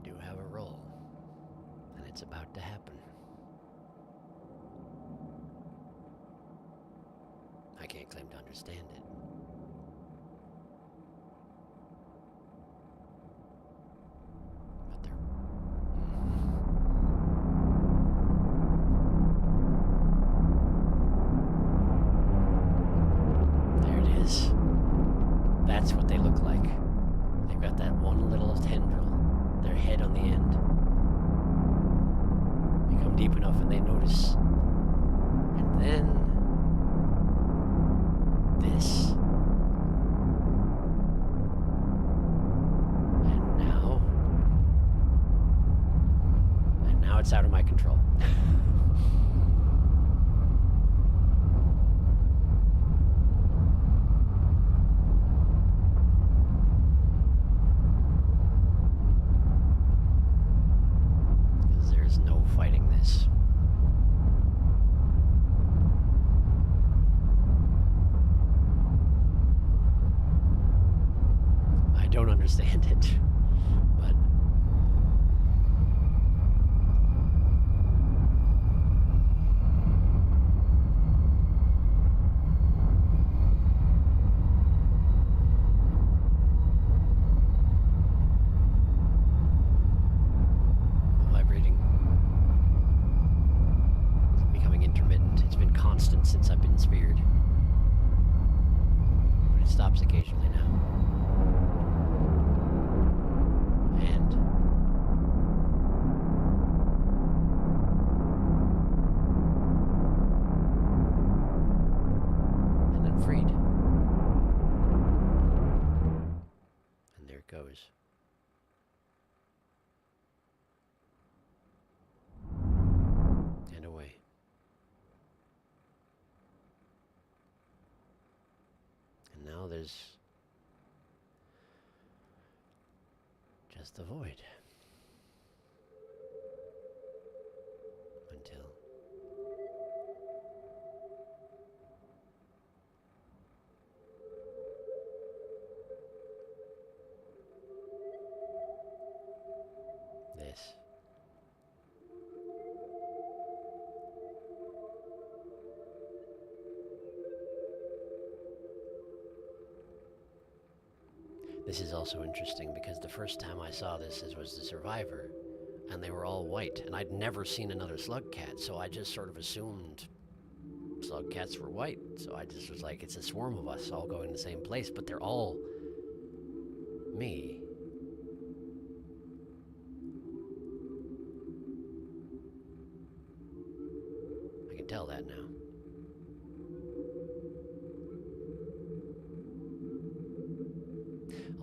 Do have a role, and it's about to happen. I can't claim to understand it. But there it is. That's what they look like. They've got that one little tendril. Their head on the end. You come deep enough and they notice. And then this. And now it's out of my control. Don't understand it, but was just the void. Until this. This is also interesting because the first time I saw this was the Survivor, and they were all white, and I'd never seen another slug cat, so I just sort of assumed slug cats were white. So I just was like, it's a swarm of us all going to the same place, but they're all me. I can tell that now.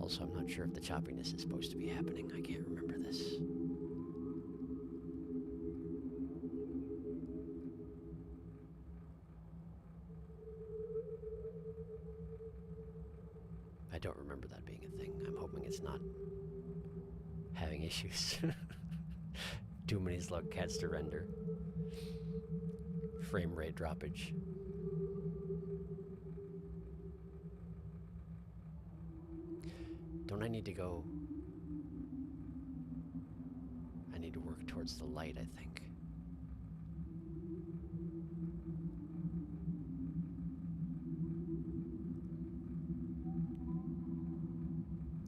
Also, I'm not sure if the choppiness is supposed to be happening. I can't remember this. I don't remember that being a thing. I'm hoping it's not having issues. Too many slug cats to render. Frame rate droppage. Don't I need to go? I need to work towards the light, I think.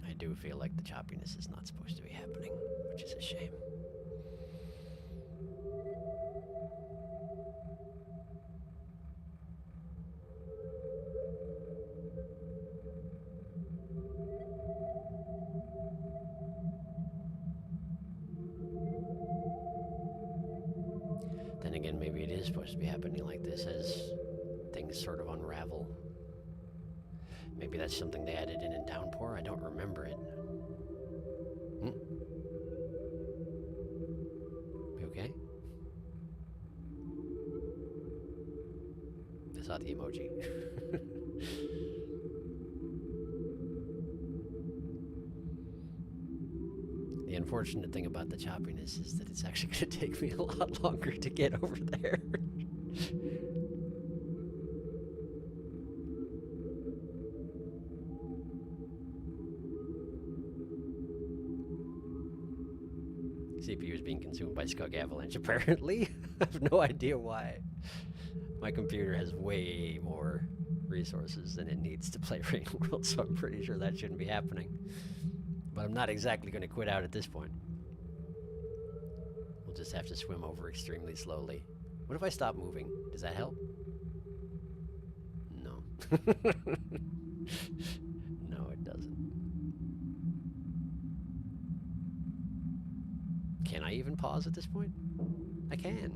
I do feel like the choppiness is not supposed to be happening, which is a shame. Then again, maybe it is supposed to be happening like this as things sort of unravel. Maybe that's something they added in Downpour. I don't remember it. You okay? I saw the emoji. The unfortunate thing about the choppiness is that it's actually going to take me a lot longer to get over there. CPU is being consumed by Skug Avalanche, apparently. I have no idea why. My computer has way more resources than it needs to play Rain World, so I'm pretty sure that shouldn't be happening. But I'm not exactly going to quit out at this point. We'll just have to swim over extremely slowly. What if I stop moving? Does that help? No. No, it doesn't. Can I even pause at this point? I can.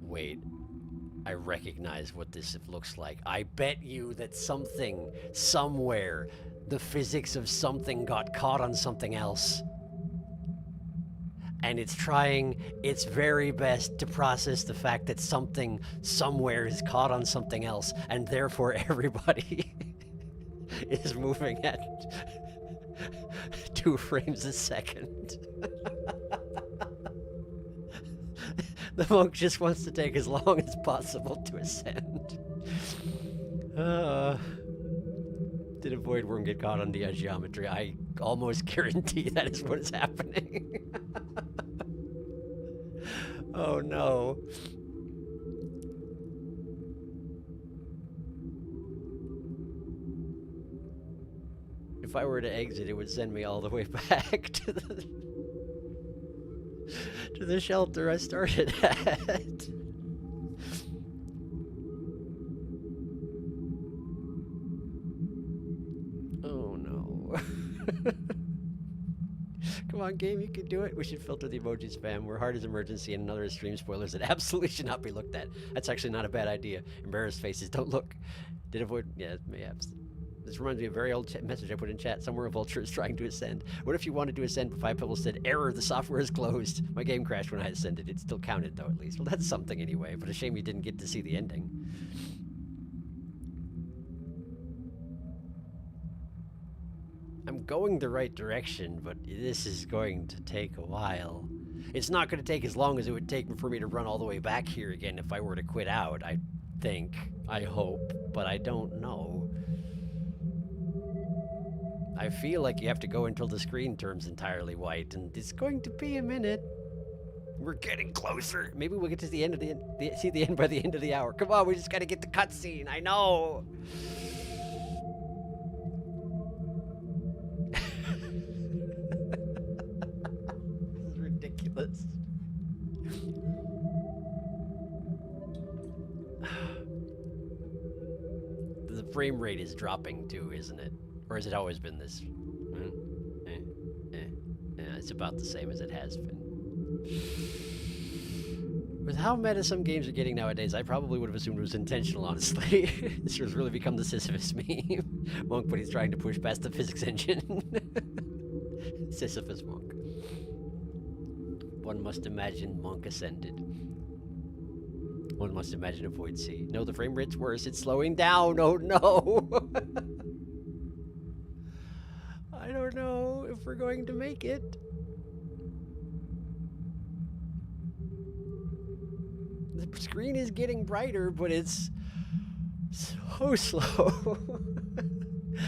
Wait. I recognize what this looks like. I bet you that something, somewhere, the physics of something got caught on something else. And it's trying its very best to process the fact that something, somewhere is caught on something else, and therefore everybody is moving at 2 frames a second. The monk just wants to take as long as possible to ascend. Did a void worm get caught on the geometry? I almost guarantee that is what is happening. Oh no. If I were to exit, it would send me all the way back to the shelter I started at. Oh no. Come on, game, you can do it. We should filter the emoji spam. We're hard as emergency and another stream spoilers that absolutely should not be looked at. That's actually not a bad idea. Embarrassed faces don't look. Did avoid, yeah, mayhaps. This reminds me of a very old message I put in chat. Somewhere a vulture is trying to ascend. What if you wanted to ascend, but 5 Pebbles said, error, the software is closed. My game crashed when I ascended. It still counted, though, at least. Well, that's something anyway, but a shame you didn't get to see the ending. I'm going the right direction, but this is going to take a while. It's not going to take as long as it would take for me to run all the way back here again if I were to quit out, I think. I hope, but I don't know. I feel like you have to go until the screen turns entirely white, and it's going to be a minute. We're getting closer. Maybe we'll get to the end of see the end by the end of the hour. Come on, we just gotta get the cutscene. I know. This is ridiculous. The frame rate is dropping too, isn't it? Or has it always been this? It's about the same as it has been. With how meta some games are getting nowadays, I probably would have assumed it was intentional, honestly. This has really become the Sisyphus meme. Monk, but he's trying to push past the physics engine. Sisyphus Monk. One must imagine Monk ascended. One must imagine a void sea. No, the frame rate's worse. It's slowing down. Oh no! I don't know if we're going to make it. The screen is getting brighter, but it's so slow.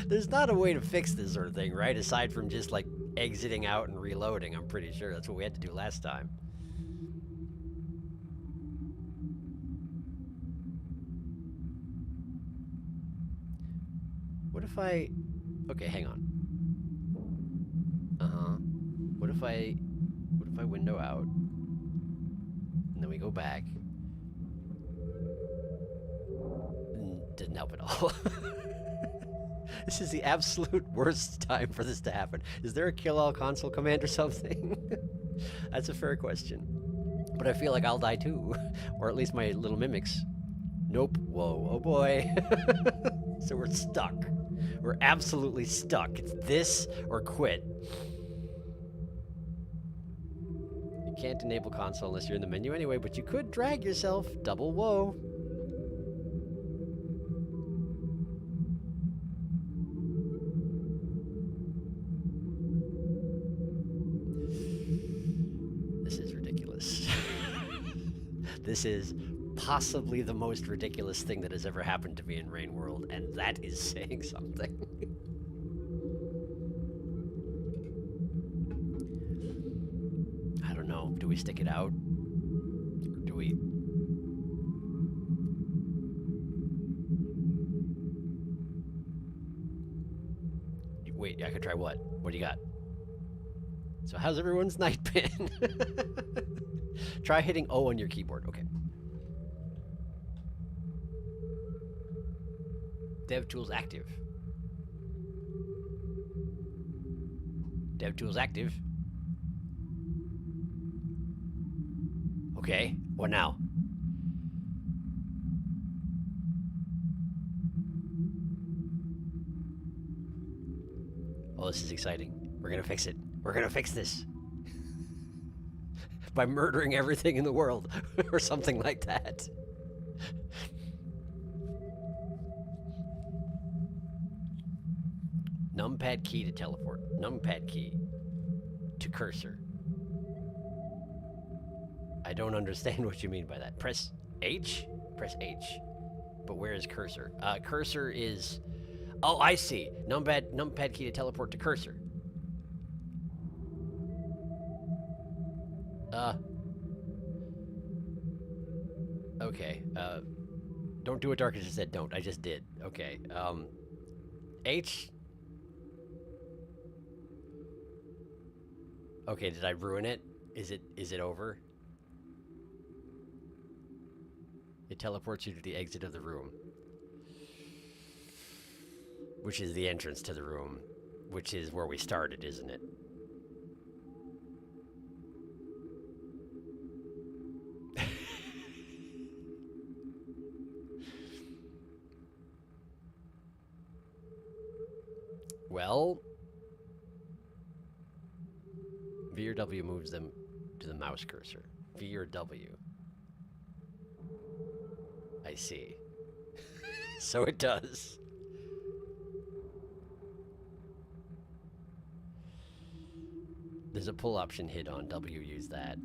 There's not a way to fix this sort of thing, right? Aside from just like exiting out and reloading, I'm pretty sure that's what we had to do last time. What if I... Okay, hang on. What if I window out, and then we go back? Didn't help at all. This is the absolute worst time for this to happen. Is there a kill all console command or something? That's a fair question. But I feel like I'll die too. Or at least my little mimics. Nope. Whoa. Oh boy. So we're stuck. We're absolutely stuck. It's this or quit. You can't enable console unless you're in the menu anyway, but you could drag yourself. Double whoa. This is ridiculous. This is possibly the most ridiculous thing that has ever happened to me in Rain World, and that is saying something. I don't know. Do we stick it out? Or do we... Wait, I could try what? What do you got? So how's everyone's night been? Try hitting O on your keyboard. Okay. DevTools active. DevTools active. Okay, what now? Oh, this is exciting. We're gonna fix it. We're gonna fix this. By murdering everything in the world, or something like that. Numpad key to teleport. Numpad key to cursor. I don't understand what you mean by that. Press H? Press H. But where is cursor? Cursor is... Oh, I see. Numpad key to teleport to cursor. Okay. Don't do what Darkness just said. Don't. I just did. Okay. H... Okay, did I ruin it? Is it over? It teleports you to the exit of the room. Which is the entrance to the room. Which is where we started, isn't it? Well, V or W moves them to the mouse cursor. V or W. I see. So it does. There's a pull option hit on W, use that.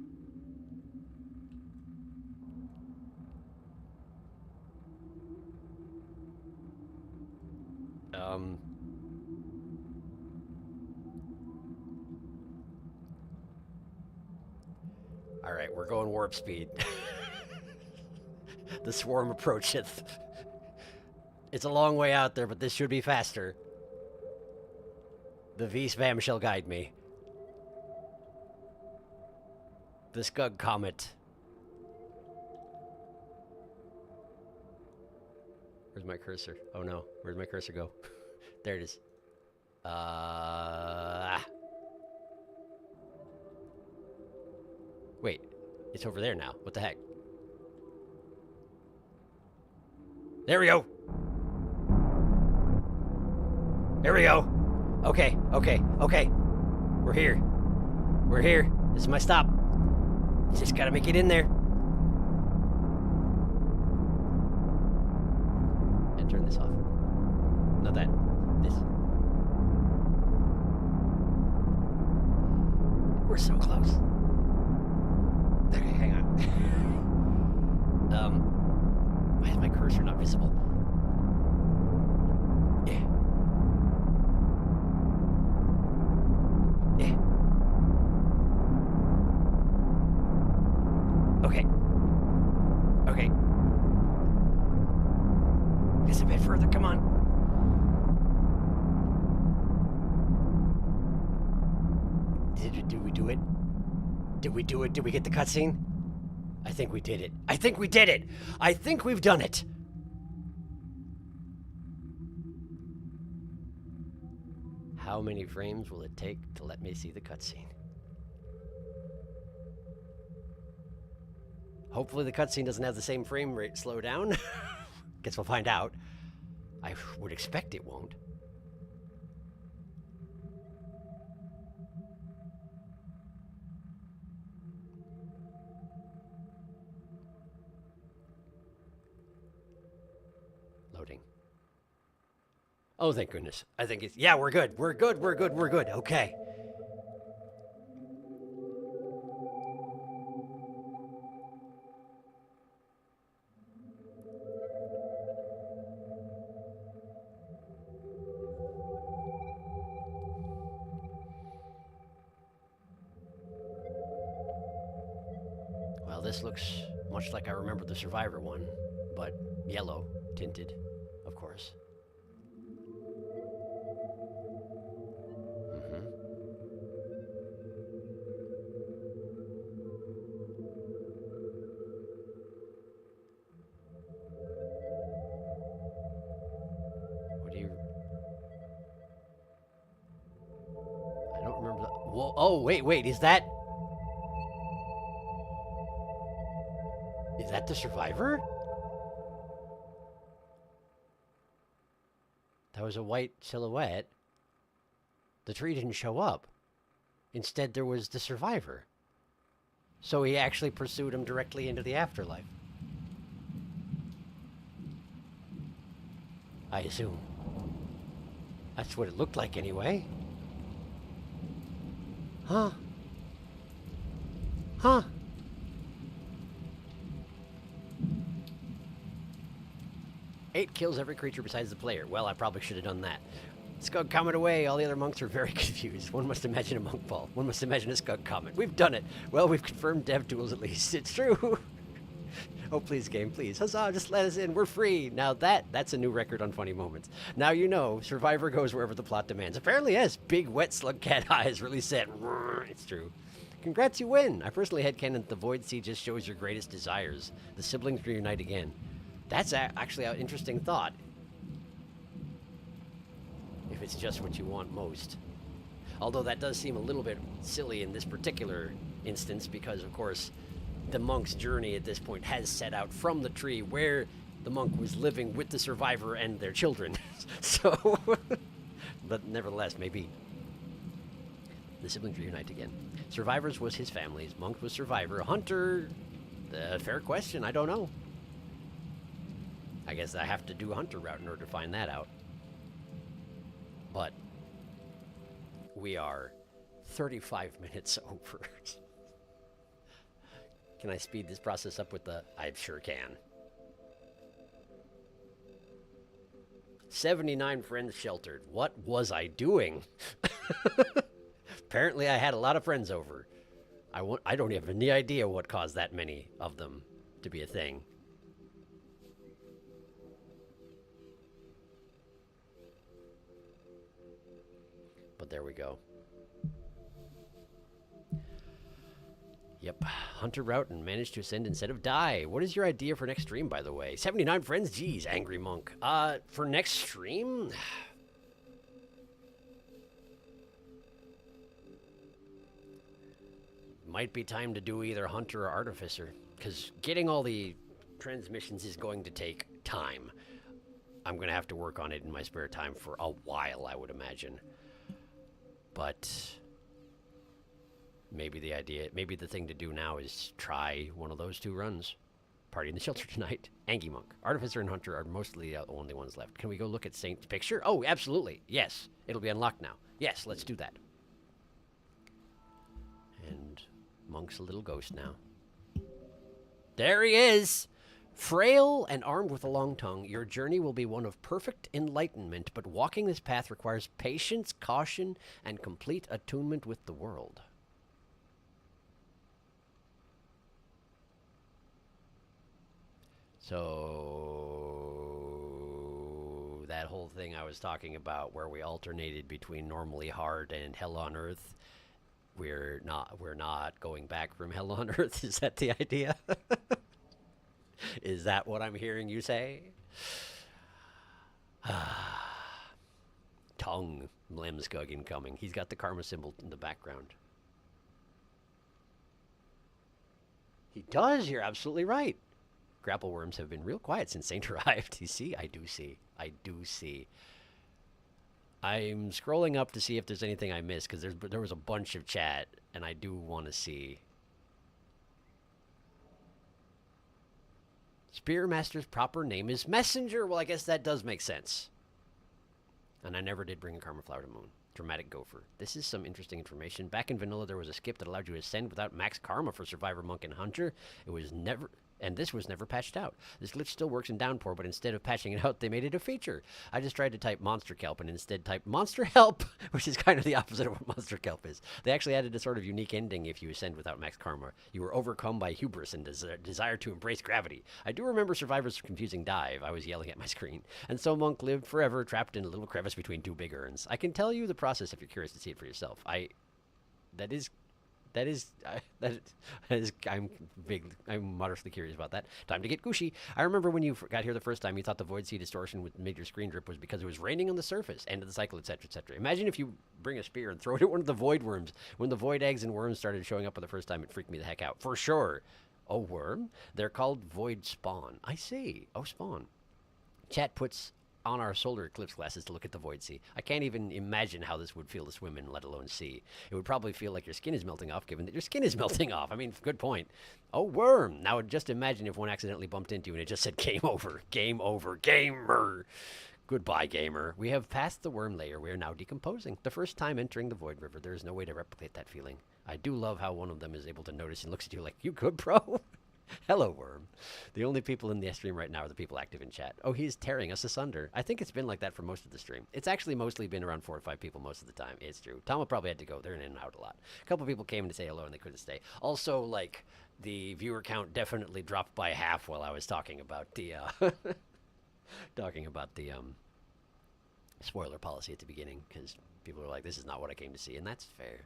Alright, we're going warp speed. The swarm approacheth. It's a long way out there, but this should be faster. The V-spam shall guide me. The Scug Comet. Where's my cursor? Oh no, where'd my cursor go? There it is. Wait, it's over there now. What the heck? There we go. There we go. Okay, okay, okay. We're here. We're here. This is my stop. Just gotta make it in there. And turn this off. Not that. This. We're so close. Okay, hang on. Why is my cursor not visible? Yeah. Yeah. Okay. Okay. Just a bit further, come on. Did we do it? Did we do it? Did we get the cutscene? I think we did it. I think we did it! I think we've done it! How many frames will it take to let me see the cutscene? Hopefully the cutscene doesn't have the same frame rate slowdown. Guess we'll find out. I would expect it won't. Loading. Oh, thank goodness. I think it's... Yeah, we're good. We're good. We're good. We're good. Okay. Well, this looks much like I remember the Survivor one, but yellow tinted, of course. What do you... I don't remember the... Whoa, oh, wait, is that... Is that the Survivor? That was a white silhouette. The tree didn't show up. Instead, there was the Survivor. So he actually pursued him directly into the afterlife. I assume. That's what it looked like anyway. Huh? Huh? Eight kills every creature besides the player. Well, I probably should have done that. Scug Comet away. All the other monks are very confused. One must imagine a monk ball. One must imagine a Scug Comet. We've done it. Well, we've confirmed dev tools at least. It's true. Oh, please, game, please. Huzzah, just let us in. We're free. Now that's a new record on Funny Moments. Now you know, Survivor goes wherever the plot demands. Apparently, yes. Big, wet slug cat eyes really said, it's true. Congrats, you win. I personally headcanon that the Void Sea just shows your greatest desires. The siblings reunite again. That's actually an interesting thought. If it's just what you want most. Although that does seem a little bit silly in this particular instance because, of course, the monk's journey at this point has set out from the tree where the monk was living with the Survivor and their children. So, But nevertheless, maybe the siblings reunite again. Survivors was his family's. Monk was survivor. Hunter, fair question. I don't know. I guess I have to do a hunter route in order to find that out. But we are 35 minutes over. Can I speed this process up with the... I sure can. 79 friends sheltered. What was I doing? Apparently I had a lot of friends over. I don't have any idea what caused that many of them to be a thing. But there we go. Yep. Hunter route and managed to ascend instead of die. What is your idea for next stream, by the way? 79 friends? Geez, Angry Monk. For next stream? Might be time to do either Hunter or Artificer. Because getting all the transmissions is going to take time. I'm going to have to work on it in my spare time for a while, I would imagine. But... maybe the thing to do now is try one of those two runs. Party in the shelter tonight. Angie Monk. Artificer and Hunter are mostly the only ones left. Can we go look at Saint's picture? Oh, absolutely. Yes. It'll be unlocked now. Yes, let's do that. And Monk's a little ghost now. There he is! Frail and armed with a long tongue, your journey will be one of perfect enlightenment, but walking this path requires patience, caution, and complete attunement with the world. So that whole thing I was talking about where we alternated between normally hard and hell on earth, we're not going back from hell on earth. Is that the idea? Is that what I'm hearing you say? Tongue, Lemskug incoming. He's got the karma symbol in the background. He does, you're absolutely right. Grapple worms have been real quiet since Saint arrived. You see? I do see. I do see. I'm scrolling up to see if there's anything I missed, because there was a bunch of chat, and I do want to see. Spearmaster's proper name is Messenger. Well, I guess that does make sense. And I never did bring a Karma Flower to Moon. Dramatic Gopher. This is some interesting information. Back in Vanilla, there was a skip that allowed you to ascend without max Karma for Survivor, Monk, and Hunter. It was never... and this was never patched out. This glitch still works in Downpour, but instead of patching it out, they made it a feature. I just tried to type Monster Kelp and instead typed Monster Help, which is kind of the opposite of what Monster Kelp is. They actually added a sort of unique ending if you ascend without max Karma. You were overcome by hubris and desire to embrace gravity. I do remember Survivor's confusing dive. I was yelling at my screen. And so Monk lived forever, trapped in a little crevice between two big urns. I can tell you the process if you're curious to see it for yourself. I'm moderately curious about that. Time to get gushy. I remember when you got here the first time, you thought the void sea distortion made your screen drip was because it was raining on the surface, end of the cycle, etc., etc. Imagine if you bring a spear and throw it at one of the void worms. When the void eggs and worms started showing up for the first time, it freaked me the heck out. For sure. A worm? They're called void spawn. I see. Oh, spawn. Chat puts on our solar eclipse glasses to look at the void sea. I can't even imagine how this would feel to swim in, let alone see. It would probably feel like your skin is melting off, given that your skin is melting off. I mean, good point. Oh, worm. Now, just imagine if one accidentally bumped into you and it just said, game over, gamer. Goodbye, gamer. We have passed the worm layer. We are now decomposing. The first time entering the void river, there is no way to replicate that feeling. I do love how one of them is able to notice and looks at you like, you good, bro? Hello, worm. The only people in the stream right now are the people active in chat. Oh, he's tearing us asunder. I think it's been like that for most of the stream. It's actually mostly been around 4 or 5 people most of the time. It's true. Tama probably had to go. They're in and out a lot. A couple people came to say hello and they couldn't stay. Also, like, the viewer count definitely dropped by half while I was talking about the, spoiler policy at the beginning, because people were like, this is not what I came to see, and that's fair.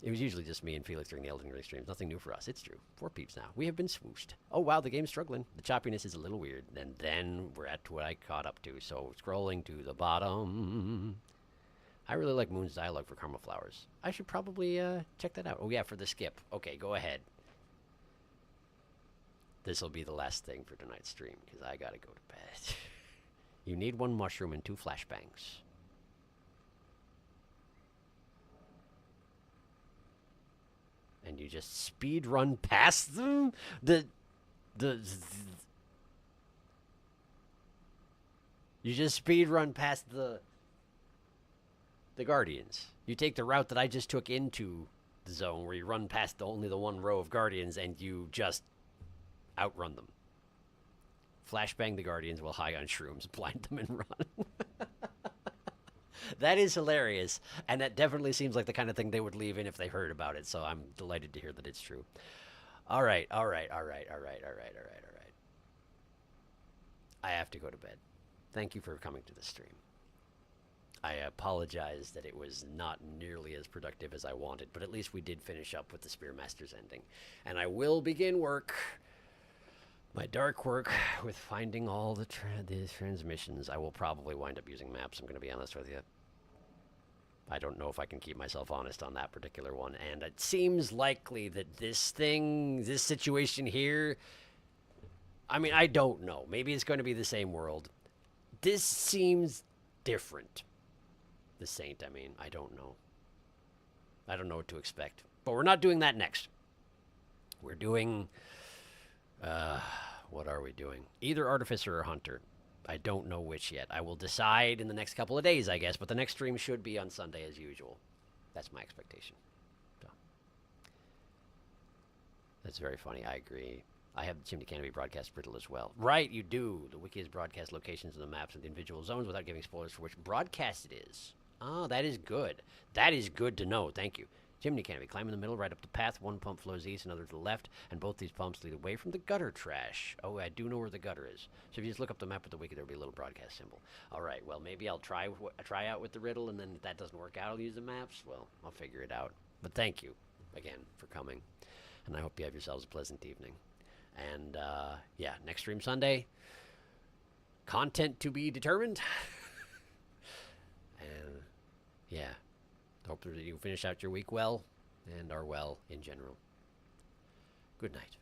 It was usually just me and Felix during the Elden Ring streams. Nothing new for us. It's true. 4 peeps now. We have been swooshed. Oh, wow, the game's struggling. The choppiness is a little weird. And then we're at what I caught up to. So, scrolling to the bottom. I really like Moon's dialogue for Karma Flowers. I should probably check that out. Oh, yeah, for the skip. Okay, go ahead. This will be the last thing for tonight's stream, because I gotta go to bed. You need 1 mushroom and 2 flashbangs. and you just speed run past them. You just speed run past the Guardians. You take the route that I just took into the zone, where you run past only the one row of Guardians, and you just outrun them. Flashbang the Guardians while high on shrooms, blind them and run. That is hilarious, and that definitely seems like the kind of thing they would leave in if they heard about it, so I'm delighted to hear that it's true. All right. I have to go to bed. Thank you for coming to the stream. I apologize that it was not nearly as productive as I wanted, but at least we did finish up with the Spearmaster's ending. And I will begin work, my dark work, with finding all the transmissions. I will probably wind up using maps, I'm going to be honest with you. I don't know if I can keep myself honest on that particular one, and it seems likely that this situation here, I mean, I don't know. Maybe it's going to be the same world. This seems different. The Saint, I mean, I don't know. I don't know what to expect. But we're not doing that next. We're doing, what are we doing? Either Artificer or Hunter. I don't know which yet. I will decide in the next couple of days, I guess, but the next stream should be on Sunday as usual. That's my expectation. So. That's very funny, I agree. I have the Chimney Canopy broadcast brittle as well. Right, you do. The wiki has broadcast locations of the maps of the individual zones without giving spoilers for which broadcast it is. Oh, that is good. That is good to know. Thank you. Chimney Canopy. Climb in the middle, right up the path. One pump flows east, another to the left, and both these pumps lead away from the gutter trash. Oh, I do know where the gutter is. So if you just look up the map of the wiki, there'll be a little broadcast symbol. All right, well, maybe I'll try out with the riddle, and then if that doesn't work out, I'll use the maps. Well, I'll figure it out. But thank you, again, for coming. And I hope you have yourselves a pleasant evening. And, yeah, next stream Sunday. Content to be determined. And, yeah. Hope that you finish out your week well and are well in general. Good night.